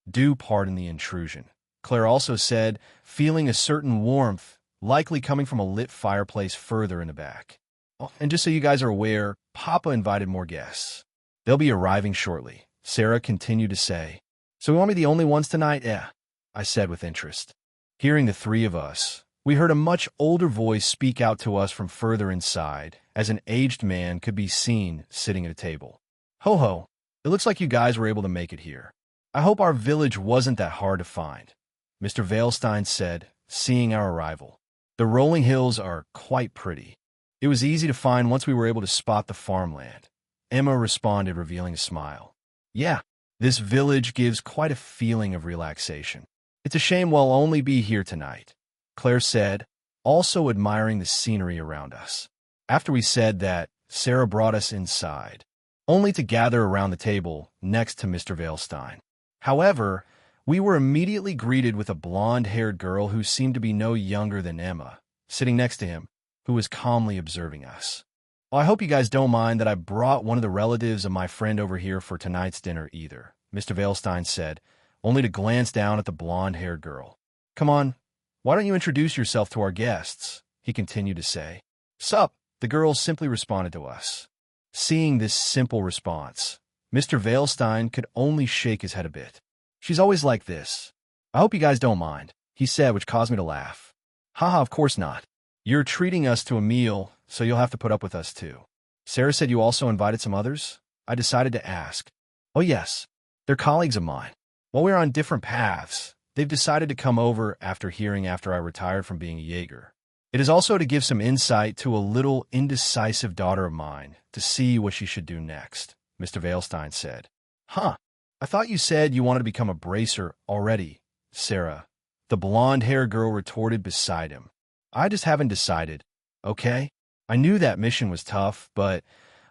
Do pardon the intrusion, Claire also said, feeling a certain warmth, likely coming from a lit fireplace further in the back. Oh, and just so you guys are aware, Papa invited more guests. They'll be arriving shortly, Sarah continued to say. So we won't be the only ones tonight? Yeah, I said with interest. Hearing the three of us, we heard a much older voice speak out to us from further inside, as an aged man could be seen sitting at a table. Ho ho, it looks like you guys were able to make it here. I hope our village wasn't that hard to find, Mr. Veilstein said, seeing our arrival. The rolling hills are quite pretty. It was easy to find once we were able to spot the farmland, Emma responded, revealing a smile. Yeah, this village gives quite a feeling of relaxation. It's a shame we'll only be here tonight, Claire said, also admiring the scenery around us. After we said that, Sarah brought us inside, only to gather around the table next to Mr. Veilstein. However, we were immediately greeted with a blonde-haired girl who seemed to be no younger than Emma, sitting next to him, who was calmly observing us. Well, I hope you guys don't mind that I brought one of the relatives of my friend over here for tonight's dinner either, Mr. Veilstein said, only to glance down at the blonde-haired girl. Come on, why don't you introduce yourself to our guests? He continued to say. Sup, the girl simply responded to us. Seeing this simple response, Mr. Veilstein could only shake his head a bit. She's always like this. I hope you guys don't mind, he said, which caused me to laugh. Haha, of course not. You're treating us to a meal, so you'll have to put up with us too. Sarah said you also invited some others? I decided to ask. Oh yes, they're colleagues of mine. While we're on different paths, they've decided to come over after I retired from being a Jaeger. It is also to give some insight to a little indecisive daughter of mine to see what she should do next, Mr. Veilstein said. Huh, I thought you said you wanted to become a bracer already, Sarah, the blonde-haired girl retorted beside him. I just haven't decided, okay? I knew that mission was tough, but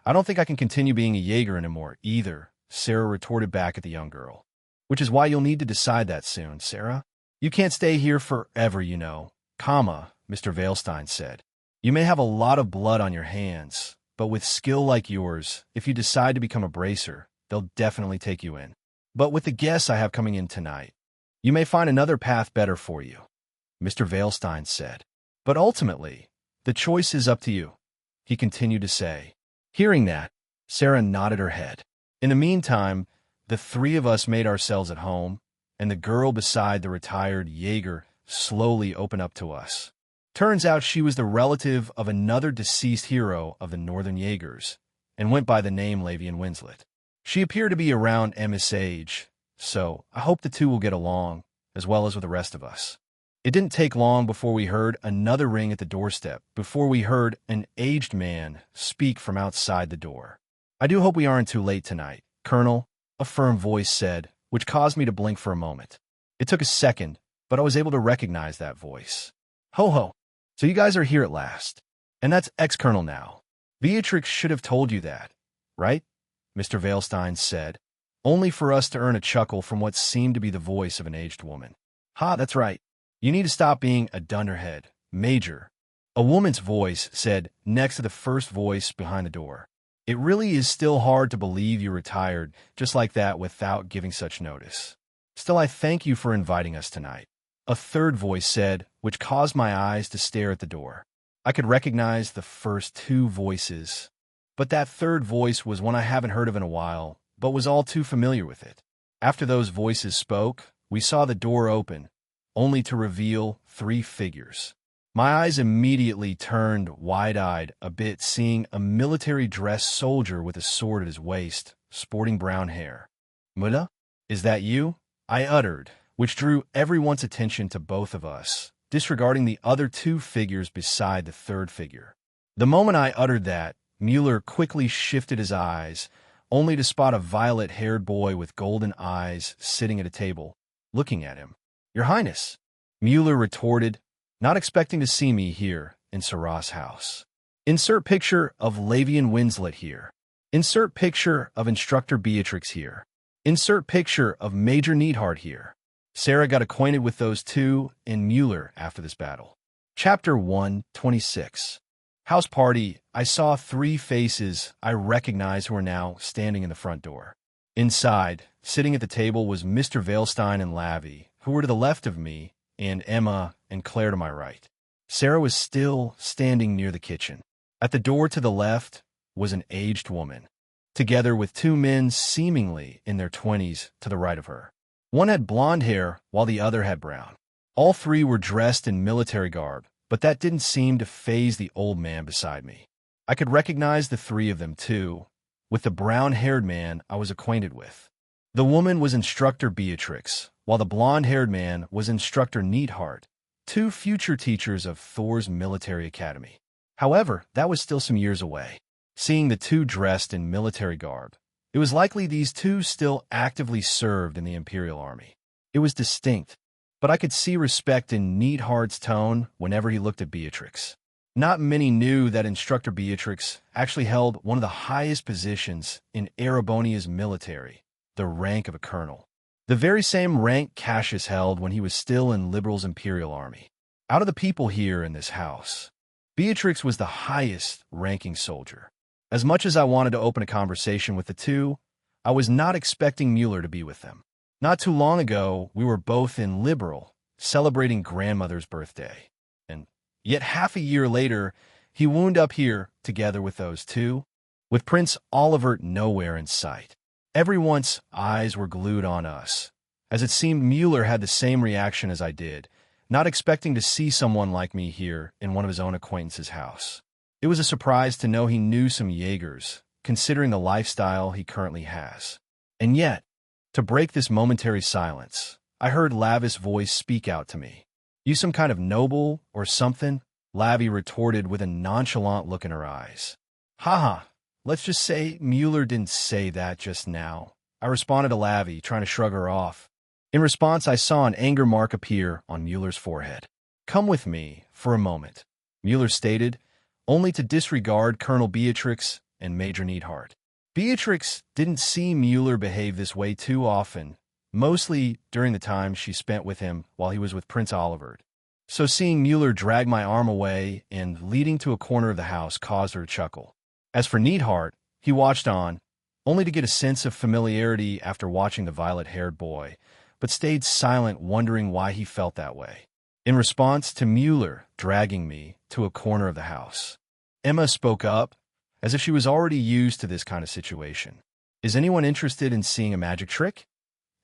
I don't think I can continue being a Jaeger anymore either, Sarah retorted back at the young girl. Which is why you'll need to decide that soon, Sarah. You can't stay here forever, you know, Mr. Veilstein said. You may have a lot of blood on your hands, but with skill like yours, if you decide to become a bracer, they'll definitely take you in. But with the guests I have coming in tonight, you may find another path better for you, Mr. Veilstein said. But ultimately, the choice is up to you, he continued to say. Hearing that, Sarah nodded her head. In the meantime, the three of us made ourselves at home, and the girl beside the retired Jaeger slowly opened up to us. Turns out she was the relative of another deceased hero of the Northern Jaegers, and went by the name Lavian Winslet. She appeared to be around Emma's age, so I hope the two will get along, as well as with the rest of us. It didn't take long before we heard another ring at the doorstep, before we heard an aged man speak from outside the door. I do hope we aren't too late tonight, Colonel, a firm voice said, which caused me to blink for a moment. It took a second, but I was able to recognize that voice. Ho ho, so you guys are here at last. And that's ex-Colonel now. Beatrix should have told you that, right? Mr. Veilstein said, only for us to earn a chuckle from what seemed to be the voice of an aged woman. Ha, that's right. You need to stop being a dunderhead, Major. A woman's voice said next to the first voice behind the door. It really is still hard to believe you retired just like that without giving such notice. Still, I thank you for inviting us tonight. A third voice said, which caused my eyes to stare at the door. I could recognize the first two voices, but that third voice was one I haven't heard of in a while, but was all too familiar with it. After those voices spoke, we saw the door open, only to reveal three figures. My eyes immediately turned wide-eyed a bit, seeing a military-dressed soldier with a sword at his waist, sporting brown hair. Mullah, is that you? I uttered, which drew everyone's attention to both of us, disregarding the other two figures beside the third figure. The moment I uttered that, Mueller quickly shifted his eyes, only to spot a violet-haired boy with golden eyes sitting at a table, looking at him. Your Highness, Mueller retorted, not expecting to see me here in Sarah's house. Insert picture of Lavian Winslet here. Insert picture of Instructor Beatrix here. Insert picture of Major Neidhart here. Sarah got acquainted with those two in Mueller after this battle. Chapter 126. House party. I saw three faces I recognized who are now standing in the front door. Inside, sitting at the table, was Mr. Veilstein and Lavie, who were to the left of me, and Emma and Claire to my right. Sarah was still standing near the kitchen. At the door to the left was an aged woman, together with two men seemingly in their 20s to the right of her. One had blonde hair, while the other had brown. All three were dressed in military garb, but that didn't seem to faze the old man beside me. I could recognize the three of them, too, with the brown-haired man I was acquainted with. The woman was Instructor Beatrix, while the blonde-haired man was Instructor Neidhart, two future teachers of Thor's military academy. However, that was still some years away. Seeing the two dressed in military garb, it was likely these two still actively served in the Imperial Army. It was distinct, but I could see respect in Needhart's tone whenever he looked at Beatrix. Not many knew that Instructor Beatrix actually held one of the highest positions in Erebonia's military, the rank of a colonel. The very same rank Cassius held when he was still in Liberal's Imperial Army. Out of the people here in this house, Beatrix was the highest-ranking soldier. As much as I wanted to open a conversation with the two, I was not expecting Mueller to be with them. Not too long ago, we were both in Liberal, celebrating grandmother's birthday. And yet half a year later, he wound up here together with those two, with Prince Oliver nowhere in sight. Everyone's eyes were glued on us, as it seemed Mueller had the same reaction as I did, not expecting to see someone like me here in one of his own acquaintances' house. It was a surprise to know he knew some Jaegers, considering the lifestyle he currently has. And yet, to break this momentary silence, I heard Lavi's voice speak out to me. "You some kind of noble or something?" Lavi retorted with a nonchalant look in her eyes. "Haha, let's just say Mueller didn't say that just now," I responded to Lavi, trying to shrug her off. In response, I saw an anger mark appear on Mueller's forehead. "Come with me for a moment," Mueller stated, only to disregard Colonel Beatrix and Major Neidhart. Beatrix didn't see Mueller behave this way too often, mostly during the time she spent with him while he was with Prince Oliver. So seeing Mueller drag my arm away and leading to a corner of the house caused her to chuckle. As for Neidhart, he watched on, only to get a sense of familiarity after watching the violet-haired boy, but stayed silent, wondering why he felt that way. In response to Mueller dragging me to a corner of the house, Emma spoke up, as if she was already used to this kind of situation. "Is anyone interested in seeing a magic trick?"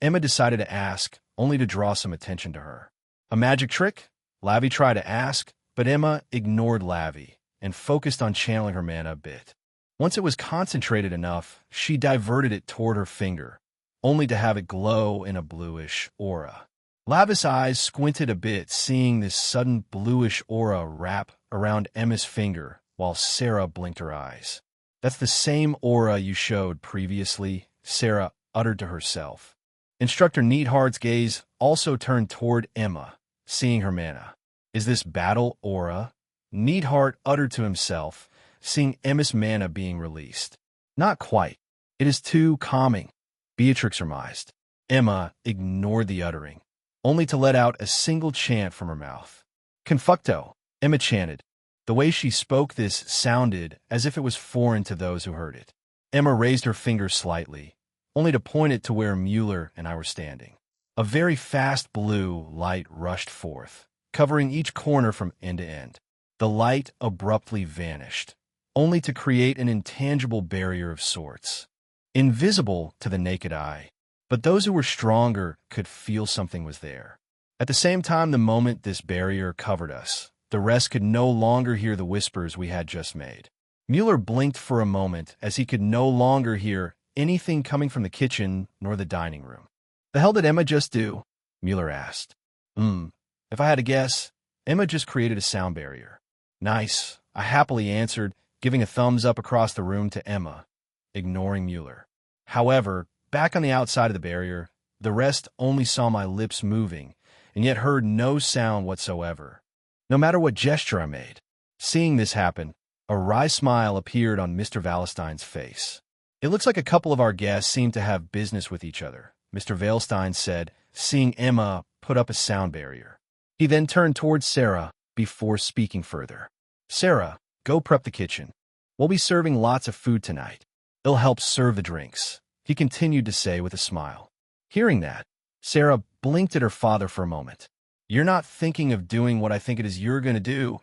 Emma decided to ask, only to draw some attention to her. "A magic trick?" Lavi tried to ask, but Emma ignored Lavi and focused on channeling her mana a bit. Once it was concentrated enough, she diverted it toward her finger, only to have it glow in a bluish aura. Lavi's eyes squinted a bit, seeing this sudden bluish aura wrap around Emma's finger, while Sarah blinked her eyes. "That's the same aura you showed previously," Sarah uttered to herself. Instructor Neidhart's gaze also turned toward Emma, seeing her mana. "Is this battle aura?" Neidhart uttered to himself, seeing Emma's mana being released. "Not quite. It is too calming," Beatrix surmised. Emma ignored the uttering, only to let out a single chant from her mouth. "Confucto," Emma chanted. The way she spoke this sounded as if it was foreign to those who heard it. Emma raised her finger slightly, only to point it to where Mueller and I were standing. A very fast blue light rushed forth, covering each corner from end to end. The light abruptly vanished, only to create an intangible barrier of sorts, invisible to the naked eye, but those who were stronger could feel something was there. At the same time, the moment this barrier covered us, the rest could no longer hear the whispers we had just made. Mueller blinked for a moment as he could no longer hear anything coming from the kitchen nor the dining room. "The hell did Emma just do?" Mueller asked. If I had to guess, Emma just created a sound barrier." "Nice," I happily answered, giving a thumbs up across the room to Emma, ignoring Mueller. However, back on the outside of the barrier, the rest only saw my lips moving, and yet heard no sound whatsoever, no matter what gesture I made. Seeing this happen, a wry smile appeared on Mr. Valestine's face. "It looks like a couple of our guests seem to have business with each other," Mr. Valestine said, seeing Emma put up a sound barrier. He then turned towards Sarah before speaking further. "Sarah, go prep the kitchen. We'll be serving lots of food tonight. It'll help serve the drinks," he continued to say with a smile. Hearing that, Sarah blinked at her father for a moment. "You're not thinking of doing what I think it is you're going to do,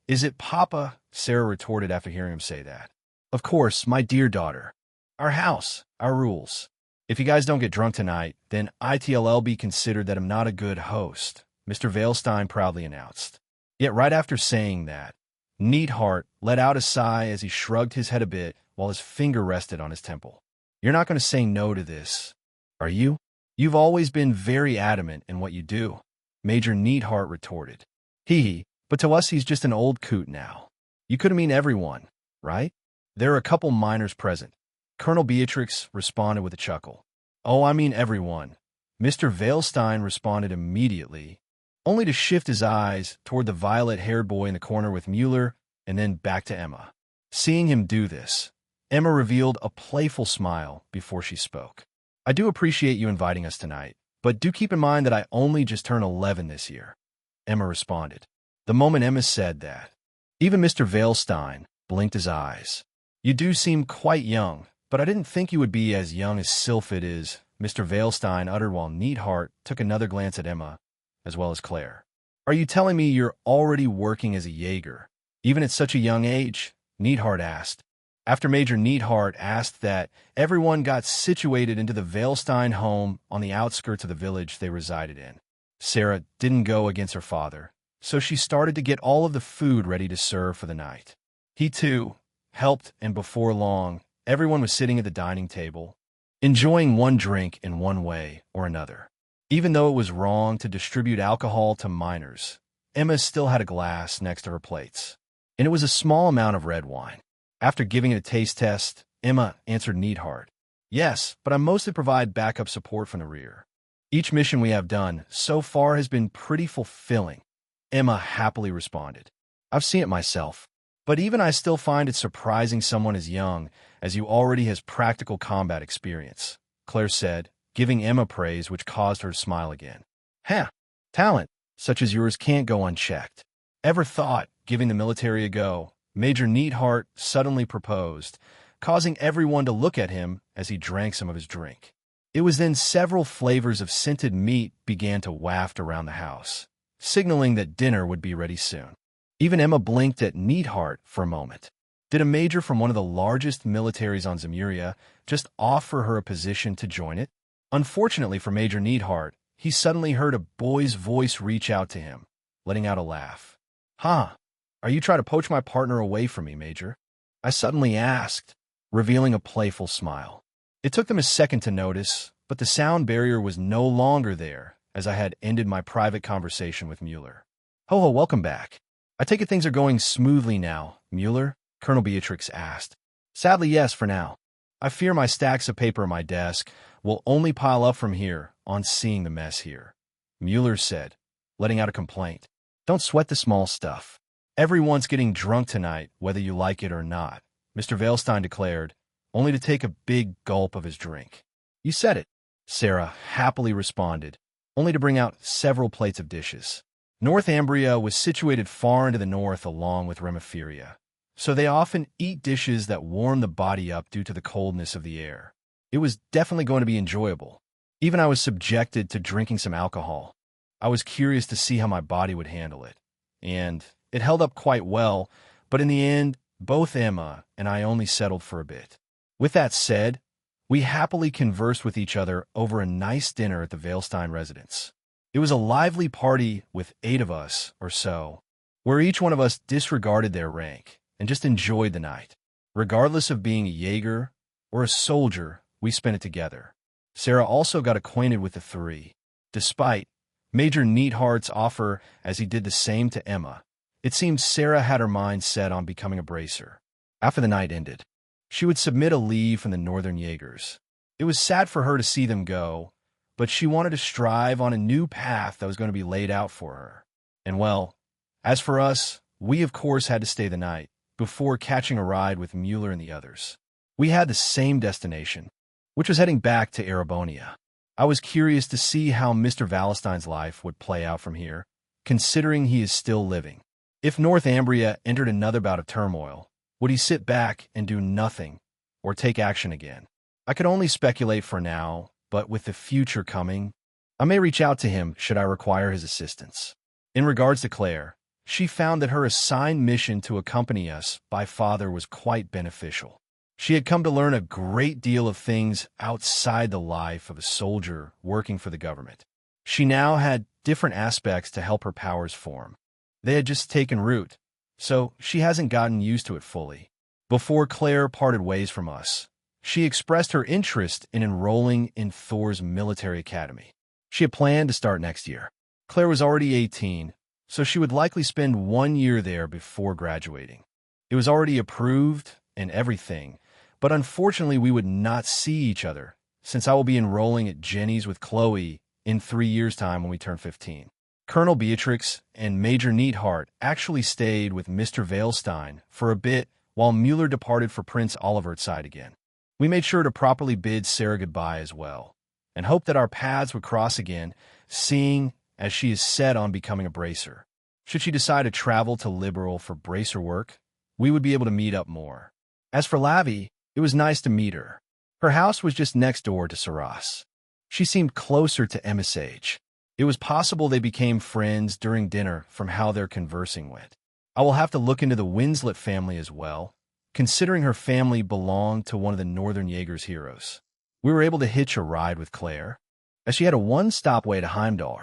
is it, Papa?" Sarah retorted after hearing him say that. "Of course, my dear daughter. Our house, our rules. If you guys don't get drunk tonight, then ITLL be considered that I'm not a good host," Mr. Valestein proudly announced. Yet right after saying that, Neidhart let out a sigh as he shrugged his head a bit while his finger rested on his temple. "You're not going to say no to this, are you? You've always been very adamant in what you do," Major Neidhart retorted. But to us he's just an old coot now. You could mean everyone, right?" "There are a couple minors present," Colonel Beatrix responded with a chuckle. "Oh, I mean everyone," Mr. Veilstein responded immediately, only to shift his eyes toward the violet-haired boy in the corner with Mueller and then back to Emma. Seeing him do this, Emma revealed a playful smile before she spoke. I do appreciate you inviting us tonight, but do keep in mind that I only just turned 11 this year, Emma responded. The moment Emma said that, even Mr. Veilstein blinked his eyes. You do seem quite young, but I didn't think you would be as young as Sylphid is, Mr. Veilstein uttered while Neathart took another glance at Emma, as well as Claire. Are you telling me you're already working as a Jaeger, even at such a young age? Neathart asked. After Major Neathart asked that, everyone got situated into the Veilstein home on the outskirts of the village they resided in. Sarah didn't go against her father, so she started to get all of the food ready to serve for the night. He, too, helped, and before long, everyone was sitting at the dining table, enjoying one drink in one way or another. Even though it was wrong to distribute alcohol to minors, Emma still had a glass next to her plates, and it was a small amount of red wine. After giving it a taste test, Emma answered Neathart. Yes, but I mostly provide backup support from the rear. Each mission we have done so far has been pretty fulfilling, Emma happily responded. I've seen it myself, but even I still find it surprising someone as young as you already has practical combat experience, Claire said, giving Emma praise which caused her to smile again. Talent such as yours can't go unchecked. Ever thought giving the military a go? Major Neathart suddenly proposed, causing everyone to look at him as he drank some of his drink. It was then several flavors of scented meat began to waft around the house, signaling that dinner would be ready soon. Even Emma blinked at Neathart for a moment. Did a major from one of the largest militaries on Zemuria just offer her a position to join it? Unfortunately for Major Neathart, he suddenly heard a boy's voice reach out to him, letting out a laugh. Are you trying to poach my partner away from me, Major? I suddenly asked, revealing a playful smile. It took them a second to notice, but the sound barrier was no longer there, as I had ended my private conversation with Mueller. Ho, welcome back. I take it things are going smoothly now, Mueller? Colonel Beatrix asked. Sadly, yes, for now. I fear my stacks of paper on my desk will only pile up from here on seeing the mess here, Mueller said, letting out a complaint. Don't sweat the small stuff. Everyone's getting drunk tonight, whether you like it or not, Mr. Veilstein declared, only to take a big gulp of his drink. You said it, Sarah happily responded, only to bring out several plates of dishes. Northumbria was situated far into the north along with Remophiria, so they often eat dishes that warm the body up due to the coldness of the air. It was definitely going to be enjoyable. Even I was subjected to drinking some alcohol. I was curious to see how my body would handle it, and it held up quite well, but in the end, both Emma and I only settled for a bit. With that said, we happily conversed with each other over a nice dinner at the Veilstein residence. It was a lively party with 8 of us or so, where each one of us disregarded their rank and just enjoyed the night. Regardless of being a Jaeger or a soldier, we spent it together. Sarah also got acquainted with the 3, despite Major Neathart's offer as he did the same to Emma. It seemed Sarah had her mind set on becoming a bracer. After the night ended, she would submit a leave from the Northern Jaegers. It was sad for her to see them go, but she wanted to strive on a new path that was going to be laid out for her. And well, as for us, we of course had to stay the night before catching a ride with Mueller and the others. We had the same destination, which was heading back to Erebonia. I was curious to see how Mr. Valestein's life would play out from here, considering he is still living. If Northumbria entered another bout of turmoil, would he sit back and do nothing, or take action again? I could only speculate for now, but with the future coming, I may reach out to him should I require his assistance. In regards to Claire, she found that her assigned mission to accompany us by father was quite beneficial. She had come to learn a great deal of things outside the life of a soldier working for the government. She now had different aspects to help her powers form. They had just taken root, so she hasn't gotten used to it fully. Before Claire parted ways from us, she expressed her interest in enrolling in Thor's military academy. She had planned to start next year. Claire was already 18, so she would likely spend 1 year there before graduating. It was already approved and everything, but unfortunately we would not see each other, since I will be enrolling at Jenny's with Chloe in 3 years' time when we turn 15. Colonel Beatrix and Major Neatheart actually stayed with Mr. Veilstein for a bit while Mueller departed for Prince Olivert's side again. We made sure to properly bid Sarah goodbye as well, and hoped that our paths would cross again, seeing as she is set on becoming a bracer. Should she decide to travel to Liberal for bracer work, we would be able to meet up more. As for Lavi, it was nice to meet her. Her house was just next door to Saras. She seemed closer to Emma's age. It was possible they became friends during dinner from how their conversing went. I will have to look into the Winslet family as well, considering her family belonged to one of the Northern Jaegers heroes. We were able to hitch a ride with Claire, as she had a one-stop way to Heimdall.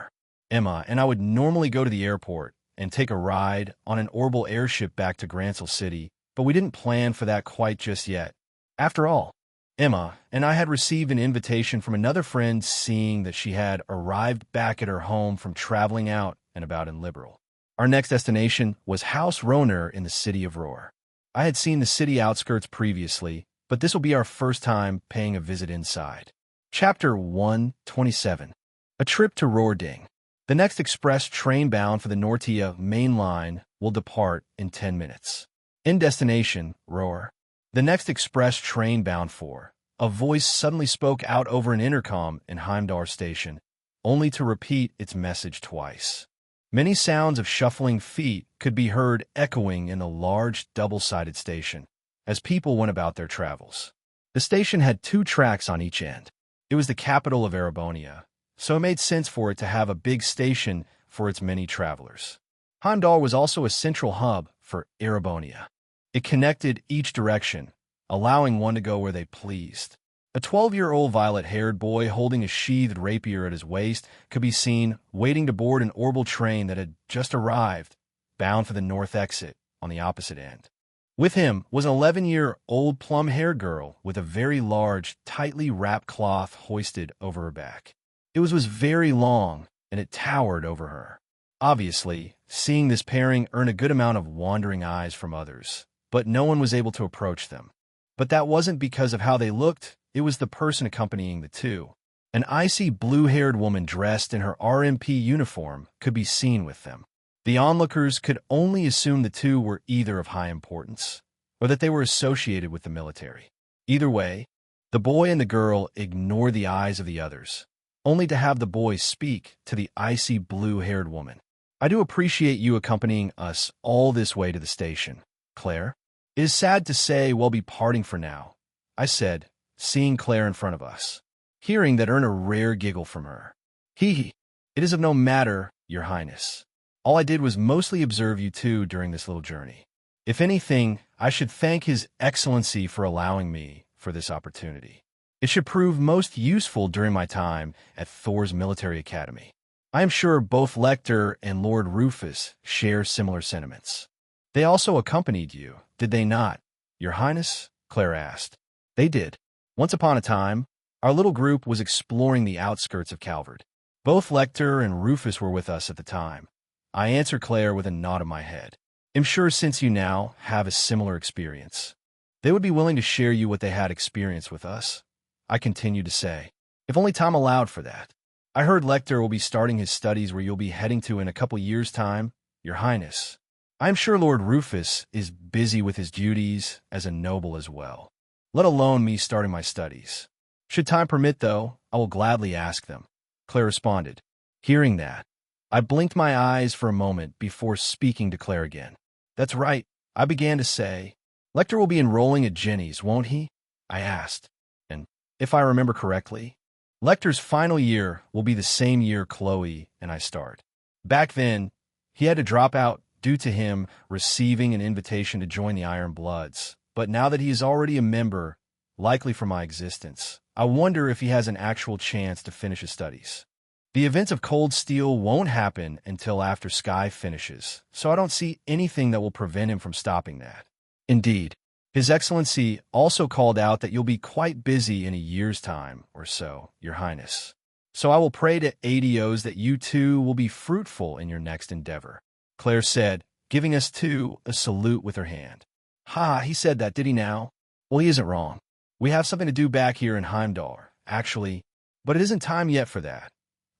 Emma and I would normally go to the airport and take a ride on an orbital airship back to Grantsell City, but we didn't plan for that quite just yet. After all, Emma and I had received an invitation from another friend seeing that she had arrived back at her home from traveling out and about in Liberal. Our next destination was Haus Rohner in the city of Rohr. I had seen the city outskirts previously, but this will be our first time paying a visit inside. Chapter 127. A trip to Roerding. The next express train bound for the Nortia main line will depart in 10 minutes. In destination, Rohr. The next express train bound for. A voice suddenly spoke out over an intercom in Heimdall station, only to repeat its message twice. Many sounds of shuffling feet could be heard echoing in the large double-sided station as people went about their travels. The station had 2 tracks on each end. It was the capital of Erebonia, so it made sense for it to have a big station for its many travelers. Heimdall was also a central hub for Erebonia. It connected each direction, allowing one to go where they pleased. A 12-year-old violet-haired boy holding a sheathed rapier at his waist could be seen waiting to board an orbital train that had just arrived, bound for the north exit on the opposite end. With him was an 11-year-old plum-haired girl with a very large, tightly wrapped cloth hoisted over her back. It was very long, and it towered over her. Obviously, seeing this pairing earned a good amount of wandering eyes from others, but no one was able to approach them. But that wasn't because of how they looked, it was the person accompanying the two. An icy blue-haired woman dressed in her RMP uniform could be seen with them. The onlookers could only assume the two were either of high importance, or that they were associated with the military. Either way, the boy and the girl ignored the eyes of the others, only to have the boy speak to the icy blue-haired woman. "I do appreciate you accompanying us all this way to the station, Claire. It is sad to say we'll be parting for now," I said, seeing Claire in front of us. Hearing that earned a rare giggle from her. "Hee. It is of no matter, Your Highness. All I did was mostly observe you two during this little journey. If anything, I should thank His Excellency for allowing me for this opportunity. It should prove most useful during my time at Thor's military academy. I am sure both Lecter and Lord Rufus share similar sentiments." "They also accompanied you, did they not, Your Highness?" Claire asked. "They did. Once upon a time, our little group was exploring the outskirts of Calvard. Both Lecter and Rufus were with us at the time." I answered Claire with a nod of my head. "I'm sure since you now have a similar experience, they would be willing to share you what they had experienced with us," I continued to say. "If only time allowed for that. I heard Lecter will be starting his studies where you'll be heading to in a couple years' time, Your Highness. I am sure Lord Rufus is busy with his duties as a noble as well, let alone me starting my studies. Should time permit, though, I will gladly ask them," Claire responded. Hearing that, I blinked my eyes for a moment before speaking to Claire again. "That's right," I began to say. "Lecter will be enrolling at Jenny's, won't he?" I asked. "And if I remember correctly, Lecter's final year will be the same year Chloe and I start. Back then, he had to drop out due to him receiving an invitation to join the Iron Bloods. But now that he is already a member, likely for my existence, I wonder if he has an actual chance to finish his studies. The events of Cold Steel won't happen until after Sky finishes, so I don't see anything that will prevent him from stopping that. Indeed, His Excellency also called out that you'll be quite busy in a year's time or so, Your Highness. So I will pray to ADOs that you two will be fruitful in your next endeavor," Claire said, giving us two a salute with her hand. "Ha, he said that, did he now? Well, he isn't wrong. We have something to do back here in Heimdall, actually, but it isn't time yet for that.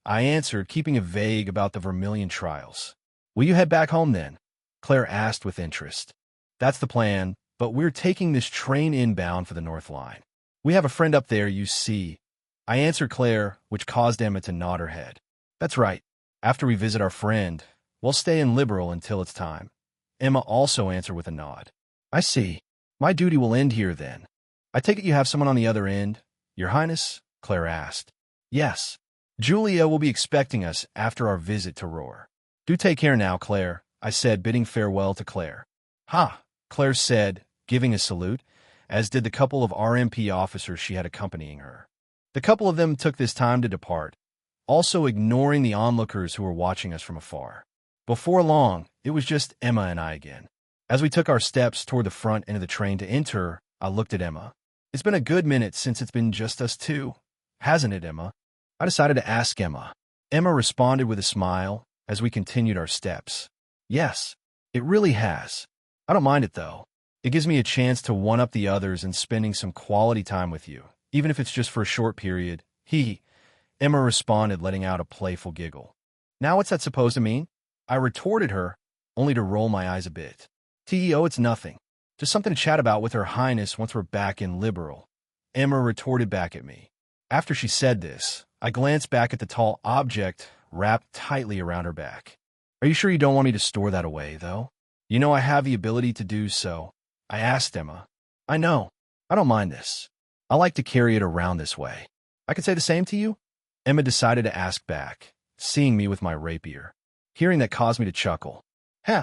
I answered, keeping it vague about the Vermilion trials. Will you head back home then? Claire asked with interest. That's the plan, but we're taking this train inbound for the North Line. We have a friend up there, you see. I answered Claire, which caused Emma to nod her head. That's right. After we visit our friend, we'll stay in Liberal until it's time. Emma also answered with a nod. I see. My duty will end here then. I take it you have someone on the other end, Your Highness? Claire asked. Yes. Julia will be expecting us after our visit to Roar. Do take care now, Claire, I said, bidding farewell to Claire. Ha, Claire said, giving a salute, as did the couple of RMP officers she had accompanying her. The couple of them took this time to depart, also ignoring the onlookers who were watching us from afar. Before long, it was just Emma and I again. As we took our steps toward the front end of the train to enter, I looked at Emma. It's been a good minute since it's been just us two, hasn't it, Emma? I decided to ask Emma. Emma responded with a smile as we continued our steps. Yes, it really has. I don't mind it, though. It gives me a chance to one-up the others and spending some quality time with you, even if it's just for a short period. Emma responded, letting out a playful giggle. Now what's that supposed to mean? I retorted her, only to roll my eyes a bit. It's nothing. Just something to chat about with Her Highness once we're back in Liberal. Emma retorted back at me. After she said this, I glanced back at the tall object wrapped tightly around her back. Are you sure you don't want me to store that away, though? You know I have the ability to do so. I asked Emma. I know. I don't mind this. I like to carry it around this way. I could say the same to you? Emma decided to ask back, seeing me with my rapier. Hearing that caused me to chuckle.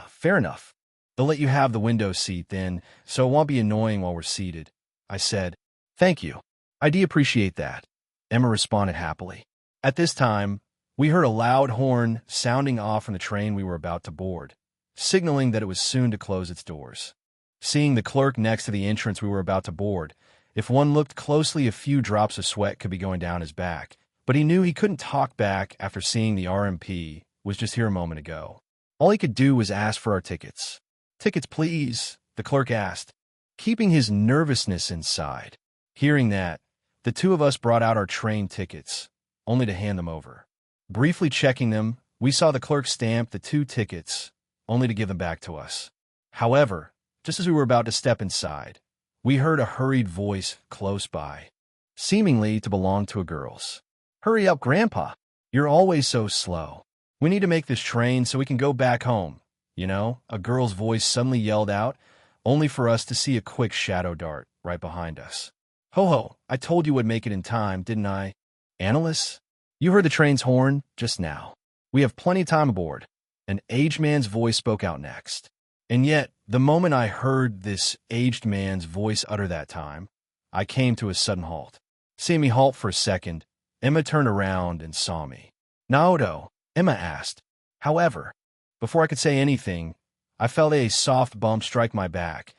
Fair enough. They'll let you have the window seat then, so it won't be annoying while we're seated. I said. Thank you. I do appreciate that. Emma responded happily. At this time, we heard a loud horn sounding off from the train we were about to board, signaling that it was soon to close its doors. Seeing the clerk next to the entrance we were about to board, if one looked closely, a few drops of sweat could be going down his back, but he knew he couldn't talk back after seeing the RMP was just here a moment ago. All he could do was ask for our tickets. Tickets, please, the clerk asked, keeping his nervousness inside. Hearing that, the two of us brought out our train tickets, only to hand them over. Briefly checking them, we saw the clerk stamp the 2 tickets, only to give them back to us. However, just as we were about to step inside, we heard a hurried voice close by, seemingly to belong to a girl's. Hurry up, Grandpa. You're always so slow. We need to make this train so we can go back home. You know, a girl's voice suddenly yelled out, only for us to see a quick shadow dart right behind us. Ho, I told you would make it in time, didn't I? Annalise? You heard the train's horn just now. We have plenty of time aboard. An aged man's voice spoke out next. And yet, the moment I heard this aged man's voice utter that time, I came to a sudden halt. Seeing me halt for a second, Emma turned around and saw me. Naoto, Emma asked. However, before I could say anything, I felt a soft bump strike my back,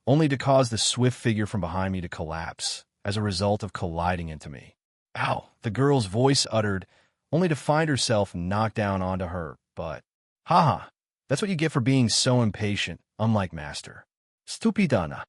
only to cause the swift figure from behind me to collapse as a result of colliding into me. Ow, the girl's voice uttered, only to find herself knocked down onto her butt. Haha, that's what you get for being so impatient, unlike Master. Stupidana.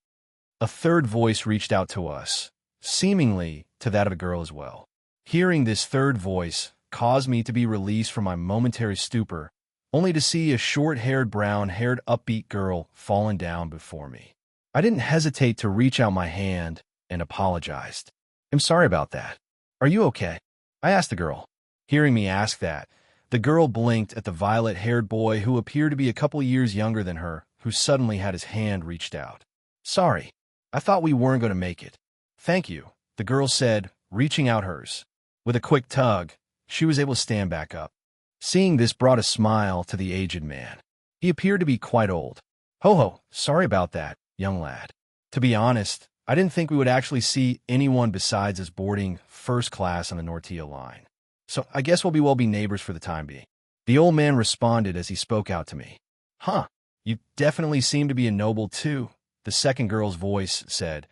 A third voice reached out to us, seemingly to that of a girl as well. Hearing this third voice caused me to be released from my momentary stupor, only to see a short-haired, brown-haired, upbeat girl fallen down before me. I didn't hesitate to reach out my hand and apologized. I'm sorry about that. Are you okay? I asked the girl. Hearing me ask that, the girl blinked at the violet-haired boy who appeared to be a couple years younger than her, who suddenly had his hand reached out. Sorry, I thought we weren't going to make it. Thank you, the girl said, reaching out hers. With a quick tug, she was able to stand back up. Seeing this brought a smile to the aged man. He appeared to be quite old. Ho, sorry about that, young lad. To be honest, I didn't think we would actually see anyone besides us boarding first class on the Nortia line. So I guess we'll be neighbors for the time being. The old man responded as he spoke out to me. You definitely seem to be a noble too, the second girl's voice said,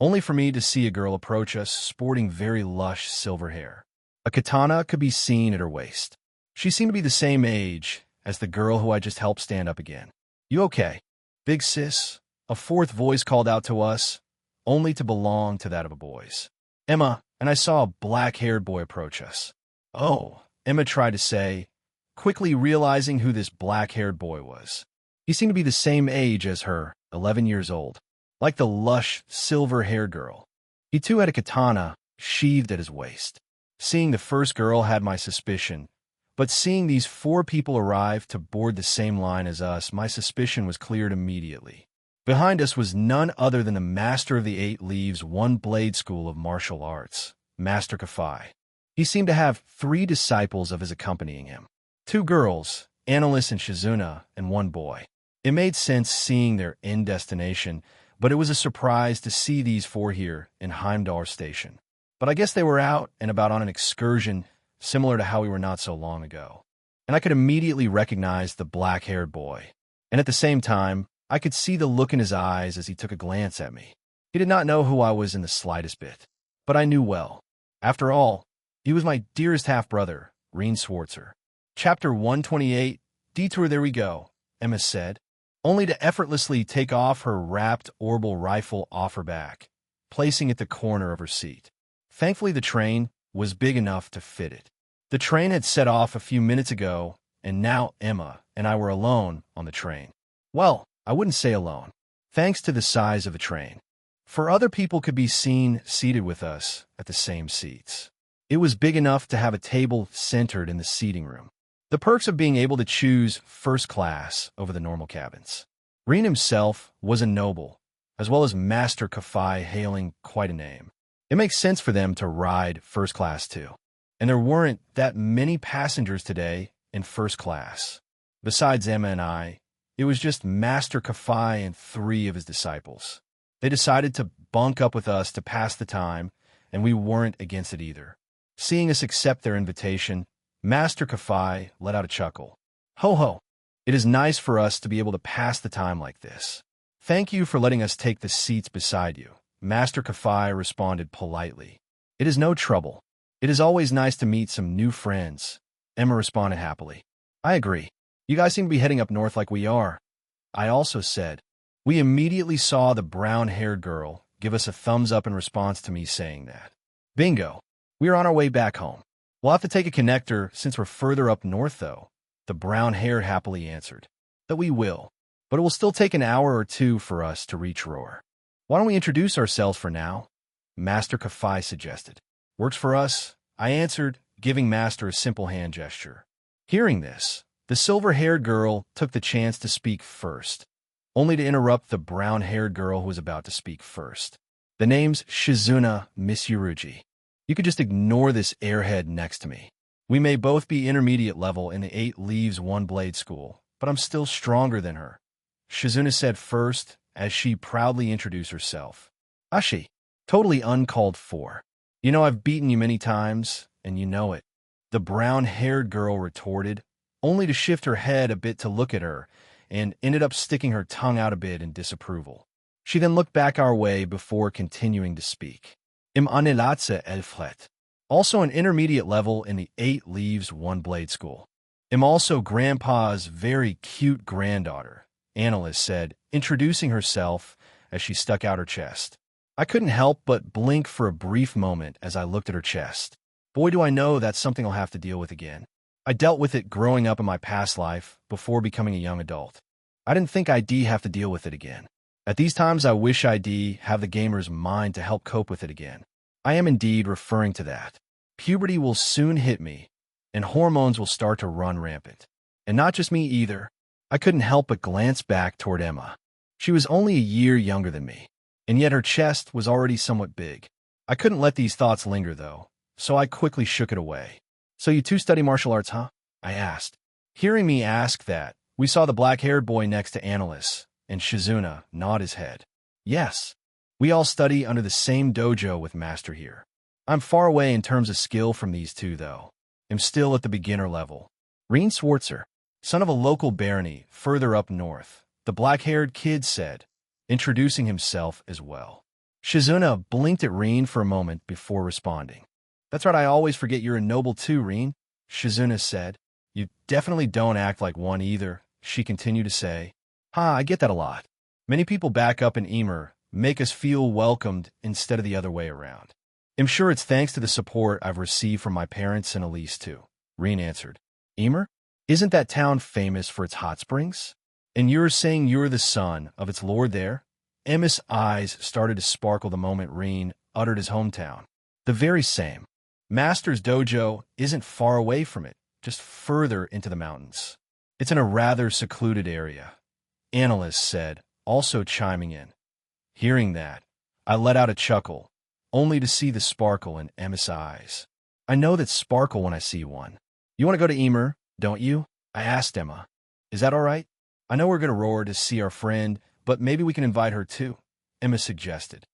only for me to see a girl approach us sporting very lush silver hair. A katana could be seen at her waist. She seemed to be the same age as the girl who I just helped stand up again. You okay? Big sis? A fourth voice called out to us, only to belong to that of a boy's. Emma, and I saw a black-haired boy approach us. Oh, Emma tried to say, quickly realizing who this black-haired boy was. He seemed to be the same age as her, 11 years old, like the lush, silver-haired girl. He too had a katana sheathed at his waist. Seeing the first girl had my suspicion, but seeing these 4 people arrive to board the same line as us, my suspicion was cleared immediately. Behind us was none other than the master of the 8 Leaves One Blade School of Martial Arts, Master Kafai. He seemed to have 3 disciples of his accompanying him. 2 girls, Annalise and Shizuna, and 1 boy. It made sense seeing their end destination, but it was a surprise to see these 4 here in Heimdall Station. But I guess they were out and about on an excursion similar to how we were not so long ago. And I could immediately recognize the black-haired boy. And at the same time, I could see the look in his eyes as he took a glance at me. He did not know who I was in the slightest bit, but I knew well. After all, he was my dearest half-brother, Reen Swartzer. Chapter 128, Detour. There we go, Emma said, only to effortlessly take off her wrapped orbital rifle off her back, placing it at the corner of her seat. Thankfully, the train was big enough to fit it. The train had set off a few minutes ago, and now Emma and I were alone on the train. Well, I wouldn't say alone, thanks to the size of the train. For other people could be seen seated with us at the same seats. It was big enough to have a table centered in the seating room. The perks of being able to choose first class over the normal cabins. Reen himself was a noble, as well as Master Kafai hailing quite a name. It makes sense for them to ride first class too. And there weren't that many passengers today in first class. Besides Emma and I, it was just Master Kafai and 3 of his disciples. They decided to bunk up with us to pass the time, and we weren't against it either. Seeing us accept their invitation, Master Kafai let out a chuckle. Ho ho! It is nice for us to be able to pass the time like this. Thank you for letting us take the seats beside you, Master Kafai responded politely. It is no trouble. It is always nice to meet some new friends, Emma responded happily. I agree. You guys seem to be heading up north like we are, I also said. We immediately saw the brown-haired girl give us a thumbs up in response to me saying that. Bingo! We are on our way back home. We'll have to take a connector since we're further up north, though, the brown hair happily answered. That we will, but it will still take an hour or 2 for us to reach Roar. Why don't we introduce ourselves for now? Master Kafai suggested. Works for us, I answered, giving Master a simple hand gesture. Hearing this, the silver-haired girl took the chance to speak first, only to interrupt the brown-haired girl who was about to speak first. The name's Shizuna Misurugi. You could just ignore this airhead next to me. We may both be intermediate level in the 8 Leaves One Blade School, but I'm still stronger than her, Shizuna said first as she proudly introduced herself. Ashi, totally uncalled for. You know I've beaten you many times, and you know it, the brown-haired girl retorted, only to shift her head a bit to look at her, and ended up sticking her tongue out a bit in disapproval. She then looked back our way before continuing to speak. Im Anelatze Elflet. Also an intermediate level in the 8 Leaves One Blade School. Am also Grandpa's very cute granddaughter, Annalise said, introducing herself as she stuck out her chest. I couldn't help but blink for a brief moment as I looked at her chest. Boy, do I know that's something I'll have to deal with again. I dealt with it growing up in my past life before becoming a young adult. I didn't think I'd have to deal with it again. At these times, I wish I'd have the gamer's mind to help cope with it again. I am indeed referring to that. Puberty will soon hit me, and hormones will start to run rampant. And not just me either. I couldn't help but glance back toward Emma. She was only a year younger than me, and yet her chest was already somewhat big. I couldn't let these thoughts linger, though, so I quickly shook it away. So you two study martial arts, huh? I asked. Hearing me ask that, we saw the black-haired boy next to Annalise, and Shizuna nod his head. Yes. We all study under the same dojo with Master here. I'm far away in terms of skill from these two, though. I'm still at the beginner level. Reen Swartzer, son of a local barony further up north, the black-haired kid said, introducing himself as well. Shizuna blinked at Reen for a moment before responding. That's right, I always forget you're a noble too, Reen, Shizuna said. You definitely don't act like one either, she continued to say. I get that a lot. Many people back up in Emer make us feel welcomed instead of the other way around. I'm sure it's thanks to the support I've received from my parents and Elise too. Reen answered. Emer? Isn't that town famous for its hot springs? And you're saying you're the son of its lord there? Emma's eyes started to sparkle the moment Reen uttered his hometown. The very same. Master's dojo isn't far away from it, just further into the mountains. It's in a rather secluded area, Analyst said, also chiming in. Hearing that, I let out a chuckle, only to see the sparkle in Emma's eyes. I know that sparkle when I see one. You want to go to Emer, don't you? I asked Emma. Is that all right? I know we're going to roar to see our friend, but maybe we can invite her too, Emma suggested.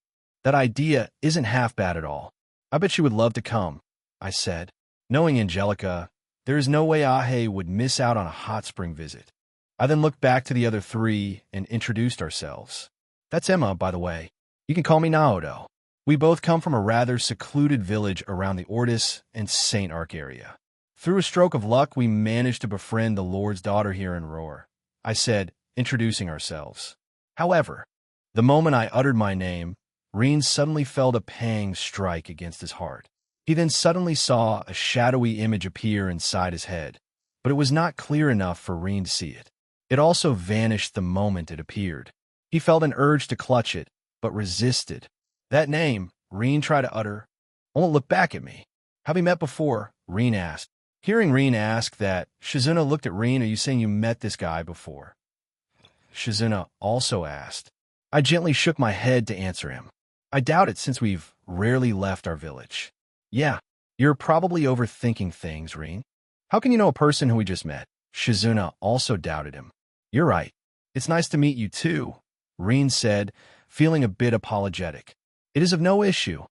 That idea isn't half bad at all. I bet she would love to come, I said. Knowing Angelica, there is no way Ahe would miss out on a hot spring visit. I then looked back to the other three and introduced ourselves. That's Emma, by the way. You can call me Naoto. We both come from a rather secluded village around the Ortis and St. Arc area. Through a stroke of luck, we managed to befriend the Lord's daughter here in Roar, I said, introducing ourselves. However, the moment I uttered my name, Reen suddenly felt a pang strike against his heart. He then suddenly saw a shadowy image appear inside his head, but it was not clear enough for Reen to see it. It also vanished the moment it appeared. He felt an urge to clutch it, but resisted. That name, Reen tried to utter. Won't look back at me. Have we met before? Reen asked. Hearing Reen ask that, Shizuna looked at Reen. Are you saying you met this guy before? Shizuna also asked. I gently shook my head to answer him. I doubt it since we've rarely left our village. Yeah, you're probably overthinking things, Reen. How can you know a person who we just met? Shizuna also doubted him. You're right. It's nice to meet you too, Reen said, feeling a bit apologetic. It is of no issue,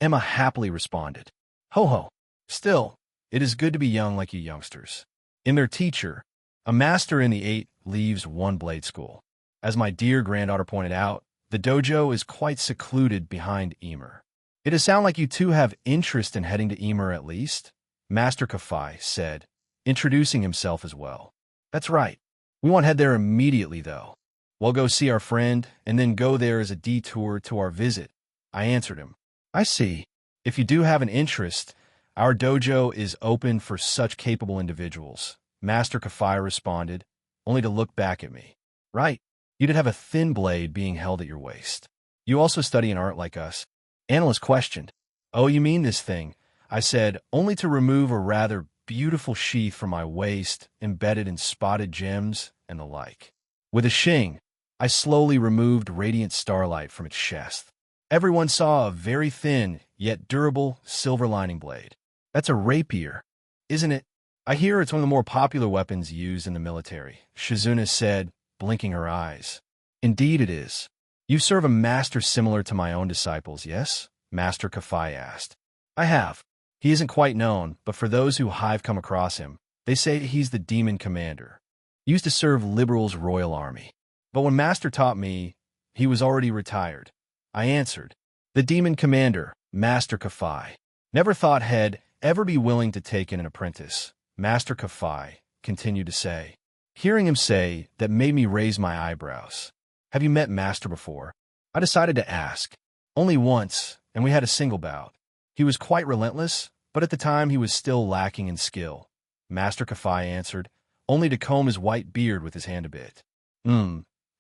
Emma happily responded. Ho ho. Still, it is good to be young like you youngsters. In their teacher, a master in the 8 leaves one blade school. As my dear granddaughter pointed out, the dojo is quite secluded behind Emer. It does sound like you two have interest in heading to Emer at least, Master Kafai said, introducing himself as well. That's right. We want to head there immediately, though. We'll go see our friend and then go there as a detour to our visit, I answered him. I see. If you do have an interest, our dojo is open for such capable individuals, Master Kafai responded, only to look back at me. Right. You did have a thin blade being held at your waist. You also study an art like us. Analyst questioned. Oh, you mean this thing? I said, only to remove a rather beautiful sheath from my waist, embedded in spotted gems and the like. With a shing, I slowly removed radiant starlight from its chest. Everyone saw a very thin, yet durable, silver lining blade. That's a rapier, isn't it? I hear it's one of the more popular weapons used in the military, Shizuna said, blinking her eyes. Indeed it is. You serve a master similar to my own disciples, yes? Master Kafai asked. I have. He isn't quite known, but for those who have come across him, they say he's the demon commander. He used to serve Liberal's royal army. But when Master taught me, he was already retired. I answered. The demon commander, Master Kafai. Never thought he'd ever be willing to take in an apprentice, Master Kafai continued to say. Hearing him say that made me raise my eyebrows. Have you met Master before? I decided to ask. Only once, and we had a single bout. He was quite relentless, but at the time he was still lacking in skill. Master Kafai answered, only to comb his white beard with his hand a bit.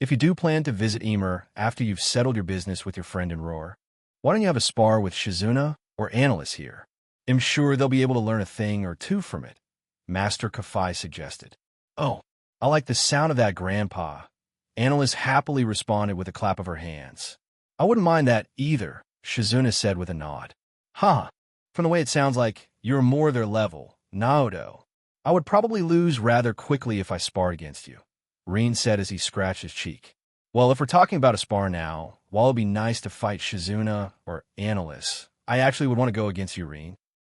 If you do plan to visit Emer after you've settled your business with your friend in Roar, why don't you have a spar with Shizuna or Analyst here? I'm sure they'll be able to learn a thing or two from it, Master Kafai suggested. Oh, I like the sound of that, Grandpa. Analyst happily responded with a clap of her hands. I wouldn't mind that either, Shizuna said with a nod. Huh, from the way it sounds like you're more their level, Naoto. I would probably lose rather quickly if I sparred against you, Reen said as he scratched his cheek. Well, if we're talking about a spar now, while it'd be nice to fight Shizuna or Analyst, I actually would want to go against you, Reen,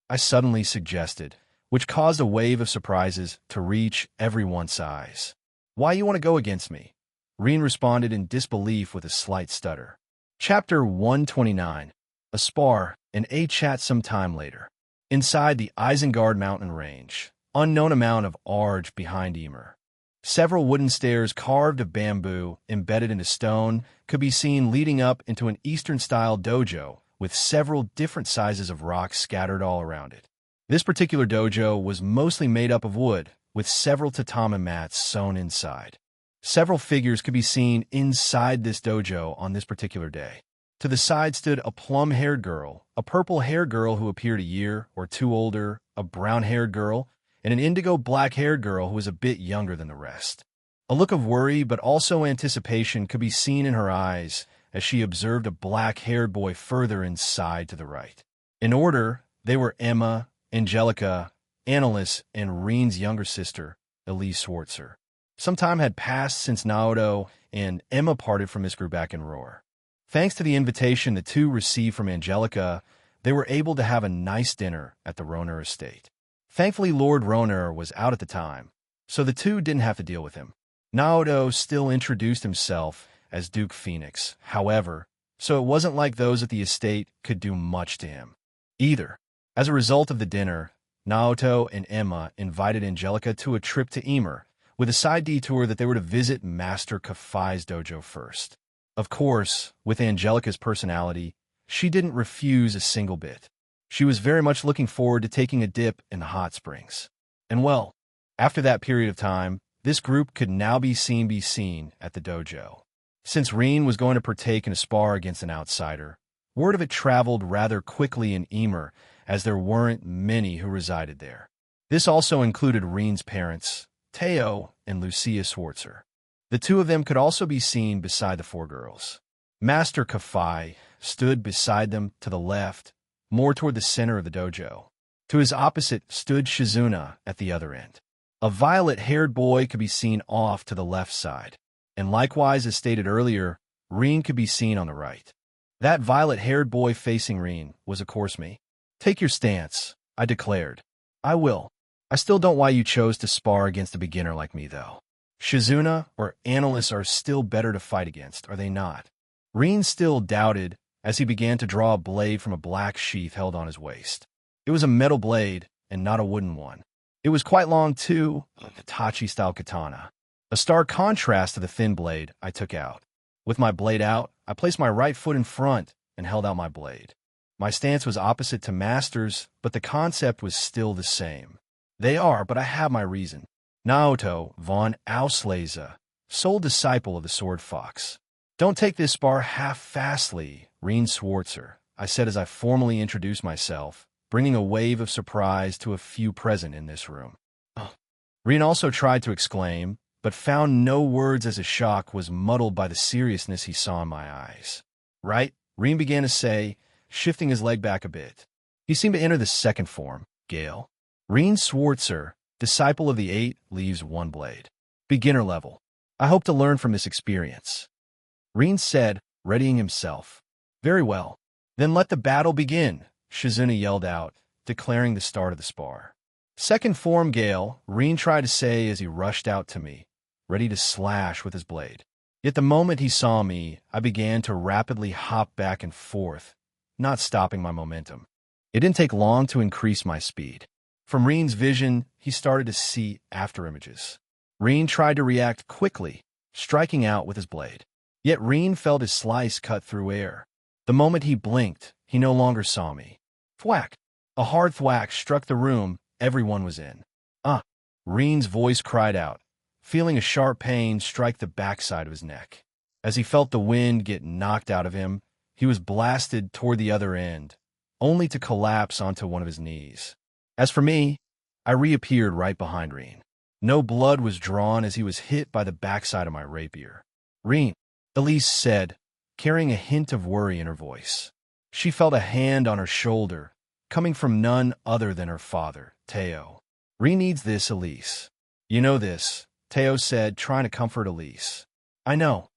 I suddenly suggested, which caused a wave of surprises to reach everyone's eyes. Why you want to go against me? Reen responded in disbelief with a slight stutter. Chapter 129. A spar and a chat some time later. Inside the Isengard mountain range, unknown amount of Arge behind Emer. Several wooden stairs carved of bamboo, embedded into stone, could be seen leading up into an Eastern-style dojo with several different sizes of rocks scattered all around it. This particular dojo was mostly made up of wood, with several tatami mats sewn inside. Several figures could be seen inside this dojo on this particular day. To the side stood a plum-haired girl, a purple-haired girl who appeared a year or two older, a brown-haired girl, and an indigo-black-haired girl who was a bit younger than the rest. A look of worry but also anticipation could be seen in her eyes as she observed a black-haired boy further inside to the right. In order, they were Emma, Angelica, Annalise, and Reen's younger sister, Elise Schwartzer. Some time had passed since Naoto and Emma parted from this group back in Roar. Thanks to the invitation the two received from Angelica, they were able to have a nice dinner at the Roner estate. Thankfully, Lord Roner was out at the time, so the two didn't have to deal with him. Naoto still introduced himself as Duke Phoenix, however, so it wasn't like those at the estate could do much to him either. As a result of the dinner, Naoto and Emma invited Angelica to a trip to Emer, with a side detour that they were to visit Master Kafai's dojo first. Of course, with Angelica's personality, she didn't refuse a single bit. She was very much looking forward to taking a dip in the hot springs. And well, after that period of time, this group could now be seen at the dojo. Since Reen was going to partake in a spar against an outsider, word of it traveled rather quickly in Emer, as there weren't many who resided there. This also included Reen's parents, Teo and Lucia Schwartzer. The two of them could also be seen beside the four girls. Master Kafai stood beside them to the left, more toward the center of the dojo. To his opposite stood Shizuna at the other end. A violet-haired boy could be seen off to the left side, and likewise, as stated earlier, Reen could be seen on the right. That violet-haired boy facing Reen was, of course, me. "Take your stance," I declared. "I will. I still don't why you chose to spar against a beginner like me, though. Shizuna or Annalise are still better to fight against, are they not?" Reen still doubted as he began to draw a blade from a black sheath held on his waist. It was a metal blade and not a wooden one. It was quite long, too, a Hitachi-style katana. A stark contrast to the thin blade I took out. With my blade out, I placed my right foot in front and held out my blade. My stance was opposite to Master's, but the concept was still the same. They are, but I have my reason. Naoto von Auslese, sole disciple of the Sword Fox. "Don't take this spar half-fastly, Reen Schwartzer," I said as I formally introduced myself, bringing a wave of surprise to a few present in this room. Reen also tried to exclaim, but found no words as his shock was muddled by the seriousness he saw in my eyes. "Right," Reen began to say, shifting his leg back a bit. He seemed to enter the second form, Gale. Reen Schwartzer, disciple of the 8, leaves one blade. Beginner level. I hope to learn from this experience. Reen said, readying himself. "Very well. Then let the battle begin," Shizuna yelled out, declaring the start of the spar. "Second form, Gale," Reen tried to say as he rushed out to me, ready to slash with his blade. Yet the moment he saw me, I began to rapidly hop back and forth, not stopping my momentum. It didn't take long to increase my speed. From Reen's vision, he started to see afterimages. Reen tried to react quickly, striking out with his blade. Yet Reen felt his slice cut through air. The moment he blinked, he no longer saw me. Thwack! A hard thwack struck the room everyone was in. "Ah!" Reen's voice cried out, feeling a sharp pain strike the backside of his neck. As he felt the wind get knocked out of him, he was blasted toward the other end, only to collapse onto one of his knees. As for me, I reappeared right behind Reen. No blood was drawn as he was hit by the backside of my rapier. "Reen," Elise said, carrying a hint of worry in her voice. She felt a hand on her shoulder, coming from none other than her father, Teo. "Reen needs this, Elise. You know this," Teo said, trying to comfort Elise. "I know,"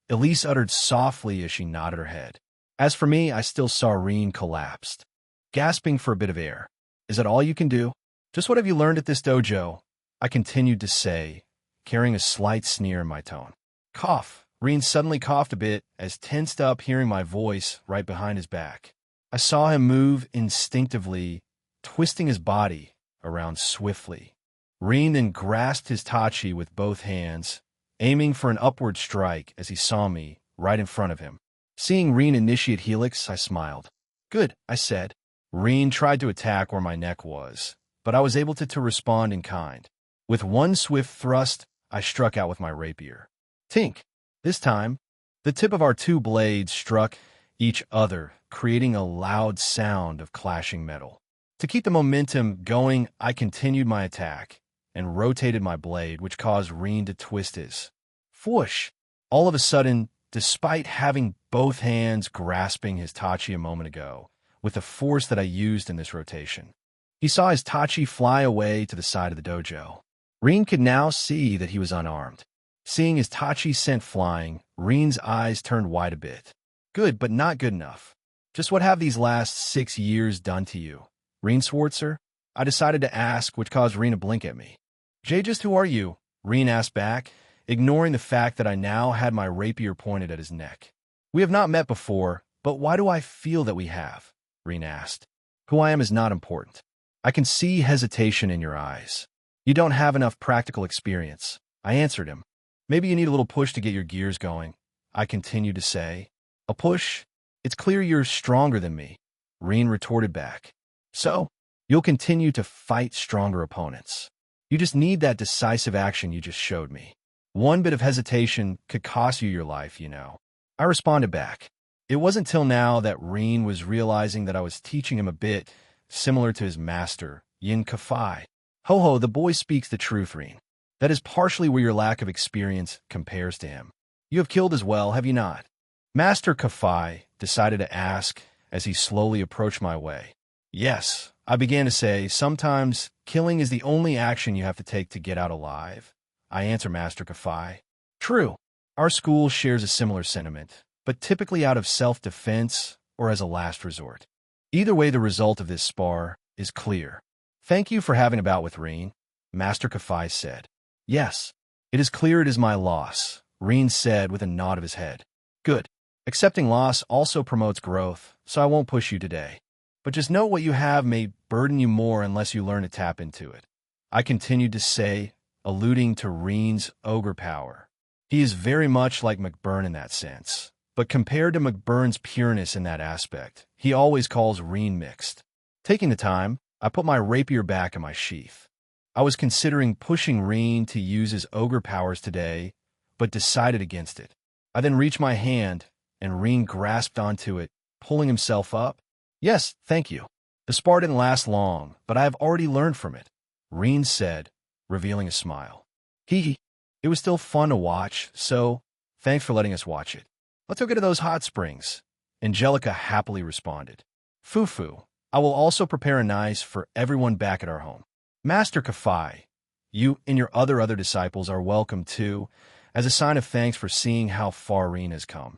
Elise uttered softly as she nodded her head. As for me, I still saw Reen collapsed, gasping for a bit of air. "Is that all you can do? Just what have you learned at this dojo?" I continued to say, carrying a slight sneer in my tone. Cough. Reen suddenly coughed a bit as tensed up hearing my voice right behind his back. I saw him move instinctively, twisting his body around swiftly. Reen then grasped his tachi with both hands, aiming for an upward strike as he saw me right in front of him. Seeing Reen initiate helix, I smiled. "Good," I said. Reen tried to attack where my neck was, but I was able to respond in kind. With one swift thrust, I struck out with my rapier. Tink! This time, the tip of our two blades struck each other, creating a loud sound of clashing metal. To keep the momentum going, I continued my attack and rotated my blade, which caused Reen to twist his. Whoosh! All of a sudden, despite having both hands grasping his Tachi a moment ago, with the force that I used in this rotation, he saw his Tachi fly away to the side of the dojo. Reen could now see that he was unarmed. Seeing his Tachi sent flying, Reen's eyes turned wide a bit. Good, but not good enough. Just what have these last 6 years done to you? Reen Swartzer? I decided to ask, which caused Reen to blink at me. Jay, just who are you? Reen asked back, ignoring the fact that I now had my rapier pointed at his neck. We have not met before, but why do I feel that we have? Reen asked. Who I am is not important. I can see hesitation in your eyes. You don't have enough practical experience. I answered him. Maybe you need a little push to get your gears going. I continued to say. A push? It's clear you're stronger than me. Reen retorted back. So, you'll continue to fight stronger opponents. You just need that decisive action you just showed me. One bit of hesitation could cost you your life, you know. I responded back. It wasn't till now that Reen was realizing that I was teaching him a bit similar to his master, Yin Kafai. Ho, the boy speaks the truth, Reen. That is partially where your lack of experience compares to him. You have killed as well, have you not? Master Kafai decided to ask as he slowly approached my way. Yes, I began to say, sometimes killing is the only action you have to take to get out alive. I answer Master Kafai. True, our school shares a similar sentiment, but typically out of self-defense or as a last resort. Either way, the result of this spar is clear. Thank you for having a bout with Reen, Master Kafai said. Yes, it is clear it is my loss, Reen said with a nod of his head. Good. Accepting loss also promotes growth, so I won't push you today. But just know what you have may burden you more unless you learn to tap into it. I continued to say, alluding to Reen's ogre power. He is very much like McBurn in that sense, but compared to McBurn's pureness in that aspect, he always calls Reen mixed. Taking the time, I put my rapier back in my sheath. I was considering pushing Reen to use his ogre powers today, but decided against it. I then reached my hand, and Reen grasped onto it, pulling himself up. Yes, thank you. The spar didn't last long, but I have already learned from it, Reen said, revealing a smile. Hee. It was still fun to watch, so thanks for letting us watch it. Let's go get to those hot springs. Angelica happily responded. Fufu, I will also prepare a nice for everyone back at our home. Master Kafai, you and your other disciples are welcome too, as a sign of thanks for seeing how far Reen has come.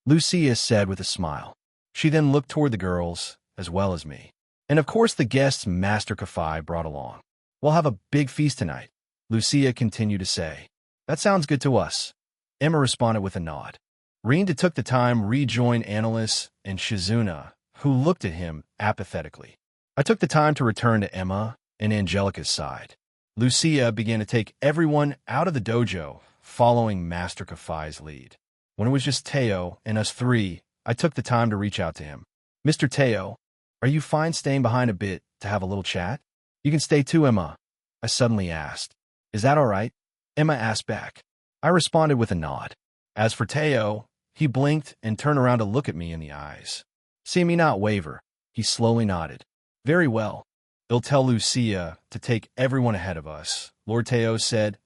Lucia said with a smile. She then looked toward the girls, as well as me. And of course the guests Master Kafai brought along. We'll have a big feast tonight, Lucia continued to say. That sounds good to us. Emma responded with a nod. Reen took the time to rejoin Annalise and Shizuna, who looked at him apathetically. I took the time to return to Emma and Angelica's side. Lucia began to take everyone out of the dojo, following Master Kafai's lead. When it was just Teo and us three, I took the time to reach out to him. Mr. Teo, are you fine staying behind a bit to have a little chat? You can stay too, Emma, I suddenly asked. Is that all right? Emma asked back. I responded with a nod. As for Teo, he blinked and turned around to look at me in the eyes. Seeing me not waver, he slowly nodded. Very well. They'll tell Lucia to take everyone ahead of us. Lord Teo said,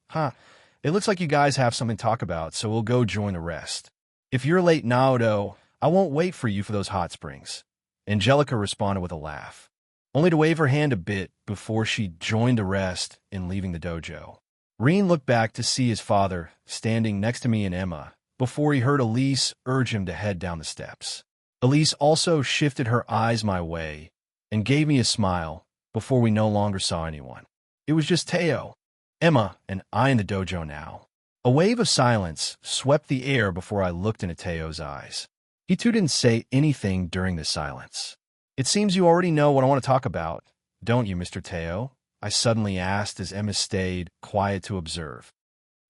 it looks like you guys have something to talk about, so we'll go join the rest. If you're late, Naoto, I won't wait for you for those hot springs. Angelica responded with a laugh, only to wave her hand a bit before she joined the rest in leaving the dojo. Reen looked back to see his father standing next to me and Emma before he heard Elise urge him to head down the steps. Elise also shifted her eyes my way and gave me a smile before we no longer saw anyone. It was just Teo, Emma, and I in the dojo now. A wave of silence swept the air before I looked into Teo's eyes. He too didn't say anything during the silence. It seems you already know what I want to talk about, don't you, Mr. Teo? I suddenly asked as Emma stayed quiet to observe.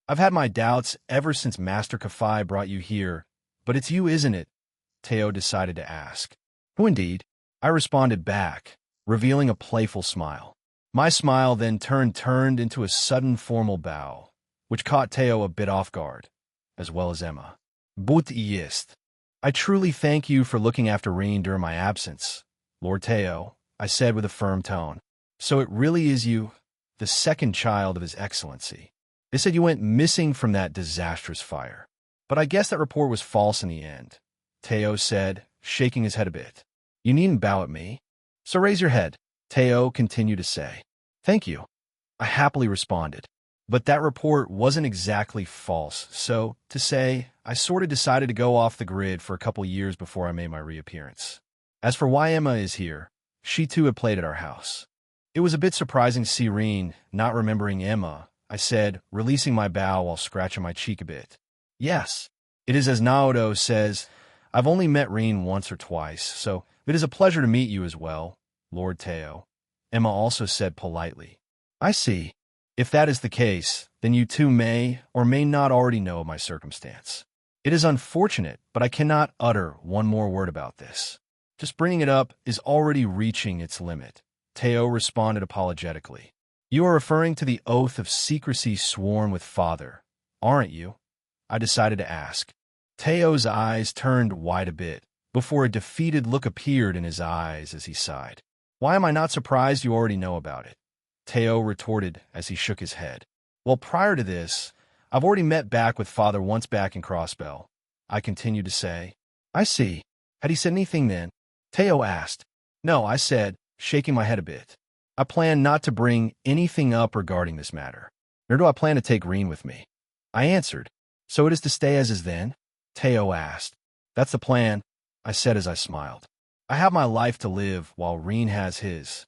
I've had my doubts ever since Master Kafai brought you here, but it's you, isn't it? Teo decided to ask. Who indeed? I responded back, revealing a playful smile. My smile then turned into a sudden formal bow, which caught Teo a bit off guard, as well as Emma. But jest. I truly thank you for looking after Reen during my absence, Lord Teo, I said with a firm tone. So it really is you, the second child of His Excellency. They said you went missing from that disastrous fire. But I guess that report was false in the end, Teo said, shaking his head a bit. You needn't bow at me. So raise your head, Teo continued to say. Thank you, I happily responded. But that report wasn't exactly false, so, to say, I sort of decided to go off the grid for a couple years before I made my reappearance. As for why Emma is here, she too had played at our house. It was a bit surprising to see Reen not remembering Emma, I said, releasing my bow while scratching my cheek a bit. Yes, it is as Naoto says, I've only met Reen once or twice, so it is a pleasure to meet you as well, Lord Teo. Emma also said politely. I see. If that is the case, then you too may or may not already know of my circumstance. It is unfortunate, but I cannot utter one more word about this. Just bringing it up is already reaching its limit, Teo responded apologetically. You are referring to the oath of secrecy sworn with Father, aren't you? I decided to ask. Teo's eyes turned wide a bit, before a defeated look appeared in his eyes as he sighed. Why am I not surprised you already know about it? Teo retorted as he shook his head. Well, prior to this, I've already met back with Father once back in Crossbell, I continued to say. I see. Had he said anything then? Teo asked. No, I said, shaking my head a bit. I plan not to bring anything up regarding this matter, nor do I plan to take Reen with me. I answered. So it is to stay as is then? Teo asked. That's the plan, I said as I smiled. I have my life to live while Reen has his.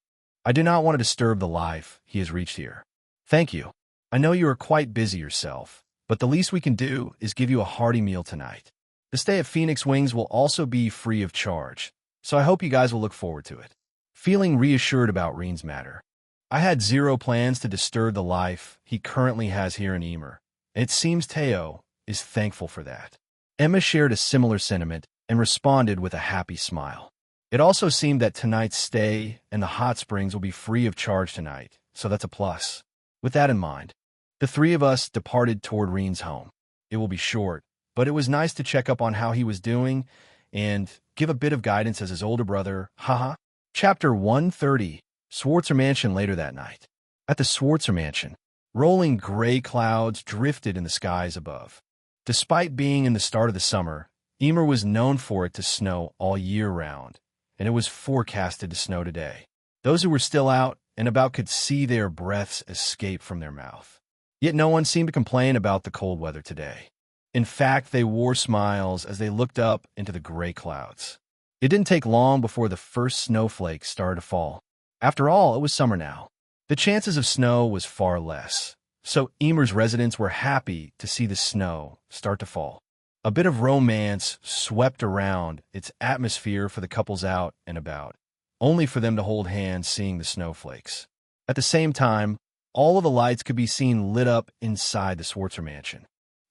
I do not want to disturb the life he has reached here. Thank you. I know you are quite busy yourself, but the least we can do is give you a hearty meal tonight. The stay at Phoenix Wings will also be free of charge, so I hope you guys will look forward to it. Feeling reassured about Reen's matter, I had zero plans to disturb the life he currently has here in Emer, and it seems Teo is thankful for that. Emma shared a similar sentiment and responded with a happy smile. It also seemed that tonight's stay and the hot springs will be free of charge tonight, so that's a plus. With that in mind, the three of us departed toward Reen's home. It will be short, but it was nice to check up on how he was doing and give a bit of guidance as his older brother, haha. Chapter 130, Swartzer Mansion later that night. At the Swartzer Mansion, rolling gray clouds drifted in the skies above. Despite being in the start of the summer, Emer was known for it to snow all year round, and it was forecasted to snow today. Those who were still out and about could see their breaths escape from their mouth. Yet no one seemed to complain about the cold weather today. In fact, they wore smiles as they looked up into the gray clouds. It didn't take long before the first snowflakes started to fall. After all, it was summer now. The chances of snow was far less, so Emer's residents were happy to see the snow start to fall. A bit of romance swept around its atmosphere for the couples out and about, only for them to hold hands seeing the snowflakes. At the same time, all of the lights could be seen lit up inside the Swartzer Mansion.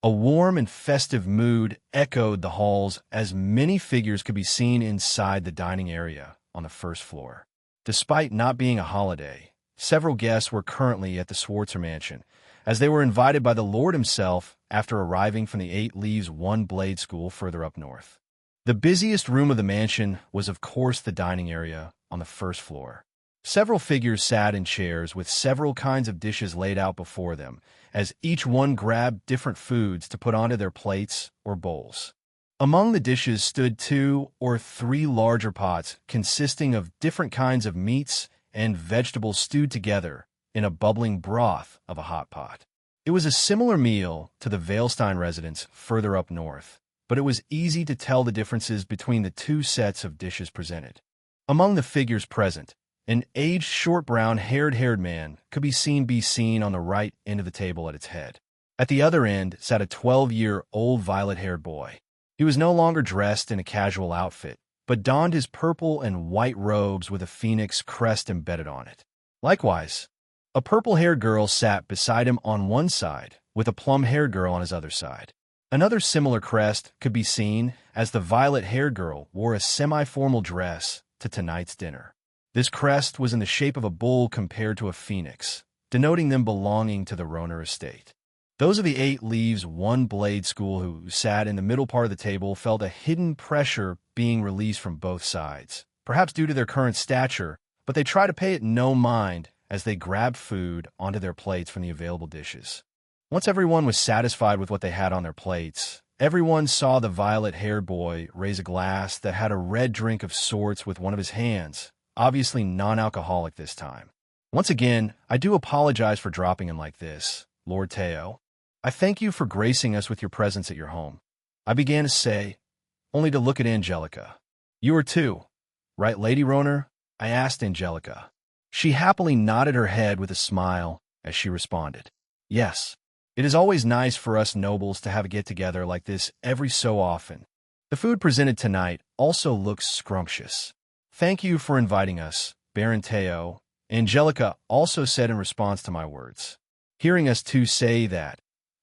A warm and festive mood echoed the halls as many figures could be seen inside the dining area on the first floor. Despite not being a holiday, several guests were currently at the Swartzer Mansion, as they were invited by the Lord himself after arriving from the 8 Leaves 1 Blade School further up north. The busiest room of the mansion was of course the dining area on the first floor. Several figures sat in chairs with several kinds of dishes laid out before them, as each one grabbed different foods to put onto their plates or bowls. Among the dishes stood 2 or 3 larger pots consisting of different kinds of meats and vegetables stewed together in a bubbling broth of a hot pot. It was a similar meal to the Veilstein residence further up north, but it was easy to tell the differences between the 2 sets of dishes presented. Among the figures present, an aged, short brown-haired man could be seen on the right end of the table at its head. At the other end sat a 12-year-old violet-haired boy. He was no longer dressed in a casual outfit, but donned his purple and white robes with a phoenix crest embedded on it. Likewise, a purple-haired girl sat beside him on one side, with a plum-haired girl on his other side. Another similar crest could be seen as the violet-haired girl wore a semi-formal dress to tonight's dinner. This crest was in the shape of a bull compared to a phoenix, denoting them belonging to the Roner estate. Those of the 8 leaves, 1 blade school who sat in the middle part of the table felt a hidden pressure being released from both sides, perhaps due to their current stature, but they tried to pay it no mind as they grabbed food onto their plates from the available dishes. Once everyone was satisfied with what they had on their plates, everyone saw the violet-haired boy raise a glass that had a red drink of sorts with one of his hands, obviously non-alcoholic this time. Once again, I do apologize for dropping him like this, Lord Teo. I thank you for gracing us with your presence at your home. I began to say, only to look at Angelica. You are too, right, Lady Roner? I asked Angelica. She happily nodded her head with a smile as she responded, yes. It is always nice for us nobles to have a get-together like this every so often. The food presented tonight also looks scrumptious. Thank you for inviting us, Baron Teo, Angelica also said in response to my words. Hearing us two say that,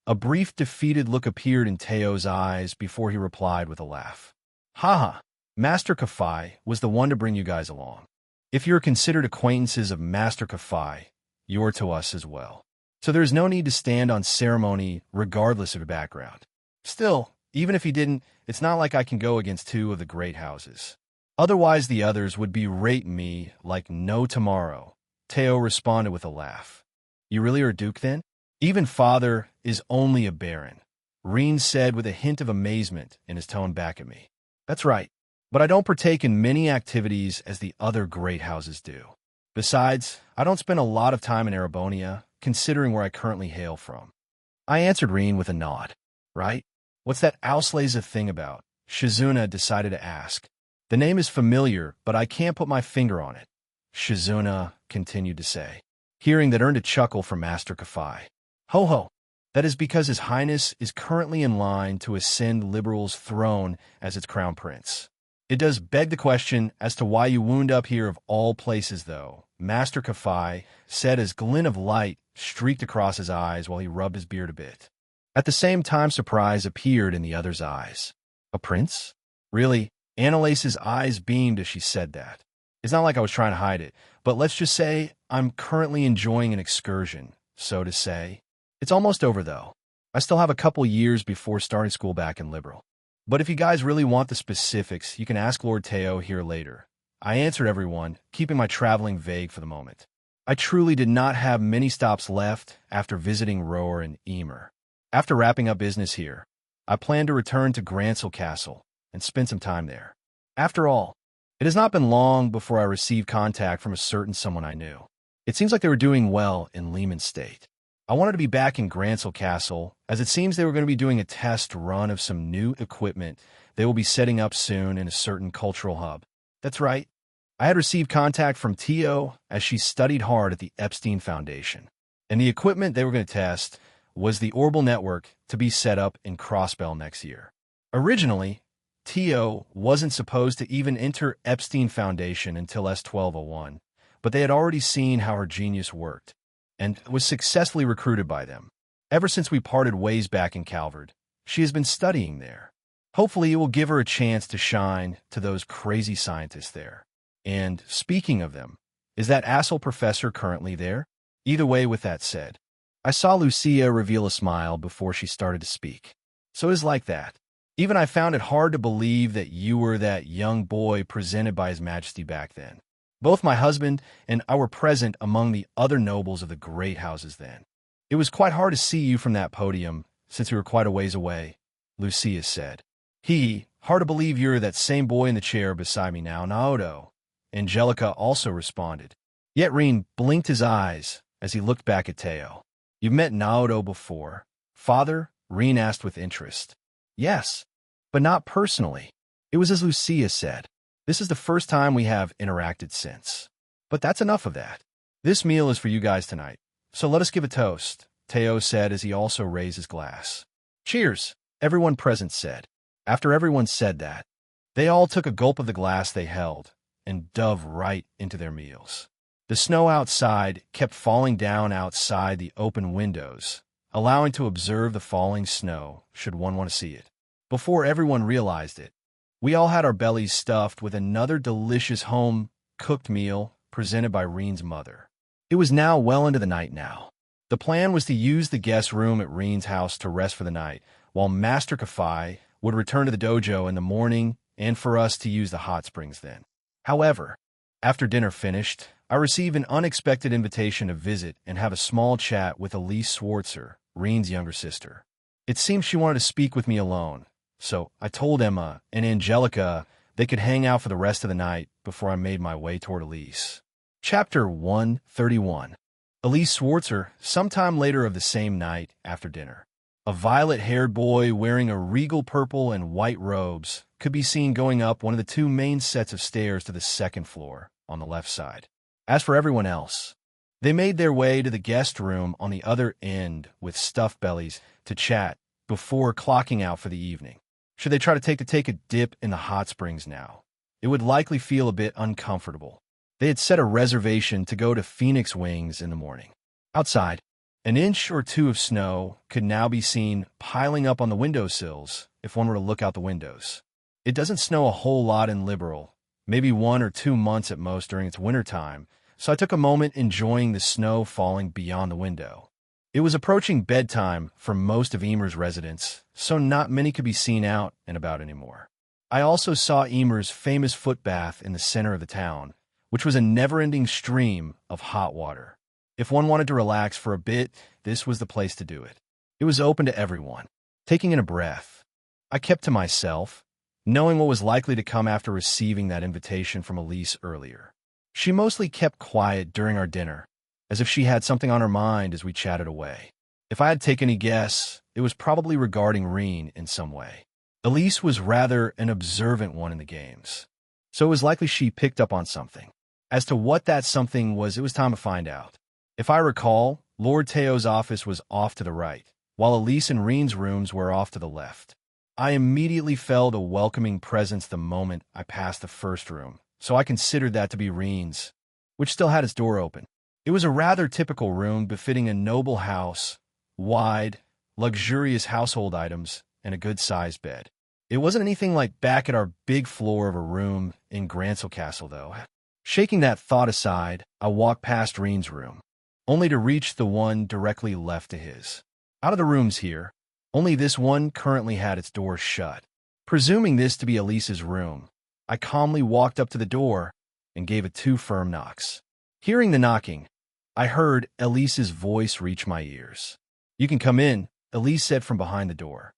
a brief defeated look appeared in Teo's eyes before he replied with a laugh. Haha, Master Kafai was the one to bring you guys along. If you're considered acquaintances of Master Kafai, you're to us as well. So there's no need to stand on ceremony regardless of your background. Still, even if he didn't, it's not like I can go against 2 of the great houses. Otherwise the others would berate me like no tomorrow. Teo responded with a laugh. You really are a duke then? Even father is only a baron, Reen said with a hint of amazement in his tone back at me. That's right, but I don't partake in many activities as the other great houses do. Besides, I don't spend a lot of time in Erebonia, considering where I currently hail from. I answered Reen with a nod. Right? What's that Auslese thing about? Shizuna decided to ask. The name is familiar, but I can't put my finger on it, Shizuna continued to say, hearing that earned a chuckle from Master Kafai. Ho ho, that is because His Highness is currently in line to ascend Liberal's throne as its crown prince. It does beg the question as to why you wound up here of all places, though, Master Kafai said as glint of light streaked across his eyes while he rubbed his beard a bit. At the same time, surprise appeared in the other's eyes. A prince? Really? Annalace's eyes beamed as she said that. It's not like I was trying to hide it, but let's just say I'm currently enjoying an excursion, so to say. It's almost over, though. I still have a couple years before starting school back in Liberal. But if you guys really want the specifics, you can ask Lord Teo here later. I answered everyone, keeping my traveling vague for the moment. I truly did not have many stops left after visiting Roer and Emer. After wrapping up business here, I planned to return to Gransel Castle and spend some time there. After all, it has not been long before I received contact from a certain someone I knew. It seems like they were doing well in Lehman State. I wanted to be back in Gransel Castle, as it seems they were going to be doing a test run of some new equipment they will be setting up soon in a certain cultural hub. That's right. I had received contact from Teo as she studied hard at the Epstein Foundation, and the equipment they were going to test was the Orbital Network to be set up in Crossbell next year. Originally, Teo wasn't supposed to even enter Epstein Foundation until S1201, but they had already seen how her genius worked, and was successfully recruited by them. Ever since we parted ways back in Calvard, she has been studying there. Hopefully it will give her a chance to shine to those crazy scientists there. And speaking of them, is that asshole professor currently there? Either way, with that said, I saw Lucia reveal a smile before she started to speak. So it is like that. Even I found it hard to believe that you were that young boy presented by His Majesty back then. Both my husband and I were present among the other nobles of the great houses then. It was quite hard to see you from that podium, since we were quite a ways away, Lucia said. Hard to believe you're that same boy in the chair beside me now, Naoto. Angelica also responded. Yet Reen blinked his eyes as he looked back at Teo. You've met Naoto before. Father? Reen asked with interest. Yes, but not personally. It was as Lucia said. This is the first time we have interacted since. But that's enough of that. This meal is for you guys tonight, so let us give a toast, Teo said as he also raised his glass. Cheers, everyone present said. After everyone said that, they all took a gulp of the glass they held and dove right into their meals. The snow outside kept falling down outside the open windows, allowing to observe the falling snow should one want to see it. Before everyone realized it, We all had our bellies stuffed with another delicious home-cooked meal presented by Reen's mother. It was now well into the night now. The plan was to use the guest room at Reen's house to rest for the night, while Master Kafai would return to the dojo in the morning and for us to use the hot springs then. However, after dinner finished, I received an unexpected invitation to visit and have a small chat with Elise Swartzer, Reen's younger sister. It seemed she wanted to speak with me alone, so I told Emma and Angelica they could hang out for the rest of the night before I made my way toward Elise. Chapter 131. Elise Swartzer, sometime later of the same night after dinner. A violet-haired boy wearing a regal purple and white robes could be seen going up one of the two main sets of stairs to the second floor on the left side. As for everyone else, they made their way to the guest room on the other end with stuffed bellies to chat before clocking out for the evening. Should they try to take a dip in the hot springs now? It would likely feel a bit uncomfortable. They had set a reservation to go to Phoenix Wings in the morning. Outside, an inch or two of snow could now be seen piling up on the windowsills if one were to look out the windows. It doesn't snow a whole lot in Liberal, maybe 1 or 2 months at most during its wintertime, so I took a moment enjoying the snow falling beyond the window. It was approaching bedtime for most of Emer's residents, so not many could be seen out and about anymore. I also saw Emer's famous footbath in the center of the town, which was a never-ending stream of hot water. If one wanted to relax for a bit, this was the place to do it. It was open to everyone. Taking in a breath, I kept to myself, knowing what was likely to come after receiving that invitation from Elise earlier. She mostly kept quiet during our dinner, as if she had something on her mind as we chatted away. If I had to take any guess, it was probably regarding Reen in some way. Elise was rather an observant one in the games, so it was likely she picked up on something. As to what that something was, it was time to find out. If I recall, Lord Teo's office was off to the right, while Elise and Reen's rooms were off to the left. I immediately felt a welcoming presence the moment I passed the first room, so I considered that to be Reen's, which still had its door open. It was a rather typical room befitting a noble house, wide, luxurious household items, and a good-sized bed. It wasn't anything like back at our big floor of a room in Grancel Castle, though. Shaking that thought aside, I walked past Reen's room, only to reach the one directly left to his. Out of the rooms here, only this one currently had its door shut. Presuming this to be Elise's room, I calmly walked up to the door and gave it 2 firm knocks. Hearing the knocking, I heard Elise's voice reach my ears. "You can come in," Elise said from behind the door.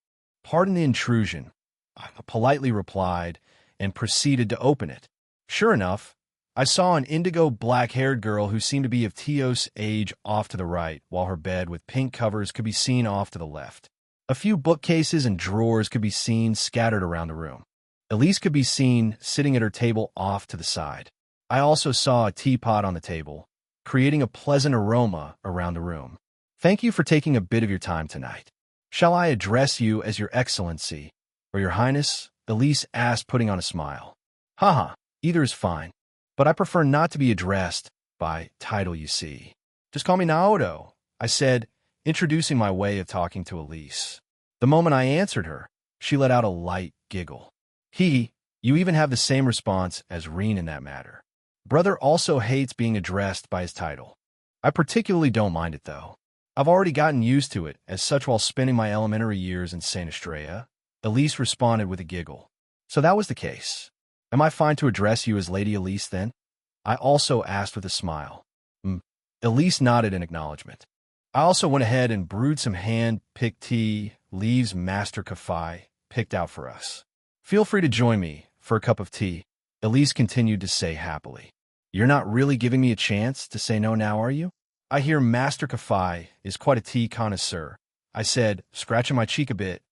"Pardon the intrusion," I politely replied and proceeded to open it. Sure enough, I saw an indigo black-haired girl who seemed to be of Teos' age off to the right, while her bed with pink covers could be seen off to the left. A few bookcases and drawers could be seen scattered around the room. Elise could be seen sitting at her table off to the side. I also saw a teapot on the table, creating a pleasant aroma around the room. "Thank you for taking a bit of your time tonight. Shall I address you as Your Excellency or Your Highness?" Elise asked, putting on a smile. "Haha, either is fine, but I prefer not to be addressed by title, you see. Just call me Naoto," I said, introducing my way of talking to Elise. The moment I answered her, she let out a light giggle. You even have the same response as Reen in that matter. Brother also hates being addressed by his title. I particularly don't mind it, though. I've already gotten used to it, as such while spending my elementary years in St. Estrella. Elise responded with a giggle. So that was the case. Am I fine to address you as Lady Elise, then? I also asked with a smile. Elise nodded in acknowledgement. I also went ahead and brewed some hand-picked tea leaves Master Kafai picked out for us. "Feel free to join me for a cup of tea," Elise continued to say happily. "You're not really giving me a chance to say no now, are you?" "I hear Master Kafai is quite a tea connoisseur," I said, scratching my cheek a bit,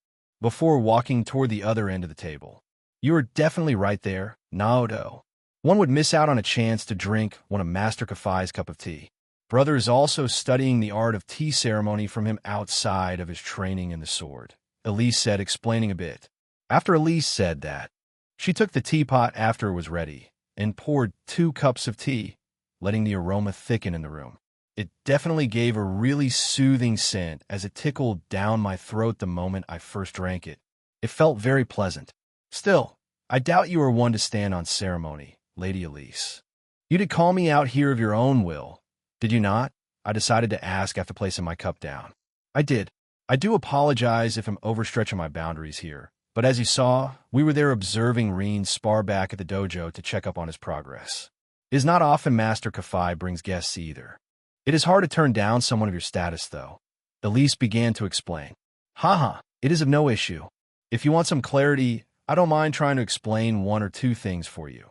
before walking toward the other end of the table. "You are definitely right there, Naoto. One would miss out on a chance to drink one of Master Kafai's cup of tea. Brother is also studying the art of tea ceremony from him outside of his training in the sword," Elise said, explaining a bit. After Elise said that, she took the teapot after it was ready and poured 2 cups of tea, letting the aroma thicken in the room. It definitely gave a really soothing scent as it tickled down my throat the moment I first drank it. It felt very pleasant. Still, I doubt you are one to stand on ceremony, Lady Elise. You did call me out here of your own will, did you not? I decided to ask after placing my cup down. I did. I do apologize if I'm overstretching my boundaries here, but as you saw, we were there observing Reen spar back at the dojo to check up on his progress. It is not often Master Kafai brings guests either. It is hard to turn down someone of your status, though. Elise began to explain. Haha, it is of no issue. If you want some clarity, I don't mind trying to explain one or two things for you.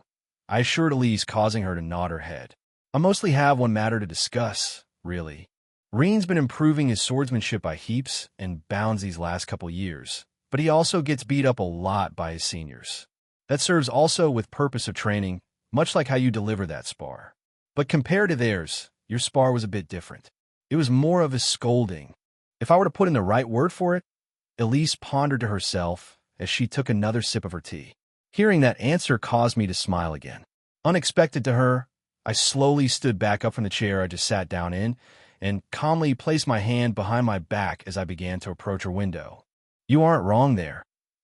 I assured Elise, causing her to nod her head. I mostly have one matter to discuss, really. Reen's been improving his swordsmanship by heaps and bounds these last couple years, but he also gets beat up a lot by his seniors. That serves also with purpose of training, much like how you deliver that spar. But compared to theirs, your spar was a bit different. It was more of a scolding. If I were to put in the right word for it, Elise pondered to herself as she took another sip of her tea. Hearing that answer caused me to smile again. Unexpected to her, I slowly stood back up from the chair I just sat down in and calmly placed my hand behind my back as I began to approach her window. You aren't wrong there.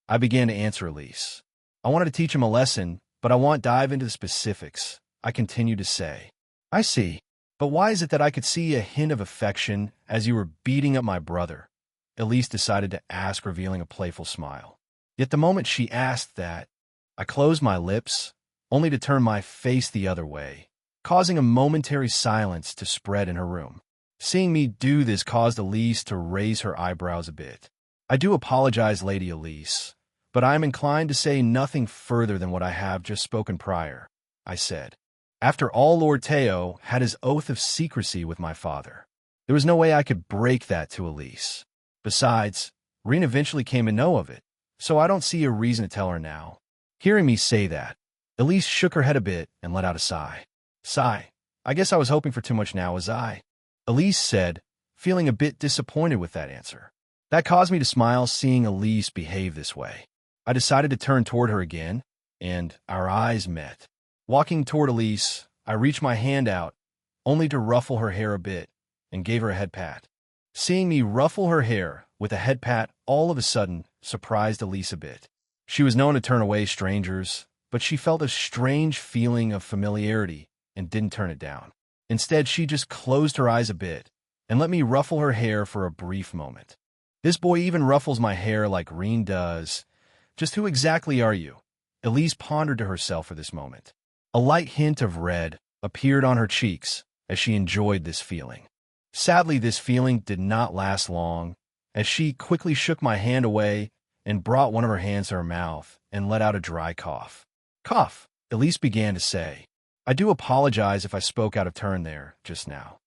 I began to answer Elise. I wanted to teach him a lesson, but I won't dive into the specifics. I continued to say. I see. But why is it that I could see a hint of affection as you were beating up my brother? Elise decided to ask, revealing a playful smile. Yet the moment she asked that, I closed my lips, only to turn my face the other way, causing a momentary silence to spread in her room. Seeing me do this caused Elise to raise her eyebrows a bit. I do apologize, Lady Elise, but I am inclined to say nothing further than what I have just spoken prior, I said. After all, Lord Teo had his oath of secrecy with my father. There was no way I could break that to Elise. Besides, Reen eventually came to know of it, so I don't see a reason to tell her now. Hearing me say that, Elise shook her head a bit and let out a sigh. Sigh. I guess I was hoping for too much now, was I? Elise said, feeling a bit disappointed with that answer. That caused me to smile, seeing Elise behave this way. I decided to turn toward her again, and our eyes met. Walking toward Elise, I reached my hand out, only to ruffle her hair a bit, and gave her a head pat. Seeing me ruffle her hair with a head pat all of a sudden surprised Elise a bit. She was known to turn away strangers, but she felt a strange feeling of familiarity and didn't turn it down. Instead, she just closed her eyes a bit and let me ruffle her hair for a brief moment. This boy even ruffles my hair like Reen does. Just who exactly are you? Elise pondered to herself for this moment. A light hint of red appeared on her cheeks as she enjoyed this feeling. Sadly, this feeling did not last long, as she quickly shook my hand away and brought one of her hands to her mouth and let out a dry cough. Cough, Elise began to say. I do apologize if I spoke out of turn there just now.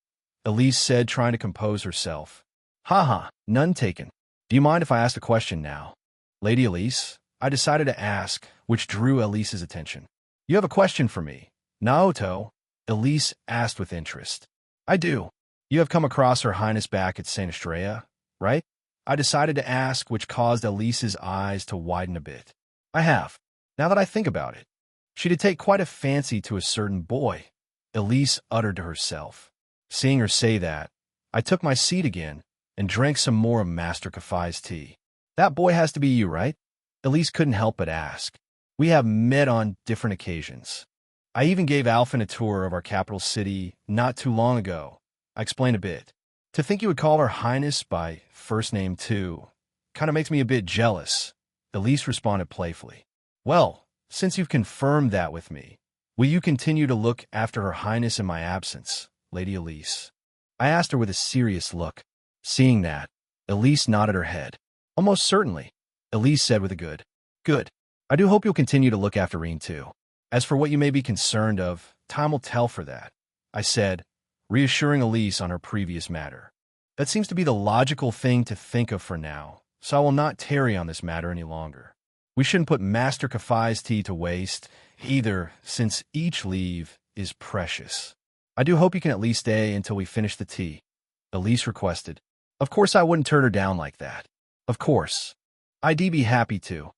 Elise said, trying to compose herself. Haha, none taken. Do you mind if I ask a question now? Lady Elise, I decided to ask, which drew Elise's attention. You have a question for me, Naoto? Elise asked with interest. I do. You have come across Her Highness back at St. Estrella, right? I decided to ask, which caused Elise's eyes to widen a bit. I have. Now that I think about it. She did take quite a fancy to a certain boy, Elise uttered to herself. Seeing her say that, I took my seat again and drank some more of Master Kafai's tea. That boy has to be you, right? Elise couldn't help but ask. We have met on different occasions. I even gave Alphen a tour of our capital city not too long ago. I explained a bit. To think you would call Her Highness by first name too kind of makes me a bit jealous, Elise responded playfully. Well, since you've confirmed that with me, will you continue to look after Her Highness in my absence, Lady Elise? I asked her with a serious look. Seeing that, Elise nodded her head. Almost certainly, Elise said with a good. I do hope you'll continue to look after Reen too. As for what you may be concerned of, time will tell for that, I said, reassuring Elise on her previous matter. That seems to be the logical thing to think of for now, so I will not tarry on this matter any longer. We shouldn't put Master Kafai's tea to waste, either, since each leave is precious. I do hope you can at least stay until we finish the tea, Elise requested. Of course I wouldn't turn her down like that. Of course. I'd be happy to.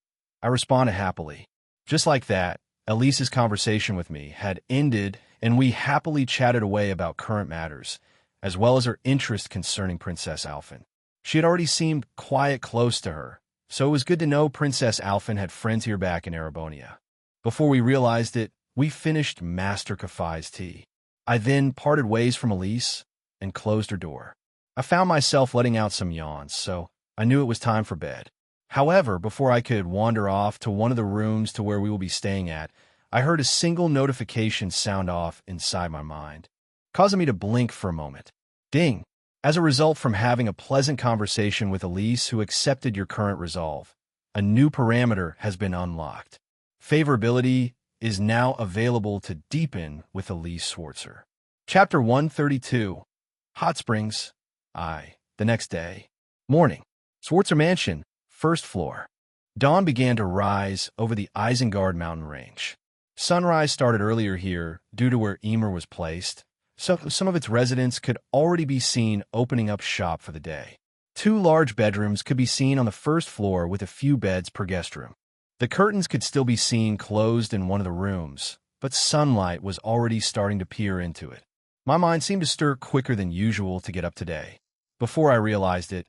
I responded happily. Just like that, Elise's conversation with me had ended, and we happily chatted away about current matters, as well as her interest concerning Princess Alphen. She had already seemed quite close to her, so it was good to know Princess Alphen had friends here back in Arabonia. Before we realized it, we finished Master Kafai's tea. I then parted ways from Elise and closed her door. I found myself letting out some yawns, so I knew it was time for bed. However, before I could wander off to one of the rooms to where we will be staying at, I heard a single notification sound off inside my mind, causing me to blink for a moment. Ding! As a result from having a pleasant conversation with Elise who accepted your current resolve, a new parameter has been unlocked. Favorability is now available to deepen with Elise Schwartzer. Chapter 132. Hot Springs. The next day. Morning. Schwartzer Mansion, first floor. Dawn began to rise over the Isengard mountain range. Sunrise started earlier here due to where Emer was placed, so some of its residents could already be seen opening up shop for the day. 2 large bedrooms could be seen on the first floor with a few beds per guest room. The curtains could still be seen closed in one of the rooms, but sunlight was already starting to peer into it. My mind seemed to stir quicker than usual to get up today. Before I realized it,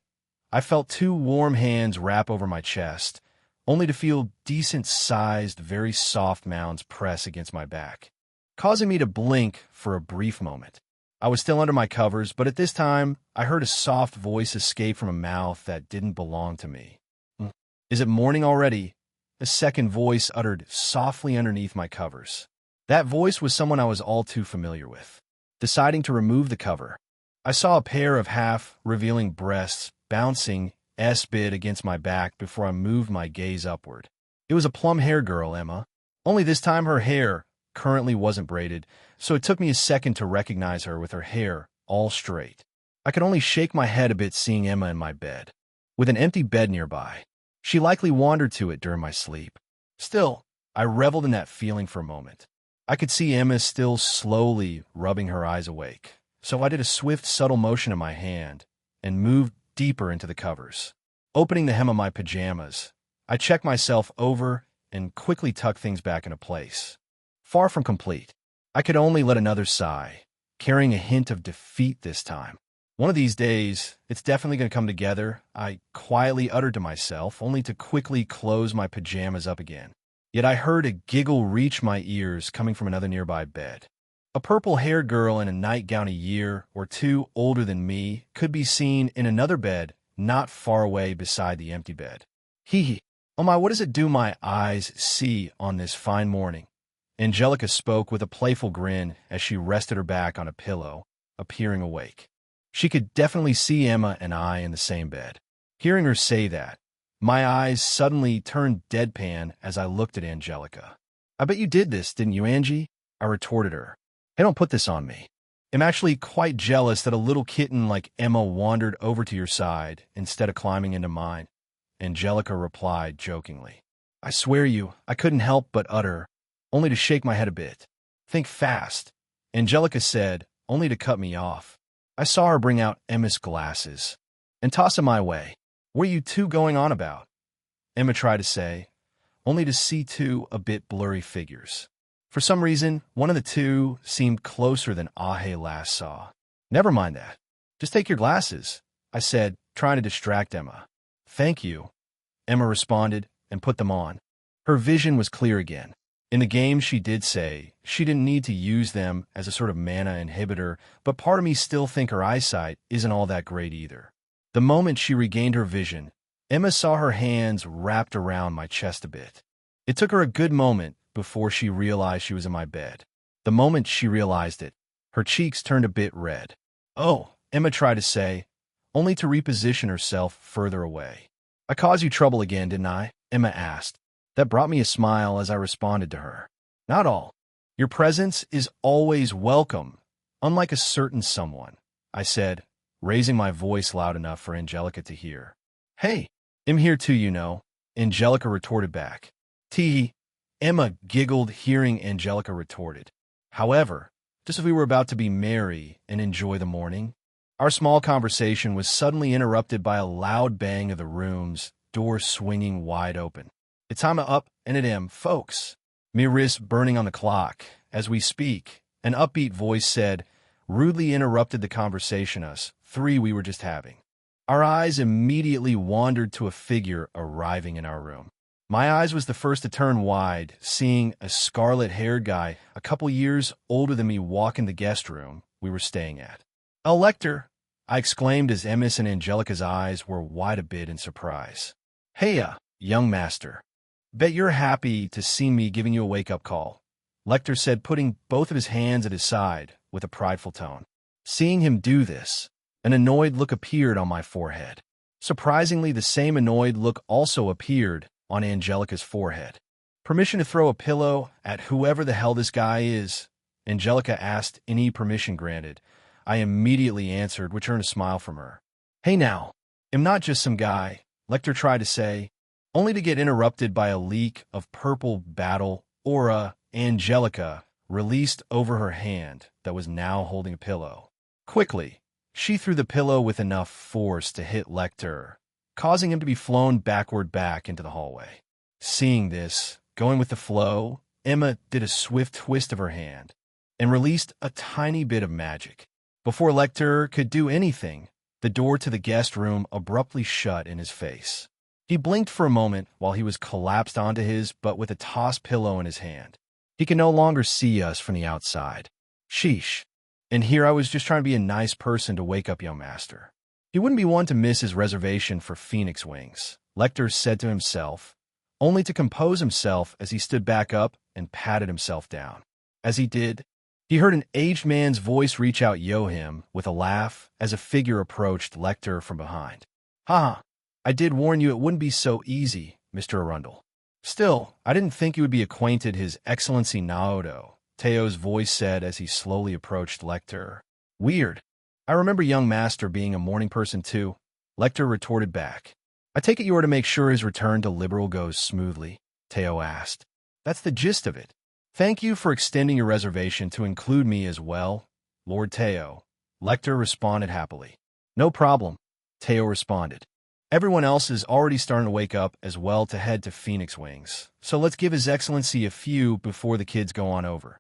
I felt 2 warm hands wrap over my chest, only to feel decent-sized, very soft mounds press against my back, causing me to blink for a brief moment. I was still under my covers, but at this time, I heard a soft voice escape from a mouth that didn't belong to me. "Is it morning already?" A second voice uttered softly underneath my covers. That voice was someone I was all too familiar with. Deciding to remove the cover, I saw a pair of half-revealing breasts bouncing S-bid against my back before I moved my gaze upward. It was a plum-haired girl, Emma. Only this time her hair currently wasn't braided, so it took me a second to recognize her with her hair all straight. I could only shake my head a bit seeing Emma in my bed, with an empty bed nearby. She likely wandered to it during my sleep. Still, I reveled in that feeling for a moment. I could see Emma still slowly rubbing her eyes awake, so I did a swift, subtle motion in my hand and moved deeper into the covers. Opening the hem of my pajamas, I checked myself over and quickly tucked things back into place. Far from complete, I could only let another sigh, carrying a hint of defeat this time. One of these days, it's definitely going to come together, I quietly uttered to myself, only to quickly close my pajamas up again. Yet I heard a giggle reach my ears coming from another nearby bed. A purple-haired girl in a nightgown a year or 2 older than me could be seen in another bed not far away beside the empty bed. Hee. Oh my, what does it do my eyes see on this fine morning? Angelica spoke with a playful grin as she rested her back on a pillow, appearing awake. She could definitely see Emma and I in the same bed. Hearing her say that, my eyes suddenly turned deadpan as I looked at Angelica. "I bet you did this, didn't you, Angie?" I retorted her. "Hey, don't put this on me. I'm actually quite jealous that a little kitten like Emma wandered over to your side instead of climbing into mine," Angelica replied jokingly. "I swear you, I couldn't help but utter, only to shake my head a bit." "Think fast," Angelica said, only to cut me off. I saw her bring out Emma's glasses and toss them my way. "What are you 2 going on about?" Emma tried to say, only to see 2 a bit blurry figures. For some reason, one of the 2 seemed closer than Ahe last saw. "Never mind that. Just take your glasses," I said, trying to distract Emma. "Thank you," Emma responded and put them on. Her vision was clear again. In the game, she did say she didn't need to use them as a sort of mana inhibitor, but part of me still think her eyesight isn't all that great either. The moment she regained her vision, Emma saw her hands wrapped around my chest a bit. It took her a good moment before she realized she was in my bed. The moment she realized it, her cheeks turned a bit red. "Oh," Emma tried to say, only to reposition herself further away. "I caused you trouble again, didn't I?" Emma asked. That brought me a smile as I responded to her. "Not all. Your presence is always welcome, unlike a certain someone," I said, raising my voice loud enough for Angelica to hear. "Hey, I'm here too, you know," Angelica retorted back. "Tee," Emma giggled hearing Angelica retorted. However, just as we were about to be merry and enjoy the morning, our small conversation was suddenly interrupted by a loud bang of the room's door swinging wide open. "It's time to up and at 'em, folks." Me wrist burning on the clock. As we speak, an upbeat voice said, rudely interrupted the conversation us 3 we were just having. Our eyes immediately wandered to a figure arriving in our room. My eyes was the first to turn wide, seeing a scarlet-haired guy a couple years older than me walk in the guest room we were staying at. "Oh, Lecter!" I exclaimed as Emma's and Angelica's eyes were wide a bit in surprise. "Hey, young master. Bet you're happy to see me giving you a wake-up call," Lecter said, putting both of his hands at his side with a prideful tone. Seeing him do this, an annoyed look appeared on my forehead. Surprisingly, the same annoyed look also appeared on Angelica's forehead. "Permission to throw a pillow at whoever the hell this guy is?" Angelica asked, any permission granted. I immediately answered, which earned a smile from her. "Hey now, I'm not just some guy," Lecter tried to say, only to get interrupted by a leak of purple battle aura Angelica released over her hand that was now holding a pillow. Quickly, she threw the pillow with enough force to hit Lecter, causing him to be flown backward back into the hallway. Seeing this, going with the flow, Emma did a swift twist of her hand and released a tiny bit of magic. Before Lecter could do anything, the door to the guest room abruptly shut in his face. He blinked for a moment while he was collapsed onto his butt with a tossed pillow in his hand. He could no longer see us from the outside. Sheesh. And here I was just trying to be a nice person to wake up young master. He wouldn't be one to miss his reservation for Phoenix Wings, Lecter said to himself, only to compose himself as he stood back up and patted himself down. As he did, he heard an aged man's voice reach out yo him with a laugh as a figure approached Lecter from behind. "Ha! I did warn you it wouldn't be so easy, Mr. Arundel. Still, I didn't think you would be acquainted His Excellency Naoto," Teo's voice said as he slowly approached Lecter. "Weird. I remember young master being a morning person too," Lecter retorted back. "I take it you are to make sure his return to Liberal goes smoothly?" Teo asked. "That's the gist of it. Thank you for extending your reservation to include me as well, Lord Teo," Lecter responded happily. "No problem," Teo responded. "Everyone else is already starting to wake up as well to head to Phoenix Wings, so let's give His Excellency a few before the kids go on over,"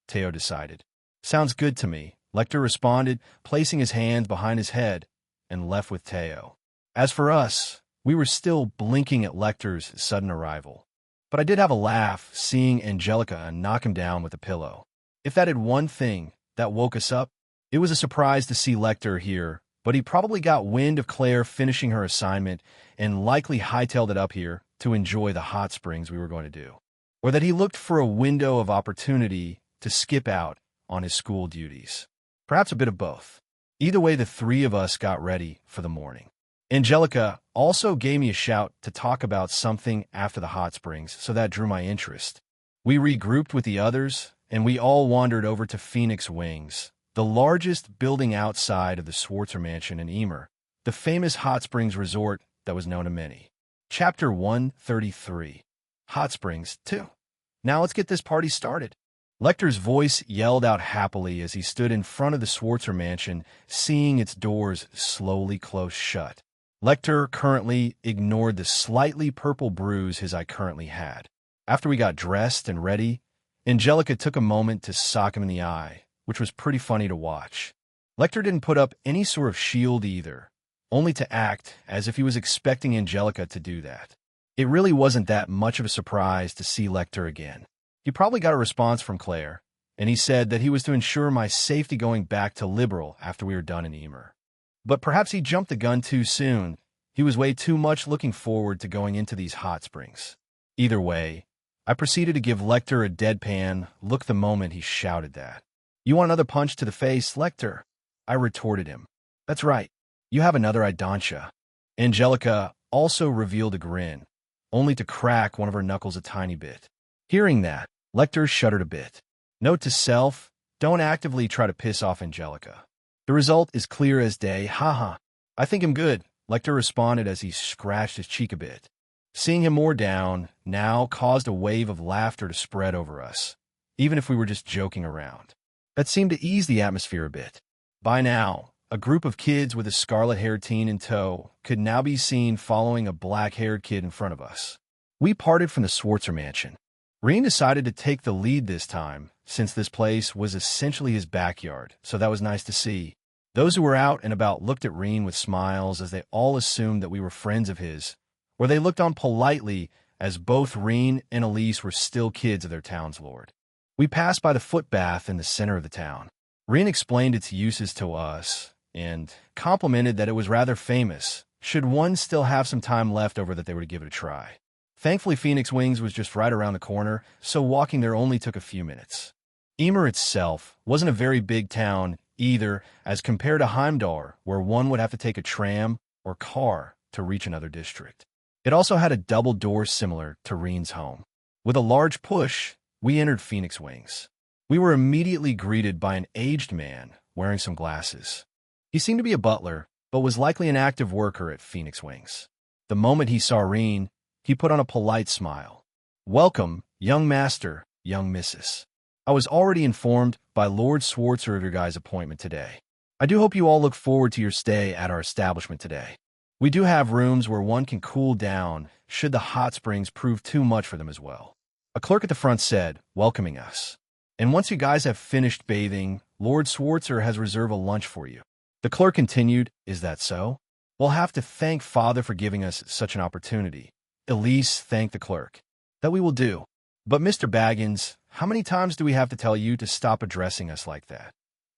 Teo decided. "Sounds good to me," Lecter responded, placing his hands behind his head, and left with Teo. As for us, we were still blinking at Lecter's sudden arrival. But I did have a laugh seeing Angelica knock him down with a pillow. If that had one thing that woke us up, it was a surprise to see Lecter here, but he probably got wind of Claire finishing her assignment and likely hightailed it up here to enjoy the hot springs we were going to do. Or that he looked for a window of opportunity to skip out on his school duties. Perhaps a bit of both. Either way, the three of us got ready for the morning. Angelica also gave me a shout to talk about something after the hot springs, so that drew my interest. We regrouped with the others, and we all wandered over to Phoenix Wings, the largest building outside of the Schwarzer Mansion in Emer, the famous hot springs resort that was known to many. Chapter 133. Hot Springs 2. Now let's get this party started. Lecter's voice yelled out happily as he stood in front of the Schwarzer Mansion, seeing its doors slowly close shut. Lecter currently ignored the slightly purple bruise his eye currently had. After we got dressed and ready, Angelica took a moment to sock him in the eye, which was pretty funny to watch. Lecter didn't put up any sort of shield either, only to act as if he was expecting Angelica to do that. It really wasn't that much of a surprise to see Lecter again. He probably got a response from Claire, and he said that he was to ensure my safety going back to Liberal after we were done in Emer. But perhaps he jumped the gun too soon. He was way too much looking forward to going into these hot springs. Either way, I proceeded to give Lecter a deadpan look the moment he shouted that. "You want another punch to the face, Lecter?" I retorted him. "That's right. You have another, don't ya?" Angelica also revealed a grin, only to crack one of her knuckles a tiny bit. Hearing that, Lecter shuddered a bit. Note to self, don't actively try to piss off Angelica. The result is clear as day, haha. "I think I'm good," Lecter responded as he scratched his cheek a bit. Seeing him more down now caused a wave of laughter to spread over us, even if we were just joking around. That seemed to ease the atmosphere a bit. By now, a group of kids with a scarlet-haired teen in tow could now be seen following a black-haired kid in front of us. We parted from the Schwarzer Mansion. Reen decided to take the lead this time, since this place was essentially his backyard, so that was nice to see. Those who were out and about looked at Reen with smiles as they all assumed that we were friends of his, or they looked on politely as both Reen and Elise were still kids of their town's lord. We passed by the foot bath in the center of the town. Reen explained its uses to us and complimented that it was rather famous, should one still have some time left over that they were to give it a try. Thankfully, Phoenix Wings was just right around the corner, so walking there only took a few minutes. Emer itself wasn't a very big town either, as compared to Heimdall, where one would have to take a tram or car to reach another district. It also had a double door similar to Reen's home. With a large push, we entered Phoenix Wings. We were immediately greeted by an aged man wearing some glasses. He seemed to be a butler, but was likely an active worker at Phoenix Wings. The moment he saw Reen, he put on a polite smile. "Welcome, young master, young missus. I was already informed by Lord Schwarzer of your guys' appointment today. I do hope you all look forward to your stay at our establishment today. We do have rooms where one can cool down should the hot springs prove too much for them as well," a clerk at the front said, welcoming us. "And once you guys have finished bathing, Lord Schwarzer has reserved a lunch for you." The clerk continued, "Is that so? We'll have to thank Father for giving us such an opportunity." Elise thanked the clerk. "That we will do. But Mr. Baggins, how many times do we have to tell you to stop addressing us like that?"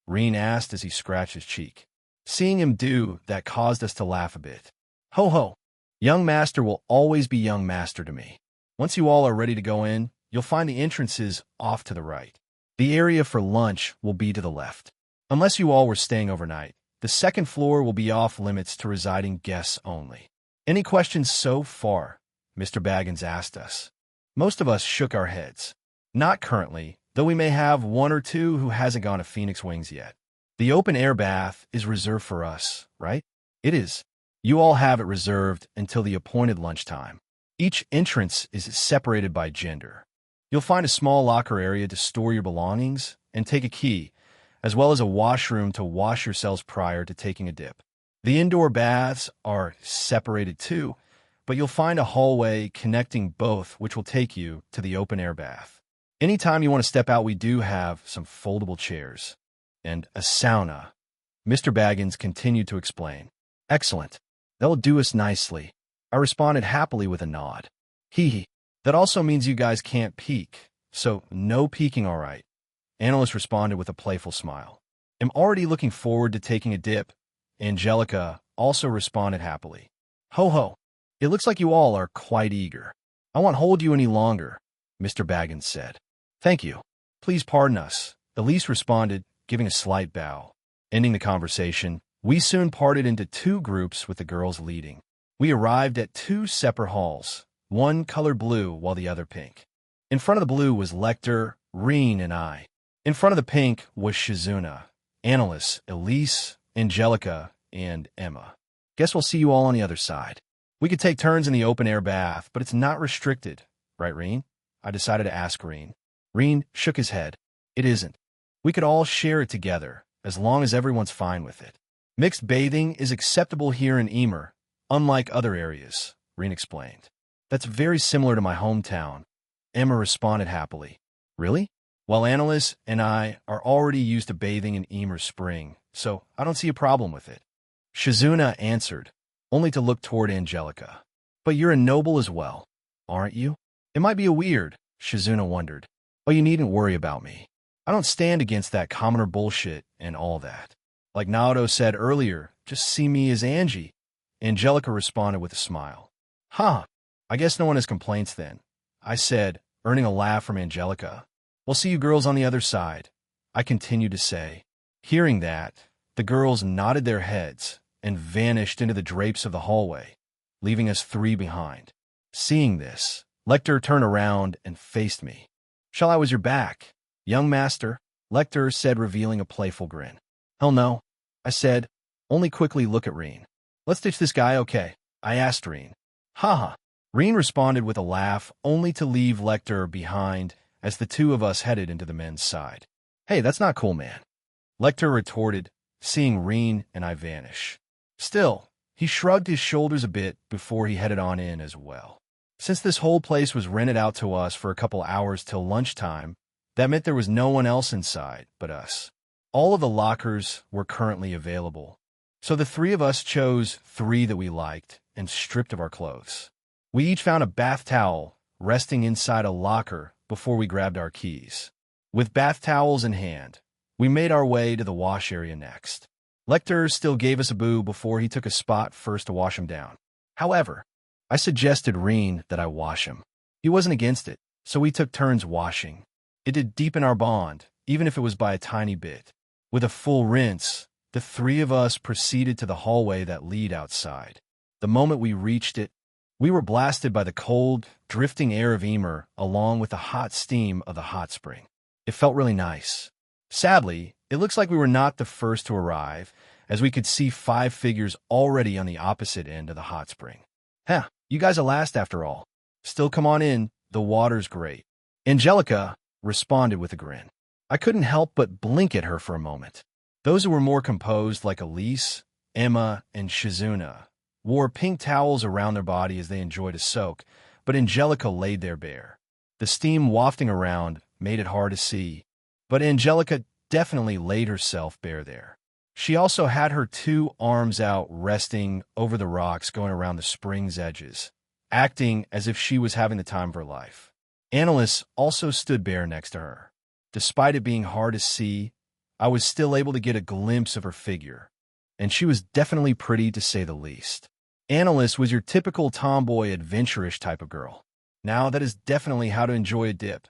Reen asked as he scratched his cheek. Seeing him do that caused us to laugh a bit. "Ho ho! Young master will always be young master to me. Once you all are ready to go in, you'll find the entrances off to the right. The area for lunch will be to the left. Unless you all were staying overnight, the second floor will be off limits to residing guests only." "Any questions so far?" Mr. Baggins asked us. Most of us shook our heads. "Not currently, though we may have one or two who hasn't gone to Phoenix Wings yet. The open-air bath is reserved for us, right?" "It is. You all have it reserved until the appointed lunchtime. Each entrance is separated by gender. You'll find a small locker area to store your belongings and take a key, as well as a washroom to wash yourselves prior to taking a dip. The indoor baths are separated too, but you'll find a hallway connecting both which will take you to the open-air bath. Anytime you want to step out, we do have some foldable chairs and a sauna." Mr. Baggins continued to explain. "Excellent. That'll do us nicely." I responded happily with a nod. "Hee hee. That also means you guys can't peek, so no peeking, all right." Analyst responded with a playful smile. "I'm already looking forward to taking a dip." Angelica also responded happily. "Ho ho. It looks like you all are quite eager. I won't hold you any longer," Mr. Baggins said. "Thank you. Please pardon us," Elise responded, giving a slight bow. Ending the conversation, we soon parted into two groups with the girls leading. We arrived at two separate halls, one colored blue while the other pink. In front of the blue was Lecter, Reen, and I. In front of the pink was Shizuna, Annalise, Elise, Angelica, and Emma. "Guess we'll see you all on the other side. We could take turns in the open-air bath, but it's not restricted, right, Reen?" I decided to ask Reen. Reen shook his head. "It isn't. We could all share it together, as long as everyone's fine with it. Mixed bathing is acceptable here in Emer, unlike other areas," Reen explained. "That's very similar to my hometown," Emma responded happily. "Really? Well, Annalise and I are already used to bathing in Emer Spring, so I don't see a problem with it." Shizuna answered, only to look toward Angelica. "But you're a noble as well, aren't you?" "It might be a weird," Shizuna wondered. "Oh, you needn't worry about me. I don't stand against that commoner bullshit and all that. Like Naoto said earlier, just see me as Angie." Angelica responded with a smile. "Huh, I guess no one has complaints then," I said, earning a laugh from Angelica. "We'll see you girls on the other side," I continued to say. Hearing that, the girls nodded their heads and vanished into the drapes of the hallway, leaving us three behind. Seeing this, Lecter turned around and faced me. "Shall I was your back, young master?" Lecter said, revealing a playful grin. "Hell no," I said, only quickly look at Reen. "Let's ditch this guy, okay?" I asked Reen. "Haha." Reen responded with a laugh, only to leave Lecter behind as the two of us headed into the men's side. "Hey, that's not cool, man," Lecter retorted, seeing Reen and I vanish. Still, he shrugged his shoulders a bit before he headed on in as well. Since this whole place was rented out to us for a couple hours till lunchtime, that meant there was no one else inside but us. All of the lockers were currently available, so the three of us chose three that we liked and stripped of our clothes. We each found a bath towel resting inside a locker before we grabbed our keys. With bath towels in hand, we made our way to the wash area next. Lecter still gave us a boo before he took a spot first to wash him down. However, I suggested Reen that I wash him. He wasn't against it, so we took turns washing. It did deepen our bond, even if it was by a tiny bit. With a full rinse, the three of us proceeded to the hallway that led outside. The moment we reached it, we were blasted by the cold, drifting air of Emer along with the hot steam of the hot spring. It felt really nice. Sadly, it looks like we were not the first to arrive, as we could see 5 figures already on the opposite end of the hot spring. Huh, you guys are last after all. Still come on in, the water's great. Angelica responded with a grin. I couldn't help but blink at her for a moment. Those who were more composed, like Elise, Emma, and Shizuna, wore pink towels around their body as they enjoyed a soak, but Angelica laid there bare. The steam wafting around made it hard to see, but Angelica definitely laid herself bare there. She also had her 2 arms out resting over the rocks going around the spring's edges, acting as if she was having the time of her life. Annalise also stood bare next to her. Despite it being hard to see, I was still able to get a glimpse of her figure, and she was definitely pretty to say the least. Annalise was your typical tomboy adventurous type of girl. Now that is definitely how to enjoy a dip,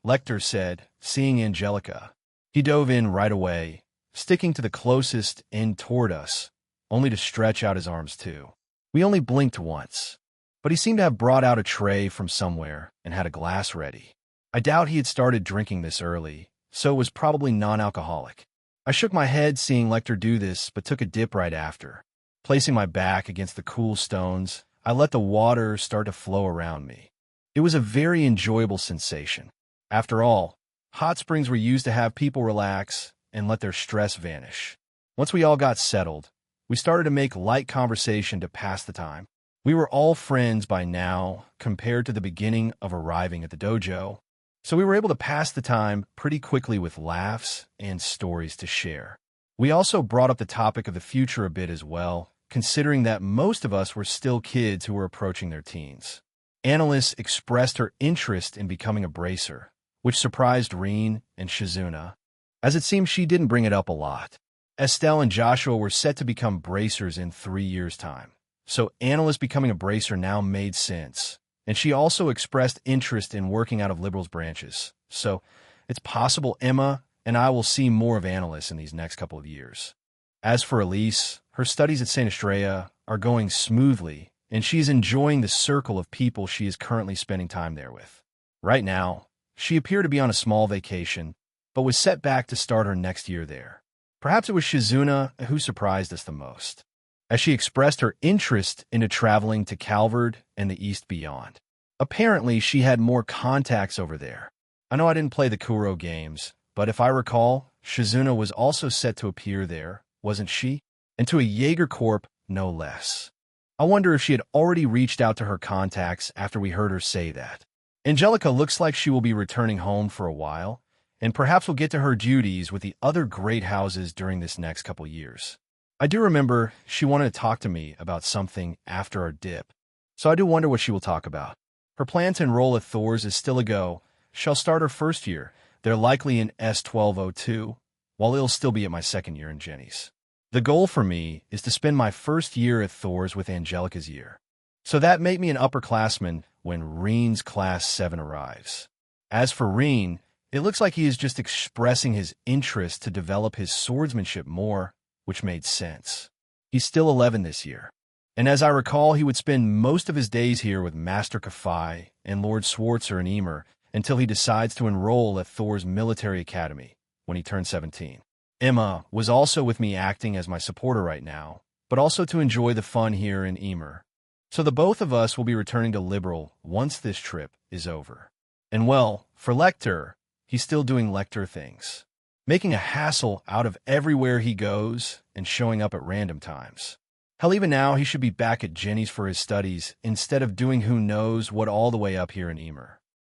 Lecter said, seeing Angelica. He dove in right away, sticking to the closest end toward us, only to stretch out his arms too. We only blinked once, but he seemed to have brought out a tray from somewhere and had a glass ready. I doubt he had started drinking this early, so it was probably non-alcoholic. I shook my head seeing Lecter do this, but took a dip right after. Placing my back against the cool stones, I let the water start to flow around me. It was a very enjoyable sensation. After all, hot springs were used to have people relax and let their stress vanish. Once we all got settled, we started to make light conversation to pass the time. We were all friends by now compared to the beginning of arriving at the dojo, so we were able to pass the time pretty quickly with laughs and stories to share. We also brought up the topic of the future a bit as well, considering that most of us were still kids who were approaching their teens. Annalise expressed her interest in becoming a bracer, which surprised Reen and Shizuna, as it seemed she didn't bring it up a lot. Estelle and Joshua were set to become bracers in 3 years' time, so Annalise becoming a bracer now made sense, and she also expressed interest in working out of Liberal's branches, so it's possible Emma and I will see more of Annalise in these next couple of years. As for Elise, her studies at St. Estrella are going smoothly, and she's enjoying the circle of people she is currently spending time there with. Right now, she appeared to be on a small vacation, but was set back to start her next year there. Perhaps it was Shizuna who surprised us the most, as she expressed her interest into traveling to Calvard and the East beyond. Apparently, she had more contacts over there. I know I didn't play the Kuro games, but if I recall, Shizuna was also set to appear there, wasn't she? And to a Jaeger Corp, no less. I wonder if she had already reached out to her contacts after we heard her say that. Angelica looks like she will be returning home for a while, and perhaps will get to her duties with the other great houses during this next couple years. I do remember she wanted to talk to me about something after our dip, so I do wonder what she will talk about. Her plan to enroll at Thor's is still a go. She'll start her first year. They're likely in S1202, while it'll still be at my second year in Jenny's. The goal for me is to spend my first year at Thor's with Angelica's year, so that make me an upperclassman when Reen's Class 7 arrives. As for Reen, it looks like he is just expressing his interest to develop his swordsmanship more, which made sense. He's still 11 this year, and as I recall, he would spend most of his days here with Master Kafai and Lord Swartzer and Emer until he decides to enroll at Thor's military academy when he turns 17. Emma was also with me acting as my supporter right now, but also to enjoy the fun here in Emer. So the both of us will be returning to Liberal once this trip is over. And well, for Lecter, he's still doing Lecter things, making a hassle out of everywhere he goes and showing up at random times. Hell, even now he should be back at Jenny's for his studies instead of doing who knows what all the way up here in Emer.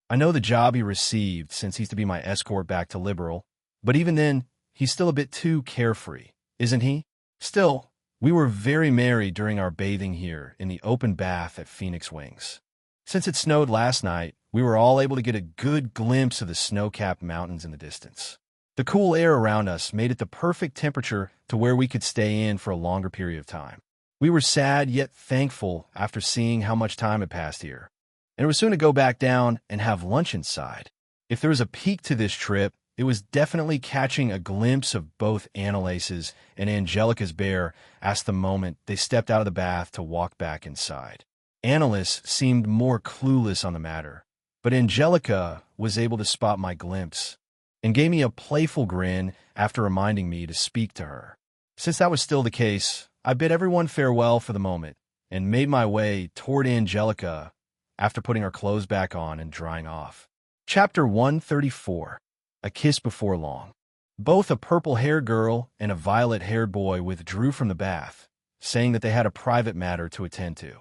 I know the job he received since he's to be my escort back to Liberal, but even then, he's still a bit too carefree, isn't he? Still, we were very merry during our bathing here in the open bath at Phoenix Wings. Since it snowed last night, we were all able to get a good glimpse of the snow-capped mountains in the distance. The cool air around us made it the perfect temperature to where we could stay in for a longer period of time. We were sad yet thankful after seeing how much time had passed here, and it was soon to go back down and have lunch inside. If there was a peak to this trip, it was definitely catching a glimpse of both Annalise's and Angelica's bear at the moment they stepped out of the bath to walk back inside. Annalise seemed more clueless on the matter, but Angelica was able to spot my glimpse and gave me a playful grin after reminding me to speak to her. Since that was still the case, I bid everyone farewell for the moment and made my way toward Angelica after putting our clothes back on and drying off. Chapter 134. A Kiss Before Long. Both a purple-haired girl and a violet-haired boy withdrew from the bath, saying that they had a private matter to attend to.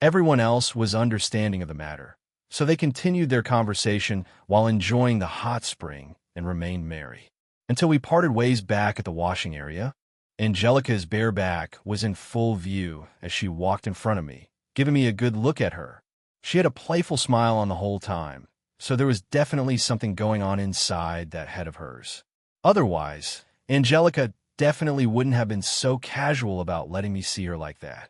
Everyone else was understanding of the matter, so they continued their conversation while enjoying the hot spring and remained merry. Until we parted ways back at the washing area. Angelica's bare back was in full view as she walked in front of me, giving me a good look at her. She had a playful smile on the whole time, so there was definitely something going on inside that head of hers. Otherwise, Angelica definitely wouldn't have been so casual about letting me see her like that.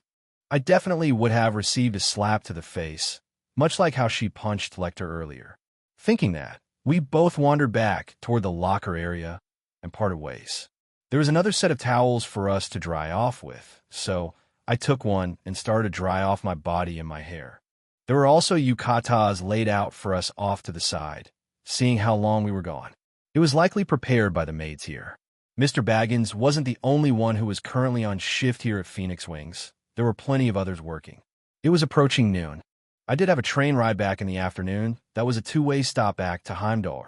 I definitely would have received a slap to the face, much like how she punched Lecter earlier. Thinking that, we both wandered back toward the locker area and parted ways. There was another set of towels for us to dry off with, so I took one and started to dry off my body and my hair. There were also yukatas laid out for us off to the side, seeing how long we were gone. It was likely prepared by the maids here. Mr. Baggins wasn't the only one who was currently on shift here at Phoenix Wings. There were plenty of others working. It was approaching noon. I did have a train ride back in the afternoon that was a two-way stop back to Heimdall.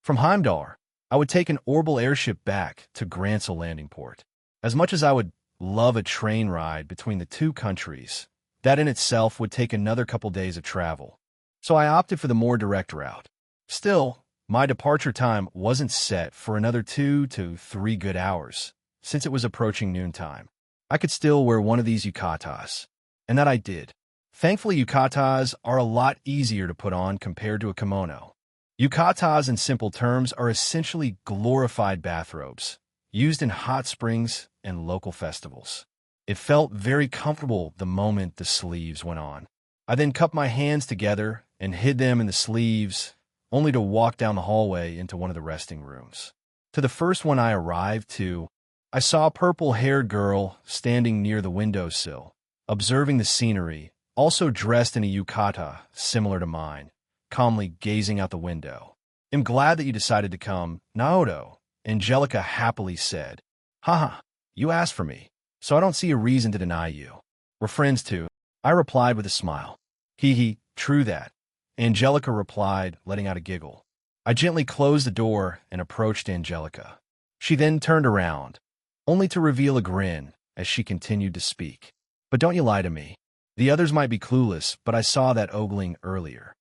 From Heimdall, I would take an orbital airship back to Grantsel landing port. As much as I would love a train ride between the two countries, that in itself would take another couple days of travel. So I opted for the more direct route. Still, my departure time wasn't set for another 2 to 3 good hours, since it was approaching noontime. I could still wear one of these yukatas, and that I did. Thankfully, yukatas are a lot easier to put on compared to a kimono. Yukatas, in simple terms, are essentially glorified bathrobes, used in hot springs and local festivals. It felt very comfortable the moment the sleeves went on. I then cupped my hands together and hid them in the sleeves, only to walk down the hallway into one of the resting rooms. To the first one I arrived to, I saw a purple-haired girl standing near the windowsill, observing the scenery, also dressed in a yukata similar to mine, calmly gazing out the window. "I'm glad that you decided to come, Naoto," Angelica happily said. "Haha, you asked for me, so I don't see a reason to deny you. We're friends too," I replied with a smile. "Hee hee, true that," Angelica replied, letting out a giggle. I gently closed the door and approached Angelica. She then turned around, only to reveal a grin as she continued to speak. "But don't you lie to me. The others might be clueless, but I saw that ogling earlier.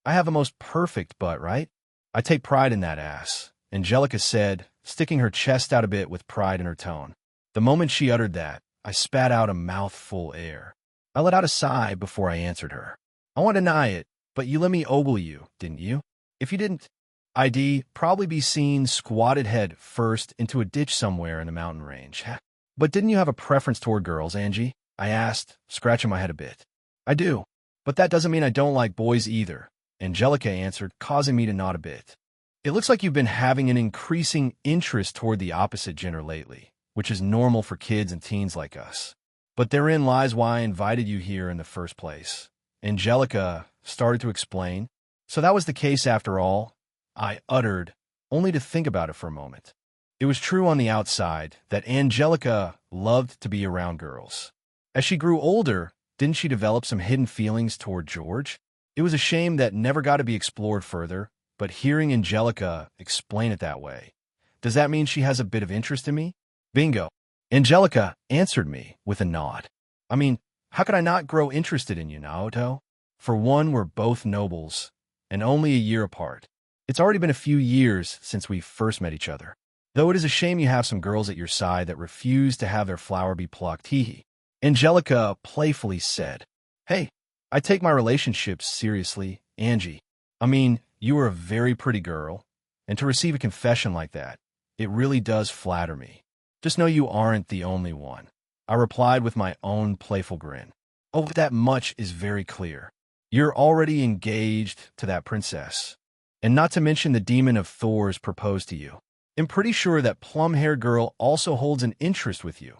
I have a most perfect butt, right? I take pride in that ass," Angelica said, sticking her chest out a bit with pride in her tone. The moment she uttered that, I spat out a mouthful air. I let out a sigh before I answered her. "I won't deny it, but you let me ogle you, didn't you? If you didn't, I'd probably be seen squatted head first into a ditch somewhere in the mountain range." "But didn't you have a preference toward girls, Angie?" I asked, scratching my head a bit. "I do, but that doesn't mean I don't like boys either," Angelica answered, causing me to nod a bit. "It looks like you've been having an increasing interest toward the opposite gender lately, which is normal for kids and teens like us. But therein lies why I invited you here in the first place." Angelica started to explain. "So that was the case after all," I uttered, only to think about it for a moment. It was true on the outside that Angelica loved to be around girls. As she grew older, didn't she develop some hidden feelings toward George? It was a shame that never got to be explored further, but hearing Angelica explain it that way, does that mean she has a bit of interest in me? Bingo. Angelica answered me with a nod. "I mean, how could I not grow interested in you, Naoto? For one, we're both nobles, and only a year apart. It's already been a few years since we first met each other. Though it is a shame you have some girls at your side that refuse to have their flower be plucked, hee. Angelica playfully said, "Hey, I take my relationships seriously, Angie. I mean, you are a very pretty girl, and to receive a confession like that, it really does flatter me. Just know you aren't the only one." I replied with my own playful grin. "Oh, that much is very clear. You're already engaged to that princess. And not to mention the demon of Thor's proposed to you. I'm pretty sure that plum-haired girl also holds an interest with you,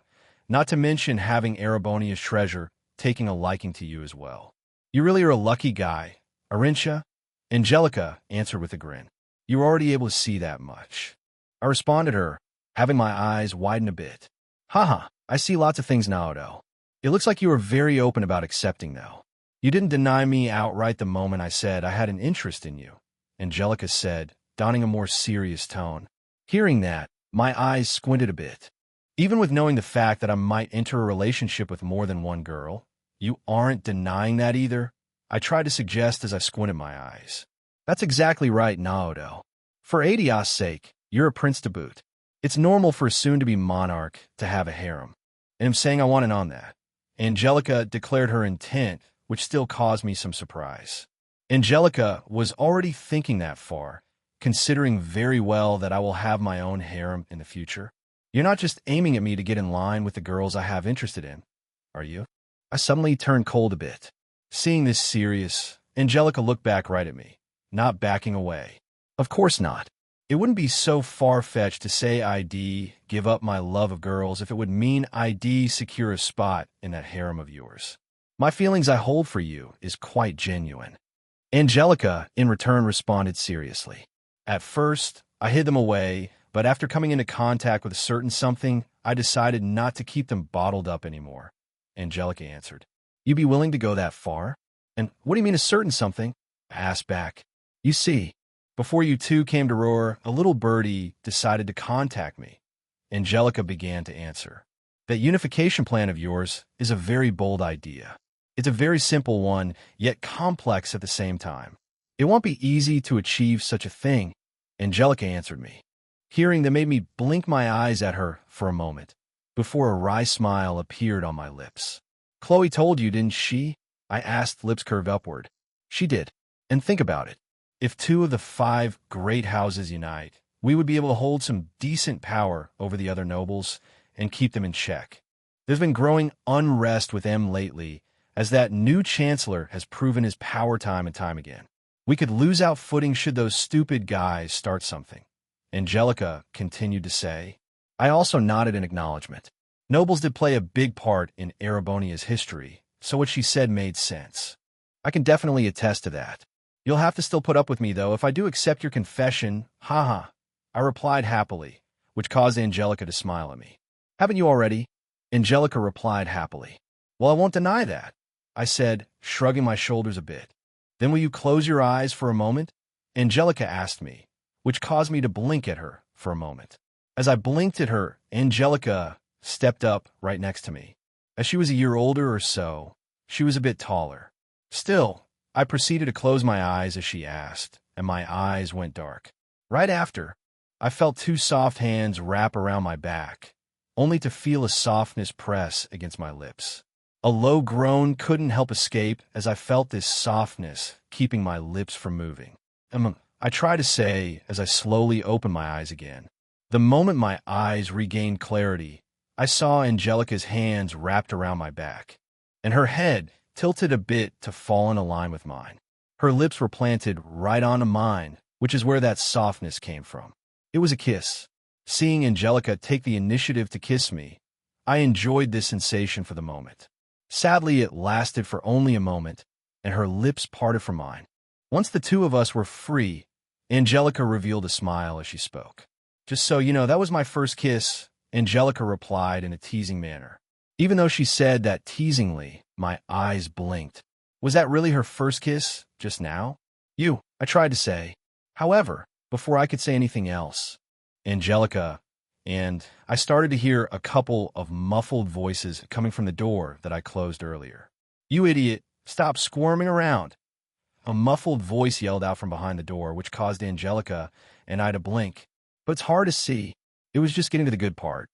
not to mention having Erebonia's treasure taking a liking to you as well. You really are a lucky guy, aren't ya?" Angelica answered with a grin. "You were already able to see that much." I responded her, having my eyes widen a bit. "Haha, I see lots of things now, though. It looks like you were very open about accepting, though. You didn't deny me outright the moment I said I had an interest in you," Angelica said, donning a more serious tone. Hearing that, my eyes squinted a bit. "Even with knowing the fact that I might enter a relationship with more than one girl, you aren't denying that either?" I tried to suggest as I squinted my eyes. "That's exactly right, Naoto. For Adios' sake, you're a prince to boot. It's normal for a soon-to-be monarch to have a harem. And I'm saying I want in on that." Angelica declared her intent, which still caused me some surprise. Angelica was already thinking that far, considering very well that I will have my own harem in the future. "You're not just aiming at me to get in line with the girls I have interested in, are you?" I suddenly turned cold a bit. Seeing this serious, Angelica looked back right at me, not backing away. "Of course not. It wouldn't be so far-fetched to say I'd give up my love of girls if it would mean I'd secure a spot in that harem of yours. My feelings I hold for you is quite genuine." Angelica, in return, responded seriously. "At first, I hid them away, but after coming into contact with a certain something, I decided not to keep them bottled up anymore," Angelica answered. "You be willing to go that far? And what do you mean a certain something?" I asked back. "You see, before you two came to Roar, a little birdie decided to contact me." Angelica began to answer. "That unification plan of yours is a very bold idea. It's a very simple one, yet complex at the same time. It won't be easy to achieve such a thing," Angelica answered me. Hearing that made me blink my eyes at her for a moment, before a wry smile appeared on my lips. "Chloe told you, didn't she?" I asked, lips curved upward. "She did. And think about it. If 2 of the 5 great houses unite, we would be able to hold some decent power over the other nobles and keep them in check. There's been growing unrest with them lately, as that new chancellor has proven his power time and time again. We could lose out footing should those stupid guys start something," Angelica continued to say. I also nodded in acknowledgement. Nobles did play a big part in Erebonia's history, so what she said made sense. I can definitely attest to that. "You'll have to still put up with me, though, if I do accept your confession, haha," I replied happily, which caused Angelica to smile at me. "Haven't you already?" Angelica replied happily. "Well, I won't deny that," I said, shrugging my shoulders a bit. "Then will you close your eyes for a moment?" Angelica asked me, which caused me to blink at her for a moment. As I blinked at her, Angelica stepped up right next to me. As she was a year older or so, she was a bit taller. Still, I proceeded to close my eyes as she asked, and my eyes went dark. Right after, I felt 2 soft hands wrap around my back, only to feel a softness press against my lips. A low groan couldn't help escape as I felt this softness keeping my lips from moving. I tried to say as I slowly opened my eyes again. The moment my eyes regained clarity, I saw Angelica's hands wrapped around my back, and her head tilted a bit to fall in a line with mine. Her lips were planted right onto mine, which is where that softness came from. It was a kiss. Seeing Angelica take the initiative to kiss me, I enjoyed this sensation for the moment. Sadly, it lasted for only a moment, and her lips parted from mine. Once the 2 of us were free, Angelica revealed a smile as she spoke. "Just so you know, that was my first kiss," Angelica replied in a teasing manner. Even though she said that teasingly, my eyes blinked. Was that really her first kiss, just now? I tried to say. However, before I could say anything else, Angelica, and I started to hear a couple of muffled voices coming from the door that I closed earlier. "You idiot, stop squirming around." A muffled voice yelled out from behind the door, which caused Angelica and I to blink. But it's hard to see. It was just getting to the good part.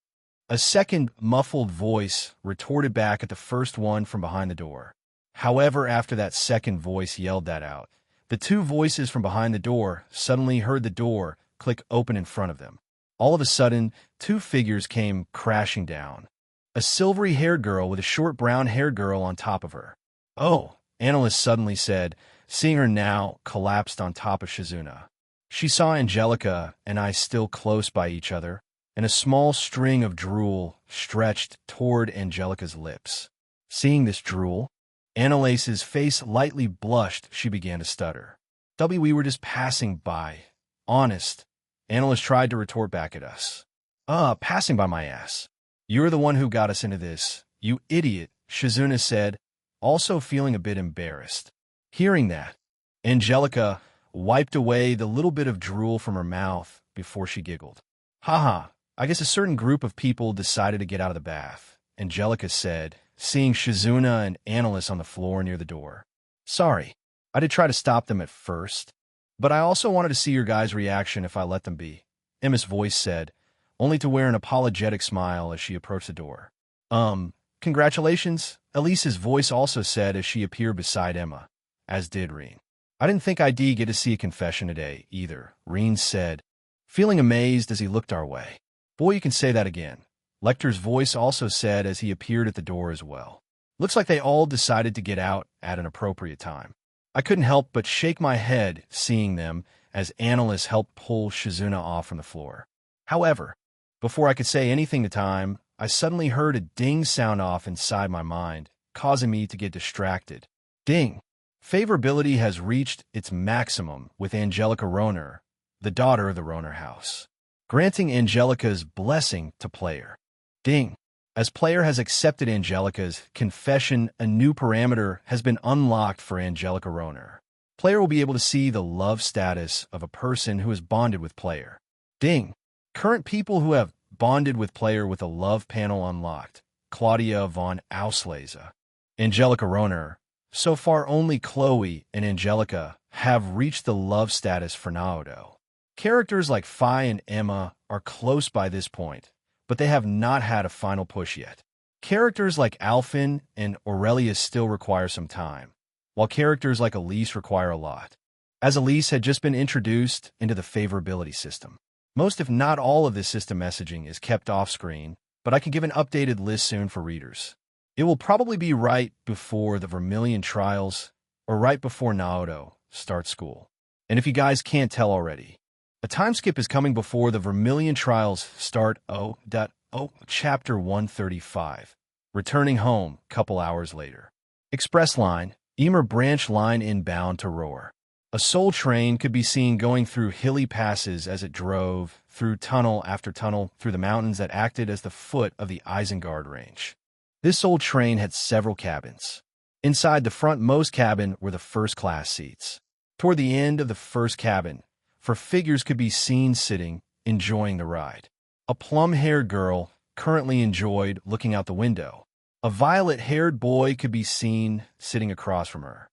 A second muffled voice retorted back at the first one from behind the door. However, after that second voice yelled that out, the two voices from behind the door suddenly heard the door click open in front of them. All of a sudden, two figures came crashing down. A silvery-haired girl with a short brown-haired girl on top of her. "Oh," Analyst suddenly said, seeing her now collapsed on top of Shizuna. She saw Angelica and I still close by each other, and a small string of drool stretched toward Angelica's lips. Seeing this drool, Annalise's face lightly blushed. She began to stutter. "We were just passing by. Honest." Annalise tried to retort back at us. Passing by my ass. You're the one who got us into this, you idiot," Shizuna said, also feeling a bit embarrassed. Hearing that, Angelica wiped away the little bit of drool from her mouth before she giggled. "Haha, I guess a certain group of people decided to get out of the bath," Angelica said, seeing Shizuna and Annalise on the floor near the door. "Sorry, I did try to stop them at first, but I also wanted to see your guys' reaction if I let them be," Emma's voice said, only to wear an apologetic smile as she approached the door. Congratulations," Elise's voice also said as she appeared beside Emma, as did Reen. "I didn't think I'd get to see a confession today, either," Reen said, feeling amazed as he looked our way. "Boy, you can say that again," Lecter's voice also said as he appeared at the door as well. "Looks like they all decided to get out at an appropriate time." I couldn't help but shake my head seeing them as Annalise helped pull Shizuna off from the floor. However, before I could say anything to time, I suddenly heard a ding sound off inside my mind, causing me to get distracted. Ding! Favorability has reached its maximum with Angelica Roner, the daughter of the Roner house, granting Angelica's blessing to player. Ding! As player has accepted Angelica's confession, a new parameter has been unlocked for Angelica Roner. Player will be able to see the love status of a person who is bonded with player. Ding! Current people who have bonded with player with a love panel unlocked. Claudia von Auslese. Angelica Roner. So far only Chloe and Angelica have reached the love status for Naoto. Characters like Phi and Emma are close by this point, but they have not had a final push yet. Characters like Alphen and Aurelius still require some time, while characters like Elise require a lot, as Elise had just been introduced into the favorability system. Most if not all of this system messaging is kept off-screen, but I can give an updated list soon for readers. It will probably be right before the Vermilion Trials or right before Naoto starts school. And if you guys can't tell already, a time skip is coming before the Vermilion Trials start. Chapter 135. Returning home, couple hours later. Express line, Emer branch line inbound to Roar. A soul train could be seen going through hilly passes as it drove through tunnel after tunnel through the mountains that acted as the foot of the Isengard range. This old train had several cabins. Inside the frontmost cabin were the first-class seats. Toward the end of the first cabin, figures could be seen sitting, enjoying the ride. A plum-haired girl currently enjoyed looking out the window. A violet-haired boy could be seen sitting across from her.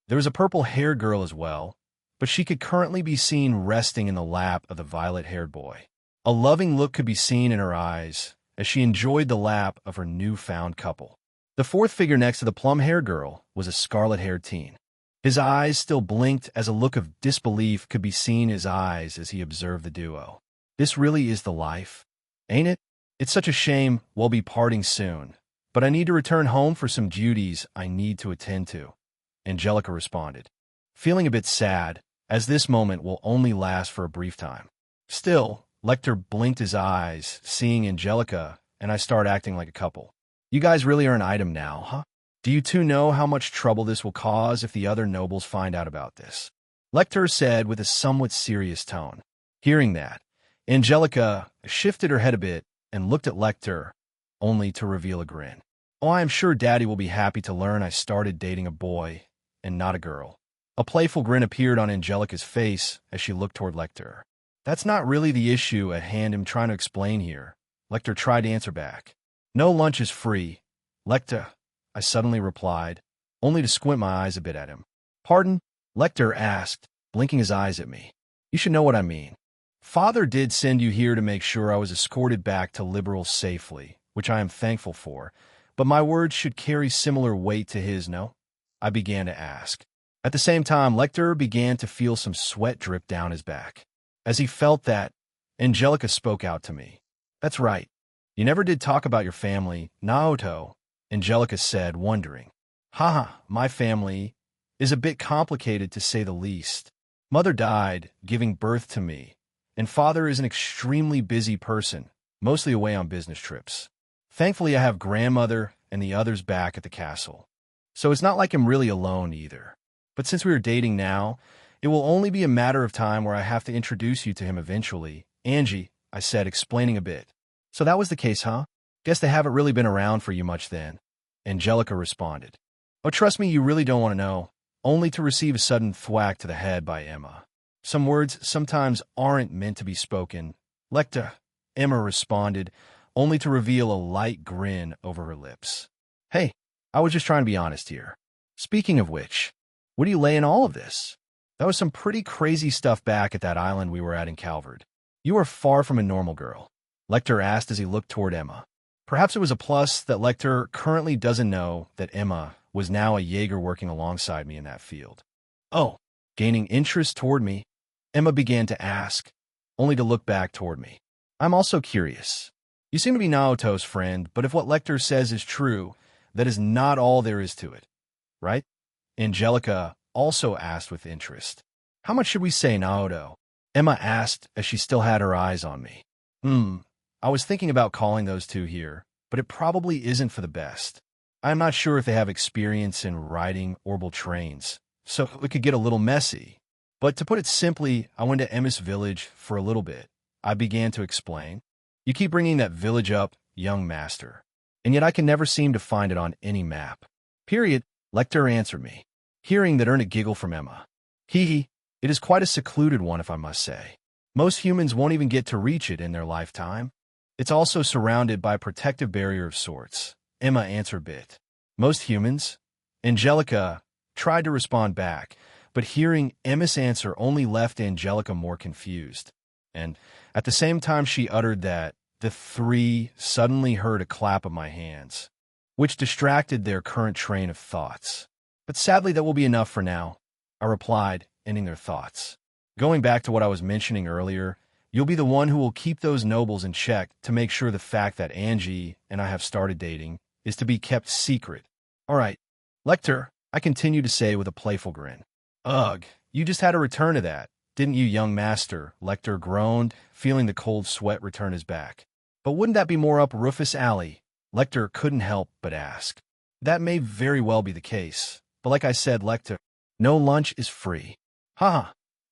There was a purple-haired girl as well, but she could currently be seen resting in the lap of the violet-haired boy. A loving look could be seen in her eyes as she enjoyed the lap of her newfound couple. The fourth figure next to the plum-haired girl was a scarlet-haired teen. His eyes still blinked as a look of disbelief could be seen in his eyes as he observed the duo. This really is the life, ain't it? It's such a shame we'll be parting soon, but I need to return home for some duties I need to attend to. Angelica responded, feeling a bit sad, as this moment will only last for a brief time. Still, Lecter blinked his eyes, seeing Angelica, and I start acting like a couple. You guys really are an item now, huh? Do you two know how much trouble this will cause if the other nobles find out about this? Lecter said with a somewhat serious tone. Hearing that, Angelica shifted her head a bit and looked at Lecter, only to reveal a grin. "Oh, I am sure Daddy will be happy to learn I started dating a boy and not a girl." A playful grin appeared on Angelica's face as she looked toward Lecter. "That's not really the issue at hand I'm trying to explain here," Lecter tried to answer back. "No lunch is free, Lecter," I suddenly replied, only to squint my eyes a bit at him. "Pardon?" Lecter asked, blinking his eyes at me. "You should know what I mean. Father did send you here to make sure I was escorted back to Liberal safely, which I am thankful for, but my words should carry similar weight to his, no? I began to ask. At the same time, Lecter began to feel some sweat drip down his back. As he felt that, Angelica spoke out to me. That's right. You never did talk about your family, Naoto, Angelica said, wondering. Haha, my family is a bit complicated to say the least. Mother died, giving birth to me, and father is an extremely busy person, mostly away on business trips. Thankfully, I have grandmother and the others back at the castle. So it's not like I'm really alone either. But since we are dating now, it will only be a matter of time where I have to introduce you to him eventually. Angie, I said, explaining a bit. So that was the case, huh? Guess they haven't really been around for you much then. Angelica responded. Oh, trust me, you really don't want to know, only to receive a sudden thwack to the head by Emma. Some words sometimes aren't meant to be spoken. Lecta, Emma responded, only to reveal a light grin over her lips. Hey, I was just trying to be honest here. Speaking of which, what do you lay in all of this? That was some pretty crazy stuff back at that island we were at in Calvard. You are far from a normal girl, Lecter asked as he looked toward Emma. Perhaps it was a plus that Lecter currently doesn't know that Emma was now a Jaeger working alongside me in that field. Oh, gaining interest toward me, Emma began to ask, only to look back toward me. I'm also curious. You seem to be Naoto's friend, but if what Lecter says is true, that is not all there is to it, right? Angelica also asked with interest. How much should we say, Naoto? Emma asked as she still had her eyes on me. I was thinking about calling those two here, but it probably isn't for the best. I'm not sure if they have experience in riding orbital trains, so it could get a little messy. But to put it simply, I went to Emma's village for a little bit. I began to explain. You keep bringing that village up, young master, and yet I can never seem to find it on any map. Period, Lecter answered me, hearing that earned a giggle from Emma. Hee, it is quite a secluded one, if I must say. Most humans won't even get to reach it in their lifetime. It's also surrounded by a protective barrier of sorts, Emma answered bit. Most humans? Angelica tried to respond back, but hearing Emma's answer only left Angelica more confused. And at the same time she uttered that, the three suddenly heard a clap of my hands, which distracted their current train of thoughts. But sadly, that will be enough for now, I replied, ending their thoughts. Going back to what I was mentioning earlier, you'll be the one who will keep those nobles in check to make sure the fact that Angie and I have started dating is to be kept secret. All right, Lecter, I continue to say with a playful grin. Ugh, you just had a return to that, didn't you, young master? Lecter groaned, feeling the cold sweat return his back. But wouldn't that be more up Rufus Alley? Lecter couldn't help but ask. That may very well be the case, but like I said, Lecter, no lunch is free. Haha,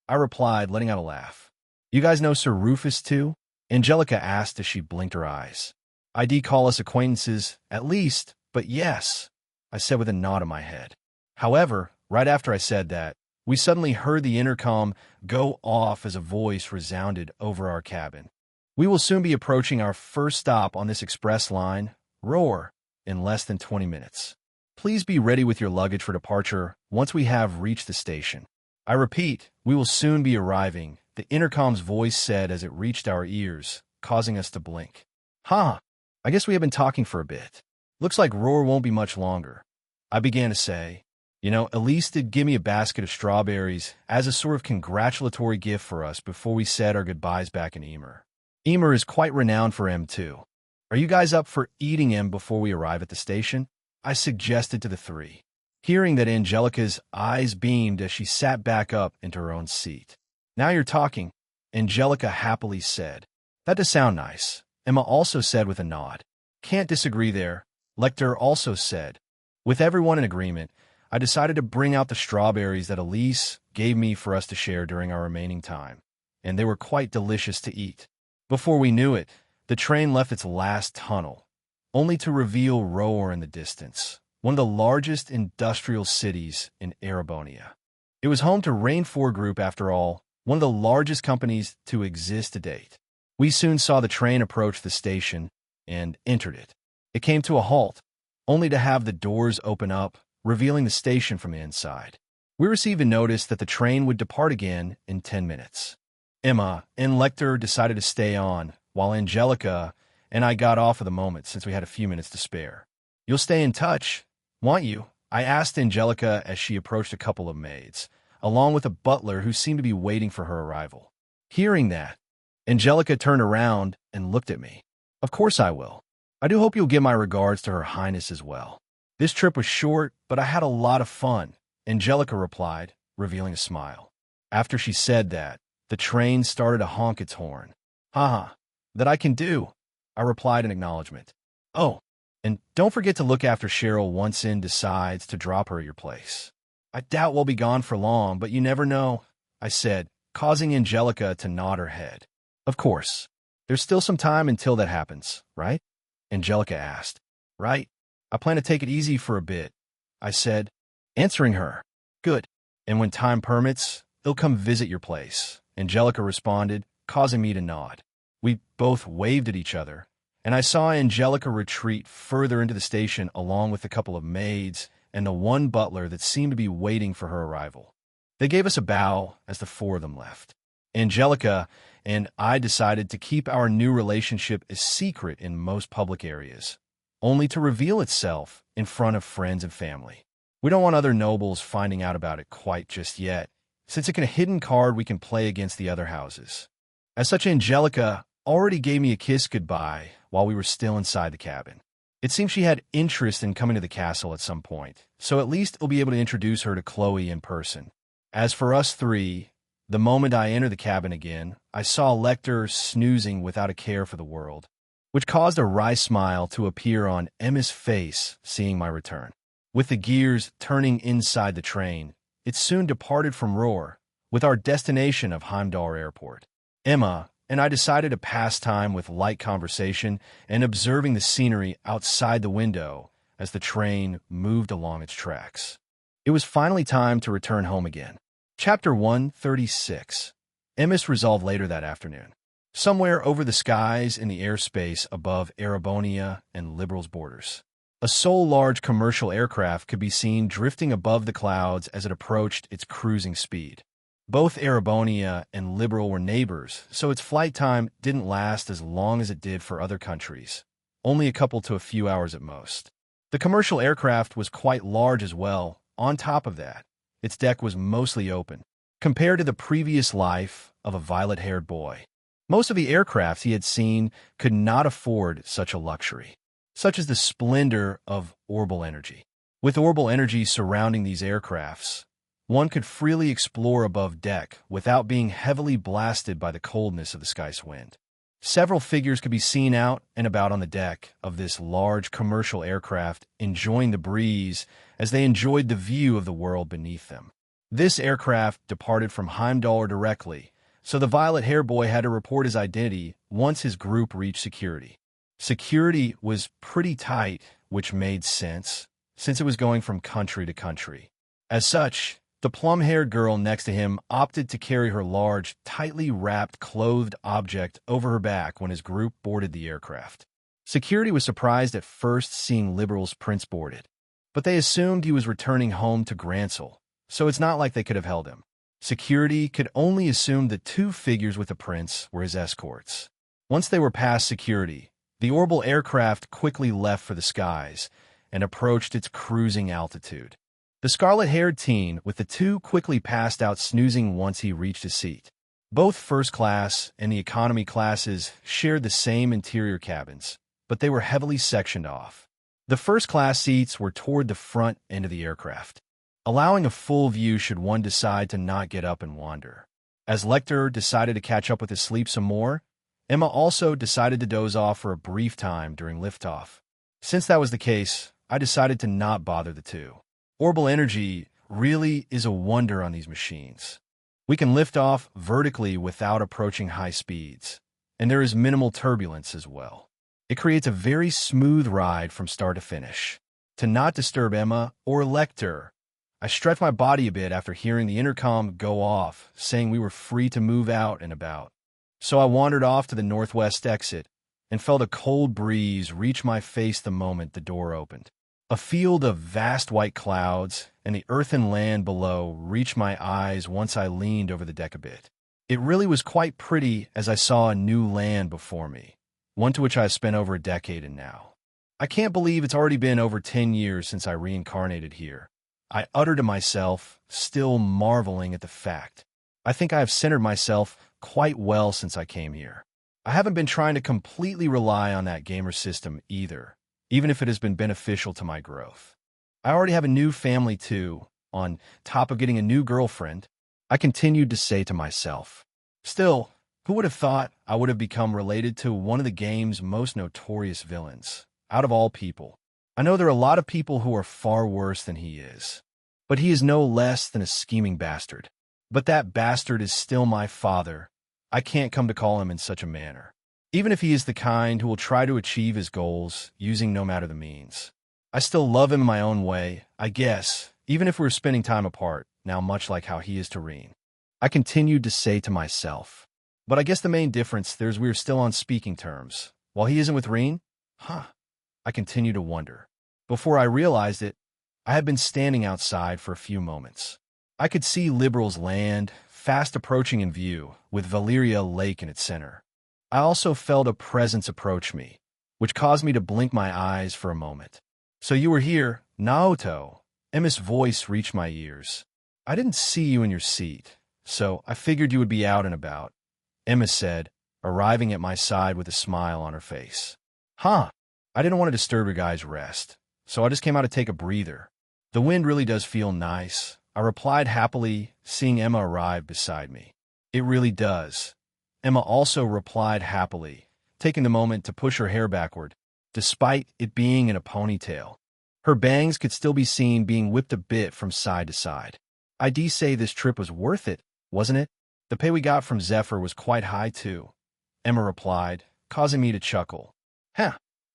I replied, letting out a laugh. You guys know Sir Rufus too? Angelica asked as she blinked her eyes. I'd call us acquaintances, at least, but yes, I said with a nod of my head. However, right after I said that, we suddenly heard the intercom go off as a voice resounded over our cabin. We will soon be approaching our first stop on this express line, Roar, in less than 20 minutes. Please be ready with your luggage for departure once we have reached the station. I repeat, we will soon be arriving, the intercom's voice said as it reached our ears, causing us to blink. I guess we have been talking for a bit. Looks like Roar won't be much longer. I began to say, Elise did give me a basket of strawberries as a sort of congratulatory gift for us before we said our goodbyes back in Emer. Emer is quite renowned for M too. Are you guys up for eating M before we arrive at the station? I suggested to the three, hearing that Angelica's eyes beamed as she sat back up into her own seat. Now you're talking, Angelica happily said. That does sound nice, Emma also said with a nod. Can't disagree there, Lecter also said. With everyone in agreement, I decided to bring out the strawberries that Elise gave me for us to share during our remaining time, and they were quite delicious to eat. Before we knew it, the train left its last tunnel, only to reveal Roar in the distance, one of the largest industrial cities in Erebonia. It was home to Rain4 Group after all, one of the largest companies to exist to date. We soon saw the train approach the station and entered it. It came to a halt, only to have the doors open up, revealing the station from the inside. We received a notice that the train would depart again in 10 minutes. Emma and Lecter decided to stay on, while Angelica and I got off for the moment since we had a few minutes to spare. You'll stay in touch, won't you? I asked Angelica as she approached a couple of maids, along with a butler who seemed to be waiting for her arrival. Hearing that, Angelica turned around and looked at me. Of course I will. I do hope you'll give my regards to Her Highness as well. This trip was short, but I had a lot of fun, Angelica replied, revealing a smile. After she said that, the train started to honk its horn. Haha, that I can do, I replied in acknowledgement. Oh, and don't forget to look after Cheryl once In decides to drop her at your place. I doubt we'll be gone for long, but you never know, I said, causing Angelica to nod her head. Of course. There's still some time until that happens, right? Angelica asked. Right. I plan to take it easy for a bit, I said, answering her. Good. And when time permits, they'll come visit your place, Angelica responded, causing me to nod. We both waved at each other, and I saw Angelica retreat further into the station along with a couple of maids and the one butler that seemed to be waiting for her arrival. They gave us a bow as the four of them left. Angelica and I decided to keep our new relationship a secret in most public areas, only to reveal itself in front of friends and family. We don't want other nobles finding out about it quite just yet, since it's a hidden card we can play against the other houses. As such, Angelica already gave me a kiss goodbye while we were still inside the cabin. It seems she had interest in coming to the castle at some point, so at least I'll be able to introduce her to Chloe in person. As for us three, the moment I entered the cabin again, I saw Lecter snoozing without a care for the world, which caused a wry smile to appear on Emma's face seeing my return. With the gears turning inside the train, it soon departed from Roar, with our destination of Heimdall Airport. Emma and I decided to pass time with light conversation and observing the scenery outside the window as the train moved along its tracks. It was finally time to return home again. Chapter 136. Emmis resolved later that afternoon. Somewhere over the skies in the airspace above Erebonia and Liberal's borders, a sole large commercial aircraft could be seen drifting above the clouds as it approached its cruising speed. Both Erebonia and Liberal were neighbors, so its flight time didn't last as long as it did for other countries, only a couple to a few hours at most. The commercial aircraft was quite large as well. On top of that, its deck was mostly open, compared to the previous life of a violet-haired boy. Most of the aircrafts he had seen could not afford such a luxury, such as the splendor of orbital energy. With orbital energy surrounding these aircrafts, one could freely explore above deck without being heavily blasted by the coldness of the sky's wind. Several figures could be seen out and about on the deck of this large commercial aircraft, enjoying the breeze as they enjoyed the view of the world beneath them. This aircraft departed from Heimdall directly, so the violet-hair boy had to report his identity once his group reached security. Security was pretty tight, which made sense, since it was going from country to country. As such, the plum-haired girl next to him opted to carry her large, tightly wrapped, clothed object over her back when his group boarded the aircraft. Security was surprised at first seeing Liberal's prince boarded, but they assumed he was returning home to Gransel, so it's not like they could have held him. Security could only assume the two figures with the prince were his escorts. Once they were past security, the orbital aircraft quickly left for the skies and approached its cruising altitude. The scarlet-haired teen with the two quickly passed out snoozing once he reached his seat. Both first class and the economy classes shared the same interior cabins, but they were heavily sectioned off. The first-class seats were toward the front end of the aircraft, allowing a full view should one decide to not get up and wander. As Lecter decided to catch up with his sleep some more, Emma also decided to doze off for a brief time during liftoff. Since that was the case, I decided to not bother the two. Orbital energy really is a wonder on these machines. We can lift off vertically without approaching high speeds, and there is minimal turbulence as well. It creates a very smooth ride from start to finish. To not disturb Emma or Lecter, I stretched my body a bit after hearing the intercom go off, saying we were free to move out and about. So I wandered off to the northwest exit and felt a cold breeze reach my face the moment the door opened. A field of vast white clouds and the earth and land below reached my eyes once I leaned over the deck a bit. It really was quite pretty as I saw a new land before me, one to which I have spent over a decade in now. I can't believe it's already been over 10 years since I reincarnated here. I uttered to myself, still marveling at the fact. I think I have centered myself quite well since I came here. I haven't been trying to completely rely on that gamer system either, even if it has been beneficial to my growth. I already have a new family too, on top of getting a new girlfriend, I continued to say to myself. Still, who would have thought I would have become related to one of the game's most notorious villains, out of all people? I know there are a lot of people who are far worse than he is, but he is no less than a scheming bastard. But that bastard is still my father. I can't come to call him in such a manner, even if he is the kind who will try to achieve his goals using no matter the means. I still love him in my own way, I guess, even if we're spending time apart, now much like how he is to Reen. I continued to say to myself. But I guess the main difference there is we're still on speaking terms. While he isn't with Reen? I continue to wonder. Before I realized it, I had been standing outside for a few moments. I could see Liberal's land, fast approaching in view, with Valeria Lake in its center. I also felt a presence approach me, which caused me to blink my eyes for a moment. So you were here, Naoto. Emma's voice reached my ears. I didn't see you in your seat, so I figured you would be out and about, Emma said, arriving at my side with a smile on her face. I didn't want to disturb your guys' rest, so I just came out to take a breather. The wind really does feel nice, I replied happily, seeing Emma arrive beside me. It really does. Emma also replied happily, taking the moment to push her hair backward, despite it being in a ponytail. Her bangs could still be seen being whipped a bit from side to side. I'd say this trip was worth it, wasn't it? The pay we got from Zephyr was quite high too, Emma replied, causing me to chuckle.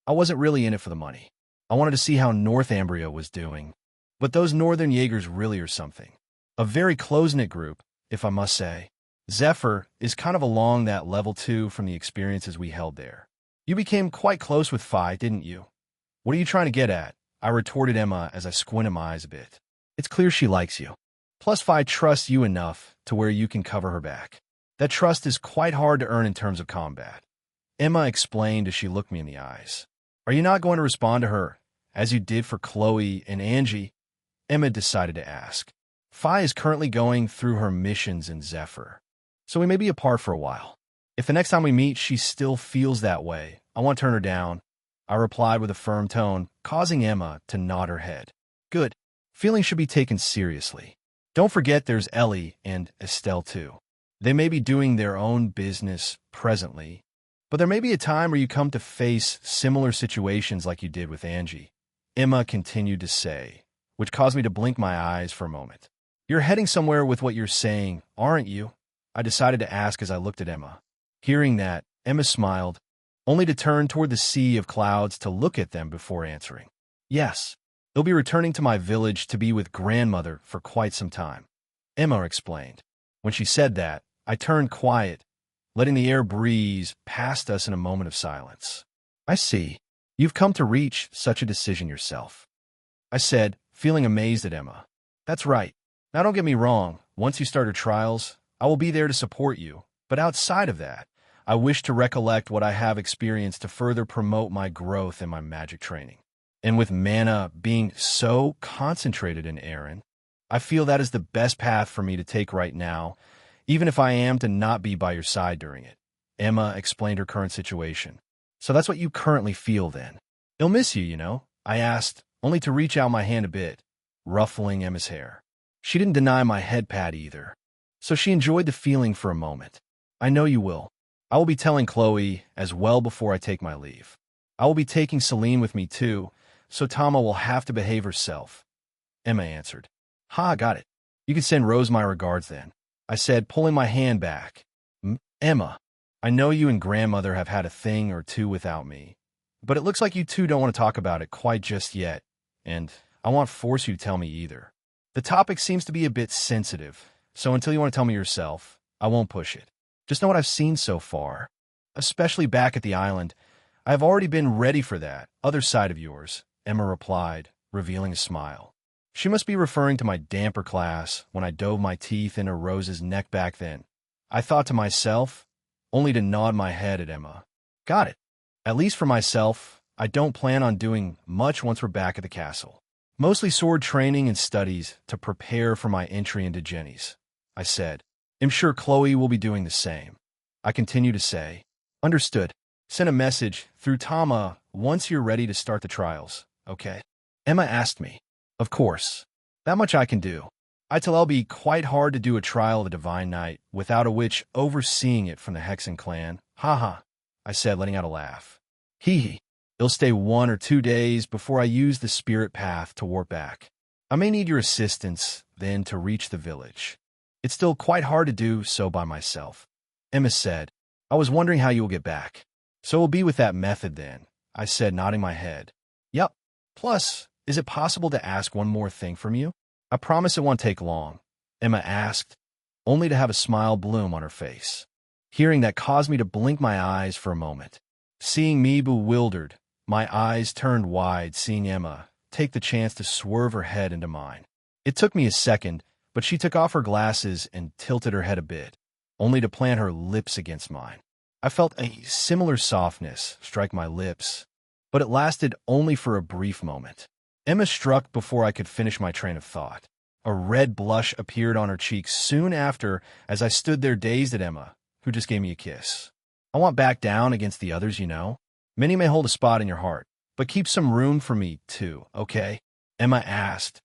I wasn't really in it for the money. I wanted to see how Northumbria was doing. But those Northern Jaegers really are something. A very close-knit group, if I must say. Zephyr is kind of along that level too from the experiences we held there. You became quite close with Phi, didn't you? What are you trying to get at? I retorted Emma as I squinted my eyes a bit. It's clear she likes you. Plus Phi trusts you enough to where you can cover her back. That trust is quite hard to earn in terms of combat. Emma explained as she looked me in the eyes. Are you not going to respond to her, as you did for Chloe and Angie? Emma decided to ask. Phi is currently going through her missions in Zephyr, so we may be apart for a while. If the next time we meet she still feels that way, I won't turn her down, I replied with a firm tone, causing Emma to nod her head. Good. Feelings should be taken seriously. Don't forget there's Ellie and Estelle too. They may be doing their own business presently, but there may be a time where you come to face similar situations like you did with Angie, Emma continued to say, which caused me to blink my eyes for a moment. You're heading somewhere with what you're saying, aren't you? I decided to ask as I looked at Emma. Hearing that, Emma smiled, only to turn toward the sea of clouds to look at them before answering. Yes, they'll be returning to my village to be with grandmother for quite some time, Emma explained. When she said that, I turned quiet, letting the air breeze past us in a moment of silence. I see. You've come to reach such a decision yourself, I said, feeling amazed at Emma. That's right. Now don't get me wrong, once you start your trials, I will be there to support you, but outside of that, I wish to recollect what I have experienced to further promote my growth in my magic training. And with mana being so concentrated in Aaron, I feel that is the best path for me to take right now, even if I am to not be by your side during it. Emma explained her current situation. So that's what you currently feel then. He'll miss you, you know, I asked, only to reach out my hand a bit, ruffling Emma's hair. She didn't deny my head pat either, so she enjoyed the feeling for a moment. I know you will. I will be telling Chloe as well before I take my leave. I will be taking Celine with me too, so Tama will have to behave herself, Emma answered. Got it. You can send Rose my regards then, I said, pulling my hand back. Emma, I know you and grandmother have had a thing or two without me, but it looks like you two don't want to talk about it quite just yet, and I won't force you to tell me either. The topic seems to be a bit sensitive, so until you want to tell me yourself, I won't push it. Just know what I've seen so far, especially back at the island. I have already been ready for that other side of yours, Emma replied, revealing a smile. She must be referring to my damper class when I dove my teeth into Rose's neck back then. I thought to myself, only to nod my head at Emma. Got it. At least for myself, I don't plan on doing much once we're back at the castle. Mostly sword training and studies to prepare for my entry into Jenny's, I said. I'm sure Chloe will be doing the same. I continue to say, understood. Send a message through Tama once you're ready to start the trials, okay? Emma asked me. Of course. That much I can do. I tell it'll be quite hard to do a trial of the Divine Night without a witch overseeing it from the Hexen clan. Ha, I said, letting out a laugh. Hee. It'll stay 1 or 2 days before I use the spirit path to warp back. I may need your assistance then to reach the village. It's still quite hard to do so by myself. Emma said, I was wondering how you will get back. So we'll be with that method then, I said, nodding my head. Yup. Plus, is it possible to ask one more thing from you? I promise it won't take long, Emma asked, only to have a smile bloom on her face. Hearing that caused me to blink my eyes for a moment. Seeing me bewildered, my eyes turned wide, seeing Emma take the chance to swerve her head into mine. It took me a second, but she took off her glasses and tilted her head a bit, only to plant her lips against mine. I felt a similar softness strike my lips, but it lasted only for a brief moment. Emma struck before I could finish my train of thought. A red blush appeared on her cheeks soon after as I stood there dazed at Emma, who just gave me a kiss. I want back down against the others, you know. Many may hold a spot in your heart, but keep some room for me, too, okay? Emma asked,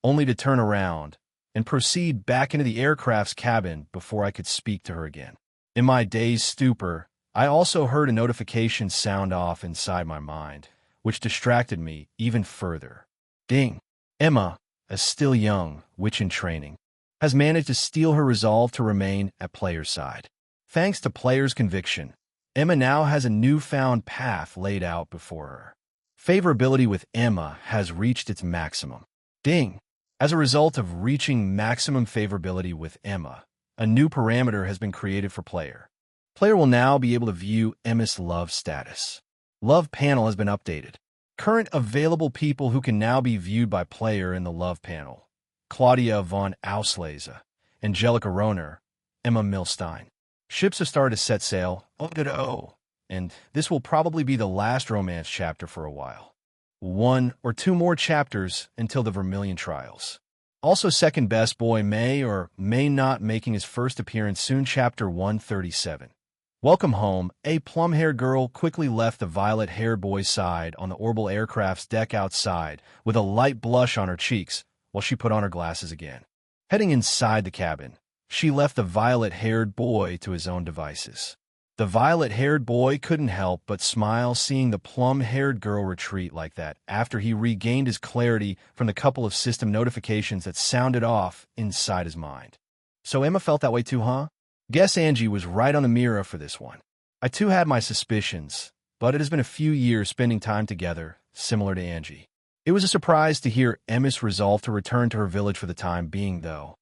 only to turn around and proceed back into the aircraft's cabin before I could speak to her again. In my dazed stupor, I also heard a notification sound off inside my mind, which distracted me even further. Ding! Emma, a still young witch in training, has managed to steel her resolve to remain at player's side. Thanks to player's conviction, Emma now has a newfound path laid out before her. Favorability with Emma has reached its maximum. Ding! As a result of reaching maximum favorability with Emma, a new parameter has been created for player. Player will now be able to view Emma's love status. Love panel has been updated. Current available people who can now be viewed by player in the love panel: Claudia von Auslese, Angelica Rohner, Emma Milstein. Ships have started to set sail, and this will probably be the last romance chapter for a while. 1 or 2 more chapters until the Vermilion Trials. Also, second best boy may or may not making his first appearance soon. Chapter 137. Welcome home. A plum-haired girl quickly left the violet-haired boy's side on the orbital aircraft's deck outside with a light blush on her cheeks while she put on her glasses again. Heading inside the cabin, she left the violet-haired boy to his own devices. The violet-haired boy couldn't help but smile seeing the plum-haired girl retreat like that after he regained his clarity from the couple of system notifications that sounded off inside his mind. So Emma felt that way too, huh? Guess Angie was right on the mirror for this one. I too had my suspicions, but it has been a few years spending time together, similar to Angie. It was a surprise to hear Emma's resolve to return to her village for the time being, though.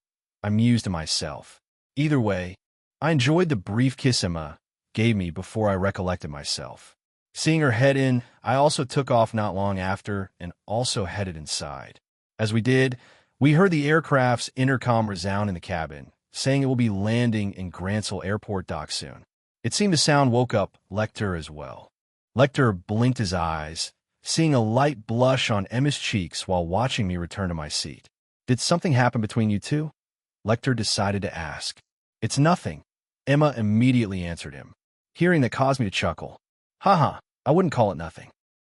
I mused to myself. Either way, I enjoyed the brief kiss Emma gave me before I recollected myself. Seeing her head in, I also took off not long after and also headed inside. As we did, we heard the aircraft's intercom resound in the cabin, saying it will be landing in Gransel Airport dock soon. It seemed the sound woke up Lecter as well. Lecter blinked his eyes, seeing a light blush on Emma's cheeks while watching me return to my seat. Did something happen between you two? Lecter decided to ask. It's nothing. Emma immediately answered him. Hearing that caused me to chuckle. Haha, I wouldn't call it nothing.